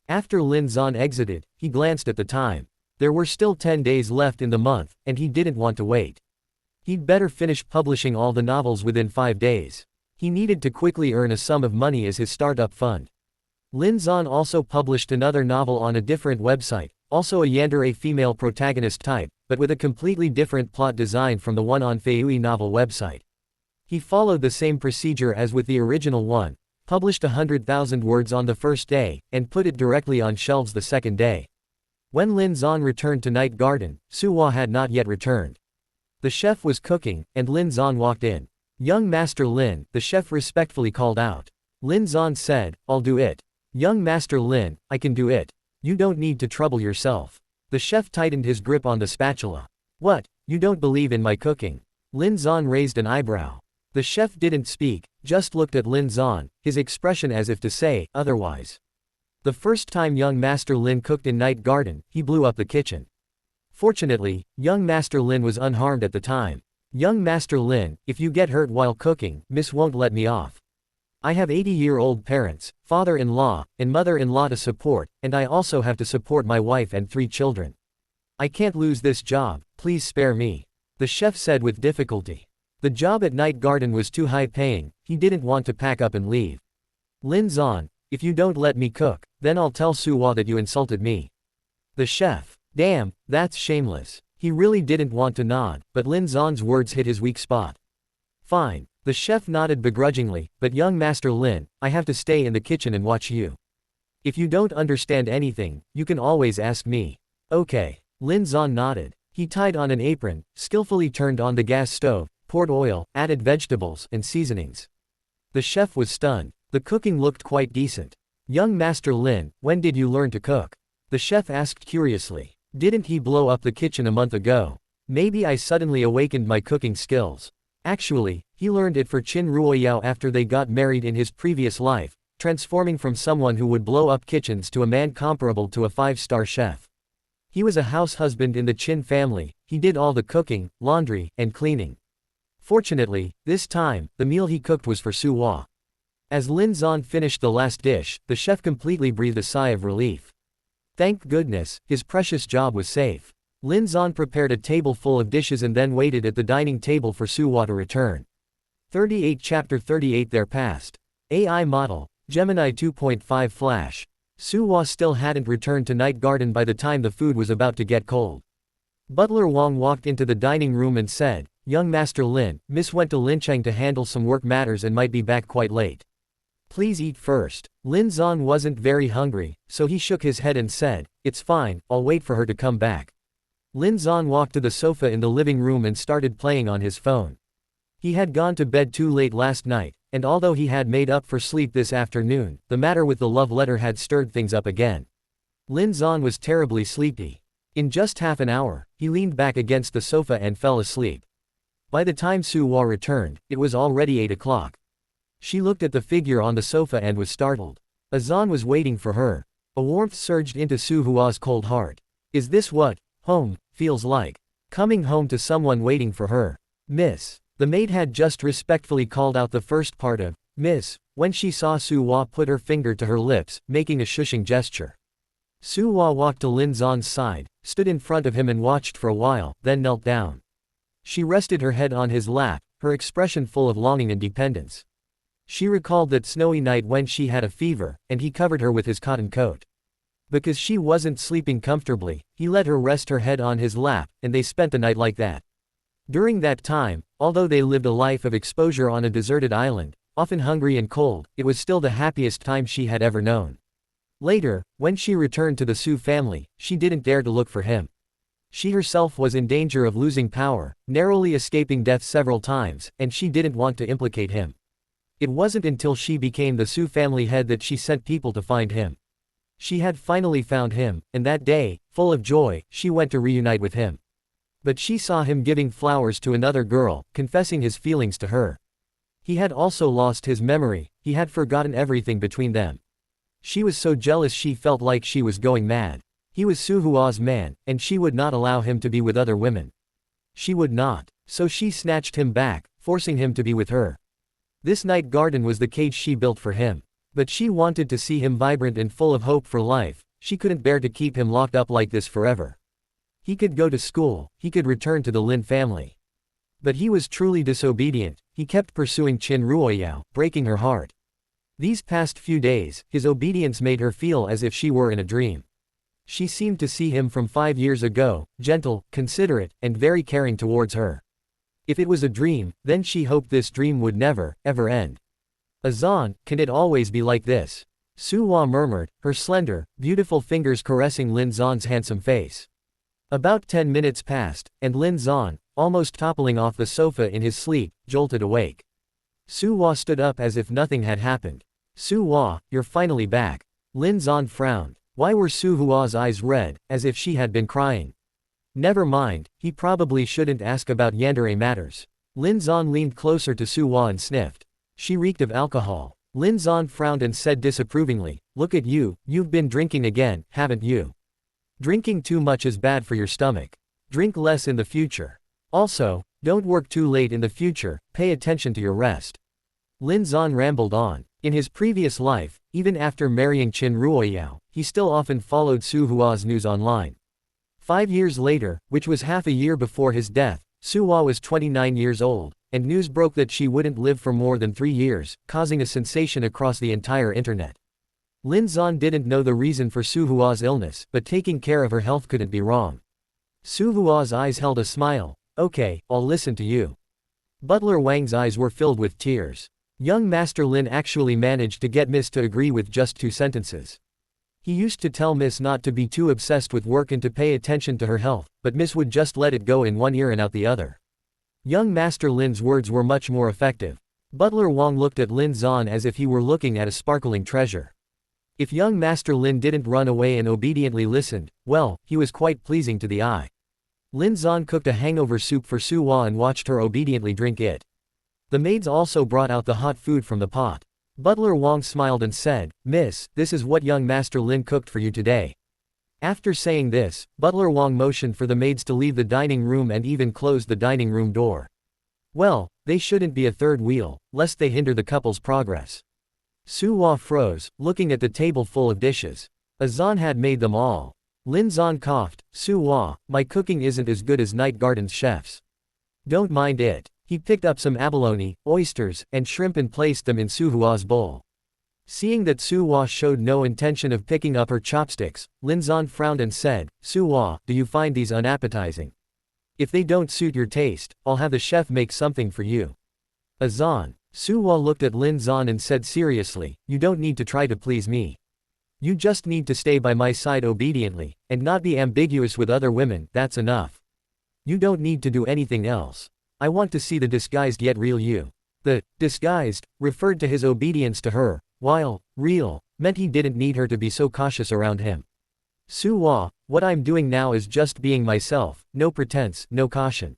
After Lin Zhan exited, he glanced at the time. There were still 10 days left in the month, and he didn't want to wait. He'd better finish publishing all the novels within 5 days. He needed to quickly earn a sum of money as his startup fund. Lin Zhan also published another novel on a different website, also a yandere female protagonist type, but with a completely different plot design from the one on Feiui novel website. He followed the same procedure as with the original one, published 100,000 words on the first day, and put it directly on shelves the second day. When Lin Zhan returned to Night Garden, Suwa had not yet returned. The chef was cooking, and Lin Zhan walked in. Young Master Lin, the chef respectfully called out. Lin Zhan said, I'll do it. Young Master Lin, I can do it. You don't need to trouble yourself. The chef tightened his grip on the spatula. What, you don't believe in my cooking? Lin Zhan raised an eyebrow. The chef didn't speak, just looked at Lin Zhan, his expression as if to say, otherwise. The first time young Master Lin cooked in Night Garden, he blew up the kitchen. Fortunately, young Master Lin was unharmed at the time. Young Master Lin, if you get hurt while cooking, Miss won't let me off. I have 80-year-old parents, father-in-law, and mother-in-law to support, and I also have to support my wife and 3 children. I can't lose this job, please spare me. The chef said with difficulty. The job at Night Garden was too high-paying, he didn't want to pack up and leave. Lin Zhan, if you don't let me cook, then I'll tell Suwa that you insulted me. The chef. Damn, that's shameless. He really didn't want to nod, but Lin Zhan's words hit his weak spot. Fine. The chef nodded begrudgingly, but young Master Lin, I have to stay in the kitchen and watch you. If you don't understand anything, you can always ask me. Okay. Lin Zhan nodded. He tied on an apron, skillfully turned on the gas stove, poured oil, added vegetables and seasonings. The chef was stunned. The cooking looked quite decent. "Young Master Lin, when did you learn to cook?" the chef asked curiously. "Didn't he blow up the kitchen a month ago? Maybe I suddenly awakened my cooking skills." Actually, he learned it for Qin Ruoyao after they got married in his previous life, transforming from someone who would blow up kitchens to a man comparable to a 5-star chef. He was a house husband in the Qin family. He did all the cooking, laundry, and cleaning. Fortunately, this time, the meal he cooked was for Su Hua. As Lin Zan finished the last dish, the chef completely breathed a sigh of relief. Thank goodness, his precious job was safe. Lin Zan prepared a table full of dishes and then waited at the dining table for Su Hua to return. 38 Chapter 38 There passed. AI model, Gemini 2.5 Flash. Su Hua still hadn't returned to Night Garden by the time the food was about to get cold. Butler Wang walked into the dining room and said, "Young Master Lin, Miss went to Linchang to handle some work matters and might be back quite late. Please eat first." Lin Zan wasn't very hungry, so he shook his head and said, "It's fine, I'll wait for her to come back." Lin Zan walked to the sofa in the living room and started playing on his phone. He had gone to bed too late last night, and although he had made up for sleep this afternoon, the matter with the love letter had stirred things up again. Lin Zan was terribly sleepy. In just half an hour, he leaned back against the sofa and fell asleep. By the time Su Hua returned, it was already 8 o'clock. She looked at the figure on the sofa and was startled. Azan was waiting for her. A warmth surged into Su Hua's cold heart. Is this what home feels like? Coming home to someone waiting for her. "Miss." The maid had just respectfully called out the first part of "Miss" when she saw Su Hua put her finger to her lips, making a shushing gesture. Su Hua walked to Lin Zan's side, stood in front of him and watched for a while, then knelt down. She rested her head on his lap, her expression full of longing and dependence. She recalled that snowy night when she had a fever, and he covered her with his cotton coat. Because she wasn't sleeping comfortably, he let her rest her head on his lap, and they spent the night like that. During that time, although they lived a life of exposure on a deserted island, often hungry and cold, it was still the happiest time she had ever known. Later, when she returned to the Su family, she didn't dare to look for him. She herself was in danger of losing power, narrowly escaping death several times, and she didn't want to implicate him. It wasn't until she became the Su family head that she sent people to find him. She had finally found him, and that day, full of joy, she went to reunite with him. But she saw him giving flowers to another girl, confessing his feelings to her. He had also lost his memory, he had forgotten everything between them. She was so jealous she felt like she was going mad. He was Su Hua's man, and she would not allow him to be with other women. She would not. So she snatched him back, forcing him to be with her. This night garden was the cage she built for him. But she wanted to see him vibrant and full of hope for life. She couldn't bear to keep him locked up like this forever. He could go to school, he could return to the Lin family. But he was truly disobedient. He kept pursuing Qin Ruoyao, breaking her heart. These past few days, his obedience made her feel as if she were in a dream. She seemed to see him from 5 years ago, gentle, considerate, and very caring towards her. If it was a dream, then she hoped this dream would never, ever end. Azan, can it always be like this? Su Hua murmured, her slender, beautiful fingers caressing Lin Zan's handsome face. About 10 minutes passed, and Lin Zan, almost toppling off the sofa in his sleep, jolted awake. Su Hua stood up as if nothing had happened. Su Hua, you're finally back. Lin Zan frowned. Why were Su Hua's eyes red, as if she had been crying? Never mind, he probably shouldn't ask about yandere matters. Lin Zan leaned closer to Su Hua and sniffed. She reeked of alcohol. Lin Zan frowned and said disapprovingly, look at you, you've been drinking again, haven't you? Drinking too much is bad for your stomach. Drink less in the future. Also, don't work too late in the future, pay attention to your rest. Lin Zan rambled on. In his previous life, even after marrying Qin Ruoyao, he still often followed Su Hua's news online. 5 years later, which was half a year before his death, Su Hua was 29 years old, and news broke that she wouldn't live for more than 3 years, causing a sensation across the entire internet. Lin Zan didn't know the reason for Su Hua's illness, but taking care of her health couldn't be wrong. Su Hua's eyes held a smile. Okay, I'll listen to you. Butler Wang's eyes were filled with tears. Young Master Lin actually managed to get Miss to agree with just 2 sentences. He used to tell Miss not to be too obsessed with work and to pay attention to her health, but Miss would just let it go in one ear and out the other. Young Master Lin's words were much more effective. Butler Wang looked at Lin Zan as if he were looking at a sparkling treasure. If young Master Lin didn't run away and obediently listened, well, he was quite pleasing to the eye. Lin Zan cooked a hangover soup for Su Hua and watched her obediently drink it. The maids also brought out the hot food from the pot. Butler Wang smiled and said, "Miss, this is what young Master Lin cooked for you today." After saying this, Butler Wang motioned for the maids to leave the dining room and even closed the dining room door. Well, they shouldn't be a third wheel, lest they hinder the couple's progress. Su Hua froze, looking at the table full of dishes. Azan had made them all. Lin Zan coughed, "Su Hua, my cooking isn't as good as Night Garden's chefs. Don't mind it." He picked up some abalone, oysters, and shrimp and placed them in Su Hua's bowl. Seeing that Su Hua showed no intention of picking up her chopsticks, Lin Zan frowned and said, "Su Hua, do you find these unappetizing? If they don't suit your taste, I'll have the chef make something for you." Azan. Su Hua looked at Lin Zan and said seriously, "You don't need to try to please me. You just need to stay by my side obediently, and not be ambiguous with other women, that's enough. You don't need to do anything else. I want to see the disguised yet real you." The disguised referred to his obedience to her, while real meant he didn't need her to be so cautious around him. "Su Hua, what I'm doing now is just being myself, no pretense, no caution."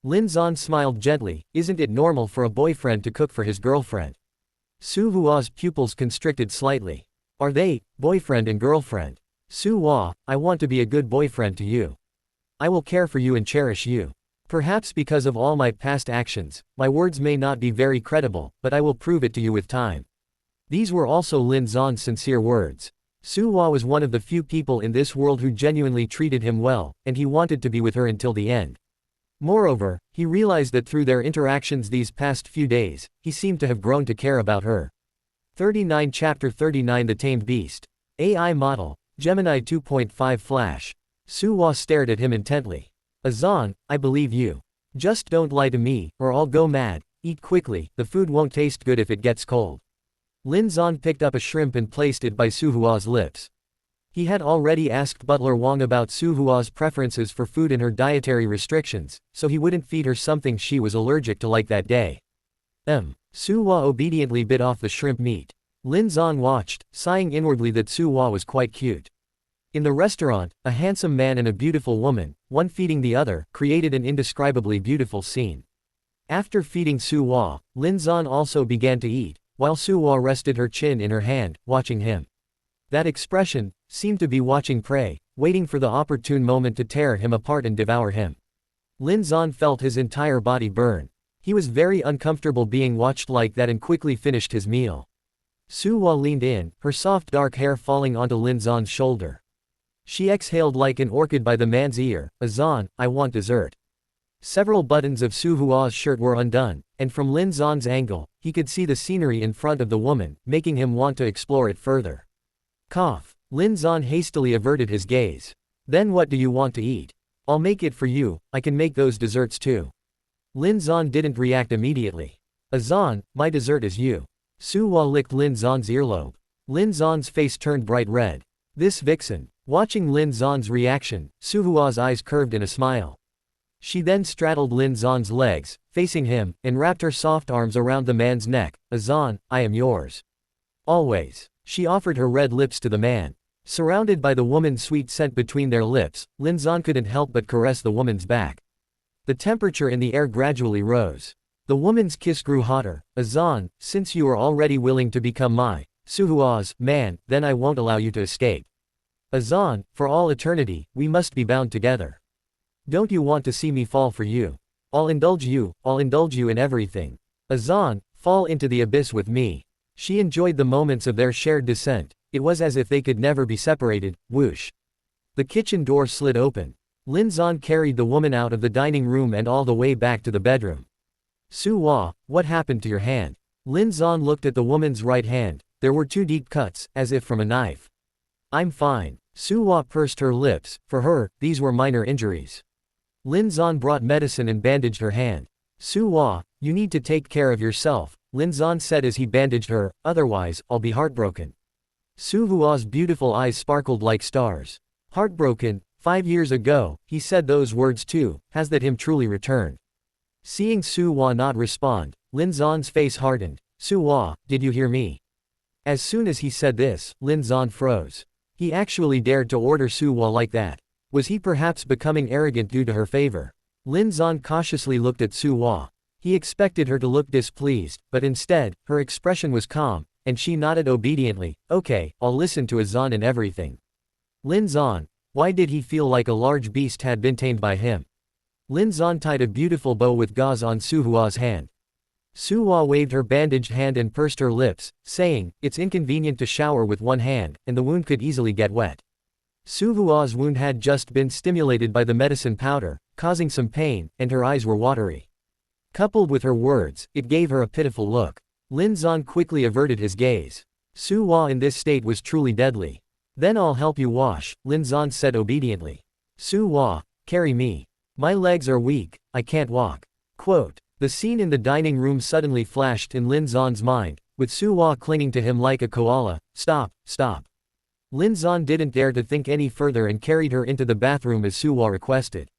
Lin Zan smiled gently, "Isn't it normal for a boyfriend to cook for his girlfriend?" Su Hua's pupils constricted slightly. "Are they, boyfriend and girlfriend?" "Su Hua, I want to be a good boyfriend to you. I will care for you and cherish you. Perhaps because of all my past actions, my words may not be very credible, but I will prove it to you with time." These were also Lin Zan's sincere words. Su Hua was one of the few people in this world who genuinely treated him well, and he wanted to be with her until the end. Moreover, he realized that through their interactions these past few days, he seemed to have grown to care about her. 39 Chapter 39 The Tamed Beast. AI Model, Gemini 2.5 Flash. Su Hua stared at him intently. "Azan, I believe you. Just don't lie to me, or I'll go mad. Eat quickly, the food won't taste good if it gets cold." Lin Zan picked up a shrimp and placed it by Su Hua's lips. He had already asked Butler Wang about Su Hua's preferences for food and her dietary restrictions, so he wouldn't feed her something she was allergic to like that day. Su Hua obediently bit off the shrimp meat. Lin Zan watched, sighing inwardly that Su Hua was quite cute. In the restaurant, a handsome man and a beautiful woman, one feeding the other, created an indescribably beautiful scene. After feeding Su Hua, Lin Zan also began to eat, while Su Hua rested her chin in her hand, watching him. That expression seemed to be watching prey, waiting for the opportune moment to tear him apart and devour him. Lin Zan felt his entire body burn. He was very uncomfortable being watched like that and quickly finished his meal. Su Hua leaned in, her soft dark hair falling onto Lin Zan's shoulder. She exhaled like an orchid by the man's ear, "Azan, I want dessert." Several buttons of Su Hua's shirt were undone, and from Lin Zan's angle, he could see the scenery in front of the woman, making him want to explore it further. Cough. Lin Zan hastily averted his gaze. "Then what do you want to eat? I'll make it for you, I can make those desserts too." Lin Zan didn't react immediately. "Azan, my dessert is you." Su Hua licked Lin Zan's earlobe. Lin Zan's face turned bright red. This vixen. Watching Lin Zan's reaction, Su Hua's eyes curved in a smile. She then straddled Lin Zan's legs, facing him, and wrapped her soft arms around the man's neck. "Azan, I am yours. Always." She offered her red lips to the man. Surrounded by the woman's sweet scent between their lips, Lin Zan couldn't help but caress the woman's back. The temperature in the air gradually rose. The woman's kiss grew hotter. "Azan, since you are already willing to become my, Su Hua's, man, then I won't allow you to escape. Azan, for all eternity, we must be bound together. Don't you want to see me fall for you? I'll indulge you in everything. Azan, fall into the abyss with me." She enjoyed the moments of their shared descent. It was as if they could never be separated. Whoosh. The kitchen door slid open. Lin Zan carried the woman out of the dining room and all the way back to the bedroom. "Su Hua, what happened to your hand?" Lin Zan looked at the woman's right hand. There were 2 deep cuts, as if from a knife. "I'm fine." Su Hua pursed her lips. For her, these were minor injuries. Lin Zan brought medicine and bandaged her hand. "Su Hua, you need to take care of yourself," Lin Zan said as he bandaged her, "otherwise, I'll be heartbroken." Su Hua's beautiful eyes sparkled like stars. "Heartbroken? 5 years ago, he said those words too, has that him truly returned?" Seeing Su Hua not respond, Lin Zon's face hardened. Su Hua, did you hear me? As soon as he said this, Lin Zon froze. He actually dared to order Su Hua like that. Was he perhaps becoming arrogant due to her favor? Lin Zon cautiously looked at Su Hua. He expected her to look displeased, but instead, her expression was calm, and she nodded obediently. Okay, I'll listen to Zon and everything. Lin Zon, why did he feel like a large beast had been tamed by him? Lin Zon tied a beautiful bow with gauze on Su Hua's hand. Su Hua waved her bandaged hand and pursed her lips, saying, it's inconvenient to shower with one hand, and the wound could easily get wet. Su Hua's wound had just been stimulated by the medicine powder, causing some pain, and her eyes were watery. Coupled with her words, it gave her a pitiful look. Lin Zon quickly averted his gaze. Su Hua in this state was truly deadly. Then I'll help you wash, Lin Zon said obediently. Su Hua, carry me. My legs are weak, I can't walk. Quote. The scene in the dining room suddenly flashed in Lin Zon's mind, with Su Hua clinging to him like a koala. Stop, stop. Lin Zon didn't dare to think any further and carried her into the bathroom as Su Hua requested.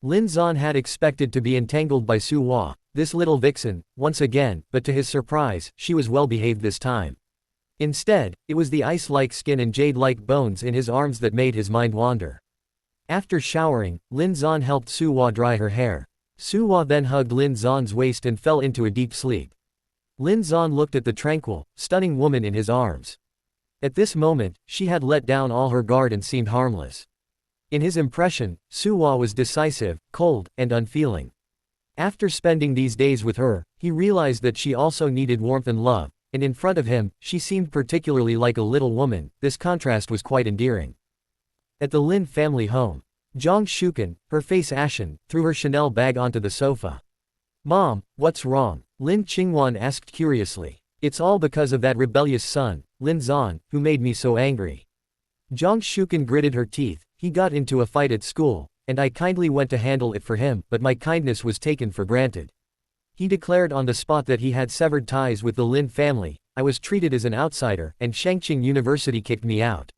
Lin Zon had expected to be entangled by Su Hua, this little vixen, once again, but to his surprise, she was well behaved this time. Instead, it was the ice-like skin and jade-like bones in his arms that made his mind wander. After showering, Lin Zon helped Su Hua dry her hair. Su Hua then hugged Lin Zon's waist and fell into a deep sleep. Lin Zon looked at the tranquil, stunning woman in his arms. At this moment, she had let down all her guard and seemed harmless. In his impression, Su Hua was decisive, cold, and unfeeling. After spending these days with her, he realized that she also needed warmth and love, and in front of him, she seemed particularly like a little woman. This contrast was quite endearing. At the Lin family home, Zhang Shuken, her face ashen, threw her Chanel bag onto the sofa. Mom, what's wrong? Lin Qingwan asked curiously. It's all because of that rebellious son, Lin Zon, who made me so angry. Zhang Shuken gritted her teeth. He got into a fight at school, and I kindly went to handle it for him, but my kindness was taken for granted. He declared on the spot that he had severed ties with the Lin family. I was treated as an outsider, and Shangqing University kicked me out.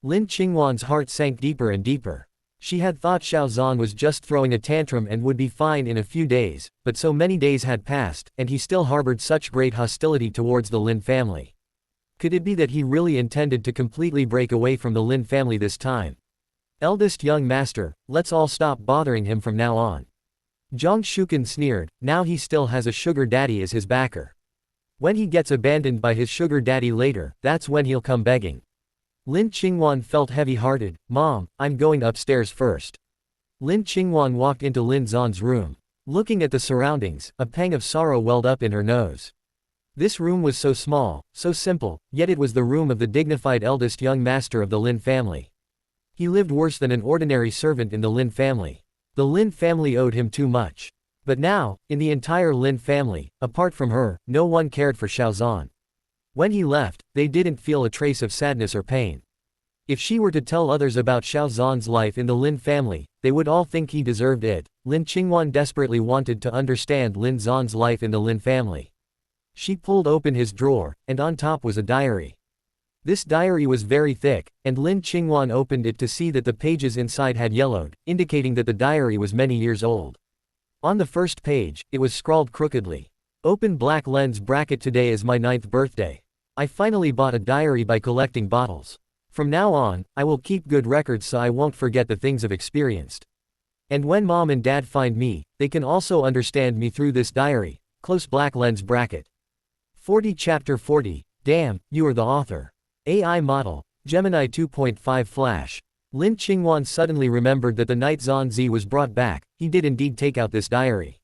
Lin Qingwan's heart sank deeper and deeper. She had thought Xiao Zhan was just throwing a tantrum and would be fine in a few days, but so many days had passed, and he still harbored such great hostility towards the Lin family. Could it be that he really intended to completely break away from the Lin family this time? Eldest young master, let's all stop bothering him from now on. Zhang Shuken sneered, now he still has a sugar daddy as his backer. When he gets abandoned by his sugar daddy later, that's when he'll come begging. Lin Qingwan felt heavy-hearted. Mom, I'm going upstairs first. Lin Qingwan walked into Lin Zon's room. Looking at the surroundings, a pang of sorrow welled up in her nose. This room was so small, so simple, yet it was the room of the dignified eldest young master of the Lin family. He lived worse than an ordinary servant in the Lin family. The Lin family owed him too much. But now, in the entire Lin family, apart from her, no one cared for Xiao Zhan. When he left, they didn't feel a trace of sadness or pain. If she were to tell others about Xiao Zhan's life in the Lin family, they would all think he deserved it. Lin Qingwan desperately wanted to understand Lin Zon's life in the Lin family. She pulled open his drawer, and on top was a diary. This diary was very thick, and Lin Qingwan opened it to see that the pages inside had yellowed, indicating that the diary was many years old. On the first page, it was scrawled crookedly. Open black lens bracket, today is my 9th birthday. I finally bought a diary by collecting bottles. From now on, I will keep good records so I won't forget the things I've experienced. And when mom and dad find me, they can also understand me through this diary. Close black lens bracket. 40 Chapter 40, damn, you are the author. AI model, Gemini 2.5 Flash. Lin Qingwan suddenly remembered that the night Zhan Zi was brought back, he did indeed take out this diary.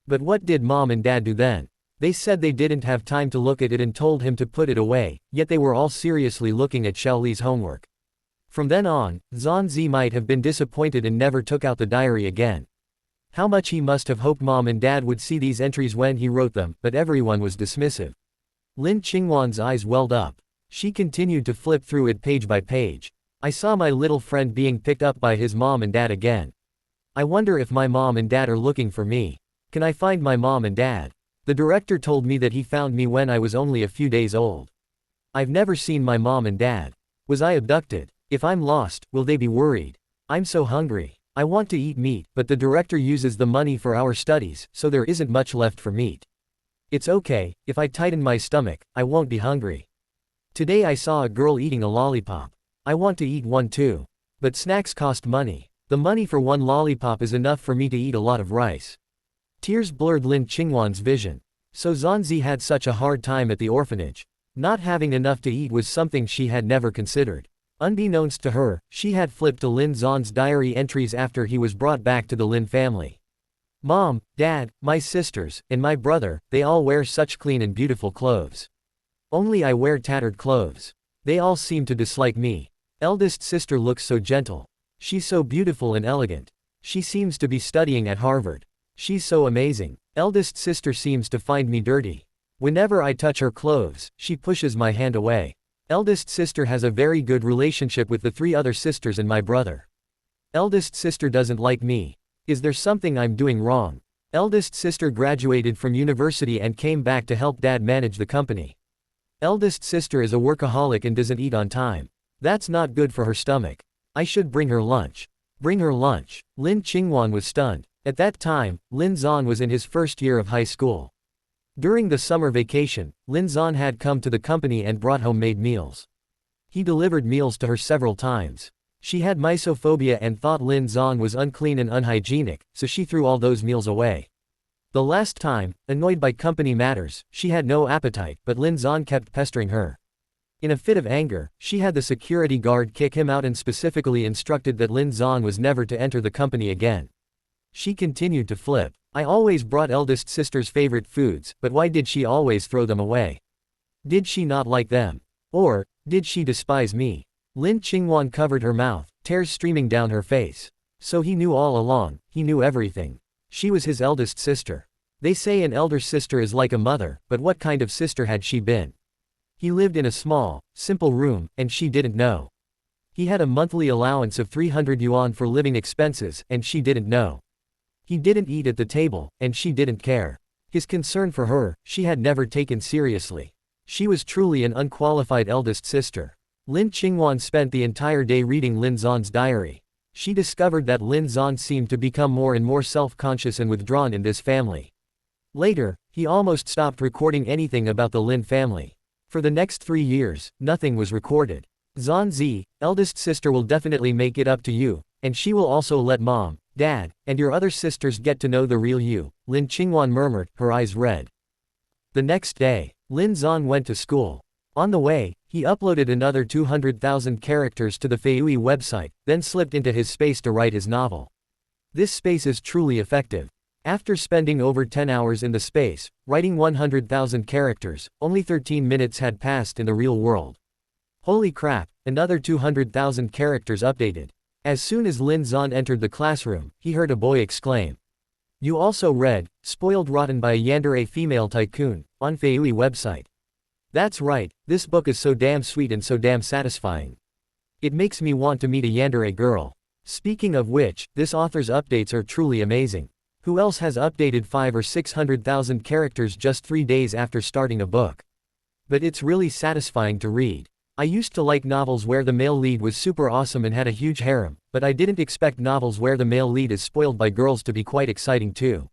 But what did mom and dad do then? They said they didn't have time to look at it and told him to put it away, yet they were all seriously looking at Xiao Li's homework. From then on, Zhan Zi might have been disappointed and never took out the diary again. How much he must have hoped mom and dad would see these entries when he wrote them, but everyone was dismissive. Lin Qingwan's eyes welled up. She continued to flip through it page by page. I saw my little friend being picked up by his mom and dad again. I wonder if my mom and dad are looking for me. Can I find my mom and dad? The director told me that he found me when I was only a few days old. I've never seen my mom and dad. Was I abducted? If I'm lost, will they be worried? I'm so hungry. I want to eat meat, but the director uses the money for our studies, so there isn't much left for meat. It's okay, if I tighten my stomach, I won't be hungry. Today I saw a girl eating a lollipop. I want to eat one too. But snacks cost money. The money for one lollipop is enough for me to eat a lot of rice. Tears blurred Lin Qingwan's vision. So Zanzi had such a hard time at the orphanage. Not having enough to eat was something she had never considered. Unbeknownst to her, she had flipped to Lin Zan's diary entries after he was brought back to the Lin family. Mom, Dad, my sisters, and my brother, they all wear such clean and beautiful clothes. Only I wear tattered clothes. They all seem to dislike me. Eldest sister looks so gentle. She's so beautiful and elegant. She seems to be studying at Harvard. She's so amazing. Eldest sister seems to find me dirty. Whenever I touch her clothes, she pushes my hand away. Eldest sister has a very good relationship with the 3 other sisters and my brother. Eldest sister doesn't like me. Is there something I'm doing wrong? Eldest sister graduated from university and came back to help Dad manage the company. Eldest sister is a workaholic and doesn't eat on time. That's not good for her stomach. I should bring her lunch. Bring her lunch. Lin Qingwan was stunned. At that time, Lin Zan was in his first year of high school. During the summer vacation, Lin Zan had come to the company and brought homemade meals. He delivered meals to her several times. She had misophobia and thought Lin Zan was unclean and unhygienic, so she threw all those meals away. The last time, annoyed by company matters, she had no appetite, but Lin Zan kept pestering her. In a fit of anger, she had the security guard kick him out and specifically instructed that Lin Zan was never to enter the company again. She continued to flip. I always brought eldest sister's favorite foods, but why did she always throw them away? Did she not like them? Or, did she despise me? Lin Qingwan covered her mouth, tears streaming down her face. So he knew all along, he knew everything. She was his eldest sister. They say an elder sister is like a mother, but what kind of sister had she been? He lived in a small, simple room, and she didn't know. He had a monthly allowance of 300 yuan for living expenses, and she didn't know. He didn't eat at the table, and she didn't care. His concern for her, she had never taken seriously. She was truly an unqualified eldest sister. Lin Qingwan spent the entire day reading Lin Zan's diary. She discovered that Lin Zan seemed to become more and more self-conscious and withdrawn in this family. Later, he almost stopped recording anything about the Lin family. For the next 3 years, nothing was recorded. Zanzi, eldest sister will definitely make it up to you, and she will also let Mom, Dad, and your other sisters get to know the real you, Lin Qingwan murmured, her eyes red. The next day, Lin Zan went to school. On the way, he uploaded another 200,000 characters to the Feiyui website, then slipped into his space to write his novel. This space is truly effective. After spending over 10 hours in the space, writing 100,000 characters, only 13 minutes had passed in the real world. Holy crap, another 200,000 characters updated. As soon as Lin Zan entered the classroom, he heard a boy exclaim. You also read, Spoiled Rotten by a Yandere Female Tycoon, on Feiyui website. That's right, this book is so damn sweet and so damn satisfying. It makes me want to meet a yandere girl. Speaking of which, this author's updates are truly amazing. Who else has updated 500,000 or 600,000 characters just 3 days after starting a book? But it's really satisfying to read. I used to like novels where the male lead was super awesome and had a huge harem, but I didn't expect novels where the male lead is spoiled by girls to be quite exciting too.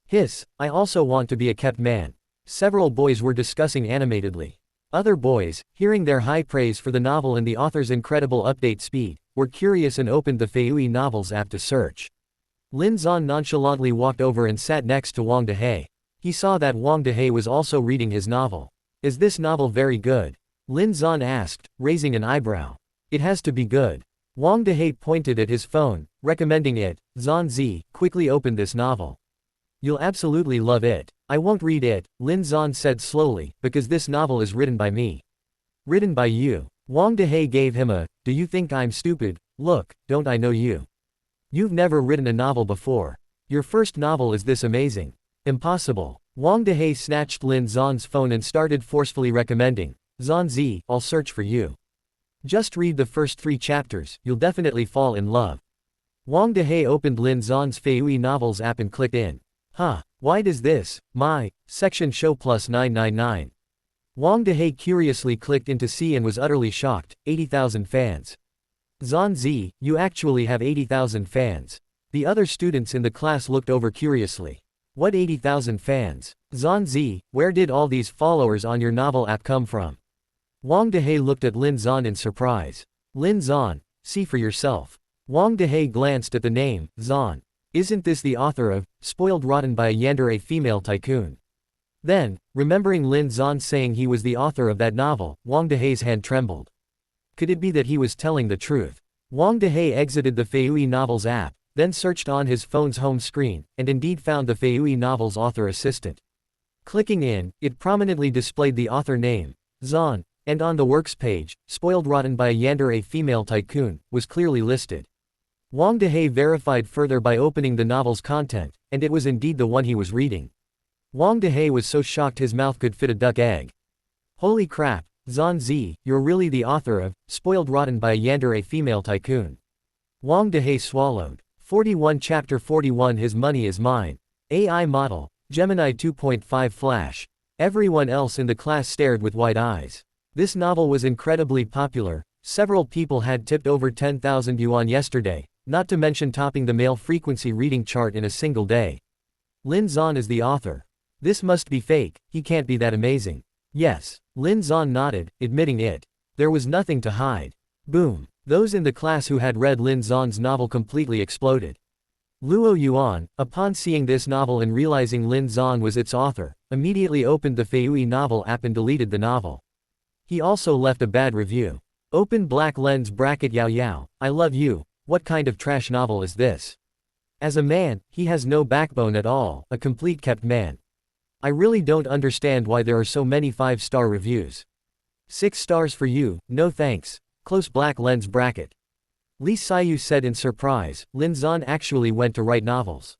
Hiss, I also want to be a kept man. Several boys were discussing animatedly. Other boys, hearing their high praise for the novel and the author's incredible update speed, were curious and opened the Feiyui Novels app to search. Lin Zan nonchalantly walked over and sat next to Wang Dehe. He saw that Wang Dehe was also reading his novel. Is this novel very good? Lin Zan asked, raising an eyebrow. It has to be good. Wang Dehe pointed at his phone, recommending it. Zanzi, quickly open this novel. You'll absolutely love it. I won't read it, Lin Zan said slowly, because this novel is written by me. Written by you. Wang Dehe gave him a, do you think I'm stupid, look, don't I know you? You've never written a novel before. Your first novel is this amazing. Impossible. Wang Dehe snatched Lin Zan's phone and started forcefully recommending. Zanzi, I'll search for you. Just read the first 3 chapters, you'll definitely fall in love. Wang Dehe opened Lin Zan's Feiyui Novels app and clicked in. Huh, why does this, my, section show plus 999? Wang Dehe curiously clicked in to see and was utterly shocked, 80,000 fans. Zanzi, you actually have 80,000 fans. The other students in the class looked over curiously. What 80,000 fans? Zanzi, where did all these followers on your novel app come from? Wang Dehe looked at Lin Zan in surprise. Lin Zan, see for yourself. Wang Dehe glanced at the name, Zan. Isn't this the author of, Spoiled Rotten by a Yandere Female Tycoon? Then, remembering Lin Zan saying he was the author of that novel, Wang Dehe's hand trembled. Could it be that he was telling the truth? Wang Dehe exited the Feiyue Novels app, then searched on his phone's home screen, and indeed found the Feiyue Novels author assistant. Clicking in, it prominently displayed the author name, Zan, and on the works page, Spoiled Rotten by a Yandere Female Tycoon, was clearly listed. Wang Dehe verified further by opening the novel's content, and it was indeed the one he was reading. Wang Dehe was so shocked his mouth could fit a duck egg. Holy crap, Zan Zi, you're really the author of, Spoiled Rotten by a Yandere Female Tycoon. Wang Dehe swallowed. 41 Chapter 41 His Money is Mine. AI Model, Gemini 2.5 Flash. Everyone else in the class stared with wide eyes. This novel was incredibly popular, several people had tipped over 10,000 yuan yesterday, not to mention topping the male frequency reading chart in a single day. Lin Zan is the author. This must be fake, he can't be that amazing. Yes, Lin Zan nodded, admitting it. There was nothing to hide. Boom. Those in the class who had read Lin Zan's novel completely exploded. Luo Yuan, upon seeing this novel and realizing Lin Zan was its author, immediately opened the Feiyue Novel app and deleted the novel. He also left a bad review. Open black lens bracket Yao Yao, I love you, what kind of trash novel is this? As a man, he has no backbone at all, a complete kept man. I really don't understand why there are so many 5-star reviews. 6 stars for you, no thanks. Close black lens bracket. Li Saiyu said in surprise, Lin Zan actually went to write novels.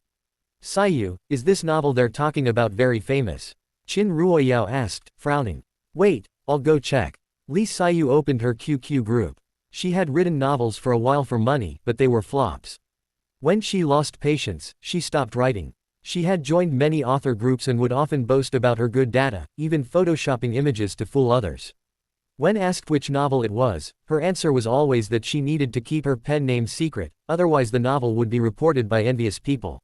Saiyu, is this novel they're talking about very famous? Qin Ruoyao asked, frowning. Wait, I'll go check. Li Saiyu opened her QQ group. She had written novels for a while for money, but they were flops. When she lost patience, she stopped writing. She had joined many author groups and would often boast about her good data, even photoshopping images to fool others. When asked which novel it was, her answer was always that she needed to keep her pen name secret, otherwise the novel would be reported by envious people.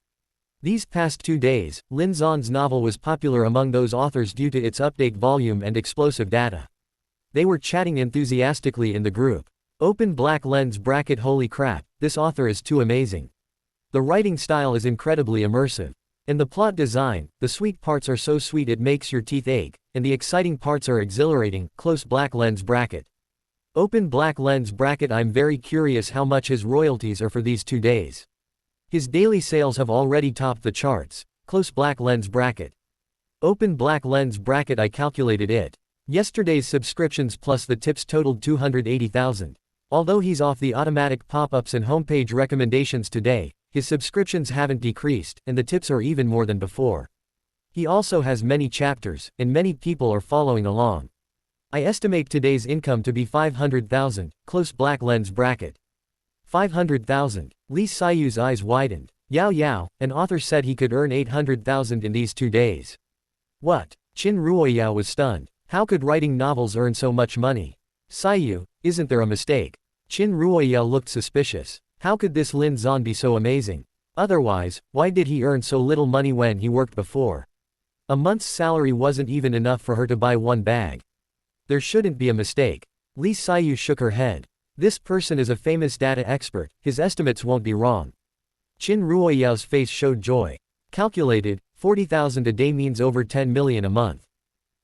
These past 2 days, Lin Zan's novel was popular among those authors due to its update volume and explosive data. They were chatting enthusiastically in the group. Open black lens bracket holy crap, this author is too amazing. The writing style is incredibly immersive. And the plot design, the sweet parts are so sweet it makes your teeth ache, and the exciting parts are exhilarating, close black lens bracket. Open black lens bracket I'm very curious how much his royalties are for these 2 days. His daily sales have already topped the charts, close black lens bracket. Open black lens bracket I calculated it. Yesterday's subscriptions plus the tips totaled 280,000. Although he's off the automatic pop-ups and homepage recommendations today, his subscriptions haven't decreased, and the tips are even more than before. He also has many chapters, and many people are following along. I estimate today's income to be 500,000, close black lens bracket. 500,000. Li Saiyu's eyes widened. Yao Yao, an author said he could earn 800,000 in these 2 days. What? Qin Ruoyao was stunned. How could writing novels earn so much money? Saiyu, isn't there a mistake? Qin Ruoyao looked suspicious. How could this Lin Zan be so amazing? Otherwise, why did he earn so little money when he worked before? A month's salary wasn't even enough for her to buy 1 bag. There shouldn't be a mistake. Li Saiyu shook her head. This person is a famous data expert, his estimates won't be wrong. Qin Ruoyao's face showed joy. Calculated, 40,000 a day means over 10 million a month.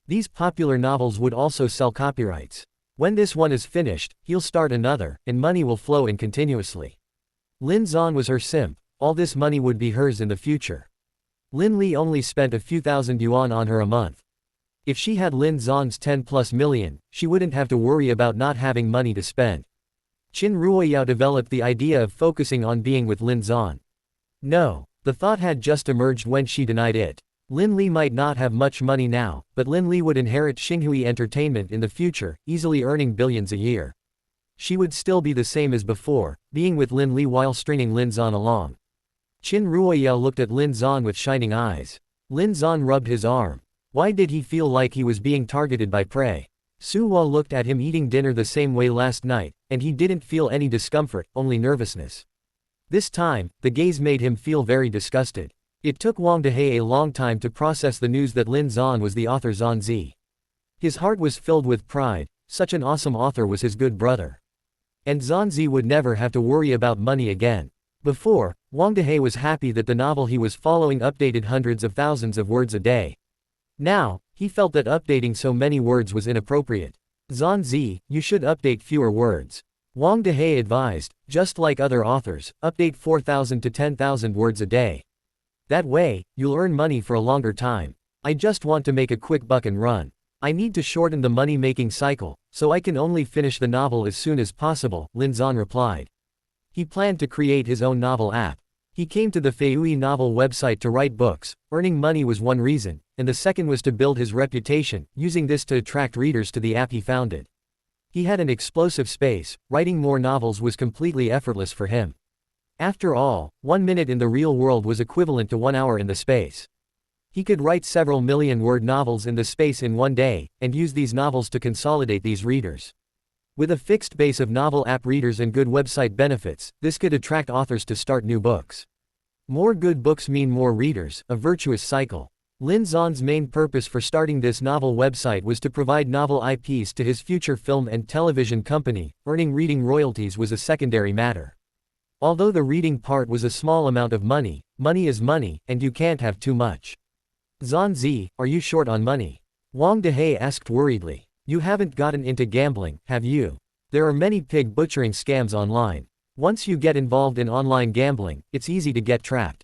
These popular novels would also sell copyrights. When this one is finished, he'll start another, and money will flow in continuously. Lin Zan was her simp, all this money would be hers in the future. Lin Li only spent a few thousand yuan on her a month. If she had Lin Zan's 10+ million, she wouldn't have to worry about not having money to spend. Qin Ruoyao developed the idea of focusing on being with Lin Zan. No, the thought had just emerged when she denied it. Lin Li might not have much money now, but Lin Li would inherit Xinghui Entertainment in the future, easily earning billions a year. She would still be the same as before, being with Lin Li while stringing Lin Zan along. Qin Ruoyao looked at Lin Zan with shining eyes. Lin Zan rubbed his arm. Why did he feel like he was being targeted by prey? Suwa looked at him eating dinner the same way last night, and he didn't feel any discomfort, only nervousness. This time, the gaze made him feel very disgusted. It took Wang Dehe a long time to process the news that Lin Zan was the author Zanzi. His heart was filled with pride, such an awesome author was his good brother. And Zanzi would never have to worry about money again. Before, Wang Dehe was happy that the novel he was following updated hundreds of thousands of words a day. Now, he felt that updating so many words was inappropriate. Zanzi, you should update fewer words. Wang Dehe advised, just like other authors, update 4,000 to 10,000 words a day. That way, you'll earn money for a longer time. I just want to make a quick buck and run. I need to shorten the money-making cycle, so I can only finish the novel as soon as possible, Lin Zan replied. He planned to create his own novel app. He came to the Feiyui novel website to write books. Earning money was one reason, and the second was to build his reputation, using this to attract readers to the app he founded. He had an explosive space. Writing more novels was completely effortless for him. After all, 1 minute in the real world was equivalent to 1 hour in the space. He could write several million-word novels in the space in 1 day, and use these novels to consolidate these readers. With a fixed base of novel app readers and good website benefits, this could attract authors to start new books. More good books mean more readers, a virtuous cycle. Lin Zan's main purpose for starting this novel website was to provide novel IPs to his future film and television company. Earning reading royalties was a secondary matter. Although the reading part was a small amount of money, money is money, and you can't have too much. Zanzi, are you short on money? Wang Dehe asked worriedly. You haven't gotten into gambling, have you? There are many pig butchering scams online. Once you get involved in online gambling, it's easy to get trapped.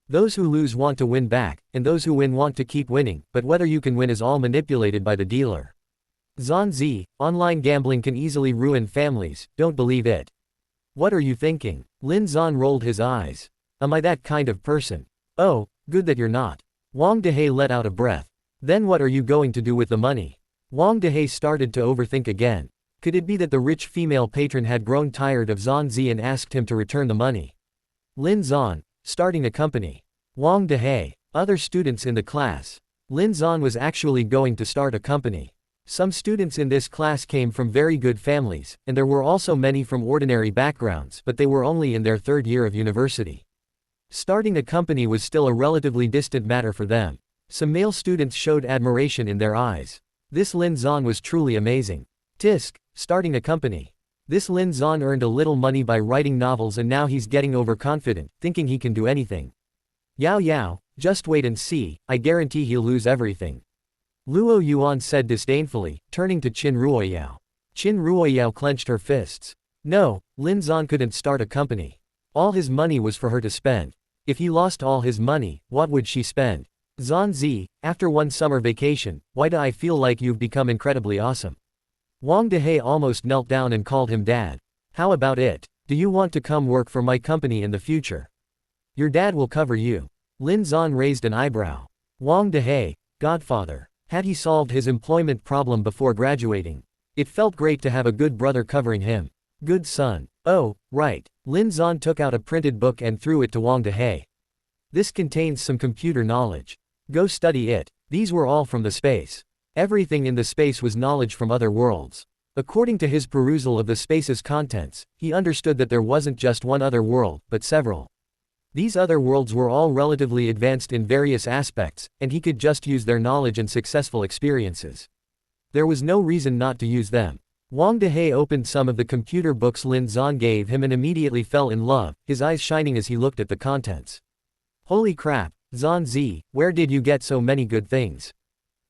Those who lose want to win back, and those who win want to keep winning, but whether you can win is all manipulated by the dealer. Zanzi, online gambling can easily ruin families, don't believe it. What are you thinking? Lin Zan rolled his eyes. Am I that kind of person? Oh, good that you're not. Wang Dehe let out a breath. Then what are you going to do with the money? Wang Dehe started to overthink again. Could it be that the rich female patron had grown tired of Zanzi and asked him to return the money? Lin Zan, starting a company. Wang Dehe, other students in the class. Lin Zan was actually going to start a company. Some students in this class came from very good families, and there were also many from ordinary backgrounds, but they were only in their 3rd year of university. Starting a company was still a relatively distant matter for them. Some male students showed admiration in their eyes. This Lin Zan was truly amazing. Tisk, starting a company. This Lin Zan earned a little money by writing novels and now he's getting overconfident, thinking he can do anything. Yao Yao, just wait and see, I guarantee he'll lose everything. Luo Yuan said disdainfully, turning to Qin Ruoyao. Qin Ruoyao clenched her fists. No, Lin Zan couldn't start a company. All his money was for her to spend. If he lost all his money, what would she spend? Zanzi, after one summer vacation, why do I feel like you've become incredibly awesome? Wang Dehe almost knelt down and called him dad. How about it? Do you want to come work for my company in the future? Your dad will cover you. Lin Zan raised an eyebrow. Wang Dehe, godfather. Had he solved his employment problem before graduating? It felt great to have a good brother covering him. Good son. Oh, right. Lin Zan took out a printed book and threw it to Wang Dehe. This contains some computer knowledge. Go study it. These were all from the space. Everything in the space was knowledge from other worlds. According to his perusal of the space's contents, he understood that there wasn't just one other world, but several. These other worlds were all relatively advanced in various aspects, and he could just use their knowledge and successful experiences. There was no reason not to use them. Wang Dehe opened some of the computer books Lin Zan gave him and immediately fell in love, his eyes shining as he looked at the contents. Holy crap, Zanzi, where did you get so many good things?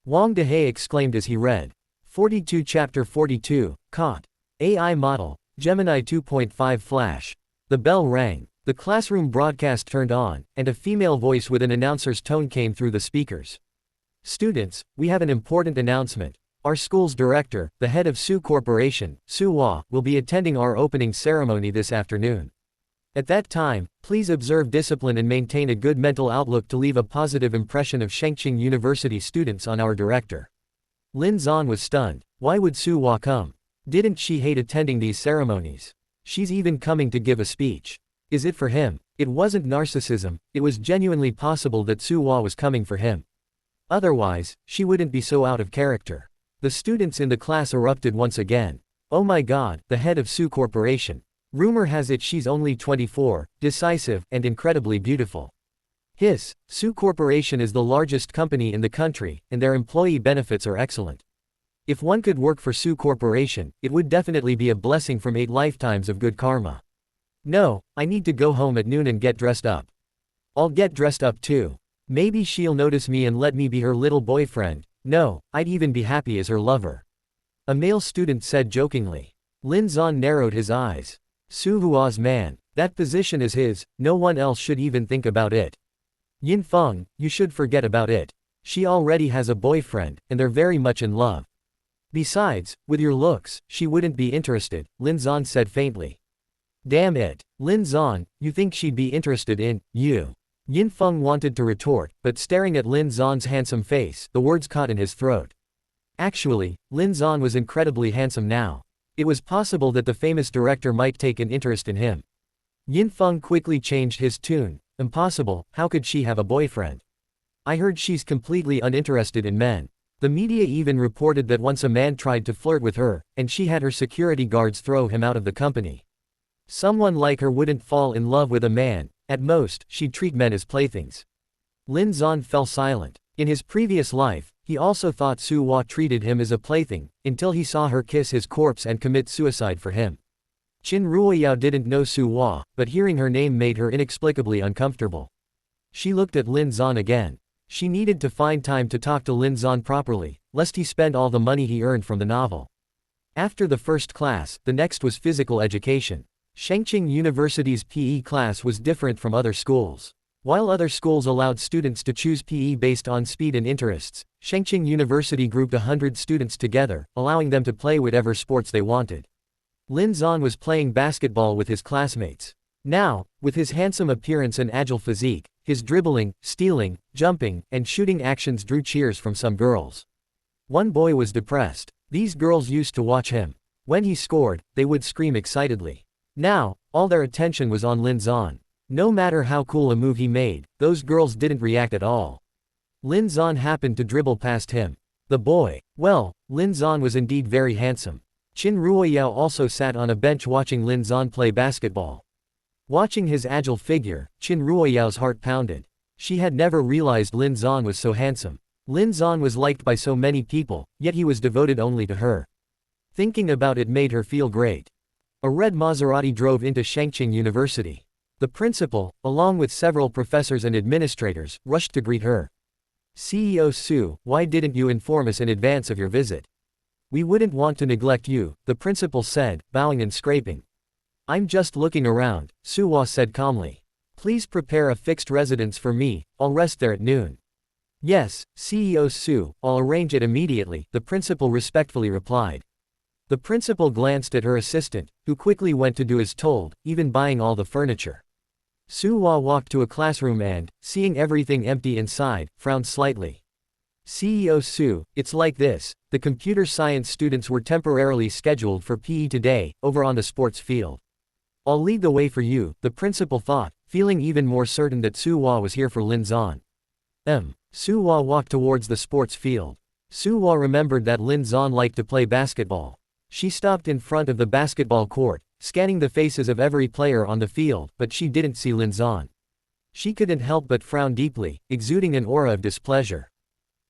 Wang Dehe exclaimed as he read. 42 Chapter 42, Caught. AI Model, Gemini 2.5 Flash. The bell rang. The classroom broadcast turned on, and a female voice with an announcer's tone came through the speakers. Students, we have an important announcement. Our school's director, the head of Su Corporation, Su Hua, will be attending our opening ceremony this afternoon. At that time, please observe discipline and maintain a good mental outlook to leave a positive impression of Shengqing University students on our director. Lin Zan was stunned. Why would Su Hua come? Didn't she hate attending these ceremonies? She's even coming to give a speech. Is it for him? It wasn't narcissism, it was genuinely possible that Su Hua was coming for him. Otherwise, she wouldn't be so out of character. The students in the class erupted once again. Oh my god, the head of Su Corporation. Rumor has it she's only 24, decisive, and incredibly beautiful. Hiss, Su Corporation is the largest company in the country, and their employee benefits are excellent. If one could work for Su Corporation, it would definitely be a blessing from 8 lifetimes of good karma. No, I need to go home at noon and get dressed up. I'll get dressed up too. Maybe she'll notice me and let me be her little boyfriend. No, I'd even be happy as her lover. A male student said jokingly. Lin Zan narrowed his eyes. Su Hua's man. That position is his, no one else should even think about it. Yin Feng, you should forget about it. She already has a boyfriend, and they're very much in love. Besides, with your looks, she wouldn't be interested, Lin Zan said faintly. Damn it, Lin Zan, you think she'd be interested in you? Yin Feng wanted to retort, but staring at Lin Zan's handsome face, the words caught in his throat. Actually, Lin Zan was incredibly handsome now. It was possible that the famous director might take an interest in him. Yin Feng quickly changed his tune. Impossible, how could she have a boyfriend? I heard she's completely uninterested in men. The media even reported that once a man tried to flirt with her, and she had her security guards throw him out of the company. Someone like her wouldn't fall in love with a man, at most, she'd treat men as playthings. Lin Zan fell silent. In his previous life, he also thought Su Hua treated him as a plaything, until he saw her kiss his corpse and commit suicide for him. Qin Ruoyao didn't know Su Hua, but hearing her name made her inexplicably uncomfortable. She looked at Lin Zan again. She needed to find time to talk to Lin Zan properly, lest he spend all the money he earned from the novel. After the first class, the next was physical education. Shengqing University's PE class was different from other schools. While other schools allowed students to choose PE based on speed and interests, Shengqing University grouped 100 students together, allowing them to play whatever sports they wanted. Lin Zan was playing basketball with his classmates. Now, with his handsome appearance and agile physique, his dribbling, stealing, jumping, and shooting actions drew cheers from some girls. One boy was depressed. These girls used to watch him. When he scored, they would scream excitedly. Now, all their attention was on Lin Zan. No matter how cool a move he made, those girls didn't react at all. Lin Zan happened to dribble past him. The boy. Well, Lin Zan was indeed very handsome. Qin Ruoyao also sat on a bench watching Lin Zan play basketball. Watching his agile figure, Qin Ruoyao's heart pounded. She had never realized Lin Zan was so handsome. Lin Zan was liked by so many people, yet he was devoted only to her. Thinking about it made her feel great. A red Maserati drove into Shengqing University. The principal, along with several professors and administrators, rushed to greet her. CEO Su, why didn't you inform us in advance of your visit? We wouldn't want to neglect you, the principal said, bowing and scraping. I'm just looking around, Su Hua said calmly. Please prepare a fixed residence for me, I'll rest there at noon. Yes, CEO Su, I'll arrange it immediately, the principal respectfully replied. The principal glanced at her assistant, who quickly went to do as told, even buying all the furniture. Su Hua walked to a classroom and, seeing everything empty inside, frowned slightly. CEO Su, it's like this, the computer science students were temporarily scheduled for PE today, over on the sports field. I'll lead the way for you, the principal thought, feeling even more certain that Su Hua was here for Lin Zan. Su Hua walked towards the sports field. Su Hua remembered that Lin Zan liked to play basketball. She stopped in front of the basketball court, scanning the faces of every player on the field, but she didn't see Lin Zan. She couldn't help but frown deeply, exuding an aura of displeasure.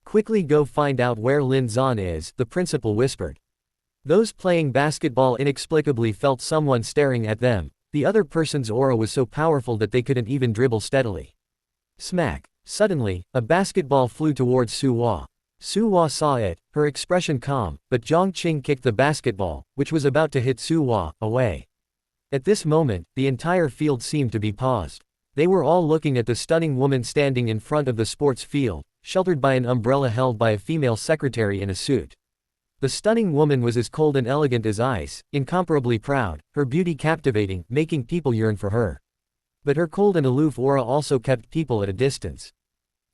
Quickly go find out where Lin Zan is, the principal whispered. Those playing basketball inexplicably felt someone staring at them. The other person's aura was so powerful that they couldn't even dribble steadily. Smack. Suddenly, a basketball flew towards Su Hua. Su Hua saw it, her expression calm, but Zhang Qing kicked the basketball, which was about to hit Su Hua, away. At this moment, the entire field seemed to be paused. They were all looking at the stunning woman standing in front of the sports field, sheltered by an umbrella held by a female secretary in a suit. The stunning woman was as cold and elegant as ice, incomparably proud, her beauty captivating, making people yearn for her. But her cold and aloof aura also kept people at a distance.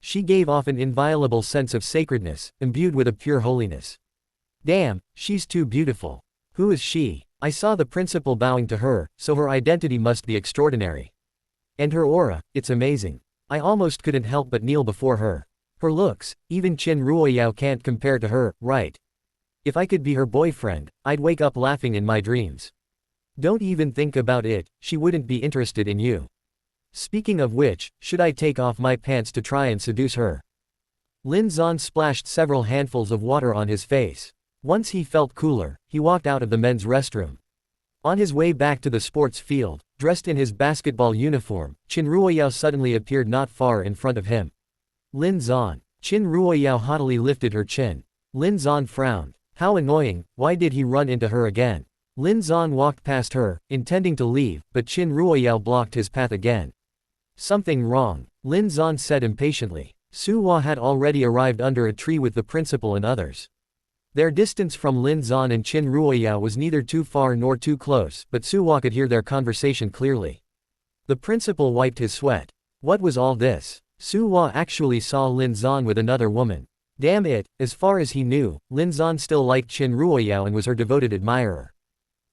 She gave off an inviolable sense of sacredness, imbued with a pure holiness. Damn, she's too beautiful. Who is she? I saw the principal bowing to her, so her identity must be extraordinary. And her aura, it's amazing. I almost couldn't help but kneel before her. Her looks, even Qin Ruoyao can't compare to her, right? If I could be her boyfriend, I'd wake up laughing in my dreams. Don't even think about it, she wouldn't be interested in you. Speaking of which, should I take off my pants to try and seduce her? Lin Zan splashed several handfuls of water on his face. Once he felt cooler, he walked out of the men's restroom. On his way back to the sports field, dressed in his basketball uniform, Qin Ruoyao suddenly appeared not far in front of him. Lin Zan. Qin Ruoyao haughtily lifted her chin. Lin Zan frowned. How annoying, why did he run into her again? Lin Zan walked past her, intending to leave, but Qin Ruoyao blocked his path again. Something wrong, Lin Zan said impatiently. Su Hua had already arrived under a tree with the principal and others. Their distance from Lin Zan and Qin Ruoyao was neither too far nor too close, but Su Hua could hear their conversation clearly. The principal wiped his sweat. What was all this? Su Hua actually saw Lin Zan with another woman. Damn it, as far as he knew, Lin Zan still liked Qin Ruoyao and was her devoted admirer.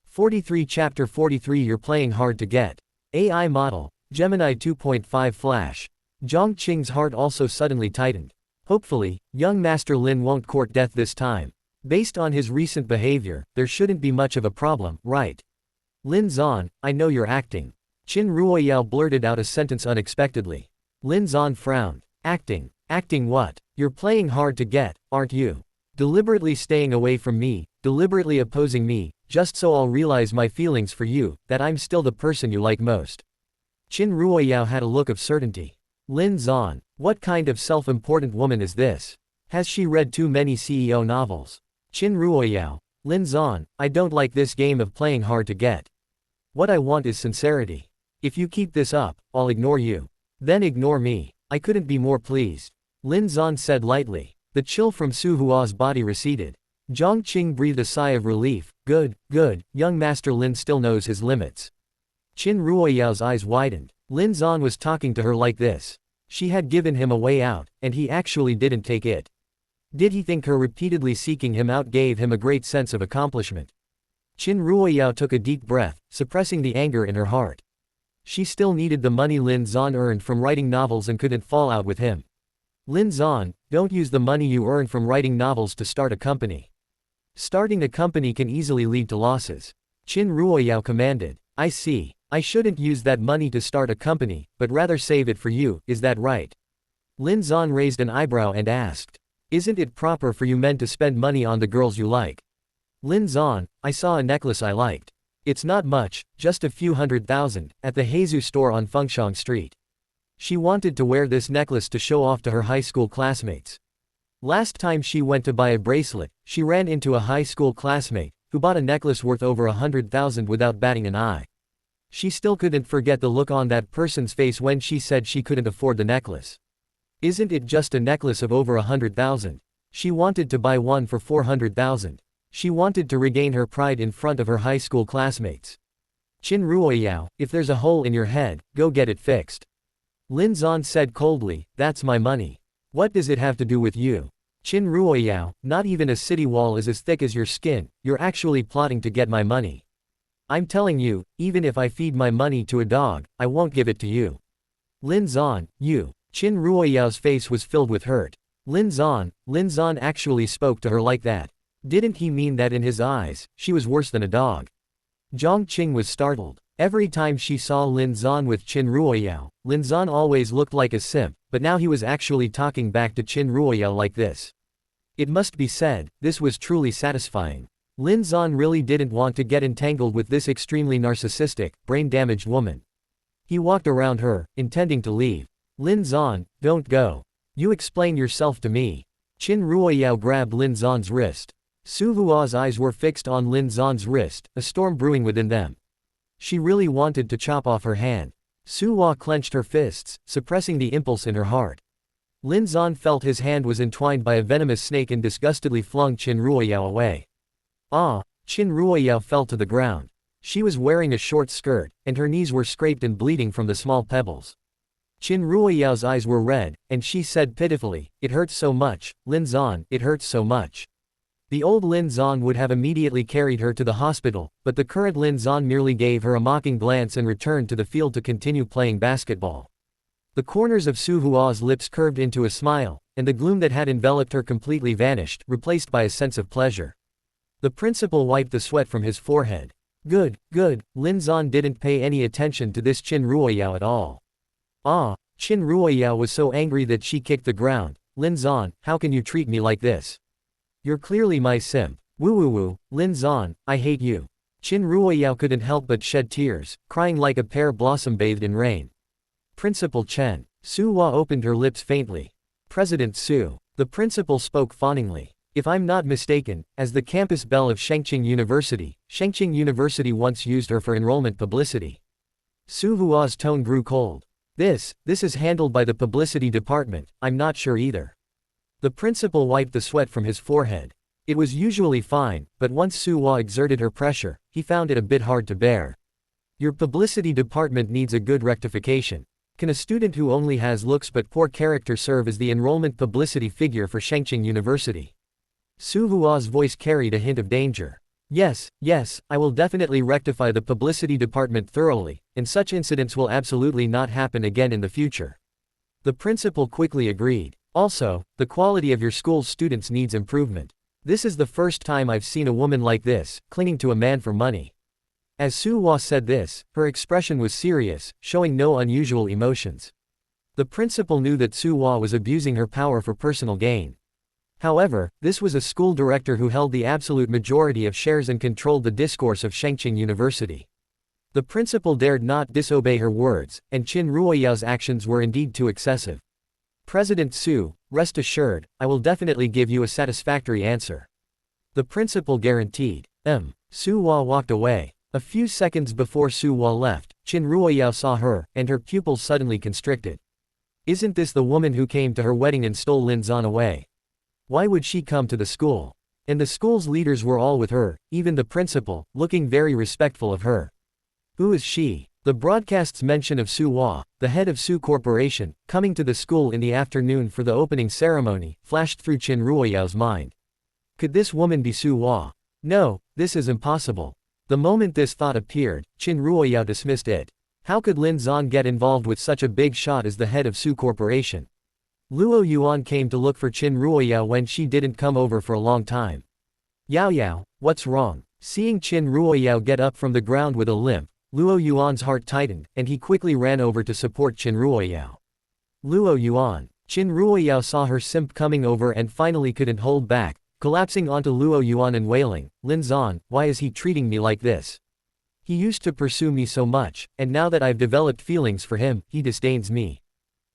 43 Chapter 43 You're playing hard to get. AI model, Gemini 2.5 Flash. Zhang Qing's heart also suddenly tightened. Hopefully, young Master Lin won't court death this time. Based on his recent behavior, there shouldn't be much of a problem, right? Lin Zan, I know you're acting. Qin Ruoyao blurted out a sentence unexpectedly. Lin Zan frowned. Acting? Acting what? You're playing hard to get, aren't you? Deliberately staying away from me, deliberately opposing me, just so I'll realize my feelings for you, that I'm still the person you like most. Qin Ruoyao had a look of certainty. Lin Zan, what kind of self-important woman is this? Has she read too many CEO novels? Qin Ruoyao, Lin Zan, I don't like this game of playing hard to get. What I want is sincerity. If you keep this up, I'll ignore you. Then ignore me. I couldn't be more pleased. Lin Zan said lightly. The chill from Su Hua's body receded. Zhang Qing breathed a sigh of relief. Good, good, young Master Lin still knows his limits. Qin Ruoyao's eyes widened. Lin Zan was talking to her like this. She had given him a way out, and he actually didn't take it. Did he think her repeatedly seeking him out gave him a great sense of accomplishment? Qin Ruoyao took a deep breath, suppressing the anger in her heart. She still needed the money Lin Zan earned from writing novels and couldn't fall out with him. Lin Zan, don't use the money you earn from writing novels to start a company. Starting a company can easily lead to losses. Qin Ruoyao commanded. I see. I shouldn't use that money to start a company, but rather save it for you, is that right? Lin Zan raised an eyebrow and asked. Isn't it proper for you men to spend money on the girls you like? Lin Zan, I saw a necklace I liked. It's not much, just a few $100,000, at the Heizu store on Fengshang Street. She wanted to wear this necklace to show off to her high school classmates. Last time she went to buy a bracelet, she ran into a high school classmate, who bought a necklace worth over $100,000 without batting an eye. She still couldn't forget the look on that person's face when she said she couldn't afford the necklace. Isn't it just a necklace of over $100,000? She wanted to buy one for $400,000. She wanted to regain her pride in front of her high school classmates. Qin Ruoyao, if there's a hole in your head, go get it fixed. Lin Zan said coldly, that's my money. What does it have to do with you? Qin Ruoyao, not even a city wall is as thick as your skin, you're actually plotting to get my money. I'm telling you, even if I feed my money to a dog, I won't give it to you. Lin Zan, you. Qin Ruoyao's face was filled with hurt. Lin Zan actually spoke to her like that. Didn't he mean that in his eyes, she was worse than a dog? Zhang Qing was startled. Every time she saw Lin Zan with Qin Ruoyao, Lin Zan always looked like a simp, but now he was actually talking back to Qin Ruoyao like this. It must be said, this was truly satisfying. Lin Zan really didn't want to get entangled with this extremely narcissistic, brain-damaged woman. He walked around her, intending to leave. Lin Zan, don't go. You explain yourself to me. Qin Ruoyao grabbed Lin Zan's wrist. Su Hua's eyes were fixed on Lin Zan's wrist, a storm brewing within them. She really wanted to chop off her hand. Su Hua clenched her fists, suppressing the impulse in her heart. Lin Zan felt his hand was entwined by a venomous snake and disgustedly flung Qin Ruoyao away. Ah! Qin Ruoyao fell to the ground. She was wearing a short skirt, and her knees were scraped and bleeding from the small pebbles. Qin Ruoyao's eyes were red, and she said pitifully, it hurts so much, Lin Zan, it hurts so much. The old Lin Zan would have immediately carried her to the hospital, but the current Lin Zan merely gave her a mocking glance and returned to the field to continue playing basketball. The corners of Su Hua's lips curved into a smile, and the gloom that had enveloped her completely vanished, replaced by a sense of pleasure. The principal wiped the sweat from his forehead. Good, good, Lin Zan didn't pay any attention to this Qin Ruoyao at all. Ah, Qin Ruoyao was so angry that she kicked the ground. Lin Zan, how can you treat me like this? You're clearly my simp. Woo woo woo, Lin Zan, I hate you. Qin Ruoyao couldn't help but shed tears, crying like a pear blossom bathed in rain. Principal Chen. Su Hua opened her lips faintly. President Su. The principal spoke fawningly. If I'm not mistaken, as the campus belle of Shangqing University once used her for enrollment publicity. Su Hua's tone grew cold. This is handled by the publicity department, I'm not sure either. The principal wiped the sweat from his forehead. It was usually fine, but once Su Hua exerted her pressure, he found it a bit hard to bear. Your publicity department needs a good rectification. Can a student who only has looks but poor character serve as the enrollment publicity figure for Shangqing University? Su Hua's voice carried a hint of danger. Yes, I will definitely rectify the publicity department thoroughly, and such incidents will absolutely not happen again in the future. The principal quickly agreed. Also, the quality of your school's students needs improvement. This is the first time I've seen a woman like this, clinging to a man for money. As Su Hua said this, her expression was serious, showing no unusual emotions. The principal knew that Su Hua was abusing her power for personal gain. However, this was a school director who held the absolute majority of shares and controlled the discourse of Shangqing University. The principal dared not disobey her words, and Qin Ruoyao's actions were indeed too excessive. President Su, rest assured, I will definitely give you a satisfactory answer. The principal guaranteed. Su Hua walked away. A few seconds before Su Hua left, Qin Ruoyao saw her, and her pupils suddenly constricted. Isn't this the woman who came to her wedding and stole Lin Zan away? Why would she come to the school? And the school's leaders were all with her, even the principal, looking very respectful of her. Who is she? The broadcast's mention of Su Hua, the head of Su Corporation, coming to the school in the afternoon for the opening ceremony, flashed through Qin Ruoyao's mind. Could this woman be Su Hua? No, this is impossible. The moment this thought appeared, Qin Ruoyao dismissed it. How could Lin Zan get involved with such a big shot as the head of Su Corporation? Luo Yuan came to look for Qin Ruoyao when she didn't come over for a long time. Yao, what's wrong? Seeing Qin Ruoyao get up from the ground with a limp, Luo Yuan's heart tightened, and he quickly ran over to support Qin Ruoyao. Luo Yuan. Qin Ruoyao saw her simp coming over and finally couldn't hold back, collapsing onto Luo Yuan and wailing, Lin Zan, why is he treating me like this? He used to pursue me so much, and now that I've developed feelings for him, he disdains me.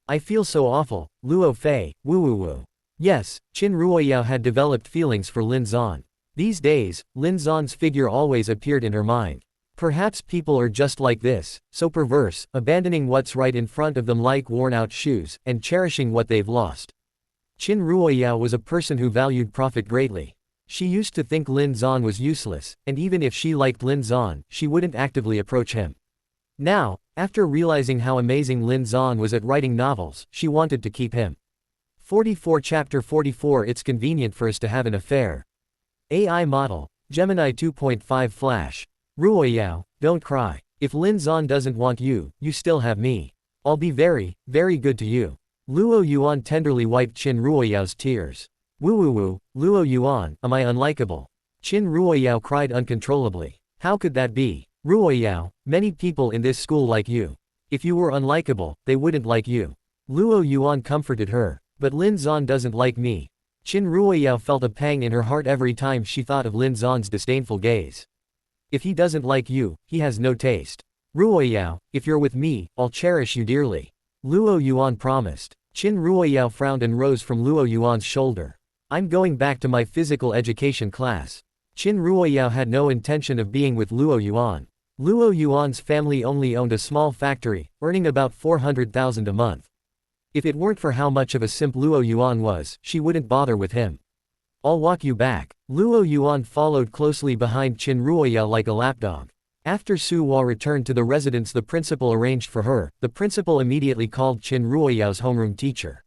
I feel so awful, Luo Fei, woo. Yes, Qin Ruoyao had developed feelings for Lin Zan. These days, Lin Zan's figure always appeared in her mind. Perhaps people are just like this, so perverse, abandoning what's right in front of them like worn-out shoes, and cherishing what they've lost. Qin Ruoyao was a person who valued profit greatly. She used to think Lin Zan was useless, and even if she liked Lin Zan, she wouldn't actively approach him. Now, after realizing how amazing Lin Zan was at writing novels, she wanted to keep him. 44 Chapter 44 It's convenient for us to have an affair. AI model, Gemini 2.5 Flash. Ruoyao, don't cry. If Lin Zan doesn't want you, you still have me. I'll be very, very good to you. Luo Yuan tenderly wiped Qin Ruoyao's tears. Woo, Luo Yuan, am I unlikable? Qin Ruoyao cried uncontrollably. How could that be? Ruoyao, many people in this school like you. If you were unlikable, they wouldn't like you. Luo Yuan comforted her. But Lin Zan doesn't like me. Qin Ruoyao felt a pang in her heart every time she thought of Lin Zan's disdainful gaze. If he doesn't like you, he has no taste. Ruoyao, if you're with me, I'll cherish you dearly. Luo Yuan promised. Qin Ruoyao frowned and rose from Luo Yuan's shoulder. I'm going back to my physical education class. Qin Ruoyao had no intention of being with Luo Yuan. Luo Yuan's family only owned a small factory, earning about 400,000 a month. If it weren't for how much of a simp Luo Yuan was, she wouldn't bother with him. I'll walk you back. Luo Yuan followed closely behind Qin Ruoyao like a lapdog. After Su Hua returned to the residence the principal arranged for her, the principal immediately called Qin Ruoyao's homeroom teacher.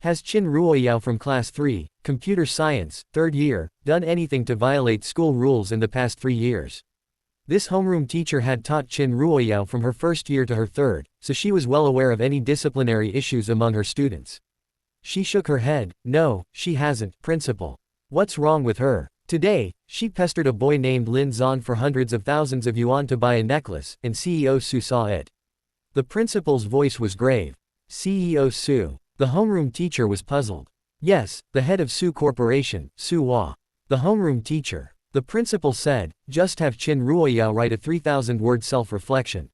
Has Qin Ruoyao from Class 3, Computer Science, 3rd year, done anything to violate school rules in the past 3 years? This homeroom teacher had taught Qin Ruoyao from her 1st year to her 3rd, so she was well aware of any disciplinary issues among her students. She shook her head. No, she hasn't, principal. What's wrong with her? Today, she pestered a boy named Lin Zan for hundreds of thousands of yuan to buy a necklace, and CEO Su saw it. The principal's voice was grave. CEO Su. The homeroom teacher was puzzled. Yes, the head of Su Corporation, Su Hua. The homeroom teacher. The principal said, just have Qin Ruoyao write a 3,000-word self-reflection.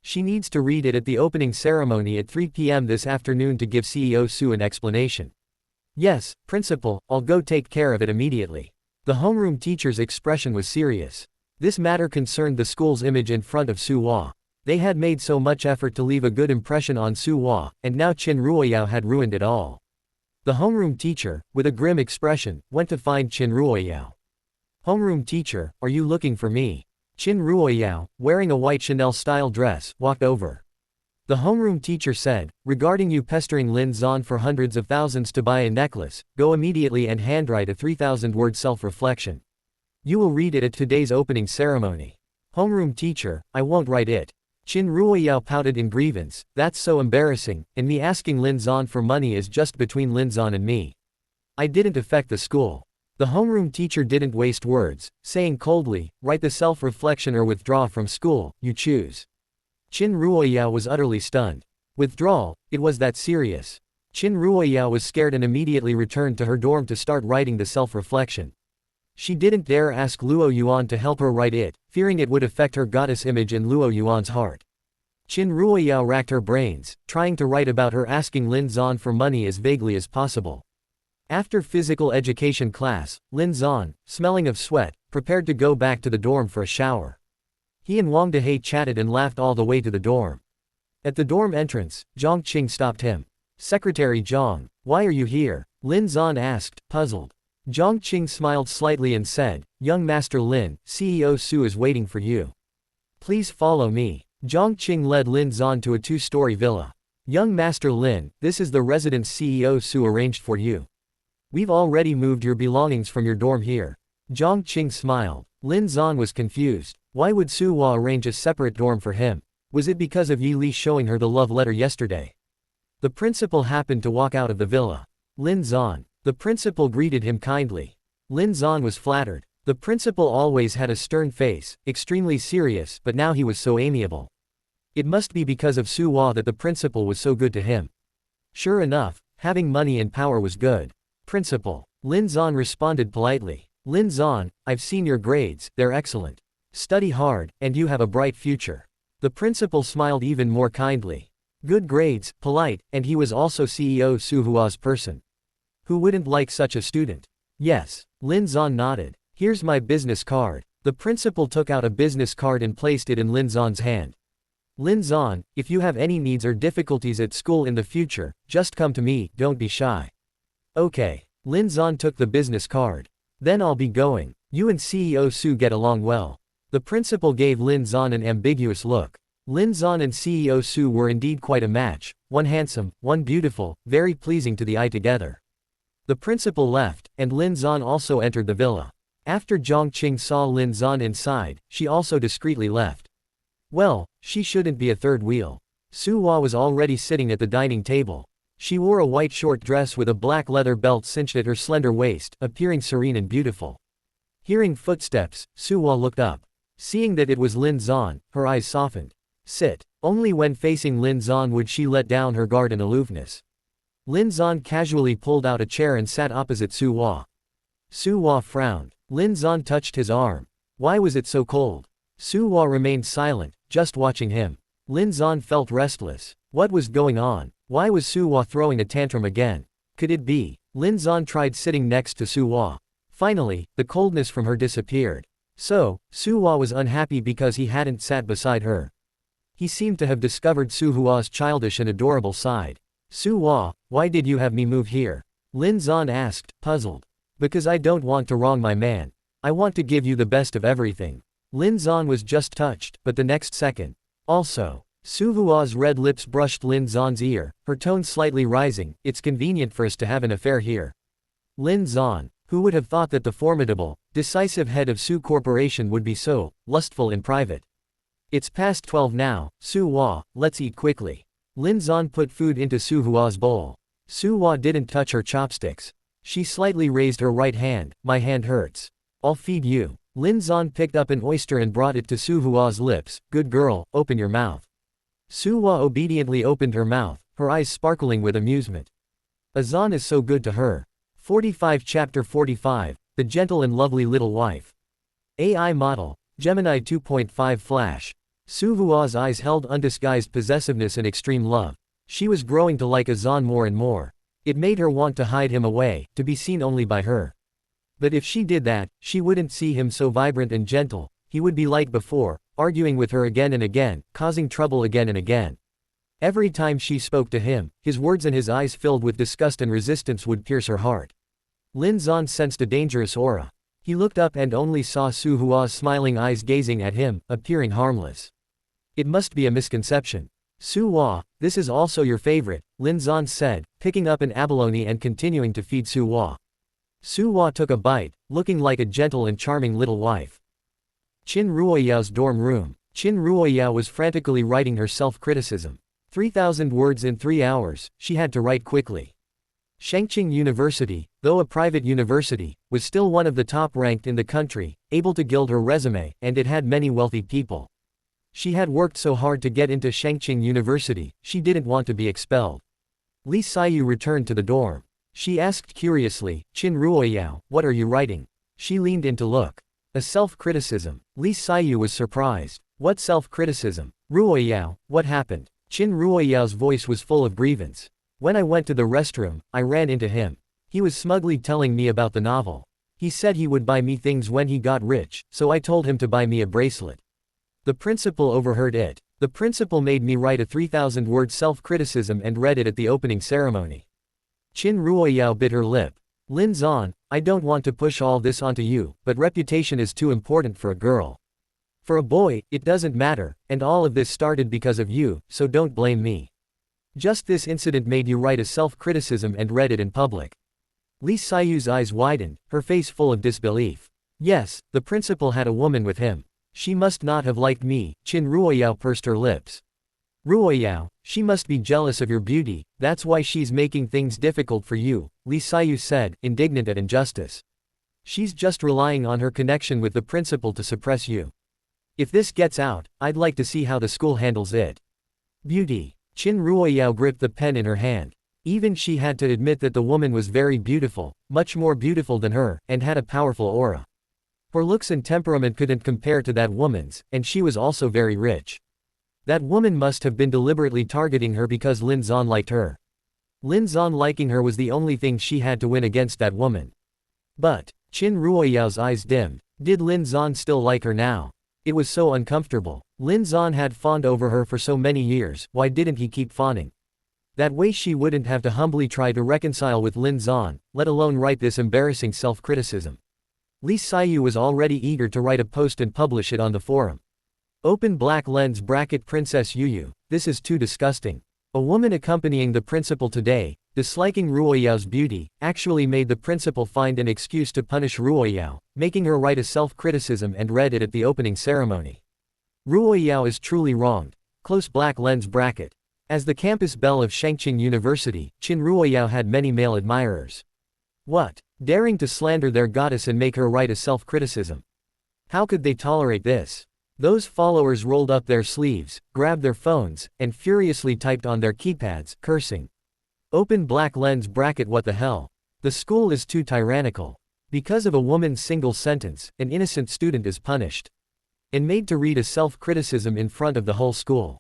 She needs to read it at the opening ceremony at 3 p.m. this afternoon to give CEO Su an explanation. Yes, principal, I'll go take care of it immediately. The homeroom teacher's expression was serious. This matter concerned the school's image in front of Su Hua. They had made so much effort to leave a good impression on Su Hua, and now Qin Ruoyao had ruined it all. The homeroom teacher, with a grim expression, went to find Qin Ruoyao. Homeroom teacher, are you looking for me? Qin Ruoyao, wearing a white Chanel-style dress, walked over. The homeroom teacher said, regarding you pestering Lin Zan for hundreds of thousands to buy a necklace, go immediately and handwrite a 3,000-word self-reflection. You will read it at today's opening ceremony. Homeroom teacher, I won't write it. Qin Ruoyao pouted in grievance, that's so embarrassing, and me asking Lin Zan for money is just between Lin Zan and me. I didn't affect the school. The homeroom teacher didn't waste words, saying coldly, write the self-reflection or withdraw from school, you choose. Qin Ruoyao was utterly stunned. Withdrawal, it was that serious. Qin Ruoyao was scared and immediately returned to her dorm to start writing the self-reflection. She didn't dare ask Luo Yuan to help her write it, fearing it would affect her goddess image in Luo Yuan's heart. Qin Ruoyao racked her brains, trying to write about her asking Lin Zan for money as vaguely as possible. After physical education class, Lin Zan, smelling of sweat, prepared to go back to the dorm for a shower. He and Wang Dehe chatted and laughed all the way to the dorm. At the dorm entrance, Zhang Qing stopped him. Secretary Zhang, why are you here? Lin Zan asked, puzzled. Zhang Qing smiled slightly and said, young Master Lin, CEO Su is waiting for you. Please follow me. Zhang Qing led Lin Zan to a 2-story villa. Young Master Lin, this is the residence CEO Su arranged for you. We've already moved your belongings from your dorm here. Zhang Qing smiled. Lin Zan was confused. Why would Su Hua arrange a separate dorm for him? Was it because of Yi Li showing her the love letter yesterday? The principal happened to walk out of the villa. Lin Zan. The principal greeted him kindly. Lin Zan was flattered. The principal always had a stern face, extremely serious, but now he was so amiable. It must be because of Su Hua that the principal was so good to him. Sure enough, having money and power was good. Principal. Lin Zan responded politely. Lin Zan, I've seen your grades, they're excellent. Study hard, and you have a bright future. The principal smiled even more kindly. Good grades, polite, and he was also CEO Su Hua's person. Who wouldn't like such a student? Yes. Lin Zan nodded. Here's my business card. The principal took out a business card and placed it in Lin Zan's hand. Lin Zan, if you have any needs or difficulties at school in the future, just come to me, don't be shy. Okay. Lin Zan took the business card. Then I'll be going. You and CEO Su get along well. The principal gave Lin Zan an ambiguous look. Lin Zan and CEO Su were indeed quite a match, one handsome, one beautiful, very pleasing to the eye together. The principal left, and Lin Zan also entered the villa. After Zhang Qing saw Lin Zan inside, she also discreetly left. Well, she shouldn't be a third wheel. Su Hua was already sitting at the dining table. She wore a white short dress with a black leather belt cinched at her slender waist, appearing serene and beautiful. Hearing footsteps, Su Hua looked up. Seeing that it was Lin Zan, her eyes softened. Sit. Only when facing Lin Zan would she let down her guard and aloofness. Lin Zan casually pulled out a chair and sat opposite Su Hua. Su Hua frowned. Lin Zan touched his arm. Why was it so cold? Su Hua remained silent, just watching him. Lin Zan felt restless. What was going on? Why was Su Hua throwing a tantrum again? Could it be? Lin Zan tried sitting next to Su Hua. Finally, the coldness from her disappeared. So, Su Hua was unhappy because he hadn't sat beside her. He seemed to have discovered Su Hua's childish and adorable side. Su Hua, why did you have me move here? Lin Zan asked, puzzled. Because I don't want to wrong my man. I want to give you the best of everything. Lin Zan was just touched, but the next second. Also. Su Hua's red lips brushed Lin Zan's ear, her tone slightly rising, it's convenient for us to have an affair here. Lin Zan, who would have thought that the formidable, decisive head of Su Corporation would be so lustful in private. It's past 12 now, Su Hua, let's eat quickly. Lin Zan put food into Su Hua's bowl. Su Hua didn't touch her chopsticks. She slightly raised her right hand, my hand hurts. I'll feed you. Lin Zan picked up an oyster and brought it to Su Hua's lips. Good girl, open your mouth. Su Hua obediently opened her mouth, her eyes sparkling with amusement. Azan is so good to her. 45 Chapter 45, The Gentle and Lovely Little Wife. AI Model, Gemini 2.5 Flash. Su Hua's eyes held undisguised possessiveness and extreme love. She was growing to like Azan more and more. It made her want to hide him away, to be seen only by her. But if she did that, she wouldn't see him so vibrant and gentle, he would be like before, arguing with her again and again, causing trouble again and again. Every time she spoke to him, his words and his eyes filled with disgust and resistance would pierce her heart. Lin Zan sensed a dangerous aura. He looked up and only saw Su Hua's smiling eyes gazing at him, appearing harmless. It must be a misconception. Su Hua, this is also your favorite, Lin Zan said, picking up an abalone and continuing to feed Su Hua. Su Hua took a bite, looking like a gentle and charming little wife. Qin Ruoyao's dorm room. Qin Ruoyao was frantically writing her self-criticism. 3,000 words in 3 hours, she had to write quickly. Shangqing University, though a private university, was still one of the top ranked in the country, able to gild her resume, and it had many wealthy people. She had worked so hard to get into Shangqing University, she didn't want to be expelled. Li Xiyu returned to the dorm. She asked curiously, Qin Ruoyao, what are you writing? She leaned in to look. A self-criticism. Li Xiyu was surprised. What self-criticism? Ruoyao, what happened? Qin Ruoyao's voice was full of grievance. When I went to the restroom, I ran into him. He was smugly telling me about the novel. He said he would buy me things when he got rich, so I told him to buy me a bracelet. The principal overheard it. The principal made me write a 3,000-word self-criticism and read it at the opening ceremony. Qin Ruoyao bit her lip. Lin Zan, I don't want to push all this onto you, but reputation is too important for a girl. For a boy, it doesn't matter, and all of this started because of you, so don't blame me. Just this incident made you write a self-criticism and read it in public. Li Xiyu's eyes widened, her face full of disbelief. Yes, the principal had a woman with him. She must not have liked me. Qin Ruoyao pursed her lips. Ruoyao, she must be jealous of your beauty, that's why she's making things difficult for you, Li Xiyu said, indignant at injustice. She's just relying on her connection with the principal to suppress you. If this gets out, I'd like to see how the school handles it. Beauty. Qin Ruoyao gripped the pen in her hand. Even she had to admit that the woman was very beautiful, much more beautiful than her, and had a powerful aura. Her looks and temperament couldn't compare to that woman's, and she was also very rich. That woman must have been deliberately targeting her because Lin Zan liked her. Lin Zan liking her was the only thing she had to win against that woman. But, Qin Ruoyao's eyes dimmed. Did Lin Zan still like her now? It was so uncomfortable. Lin Zan had fawned over her for so many years, why didn't he keep fawning? That way she wouldn't have to humbly try to reconcile with Lin Zan, let alone write this embarrassing self-criticism. Li Xiyu was already eager to write a post and publish it on the forum. Open black lens bracket Princess Yuyu, this is too disgusting. A woman accompanying the principal today, disliking Ruoyao's beauty, actually made the principal find an excuse to punish Ruoyao, making her write a self-criticism and read it at the opening ceremony. Ruoyao is truly wronged. Close black lens bracket. As the campus belle of Shangqing University, Qin Ruoyao had many male admirers. What? Daring to slander their goddess and make her write a self-criticism. How could they tolerate this? Those followers rolled up their sleeves, grabbed their phones, and furiously typed on their keypads, cursing. Open black lens bracket what the hell? The school is too tyrannical. Because of a woman's single sentence, an innocent student is punished. And made to read a self-criticism in front of the whole school.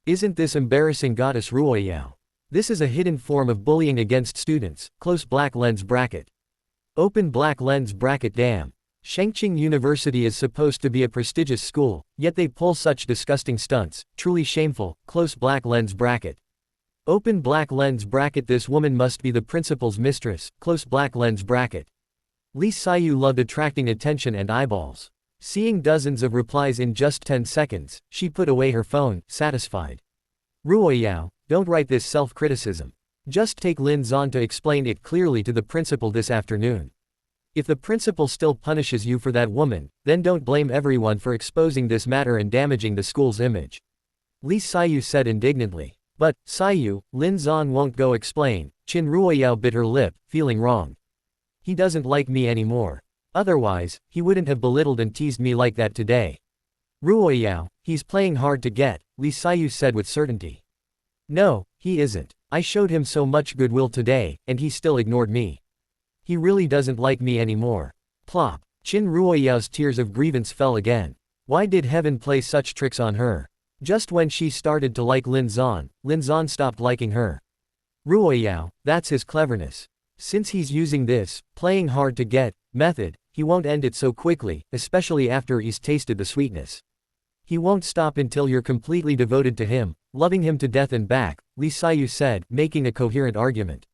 Isn't this embarrassing, goddess Ruoyao? This is a hidden form of bullying against students, close black lens bracket. Open black lens bracket damn. Shangqing University is supposed to be a prestigious school, yet they pull such disgusting stunts, truly shameful, close black lens bracket. Open black lens bracket this woman must be the principal's mistress, close black lens bracket. Li Xiyu loved attracting attention and eyeballs. Seeing dozens of replies in just 10 seconds, she put away her phone, satisfied. Ruoyao, don't write this self-criticism. Just take Lin Zan to explain it clearly to the principal this afternoon. If the principal still punishes you for that woman, then don't blame everyone for exposing this matter and damaging the school's image. Li Xiyu said indignantly. But, Xiyu, Lin Zan won't go explain. Qin Ruoyao bit her lip, feeling wronged. He doesn't like me anymore. Otherwise, he wouldn't have belittled and teased me like that today. Ruoyao, he's playing hard to get, Lee Sayu said with certainty. No, he isn't. I showed him so much goodwill today, and he still ignored me. He really doesn't like me anymore. Plop. Qin Ruoyao's tears of grievance fell again. Why did heaven play such tricks on her? Just when she started to like Lin Zan stopped liking her. Ruoyao, that's his cleverness. Since he's using this, playing hard to get, method, he won't end it so quickly, especially after he's tasted the sweetness. He won't stop until you're completely devoted to him, loving him to death and back, Lee Sayu said, making a coherent argument.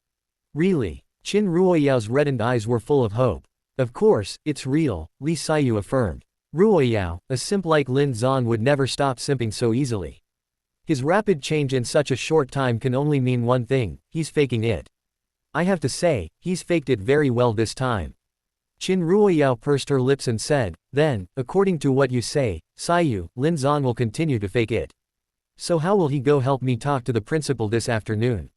Really? Qin Ruoyao's reddened eyes were full of hope. Of course, it's real, Lee Sayu affirmed. Ruoyao, a simp like Lin Zan would never stop simping so easily. His rapid change in such a short time can only mean one thing, he's faking it. I have to say, he's faked it very well this time. Qin Ruoyao pursed her lips and said, then, according to what you say, Sayu, Lin Zan will continue to fake it. So how will he go help me talk to the principal this afternoon?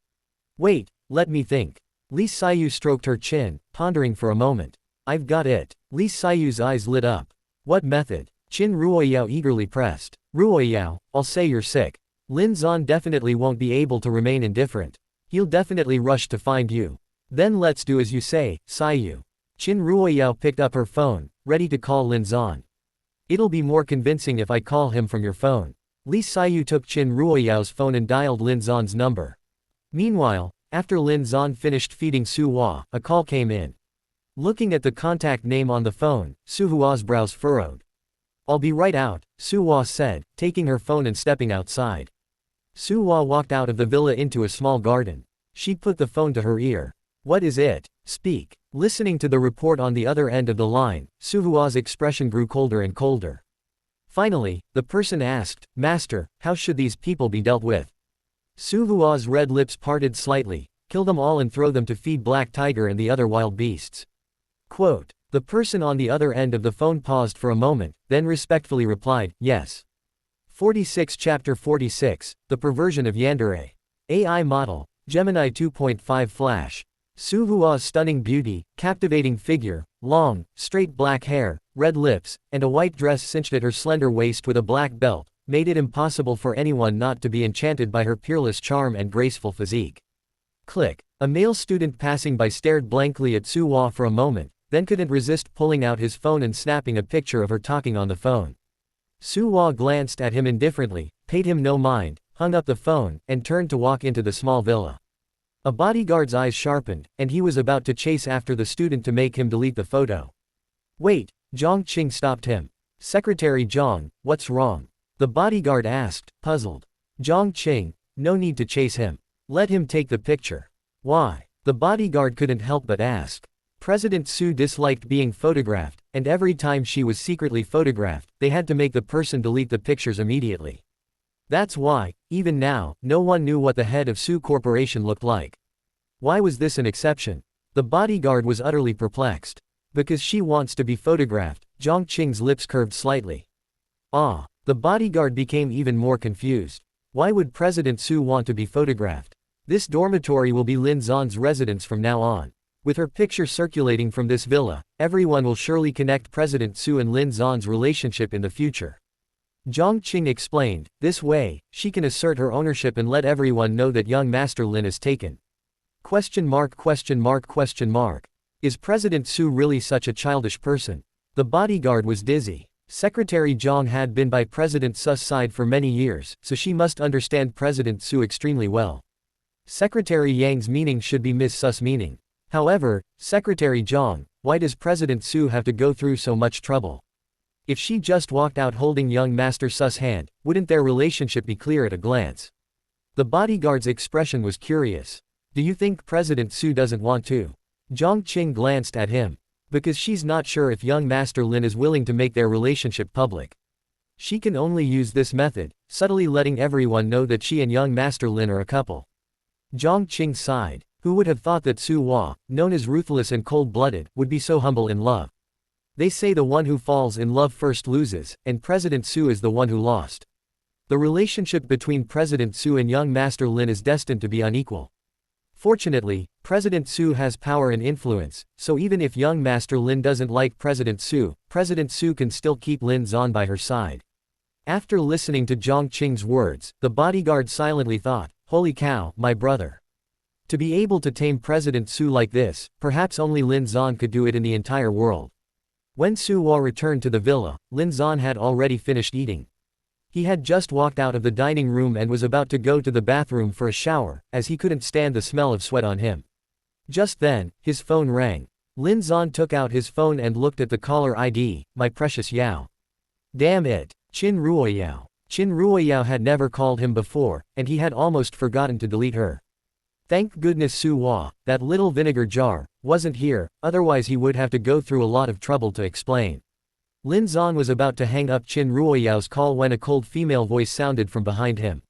Wait, let me think. Lee Sayu stroked her chin, pondering for a moment. I've got it. Lee Sayu's eyes lit up. What method? Qin Ruoyao eagerly pressed. Ruoyao, I'll say you're sick. Lin Zan definitely won't be able to remain indifferent. He'll definitely rush to find you. Then let's do as you say, Sayu. Qin Ruoyao picked up her phone, ready to call Lin Zan. It'll be more convincing if I call him from your phone. Lee Sayu took Qin Ruoyao's phone and dialed Lin Zan's number. Meanwhile, after Lin Zan finished feeding Su Hua, a call came in. Looking at the contact name on the phone, Su Hua's brows furrowed. I'll be right out, Su Hua said, taking her phone and stepping outside. Su Hua walked out of the villa into a small garden. She put the phone to her ear. What is it? Speak. Listening to the report on the other end of the line, Su Hua's expression grew colder and colder. Finally, the person asked, Master, how should these people be dealt with? Su Hua's red lips parted slightly. Kill them all and throw them to feed Black Tiger and the other wild beasts. Quote. The person on the other end of the phone paused for a moment, then respectfully replied, yes. 46 Chapter 46, The Perversion of Yandere. AI Model, Gemini 2.5 Flash. Su Hua's stunning beauty, captivating figure, long, straight black hair, red lips, and a white dress cinched at her slender waist with a black belt, made it impossible for anyone not to be enchanted by her peerless charm and graceful physique. Click. A male student passing by stared blankly at Su Hua for a moment, then couldn't resist pulling out his phone and snapping a picture of her talking on the phone. Su Hua glanced at him indifferently, paid him no mind, hung up the phone, and turned to walk into the small villa. A bodyguard's eyes sharpened, and he was about to chase after the student to make him delete the photo. Wait, Zhang Qing stopped him. Secretary Zhang, what's wrong? The bodyguard asked, puzzled. Zhang Qing, no need to chase him. Let him take the picture. Why? The bodyguard couldn't help but ask. President Su disliked being photographed, and every time she was secretly photographed, they had to make the person delete the pictures immediately. That's why, even now, no one knew what the head of Su Corporation looked like. Why was this an exception? The bodyguard was utterly perplexed. Because she wants to be photographed, Zhang Qing's lips curved slightly. Ah, the bodyguard became even more confused. Why would President Su want to be photographed? This dormitory will be Lin Zan's residence from now on. With her picture circulating from this villa, everyone will surely connect President Su and Lin Zan's relationship in the future. Zhang Qing explained, this way, she can assert her ownership and let everyone know that young Master Lin is taken. Question mark. Is President Su really such a childish person? The bodyguard was dizzy. Secretary Zhang had been by President Su's side for many years, so she must understand President Su extremely well. Secretary Yang's meaning should be Ms. Su's meaning. However, Secretary Zhang, why does President Su have to go through so much trouble? If she just walked out holding young Master Su's hand, wouldn't their relationship be clear at a glance? The bodyguard's expression was curious. Do you think President Su doesn't want to? Zhang Qing glanced at him. Because she's not sure if young Master Lin is willing to make their relationship public. She can only use this method, subtly letting everyone know that she and young Master Lin are a couple. Zhang Qing sighed. Who would have thought that Su Hua, known as ruthless and cold-blooded, would be so humble in love? They say the one who falls in love first loses, and President Su is the one who lost. The relationship between President Su and young Master Lin is destined to be unequal. Fortunately, President Su has power and influence, so even if young Master Lin doesn't like President Su can still keep Lin Zan by her side. After listening to Zhang Qing's words, the bodyguard silently thought, holy cow, my brother. To be able to tame President Su like this, perhaps only Lin Zan could do it in the entire world. When Su Hua returned to the villa, Lin Zan had already finished eating. He had just walked out of the dining room and was about to go to the bathroom for a shower, as he couldn't stand the smell of sweat on him. Just then, his phone rang. Lin Zan took out his phone and looked at the caller ID, my precious Yao. Damn it, Qin Ruoyao. Qin Ruoyao had never called him before, and he had almost forgotten to delete her. Thank goodness Su Hua, that little vinegar jar, wasn't here, otherwise he would have to go through a lot of trouble to explain. Lin Zan was about to hang up Qin Ruoyao's call when a cold female voice sounded from behind him.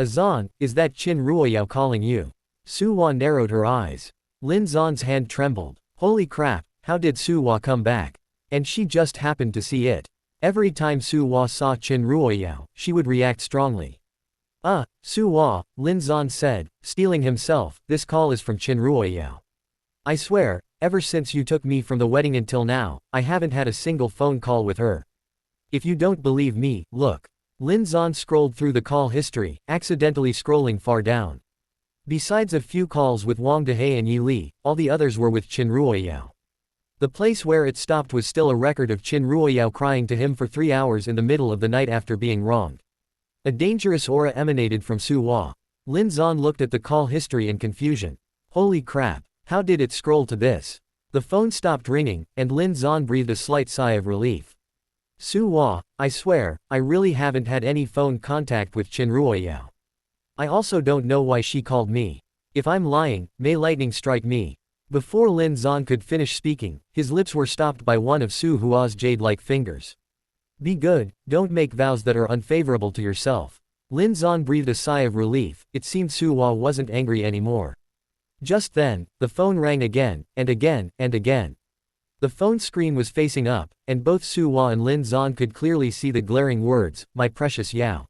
Zan, is that Qin Ruoyao calling you? Su Hua narrowed her eyes. Lin Zan's hand trembled. Holy crap, how did Su Hua come back? And she just happened to see it. Every time Su Hua saw Qin Ruoyao, she would react strongly. Su Hua, Lin Zan said, steeling himself, this call is from Qin Ruoyao. I swear, ever since you took me from the wedding until now, I haven't had a single phone call with her. If you don't believe me, look. Lin Zan scrolled through the call history, accidentally scrolling far down. Besides a few calls with Wang Dehe and Yi Li, all the others were with Qin Ruoyao. The place where it stopped was still a record of Qin Ruoyao crying to him for 3 hours in the middle of the night after being wronged. A dangerous aura emanated from Su Hua. Lin Zan looked at the call history in confusion. Holy crap, how did it scroll to this? The phone stopped ringing, and Lin Zan breathed a slight sigh of relief. Su Hua, I swear, I really haven't had any phone contact with Qin Ruoyao. I also don't know why she called me. If I'm lying, may lightning strike me. Before Lin Zan could finish speaking, his lips were stopped by one of Su Hua's jade-like fingers. Be good, don't make vows that are unfavorable to yourself. Lin Zan breathed a sigh of relief. It seemed Su Hua wasn't angry anymore. Just then, the phone rang again, and again, and again. The phone screen was facing up, and both Su Hua and Lin Zan could clearly see the glaring words, my precious Yao.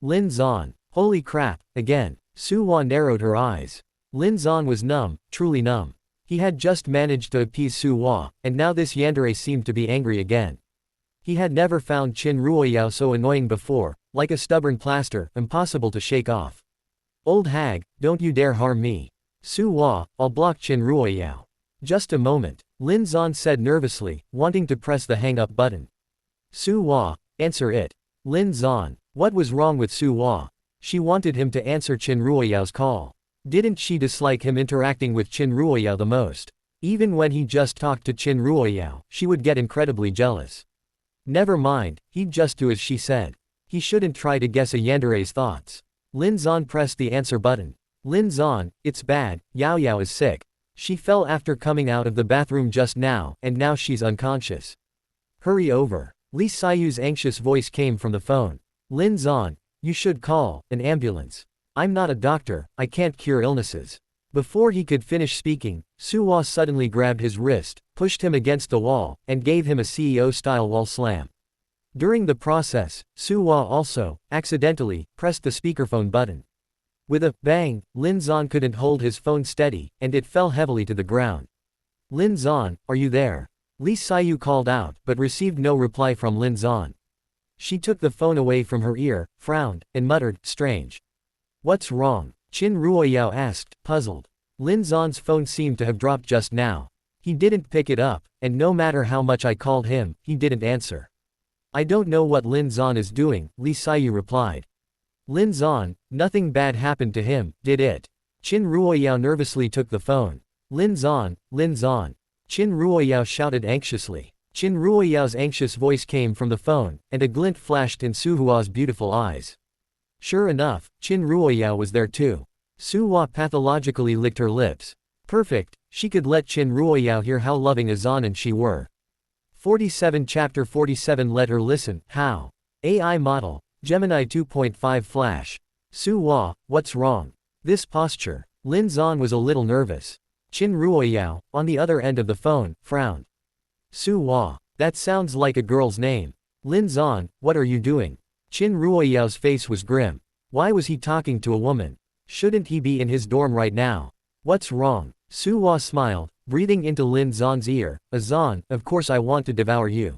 Lin Zan. Holy crap, again. Su Hua narrowed her eyes. Lin Zan was numb, truly numb. He had just managed to appease Su Hua, and now this yandere seemed to be angry again. He had never found Qin Ruoyao so annoying before, like a stubborn plaster, impossible to shake off. Old hag, don't you dare harm me. Su Hua, I'll block Qin Ruoyao. Just a moment, Lin Zan said nervously, wanting to press the hang-up button. Su Hua, answer it. Lin Zan, what was wrong with Su Hua? She wanted him to answer Qin Ruoyao's call. Didn't she dislike him interacting with Qin Ruoyao the most? Even when he just talked to Qin Ruoyao, she would get incredibly jealous. Never mind, he'd just do as she said. He shouldn't try to guess a yandere's thoughts. Lin Zan pressed the answer button. Lin Zan, it's bad, Yao Yao is sick. She fell after coming out of the bathroom just now, and now she's unconscious. Hurry over. Li Saiyu's anxious voice came from the phone. Lin Zan, you should call an ambulance. I'm not a doctor, I can't cure illnesses. Before he could finish speaking, Su Hua suddenly grabbed his wrist, pushed him against the wall, and gave him a CEO-style wall slam. During the process, Su Hua also, accidentally, pressed the speakerphone button. With a bang, Lin Zan couldn't hold his phone steady, and it fell heavily to the ground. Lin Zan, are you there? Li Saiyu called out, but received no reply from Lin Zan. She took the phone away from her ear, frowned, and muttered, strange. What's wrong? Qin Ruoyao asked, puzzled. Lin Zan's phone seemed to have dropped just now. He didn't pick it up, and no matter how much I called him, he didn't answer. I don't know what Lin Zan is doing, Li Saiyu replied. Lin Zan, nothing bad happened to him, did it? Qin Ruoyao nervously took the phone. Lin Zan, Lin Zan. Qin Ruoyao shouted anxiously. Qin Ruoyao's anxious voice came from the phone, and a glint flashed in Su Hua's beautiful eyes. Sure enough, Qin Ruoyao was there too. Su Hua pathologically licked her lips. Perfect, she could let Qin Ruoyao hear how loving a Zan and she were. 47 Chapter 47 Let her listen, how? AI model, Gemini 2.5 Flash. Su Hua, what's wrong? This posture. Lin Zan was a little nervous. Qin Ruoyao, on the other end of the phone, frowned. Su Hua, that sounds like a girl's name. Lin Zan, what are you doing? Qin Ruoyao's face was grim. Why was he talking to a woman? Shouldn't he be in his dorm right now? What's wrong? Su Hua smiled, breathing into Lin Zhan's ear. Zhan, of course I want to devour you.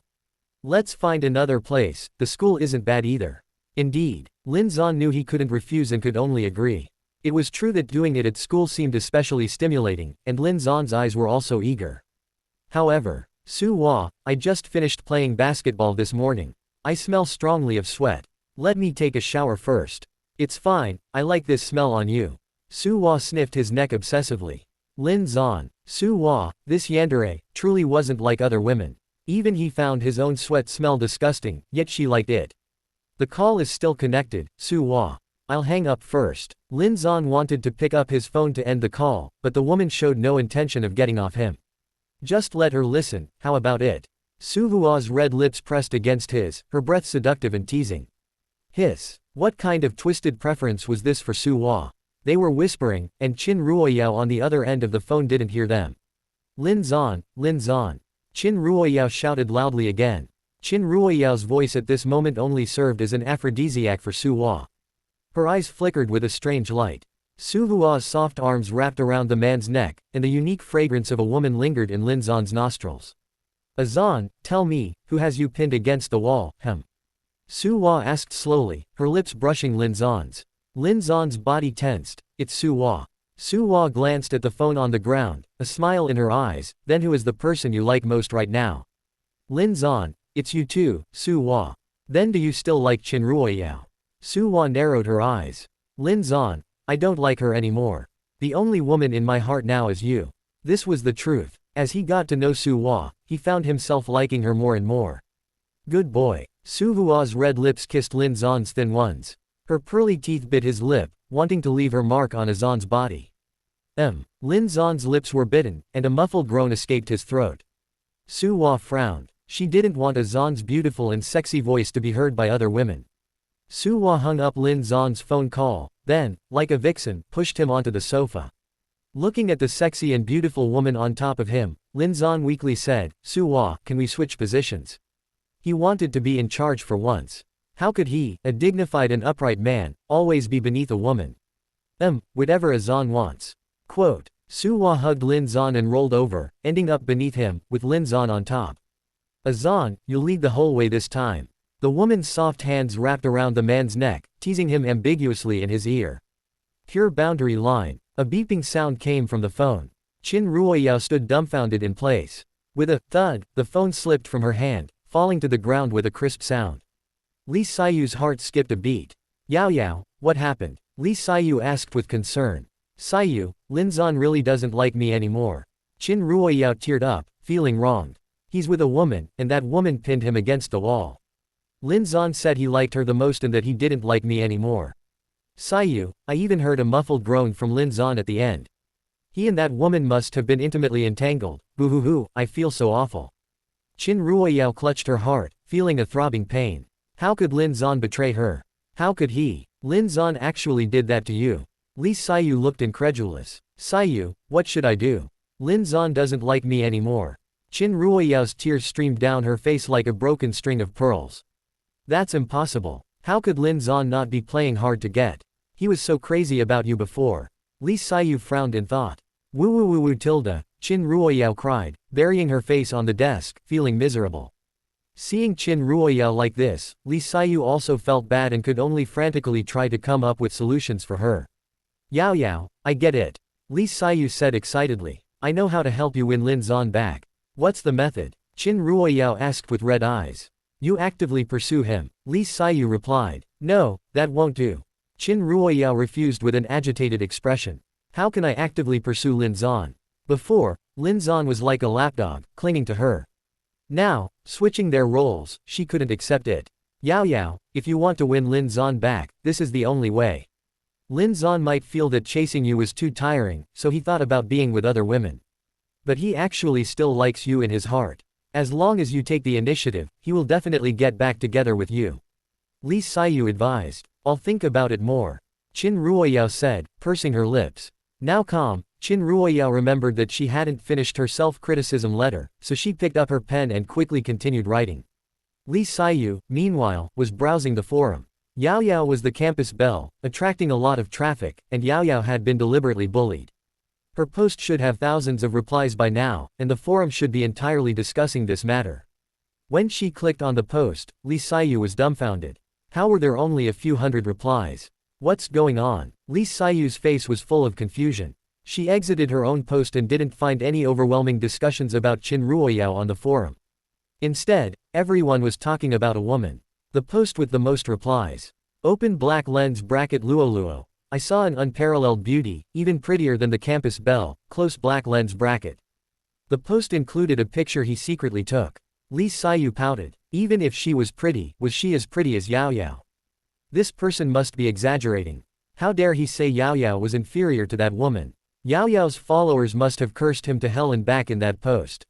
Let's find another place, the school isn't bad either. Indeed, Lin Zhan knew he couldn't refuse and could only agree. It was true that doing it at school seemed especially stimulating, and Lin Zhan's eyes were also eager. However, Su Hua, I just finished playing basketball this morning. I smell strongly of sweat. Let me take a shower first. It's fine, I like this smell on you. Su Hua sniffed his neck obsessively. Lin Zhan, Su Hua, this yandere, truly wasn't like other women. Even he found his own sweat smell disgusting, yet she liked it. The call is still connected, Su Hua. I'll hang up first. Lin Zhan wanted to pick up his phone to end the call, but the woman showed no intention of getting off him. Just let her listen, how about it? Su Hua's red lips pressed against his, her breath seductive and teasing. Hiss. What kind of twisted preference was this for Su Hua? They were whispering, and Qin Ruoyao on the other end of the phone didn't hear them. Lin Zhan, Lin Zhan. Qin Ruoyao shouted loudly again. Qin Ruoyao's voice at this moment only served as an aphrodisiac for Su Hua. Her eyes flickered with a strange light. Su Hua's soft arms wrapped around the man's neck, and the unique fragrance of a woman lingered in Lin Zhan's nostrils. Zhan, tell me, who has you pinned against the wall, Su Hua asked slowly, her lips brushing Lin Zhan's. Lin Zhan's body tensed. It's Su Hua. Su Hua glanced at the phone on the ground, a smile in her eyes. Then who is the person you like most right now? Lin Zhan, it's you too, Su Hua. Then do you still like Qin Ruoyao? Su Hua narrowed her eyes. Lin Zhan, I don't like her anymore. The only woman in my heart now is you. This was the truth. As he got to know Su Hua, he found himself liking her more and more. Good boy. Su Hua's red lips kissed Lin Zhan's thin ones. Her pearly teeth bit his lip, wanting to leave her mark on Zhan's body. Lin Zhan's lips were bitten, and a muffled groan escaped his throat. Su Hua frowned. She didn't want Zhan's beautiful and sexy voice to be heard by other women. Su Hua hung up Lin Zhan's phone call, then, like a vixen, pushed him onto the sofa. Looking at the sexy and beautiful woman on top of him, Lin Zhan weakly said, Su Hua, can we switch positions? He wanted to be in charge for once. How could he, a dignified and upright man, always be beneath a woman? Whatever Zhan wants. Quote. Su Hua hugged Lin Zhan and rolled over, ending up beneath him, with Lin Zhan on top. Zhan, you'll lead the whole way this time. The woman's soft hands wrapped around the man's neck, teasing him ambiguously in his ear. Pure boundary line. A beeping sound came from the phone. Qin Ruoyao stood dumbfounded in place. With a thud, the phone slipped from her hand, falling to the ground with a crisp sound. Li Saiyu's heart skipped a beat. Yao Yao, what happened? Li Saiyu asked with concern. Saiyu, Lin Zhan really doesn't like me anymore. Qin Ruoyao teared up, feeling wronged. He's with a woman, and that woman pinned him against the wall. Lin Zhan said he liked her the most and that he didn't like me anymore. Saiyu, I even heard a muffled groan from Lin Zhan at the end. He and that woman must have been intimately entangled. Boo-hoo-hoo, I feel so awful. Qin Ruoyao clutched her heart, feeling a throbbing pain. How could Lin Zhan betray her? How could he? Lin Zhan actually did that to you. Li Saiyu looked incredulous. Saiyu, what should I do? Lin Zhan doesn't like me anymore. Qin Ruoyao's tears streamed down her face like a broken string of pearls. That's impossible. How could Lin Zhan not be playing hard to get? He was so crazy about you before. Li Saiyu frowned in thought. Woo woo woo woo tilde, Qin Ruoyao cried, burying her face on the desk, feeling miserable. Seeing Qin Ruoyao like this, Li Saiyu also felt bad and could only frantically try to come up with solutions for her. Yao Yao, I get it. Li Saiyu said excitedly. I know how to help you win Lin Zhan back. What's the method? Qin Ruoyao asked with red eyes. You actively pursue him, Li Saiyu replied. No, that won't do. Qin Ruoyao refused with an agitated expression. How can I actively pursue Lin Zhan? Before, Lin Zhan was like a lapdog, clinging to her. Now, switching their roles, she couldn't accept it. Yao Yao, if you want to win Lin Zhan back, this is the only way. Lin Zhan might feel that chasing you was too tiring, so he thought about being with other women. But he actually still likes you in his heart. As long as you take the initiative, he will definitely get back together with you. Li Saiyu advised. I'll think about it more. Qin Ruoyao said, pursing her lips. Now calm, Qin Ruoyao remembered that she hadn't finished her self-criticism letter, so she picked up her pen and quickly continued writing. Li Saiyu, meanwhile, was browsing the forum. Yao Yao was the campus belle, attracting a lot of traffic, and Yao Yao had been deliberately bullied. Her post should have thousands of replies by now, and the forum should be entirely discussing this matter. When she clicked on the post, Lee Sayu was dumbfounded. How were there only a few hundred replies? What's going on? Lee Sayu's face was full of confusion. She exited her own post and didn't find any overwhelming discussions about Qin Ruoyao on the forum. Instead, everyone was talking about a woman. The post with the most replies. Open black lens bracket Luoluo. I saw an unparalleled beauty, even prettier than the campus belle, close black lens bracket. The post included a picture he secretly took. Lee Sayu pouted. Even if she was pretty, was she as pretty as Yao Yao? This person must be exaggerating. How dare he say Yao Yao was inferior to that woman? Yao Yao's followers must have cursed him to hell and back in that post.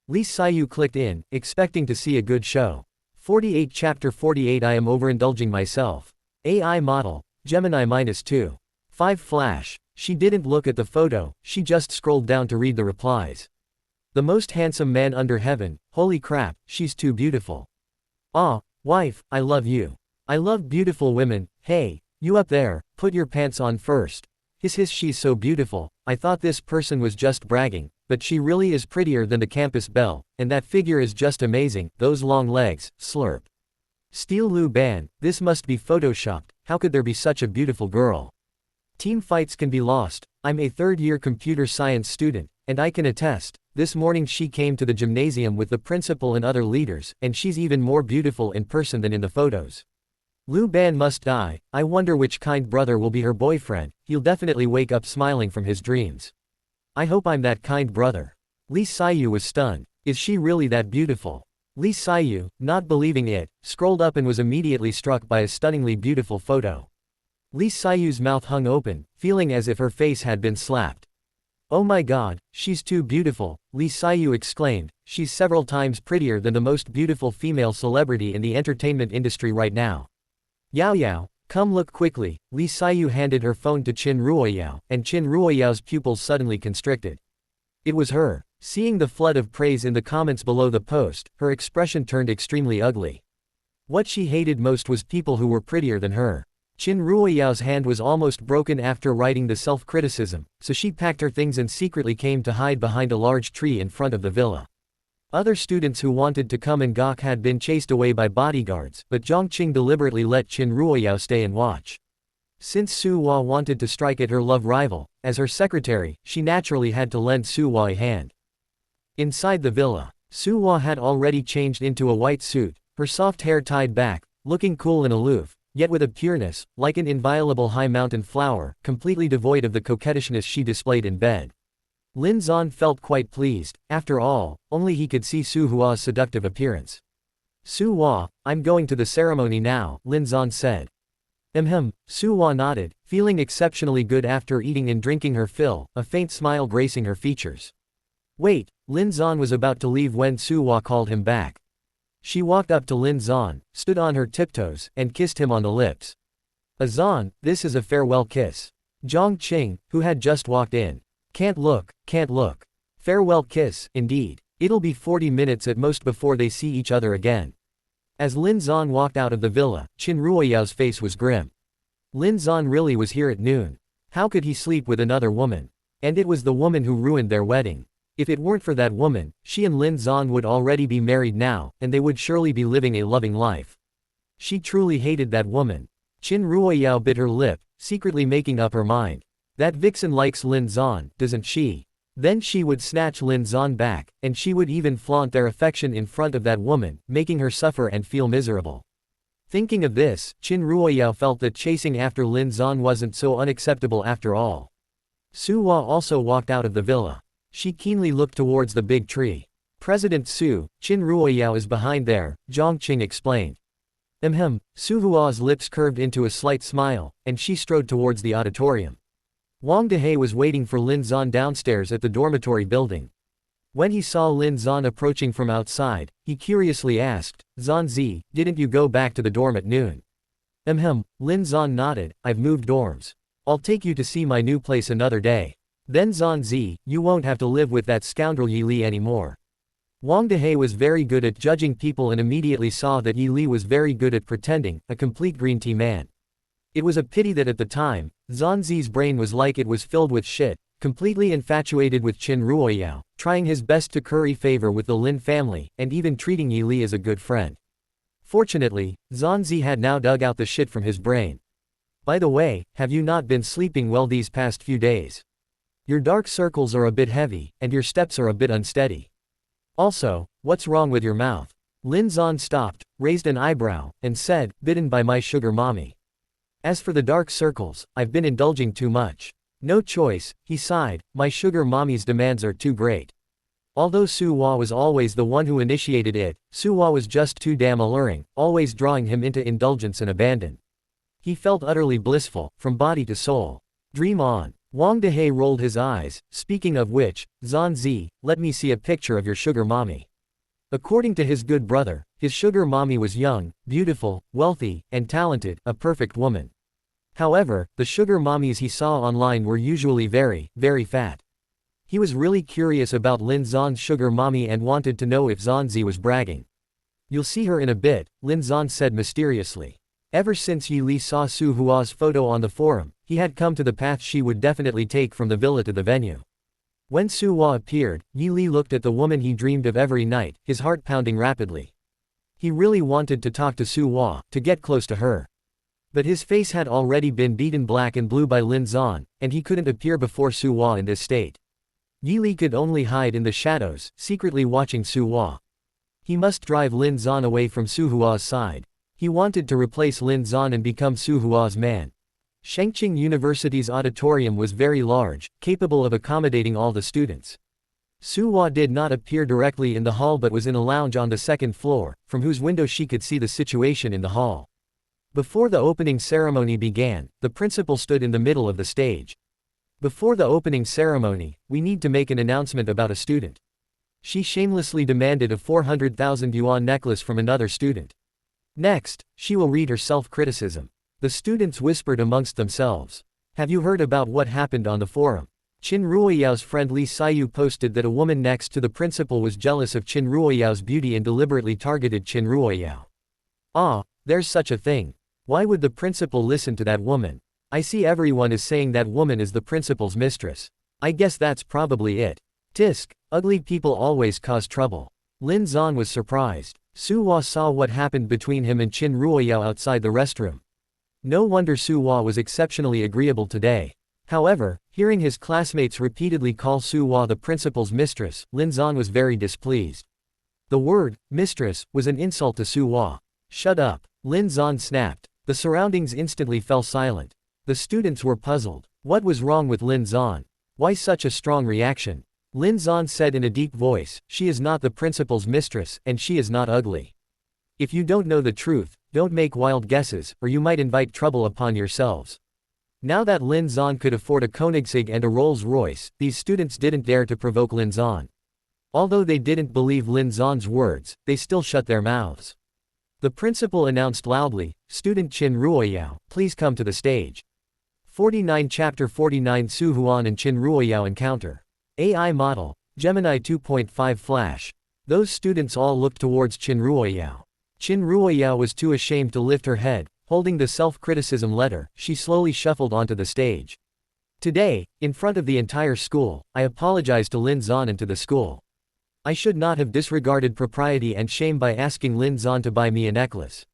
Lee Sayu clicked in, expecting to see a good show. 48 Chapter 48 I am overindulging myself. AI model, Gemini -2. 5 Flash. She didn't look at the photo, she just scrolled down to read the replies. The most handsome man under heaven, holy crap, she's too beautiful. Ah, wife, I love you. I love beautiful women. Hey, you up there, put your pants on first. Hiss, she's so beautiful. I thought this person was just bragging, but she really is prettier than the campus belle, and that figure is just amazing, those long legs, slurp. Steel Lu Ban, this must be photoshopped, how could there be such a beautiful girl? Team fights can be lost. I'm a third-year computer science student, and I can attest, this morning she came to the gymnasium with the principal and other leaders, and she's even more beautiful in person than in the photos. Lu Ban must die. I wonder which kind brother will be her boyfriend, he'll definitely wake up smiling from his dreams. I hope I'm that kind brother. Lee Sayu was stunned. Is she really that beautiful? Lee Sayu, not believing it, scrolled up and was immediately struck by a stunningly beautiful photo. Lee Sayu's mouth hung open, feeling as if her face had been slapped. Oh my god, she's too beautiful, Lee Sayu exclaimed, she's several times prettier than the most beautiful female celebrity in the entertainment industry right now. Yao Yao, come look quickly. Lee Sayu handed her phone to Qin Ruoyao, and Qin Ruoyao's pupils suddenly constricted. It was her. Seeing the flood of praise in the comments below the post, her expression turned extremely ugly. What she hated most was people who were prettier than her. Qin Ruoyao's hand was almost broken after writing the self-criticism, so she packed her things and secretly came to hide behind a large tree in front of the villa. Other students who wanted to come and gawk had been chased away by bodyguards, but Zhongqing deliberately let Qin Ruoyao stay and watch. Since Su Hua wanted to strike at her love rival, as her secretary, she naturally had to lend Su Hua a hand. Inside the villa, Su Hua had already changed into a white suit, her soft hair tied back, looking cool and aloof, yet with a pureness, like an inviolable high mountain flower, completely devoid of the coquettishness she displayed in bed. Lin Zan felt quite pleased. After all, only he could see Su Hua's seductive appearance. Su Hua, I'm going to the ceremony now, Lin Zan said. Su Hua nodded, feeling exceptionally good after eating and drinking her fill, a faint smile gracing her features. Wait, Lin Zan was about to leave when Su Hua called him back. She walked up to Lin Zan, stood on her tiptoes, and kissed him on the lips. Zan, this is a farewell kiss. Zhongqing, who had just walked in. Can't look. Farewell kiss, indeed. It'll be 40 minutes at most before they see each other again. As Lin Zan walked out of the villa, Qin Ruoyao's face was grim. Lin Zan really was here at noon. How could he sleep with another woman? And it was the woman who ruined their wedding. If it weren't for that woman, she and Lin Zan would already be married now, and they would surely be living a loving life. She truly hated that woman. Qin Ruoyao bit her lip, secretly making up her mind. That vixen likes Lin Zan, doesn't she? Then she would snatch Lin Zan back, and she would even flaunt their affection in front of that woman, making her suffer and feel miserable. Thinking of this, Qin Ruoyao felt that chasing after Lin Zan wasn't so unacceptable after all. Su Hua also walked out of the villa. She keenly looked towards the big tree. President Su, Qin Ruoyao is behind there, Zhongqing explained. Su Hua's lips curved into a slight smile, and she strode towards the auditorium. Wang Dehe was waiting for Lin Zan downstairs at the dormitory building. When he saw Lin Zan approaching from outside, he curiously asked, Zanzi, didn't you go back to the dorm at noon? Lin Zan nodded, I've moved dorms. I'll take you to see my new place another day. Then Zanzi, you won't have to live with that scoundrel Yi Li anymore. Wang Dehe was very good at judging people and immediately saw that Yi Li was very good at pretending, a complete green tea man. It was a pity that at the time, Zanzi's brain was like it was filled with shit, completely infatuated with Qin Ruoyao, trying his best to curry favor with the Lin family, and even treating Yi Li as a good friend. Fortunately, Zanzi had now dug out the shit from his brain. By the way, have you not been sleeping well these past few days? Your dark circles are a bit heavy, and your steps are a bit unsteady. Also, what's wrong with your mouth? Lin Zan stopped, raised an eyebrow, and said, bitten by my sugar mommy. As for the dark circles, I've been indulging too much. No choice, he sighed, my sugar mommy's demands are too great. Although Su Hua was always the one who initiated it, Su Hua was just too damn alluring, always drawing him into indulgence and abandon. He felt utterly blissful, from body to soul. Dream on. Wang Dehe rolled his eyes, speaking of which, Zan Zi, let me see a picture of your sugar mommy. According to his good brother, his sugar mommy was young, beautiful, wealthy, and talented, a perfect woman. However, the sugar mommies he saw online were usually very, very fat. He was really curious about Lin Zan's sugar mommy and wanted to know if Zanzi was bragging. You'll see her in a bit, Lin Zan said mysteriously. Ever since Yi Li saw Su Hua's photo on the forum, he had come to the path she would definitely take from the villa to the venue. When Su Hua appeared, Yi Li looked at the woman he dreamed of every night, his heart pounding rapidly. He really wanted to talk to Su Hua, to get close to her. But his face had already been beaten black and blue by Lin Zan, and he couldn't appear before Su Hua in this state. Yi Li could only hide in the shadows, secretly watching Su Hua. He must drive Lin Zan away from Su Hua's side. He wanted to replace Lin Zan and become Su Hua's man. Shangqing University's auditorium was very large, capable of accommodating all the students. Su Hua did not appear directly in the hall but was in a lounge on the second floor, from whose window she could see the situation in the hall. Before the opening ceremony began, the principal stood in the middle of the stage. Before the opening ceremony, we need to make an announcement about a student. She shamelessly demanded a 400,000 yuan necklace from another student. Next, she will read her self-criticism. The students whispered amongst themselves. Have you heard about what happened on the forum? Qin Ruoyao's friend Li Xiyu posted that a woman next to the principal was jealous of Qin Ruoyao's beauty and deliberately targeted Qin Ruoyao. Ah, there's such a thing. Why would the principal listen to that woman? I see everyone is saying that woman is the principal's mistress. I guess that's probably it. Tisk, ugly people always cause trouble. Lin Zan was surprised. Su Hua saw what happened between him and Qin Ruoyao outside the restroom. No wonder Su Hua was exceptionally agreeable today. However, hearing his classmates repeatedly call Su Hua the principal's mistress, Lin Zan was very displeased. The word, mistress, was an insult to Su Hua. Shut up, Lin Zan snapped. The surroundings instantly fell silent. The students were puzzled. What was wrong with Lin Zan? Why such a strong reaction? Lin Zan said in a deep voice, she is not the principal's mistress, and she is not ugly. If you don't know the truth, don't make wild guesses, or you might invite trouble upon yourselves. Now that Lin Zan could afford a Koenigsegg and a Rolls-Royce, these students didn't dare to provoke Lin Zan. Although they didn't believe Lin Zan's words, they still shut their mouths. The principal announced loudly, Student Qin Ruoyao, please come to the stage. 49 Chapter 49 Su Huan and Qin Ruoyao encounter. AI model, Gemini 2.5 Flash. Those students all looked towards Qin Ruoyao. Qin Ruoyao was too ashamed to lift her head. Holding the self-criticism letter, she slowly shuffled onto the stage. Today, in front of the entire school, I apologize to Lin Zan and to the school. I should not have disregarded propriety and shame by asking Lin Zan to buy me a necklace.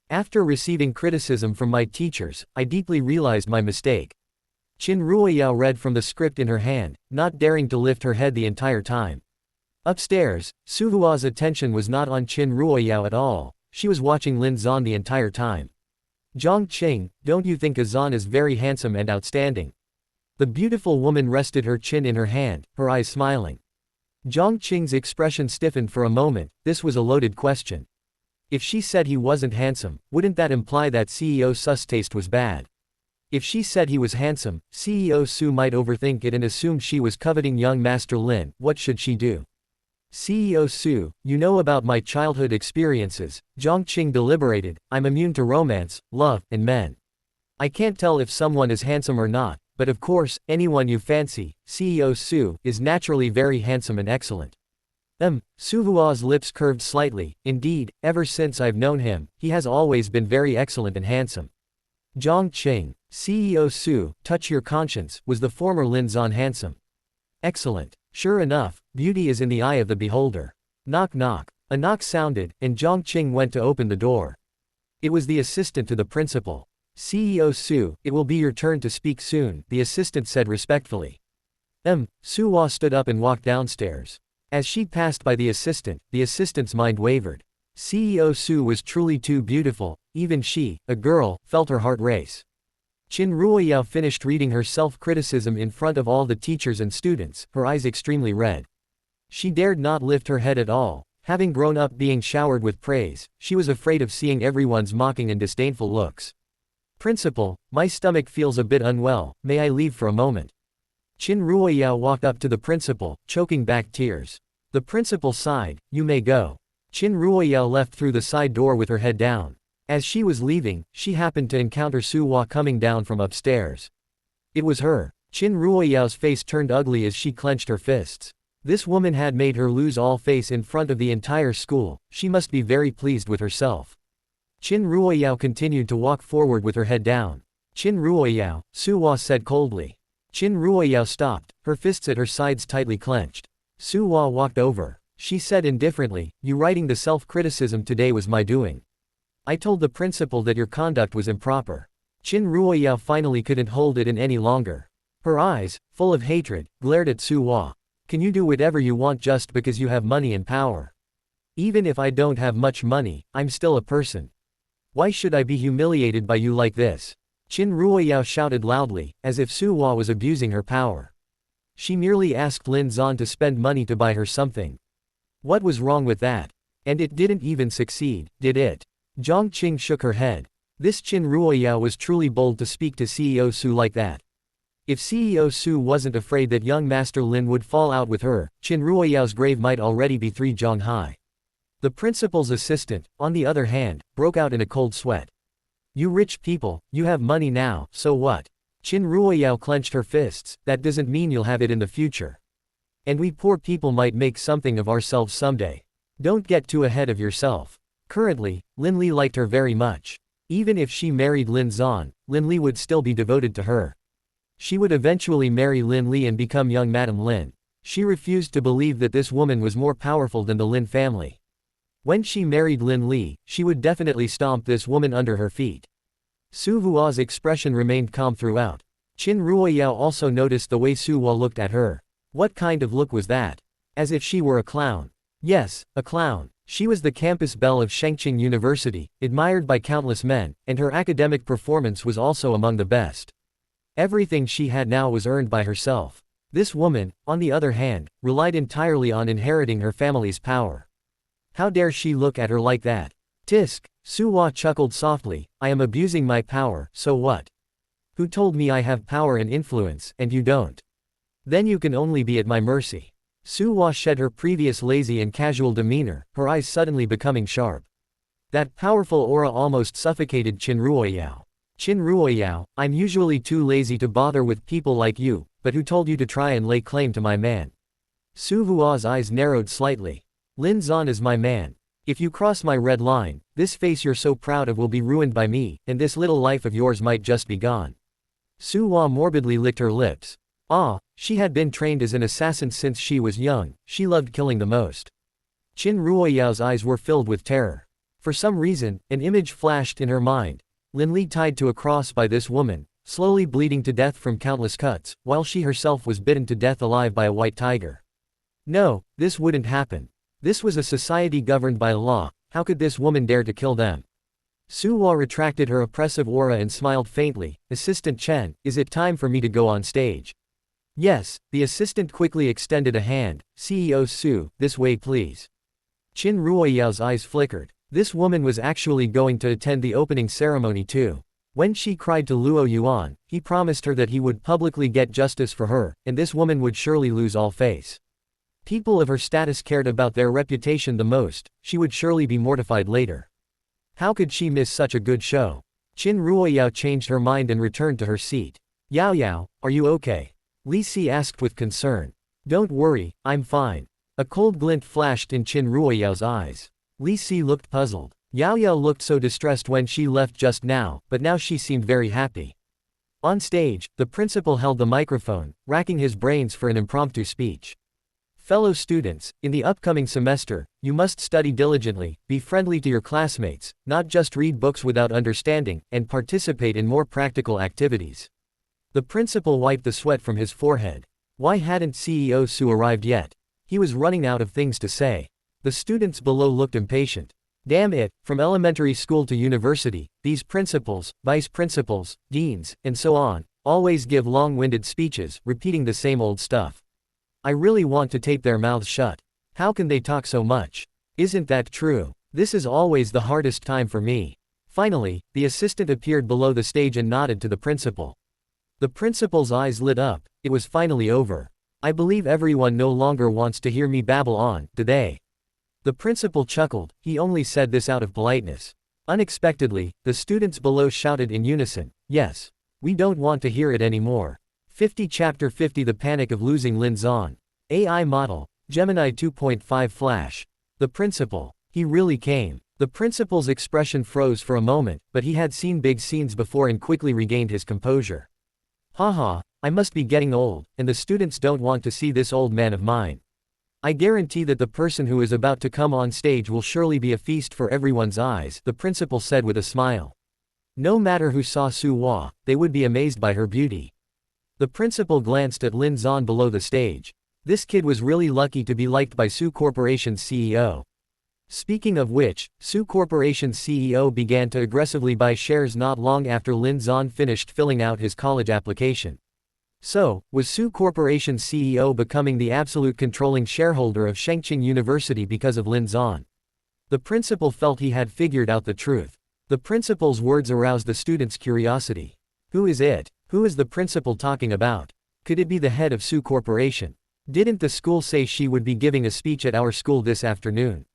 After receiving criticism from my teachers, I deeply realized my mistake. Qin Ruoyao read from the script in her hand, not daring to lift her head the entire time. Upstairs, Su Hua's attention was not on Qin Ruoyao at all. She was watching Lin Zan the entire time. Zhang Qing, don't you think Zan is very handsome and outstanding? The beautiful woman rested her chin in her hand, her eyes smiling. Zhang Qing's expression stiffened for a moment. This was a loaded question. If she said he wasn't handsome, wouldn't that imply that CEO Su's taste was bad? If she said he was handsome, CEO Su might overthink it and assume she was coveting young Master Lin. What should she do? CEO Su, you know about my childhood experiences. Zhang Qing deliberated. I'm immune to romance, love, and men. I can't tell if someone is handsome or not, but of course, anyone you fancy, CEO Su, is naturally very handsome and excellent. Su Hua's lips curved slightly. Indeed, ever since I've known him, he has always been very excellent and handsome. Zhang Qing, CEO Su, touch your conscience, was the former Lin Zan handsome? Excellent. Sure enough, beauty is in the eye of the beholder. Knock knock. A knock sounded, and Zhang Qing went to open the door. It was the assistant to the principal. CEO Su, it will be your turn to speak soon, the assistant said respectfully. Su Hua stood up and walked downstairs. As she passed by the assistant's mind wavered. CEO Su was truly too beautiful, even she, a girl, felt her heart race. Qin Ruoyao finished reading her self-criticism in front of all the teachers and students, her eyes extremely red. She dared not lift her head at all. Having grown up being showered with praise, she was afraid of seeing everyone's mocking and disdainful looks. Principal, my stomach feels a bit unwell, may I leave for a moment? Qin Ruoyao walked up to the principal, choking back tears. The principal sighed, you may go. Qin Ruoyao left through the side door with her head down. As she was leaving, she happened to encounter Su Hua coming down from upstairs. It was her. Qin Ruoyao's face turned ugly as she clenched her fists. This woman had made her lose all face in front of the entire school, she must be very pleased with herself. Qin Ruoyao continued to walk forward with her head down. Qin Ruoyao, Su Hua said coldly. Qin Ruoyao stopped, her fists at her sides tightly clenched. Su Hua walked over. She said indifferently, you writing the self-criticism today was my doing. I told the principal that your conduct was improper. Qin Ruoyao finally couldn't hold it in any longer. Her eyes, full of hatred, glared at Su Hua. Can you do whatever you want just because you have money and power? Even if I don't have much money, I'm still a person. Why should I be humiliated by you like this? Qin Ruoyao shouted loudly, as if Su Hua was abusing her power. She merely asked Lin Zan to spend money to buy her something. What was wrong with that? And it didn't even succeed, did it? Zhang Qing shook her head. This Qin Ruoyao was truly bold to speak to CEO Su like that. If CEO Su wasn't afraid that young Master Lin would fall out with her, Qin Ruoyao's grave might already be 3 zhang high. The principal's assistant, on the other hand, broke out in a cold sweat. You rich people, you have money now, so what? Qin Ruoyao clenched her fists, that doesn't mean you'll have it in the future. And we poor people might make something of ourselves someday. Don't get too ahead of yourself. Currently, Lin Li liked her very much. Even if she married Lin Zan, Lin Li would still be devoted to her. She would eventually marry Lin Li and become young Madam Lin. She refused to believe that this woman was more powerful than the Lin family. When she married Lin Li, she would definitely stomp this woman under her feet. Su Hua's expression remained calm throughout. Qin Ruoyao also noticed the way Su Hua looked at her. What kind of look was that? As if she were a clown. Yes, a clown. She was the campus belle of Shengqing University, admired by countless men, and her academic performance was also among the best. Everything she had now was earned by herself. This woman, on the other hand, relied entirely on inheriting her family's power. How dare she look at her like that? Tisk, Su Hua chuckled softly, I am abusing my power, so what? Who told me I have power and influence, and you don't? Then you can only be at my mercy. Su Hua shed her previous lazy and casual demeanor, her eyes suddenly becoming sharp. That powerful aura almost suffocated Qin Ruoyao. Qin Ruoyao, I'm usually too lazy to bother with people like you, but who told you to try and lay claim to my man? Su Hua's eyes narrowed slightly. Lin Zan is my man. If you cross my red line, this face you're so proud of will be ruined by me, and this little life of yours might just be gone. Su Hua morbidly licked her lips. She had been trained as an assassin since she was young, she loved killing the most. Qin Ruoyao's eyes were filled with terror. For some reason, an image flashed in her mind. Lin Li tied to a cross by this woman, slowly bleeding to death from countless cuts, while she herself was bitten to death alive by a white tiger. No, this wouldn't happen. This was a society governed by law, how could this woman dare to kill them? Su Hua retracted her oppressive aura and smiled faintly, Assistant Chen, is it time for me to go on stage? Yes, the assistant quickly extended a hand, CEO Su, this way please. Qin Ruoyao's eyes flickered. This woman was actually going to attend the opening ceremony too. When she cried to Luo Yuan, he promised her that he would publicly get justice for her, and this woman would surely lose all face. People of her status cared about their reputation the most, she would surely be mortified later. How could she miss such a good show? Qin Ruoyao changed her mind and returned to her seat. Yao Yao, are you okay? Li Si asked with concern. Don't worry, I'm fine. A cold glint flashed in Qin Ruoyao's eyes. Li Si looked puzzled. Yao Yao looked so distressed when she left just now, but now she seemed very happy. On stage, the principal held the microphone, racking his brains for an impromptu speech. Fellow students, in the upcoming semester, you must study diligently, be friendly to your classmates, not just read books without understanding, and participate in more practical activities. The principal wiped the sweat from his forehead. Why hadn't CEO Su arrived yet? He was running out of things to say. The students below looked impatient. Damn it, from elementary school to university, these principals, vice principals, deans, and so on, always give long-winded speeches, repeating the same old stuff. I really want to tape their mouths shut. How can they talk so much? Isn't that true? This is always the hardest time for me. Finally, the assistant appeared below the stage and nodded to the principal. The principal's eyes lit up. It was finally over. I believe everyone no longer wants to hear me babble on, do they? The principal chuckled. He only said this out of politeness. Unexpectedly, the students below shouted in unison, yes. We don't want to hear it anymore. 50 Chapter 50 The Panic of Losing Lin Zan. AI Model. Gemini 2.5 Flash. The principal. He really came. The principal's expression froze for a moment, but he had seen big scenes before and quickly regained his composure. Haha, I must be getting old, and the students don't want to see this old man of mine. I guarantee that the person who is about to come on stage will surely be a feast for everyone's eyes, the principal said with a smile. No matter who saw Su Hua, they would be amazed by her beauty. The principal glanced at Lin Zan below the stage. This kid was really lucky to be liked by Su Corporation's CEO. Speaking of which, Su Corporation's CEO began to aggressively buy shares not long after Lin Zan finished filling out his college application. So, was Su Corporation's CEO becoming the absolute controlling shareholder of Shengqing University because of Lin Zan? The principal felt he had figured out the truth. The principal's words aroused the students' curiosity. Who is it? Who is the principal talking about? Could it be the head of Su Corporation? Didn't the school say she would be giving a speech at our school this afternoon?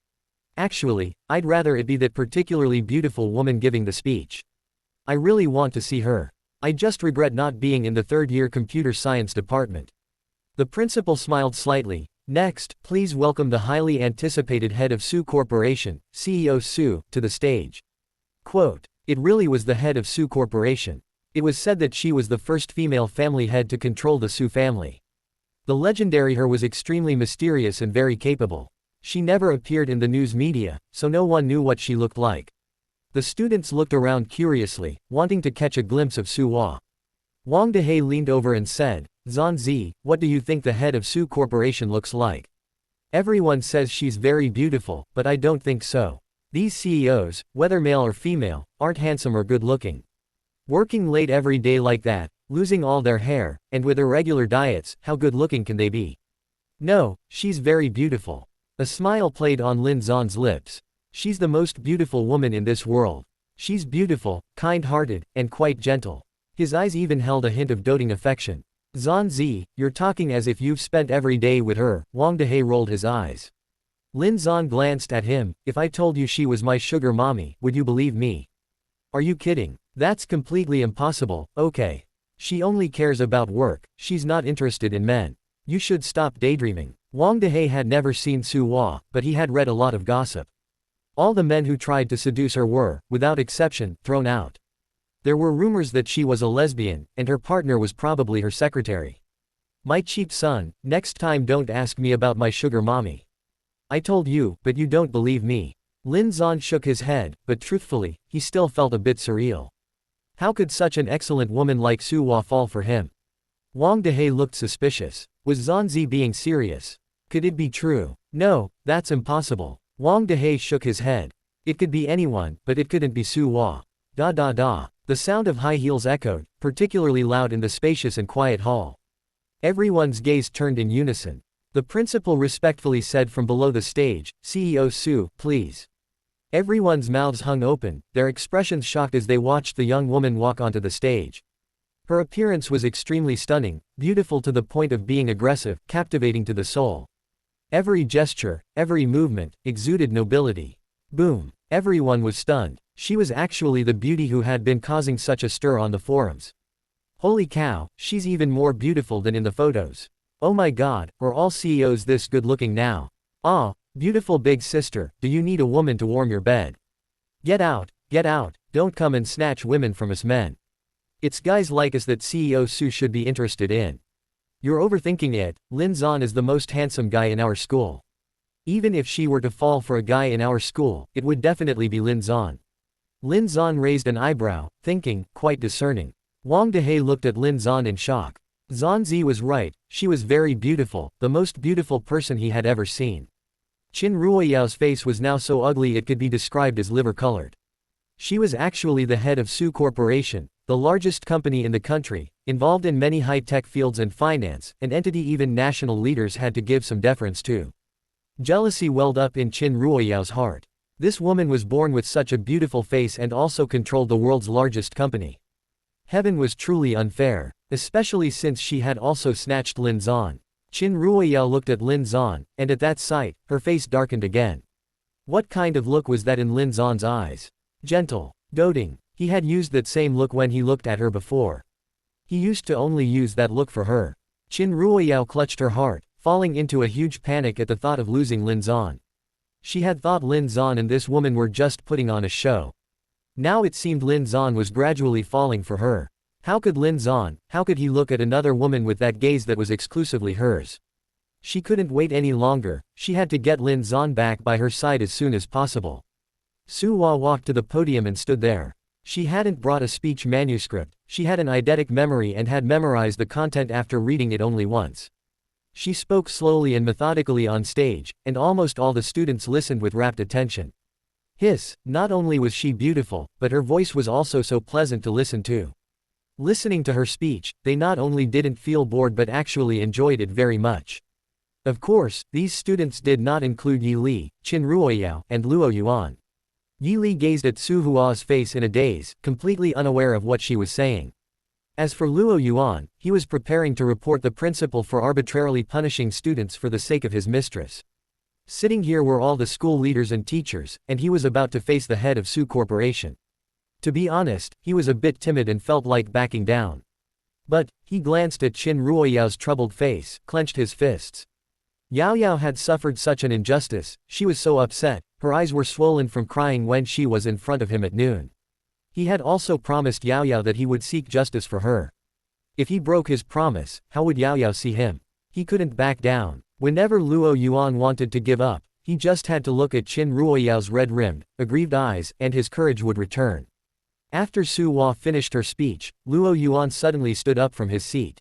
Actually, I'd rather it be that particularly beautiful woman giving the speech. I really want to see her. I just regret not being in the third-year computer science department. The principal smiled slightly. Next, please welcome the highly anticipated head of Su Corporation, CEO Su, to the stage. Quote, it really was the head of Su Corporation. It was said that she was the first female family head to control the Su family. The legendary her was extremely mysterious and very capable. She never appeared in the news media, so no one knew what she looked like. The students looked around curiously, wanting to catch a glimpse of Su Hua. Wang Dehe leaned over and said, Zan Zi, what do you think the head of Su Corporation looks like? Everyone says she's very beautiful, but I don't think so. These CEOs, whether male or female, aren't handsome or good-looking. Working late every day like that, losing all their hair, and with irregular diets, how good-looking can they be? No, she's very beautiful. A smile played on Lin Zan's lips. She's the most beautiful woman in this world. She's beautiful, kind-hearted, and quite gentle. His eyes even held a hint of doting affection. Zan Zi, you're talking as if you've spent every day with her. Wang Dehe rolled his eyes. Lin Zan glanced at him. If I told you she was my sugar mommy, would you believe me? Are you kidding? That's completely impossible. Okay. She only cares about work. She's not interested in men. You should stop daydreaming. Wang Dehe had never seen Su Hua, but he had read a lot of gossip. All the men who tried to seduce her were, without exception, thrown out. There were rumors that she was a lesbian, and her partner was probably her secretary. My cheap son, next time don't ask me about my sugar mommy. I told you, but you don't believe me. Lin Zan shook his head, but truthfully, he still felt a bit surreal. How could such an excellent woman like Su Hua fall for him? Wang Dehe looked suspicious. Was Zan Zi being serious? Could it be true? No, that's impossible. Wang Dehe shook his head. It could be anyone, but it couldn't be Su Hua. Da da da. The sound of high heels echoed, particularly loud in the spacious and quiet hall. Everyone's gaze turned in unison. The principal respectfully said from below the stage, CEO Su, please. Everyone's mouths hung open, their expressions shocked as they watched the young woman walk onto the stage. Her appearance was extremely stunning, beautiful to the point of being aggressive, captivating to the soul. Every gesture, every movement, exuded nobility. Boom. Everyone was stunned. She was actually the beauty who had been causing such a stir on the forums. Holy cow, she's even more beautiful than in the photos. Oh my god, are all CEOs this good looking now? Ah, beautiful big sister, do you need a woman to warm your bed? Get out, don't come and snatch women from us men. It's guys like us that CEO Su should be interested in. You're overthinking it, Lin Zan is the most handsome guy in our school. Even if she were to fall for a guy in our school, it would definitely be Lin Zan. Lin Zan raised an eyebrow, thinking, quite discerning. Wang Dehe looked at Lin Zan in shock. Zanzi was right, she was very beautiful, the most beautiful person he had ever seen. Qin Ruoyao's face was now so ugly it could be described as liver-colored. She was actually the head of Su Corporation, the largest company in the country, involved in many high-tech fields and finance, an entity even national leaders had to give some deference to. Jealousy welled up in Qin Ruoyao's heart. This woman was born with such a beautiful face and also controlled the world's largest company. Heaven was truly unfair, especially since she had also snatched Lin Zan. Qin Ruoyao looked at Lin Zan, and at that sight, her face darkened again. What kind of look was that in Lin Zan's eyes? Gentle, doting. He had used that same look when he looked at her before. He used to only use that look for her. Qin Ruoyao clutched her heart, falling into a huge panic at the thought of losing Lin Zan. She had thought Lin Zan and this woman were just putting on a show. Now it seemed Lin Zan was gradually falling for her. How could he look at another woman with that gaze that was exclusively hers? She couldn't wait any longer, she had to get Lin Zan back by her side as soon as possible. Su Hua walked to the podium and stood there. She hadn't brought a speech manuscript, she had an eidetic memory and had memorized the content after reading it only once. She spoke slowly and methodically on stage, and almost all the students listened with rapt attention. Not only was she beautiful, but her voice was also so pleasant to listen to. Listening to her speech, they not only didn't feel bored but actually enjoyed it very much. Of course, these students did not include Yi Li, Qin Ruoyao, and Luo Yuan. Yi Li gazed at Su Hua's face in a daze, completely unaware of what she was saying. As for Luo Yuan, he was preparing to report the principal for arbitrarily punishing students for the sake of his mistress. Sitting here were all the school leaders and teachers, and he was about to face the head of Su Corporation. To be honest, he was a bit timid and felt like backing down. But, he glanced at Qin Ruoyao's troubled face, clenched his fists. Yao Yao had suffered such an injustice, she was so upset, her eyes were swollen from crying when she was in front of him at noon. He had also promised Yao Yao that he would seek justice for her. If he broke his promise, how would Yao Yao see him? He couldn't back down. Whenever Luo Yuan wanted to give up, he just had to look at Qin Ruoyao's red-rimmed, aggrieved eyes, and his courage would return. After Su Hua finished her speech, Luo Yuan suddenly stood up from his seat.